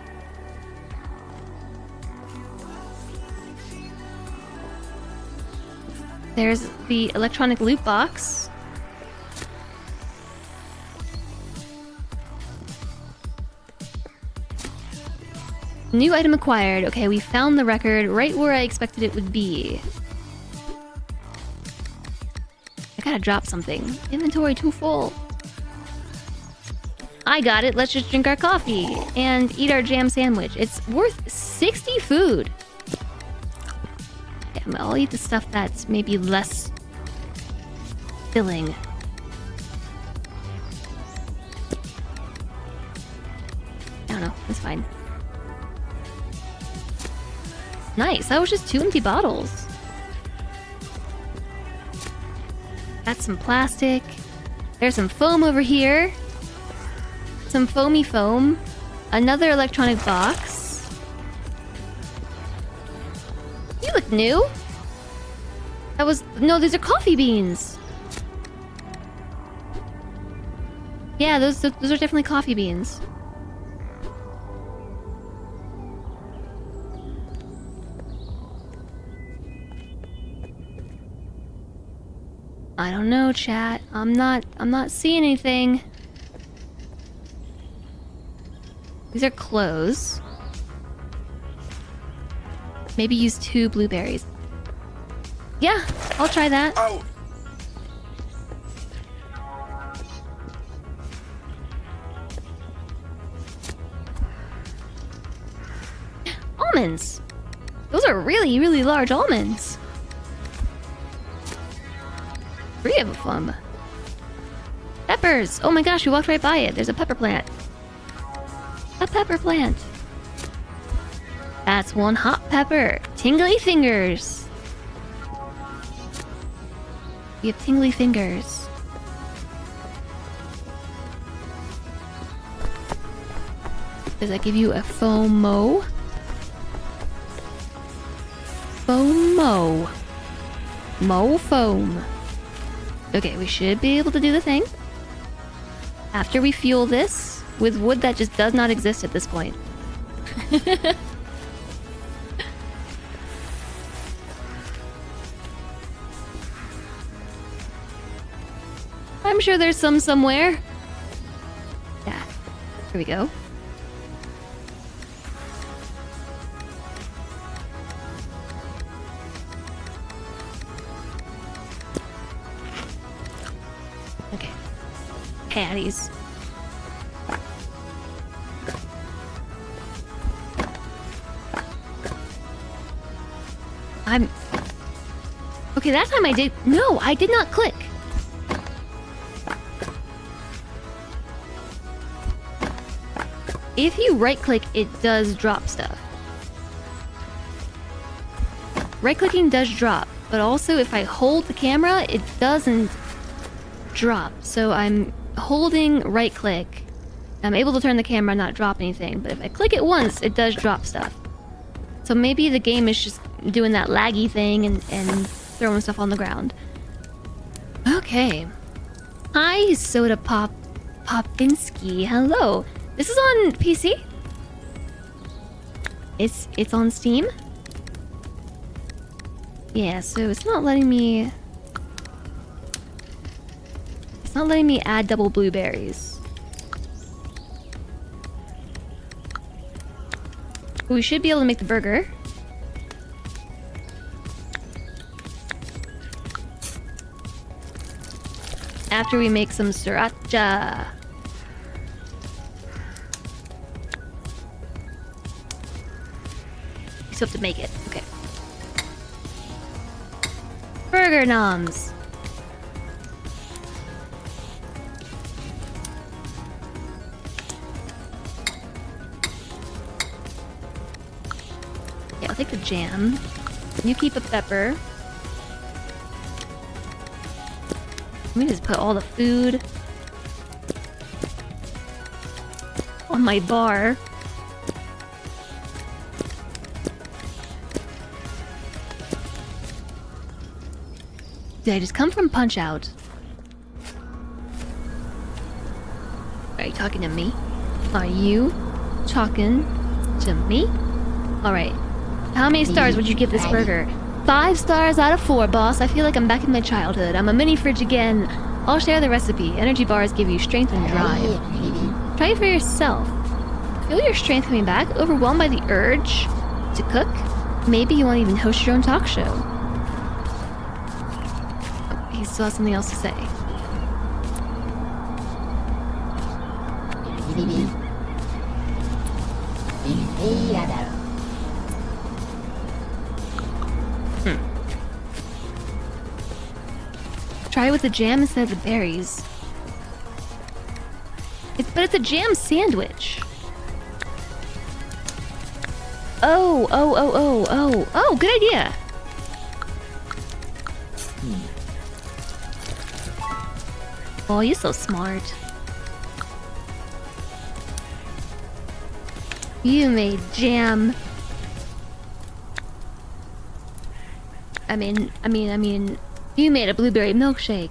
There's the electronic loot box. New item acquired. Okay, we found the record right where I expected it would be. I gotta drop something. Inventory too full. I got it. Let's just drink our coffee and eat our jam sandwich. It's worth 60 food. Yeah, I'll eat the stuff that's maybe less filling. I don't know. It's fine. Nice. That was just 2 empty bottles. Got some plastic. There's some foam over here. Some foamy foam. Another electronic box. You look new. That was... No, these are coffee beans. Yeah, those are definitely coffee beans. I don't know, chat. I'm not seeing anything. These are clothes. Maybe use 2 blueberries. Yeah, I'll try that. Oh. Almonds. Those are really, really large almonds. 3 of them. Peppers. Oh my gosh, we walked right by it. There's a pepper plant. A pepper plant. That's 1 hot pepper. Tingly fingers. You have tingly fingers. Does that give you a FOMO? FOMO. Mo foam. Okay, we should be able to do the thing. After we fuel this with wood that just does not exist at this point. I'm sure there's some somewhere. Yeah, here we go. Okay. Patties. Okay, that time I did... No, I did not click. If you right-click, it does drop stuff. Right-clicking does drop, but also if I hold the camera, it doesn't drop. So I'm holding right-click. I'm able to turn the camera and not drop anything, but if I click it once, it does drop stuff. So maybe the game is just doing that laggy thing and throwing stuff on the ground. Okay. Hi, Soda Popinski. Hello. This is on PC? It's on Steam? Yeah, so it's not letting me... It's not letting me add double blueberries. But we should be able to make the burger. After we make some sriracha. We still have to make it. Okay. Burger noms. Yeah, I'll take the jam. You keep a pepper. Let me just put all the food on my bar. Did I just come from Punch Out? Are you talking to me? Are you talking to me? Alright. How many stars would you give this burger? 5 stars out of 4, boss. I feel like I'm back in my childhood. I'm a mini fridge again. I'll share the recipe. Energy bars give you strength and drive. Try it for yourself. Feel your strength coming back? Overwhelmed by the urge to cook? Maybe you want to even host your own talk show. Oh, he still has something else to say. Try it with the jam instead of the berries. But it's a jam sandwich. Oh, good idea. Oh, you're so smart. You made jam. I mean, you made a blueberry milkshake.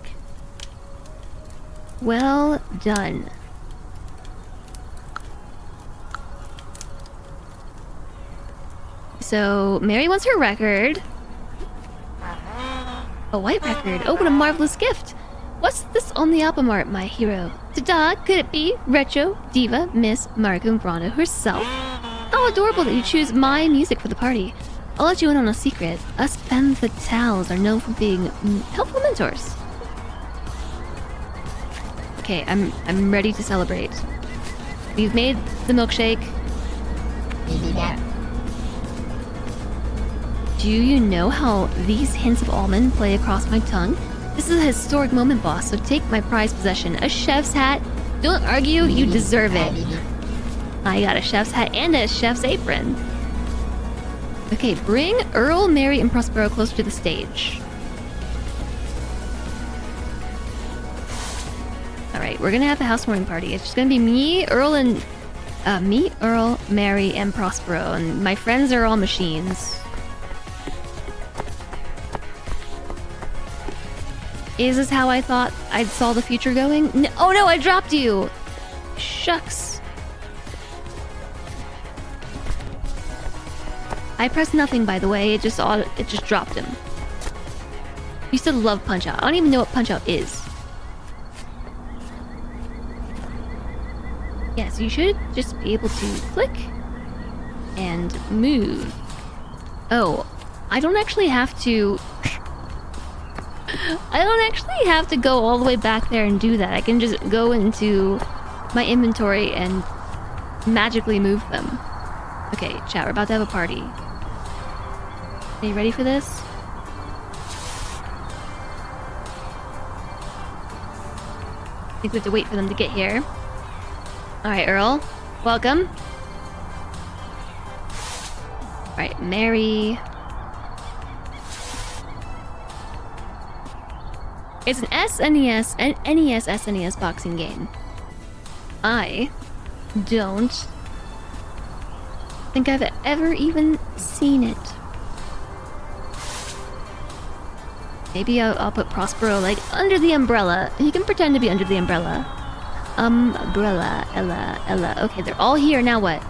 Well done. So, Mary wants her record. A white record. Oh, what a marvelous gift. What's this on the album art, my hero? Ta-da! Could it be retro diva Miss Mariko Murano herself? How adorable that you choose my music for the party. I'll let you in on a secret. Us femme fatales are known for being helpful mentors. Okay, I'm ready to celebrate. We've made the milkshake. Do you know how these hints of almond play across my tongue? This is a historic moment, boss, so take my prized possession, a chef's hat. Don't argue, you deserve it. I got a chef's hat and a chef's apron. Okay, bring Earl, Mary, and Prospero closer to the stage. Alright, we're gonna have a housewarming party. It's just gonna be me, Earl, Mary, and Prospero, and my friends are all machines. Is this how I thought I saw the future going? No, oh no, I dropped you! Shucks. I pressed nothing, by the way. It just dropped him. Used to love Punch Out. I don't even know what Punch Out is. Yeah, so you should just be able to click and move. Oh, I don't actually have to... I don't actually have to go all the way back there and do that. I can just go into my inventory and magically move them. Okay, chat, we're about to have a party. Are you ready for this? I think we have to wait for them to get here. Alright, Earl. Welcome. Alright, Mary. It's an SNES and NES SNES boxing game. I don't think I've ever even seen it. Maybe I'll put Prospero like under the umbrella. He can pretend to be under the umbrella. Umbrella, Ella. Okay, they're all here. Now what?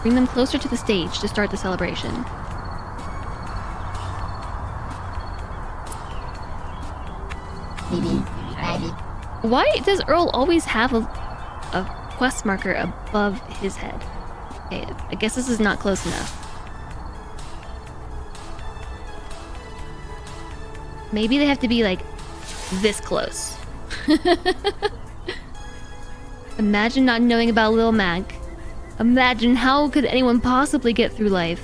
Bring them closer to the stage to start the celebration. Why does Earl always have a quest marker above his head? Okay, I guess this is not close enough. Maybe they have to be like this close. Imagine not knowing about Lil Mac. Imagine how could anyone possibly get through life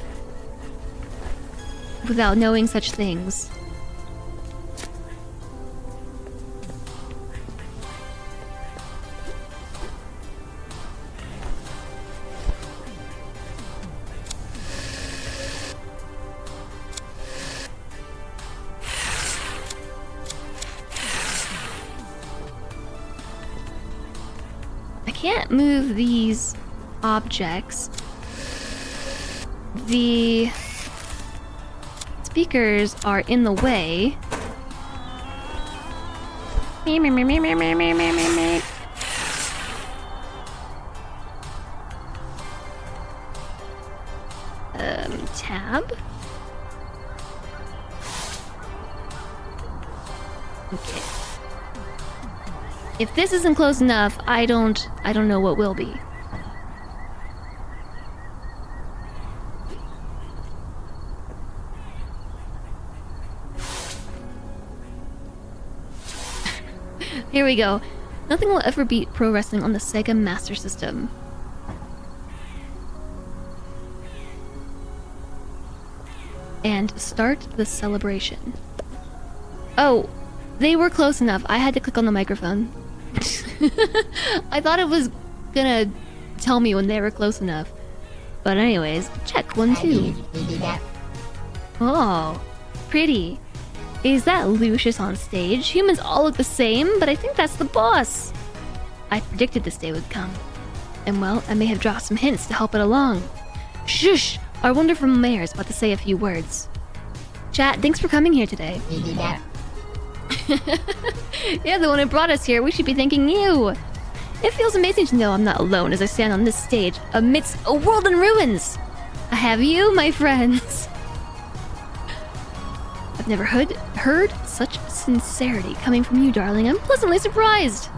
without knowing such things. I can't move these objects. The speakers are in the way. Tab? Okay. If this isn't close enough, I don't know what will be. Here we go. Nothing will ever beat pro wrestling on the Sega Master System. And start the celebration. Oh, they were close enough. I had to click on the microphone. I thought it was gonna tell me when they were close enough. But anyways, check 1, 2. Oh, pretty. Is that Lucius on stage? Humans all look the same, but I think that's the boss. I predicted this day would come. And well, I may have dropped some hints to help it along. Shush! Our wonderful mayor's about to say a few words. Chat, thanks for coming here today. Yeah, the one who brought us here. We should be thanking you. It feels amazing to know I'm not alone as I stand on this stage amidst a world in ruins. I have you, my friends. I've never heard such sincerity coming from you, darling. I'm pleasantly surprised.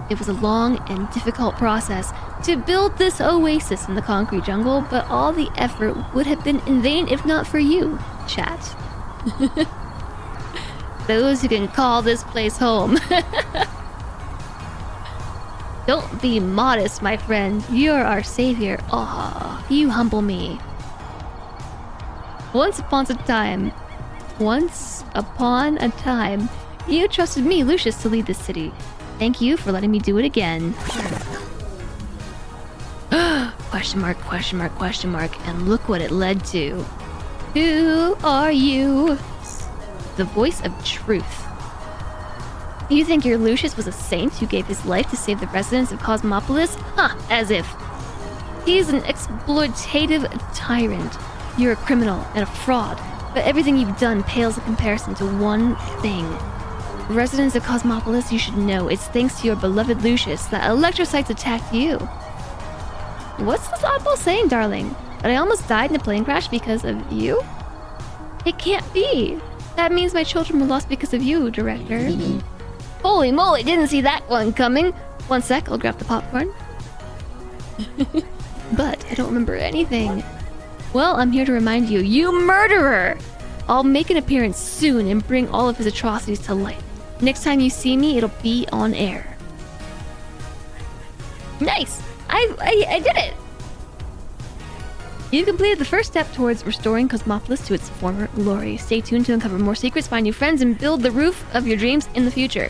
It was a long and difficult process to build this oasis in the concrete jungle, but all the effort would have been in vain if not for you, chat. Those who can call this place home. Don't be modest, my friend. You're our savior. Aw, you humble me. Once upon a time, you trusted me, Lucius, to lead this city. Thank you for letting me do it again. Question mark, question mark, question mark, and look what it led to. Who are you? The voice of truth. You think your Lucius was a saint who gave his life to save the residents of Cosmopolis? Huh, as if. He's an exploitative tyrant. You're a criminal and a fraud, but everything you've done pales in comparison to one thing. Residents of Cosmopolis, you should know it's thanks to your beloved Lucius that electrocytes attacked you. What's this oddball saying, darling? That I almost died in a plane crash because of you? It can't be. That means my children were lost because of you, director. Holy moly, didn't see that one coming. One sec, I'll grab the popcorn. But I don't remember anything. Well, I'm here to remind you, you murderer! I'll make an appearance soon and bring all of his atrocities to light. Next time you see me, it'll be on air. Nice! I did it! You've completed the first step towards restoring Cosmopolis to its former glory. Stay tuned to uncover more secrets, find new friends, and build the roof of your dreams in the future.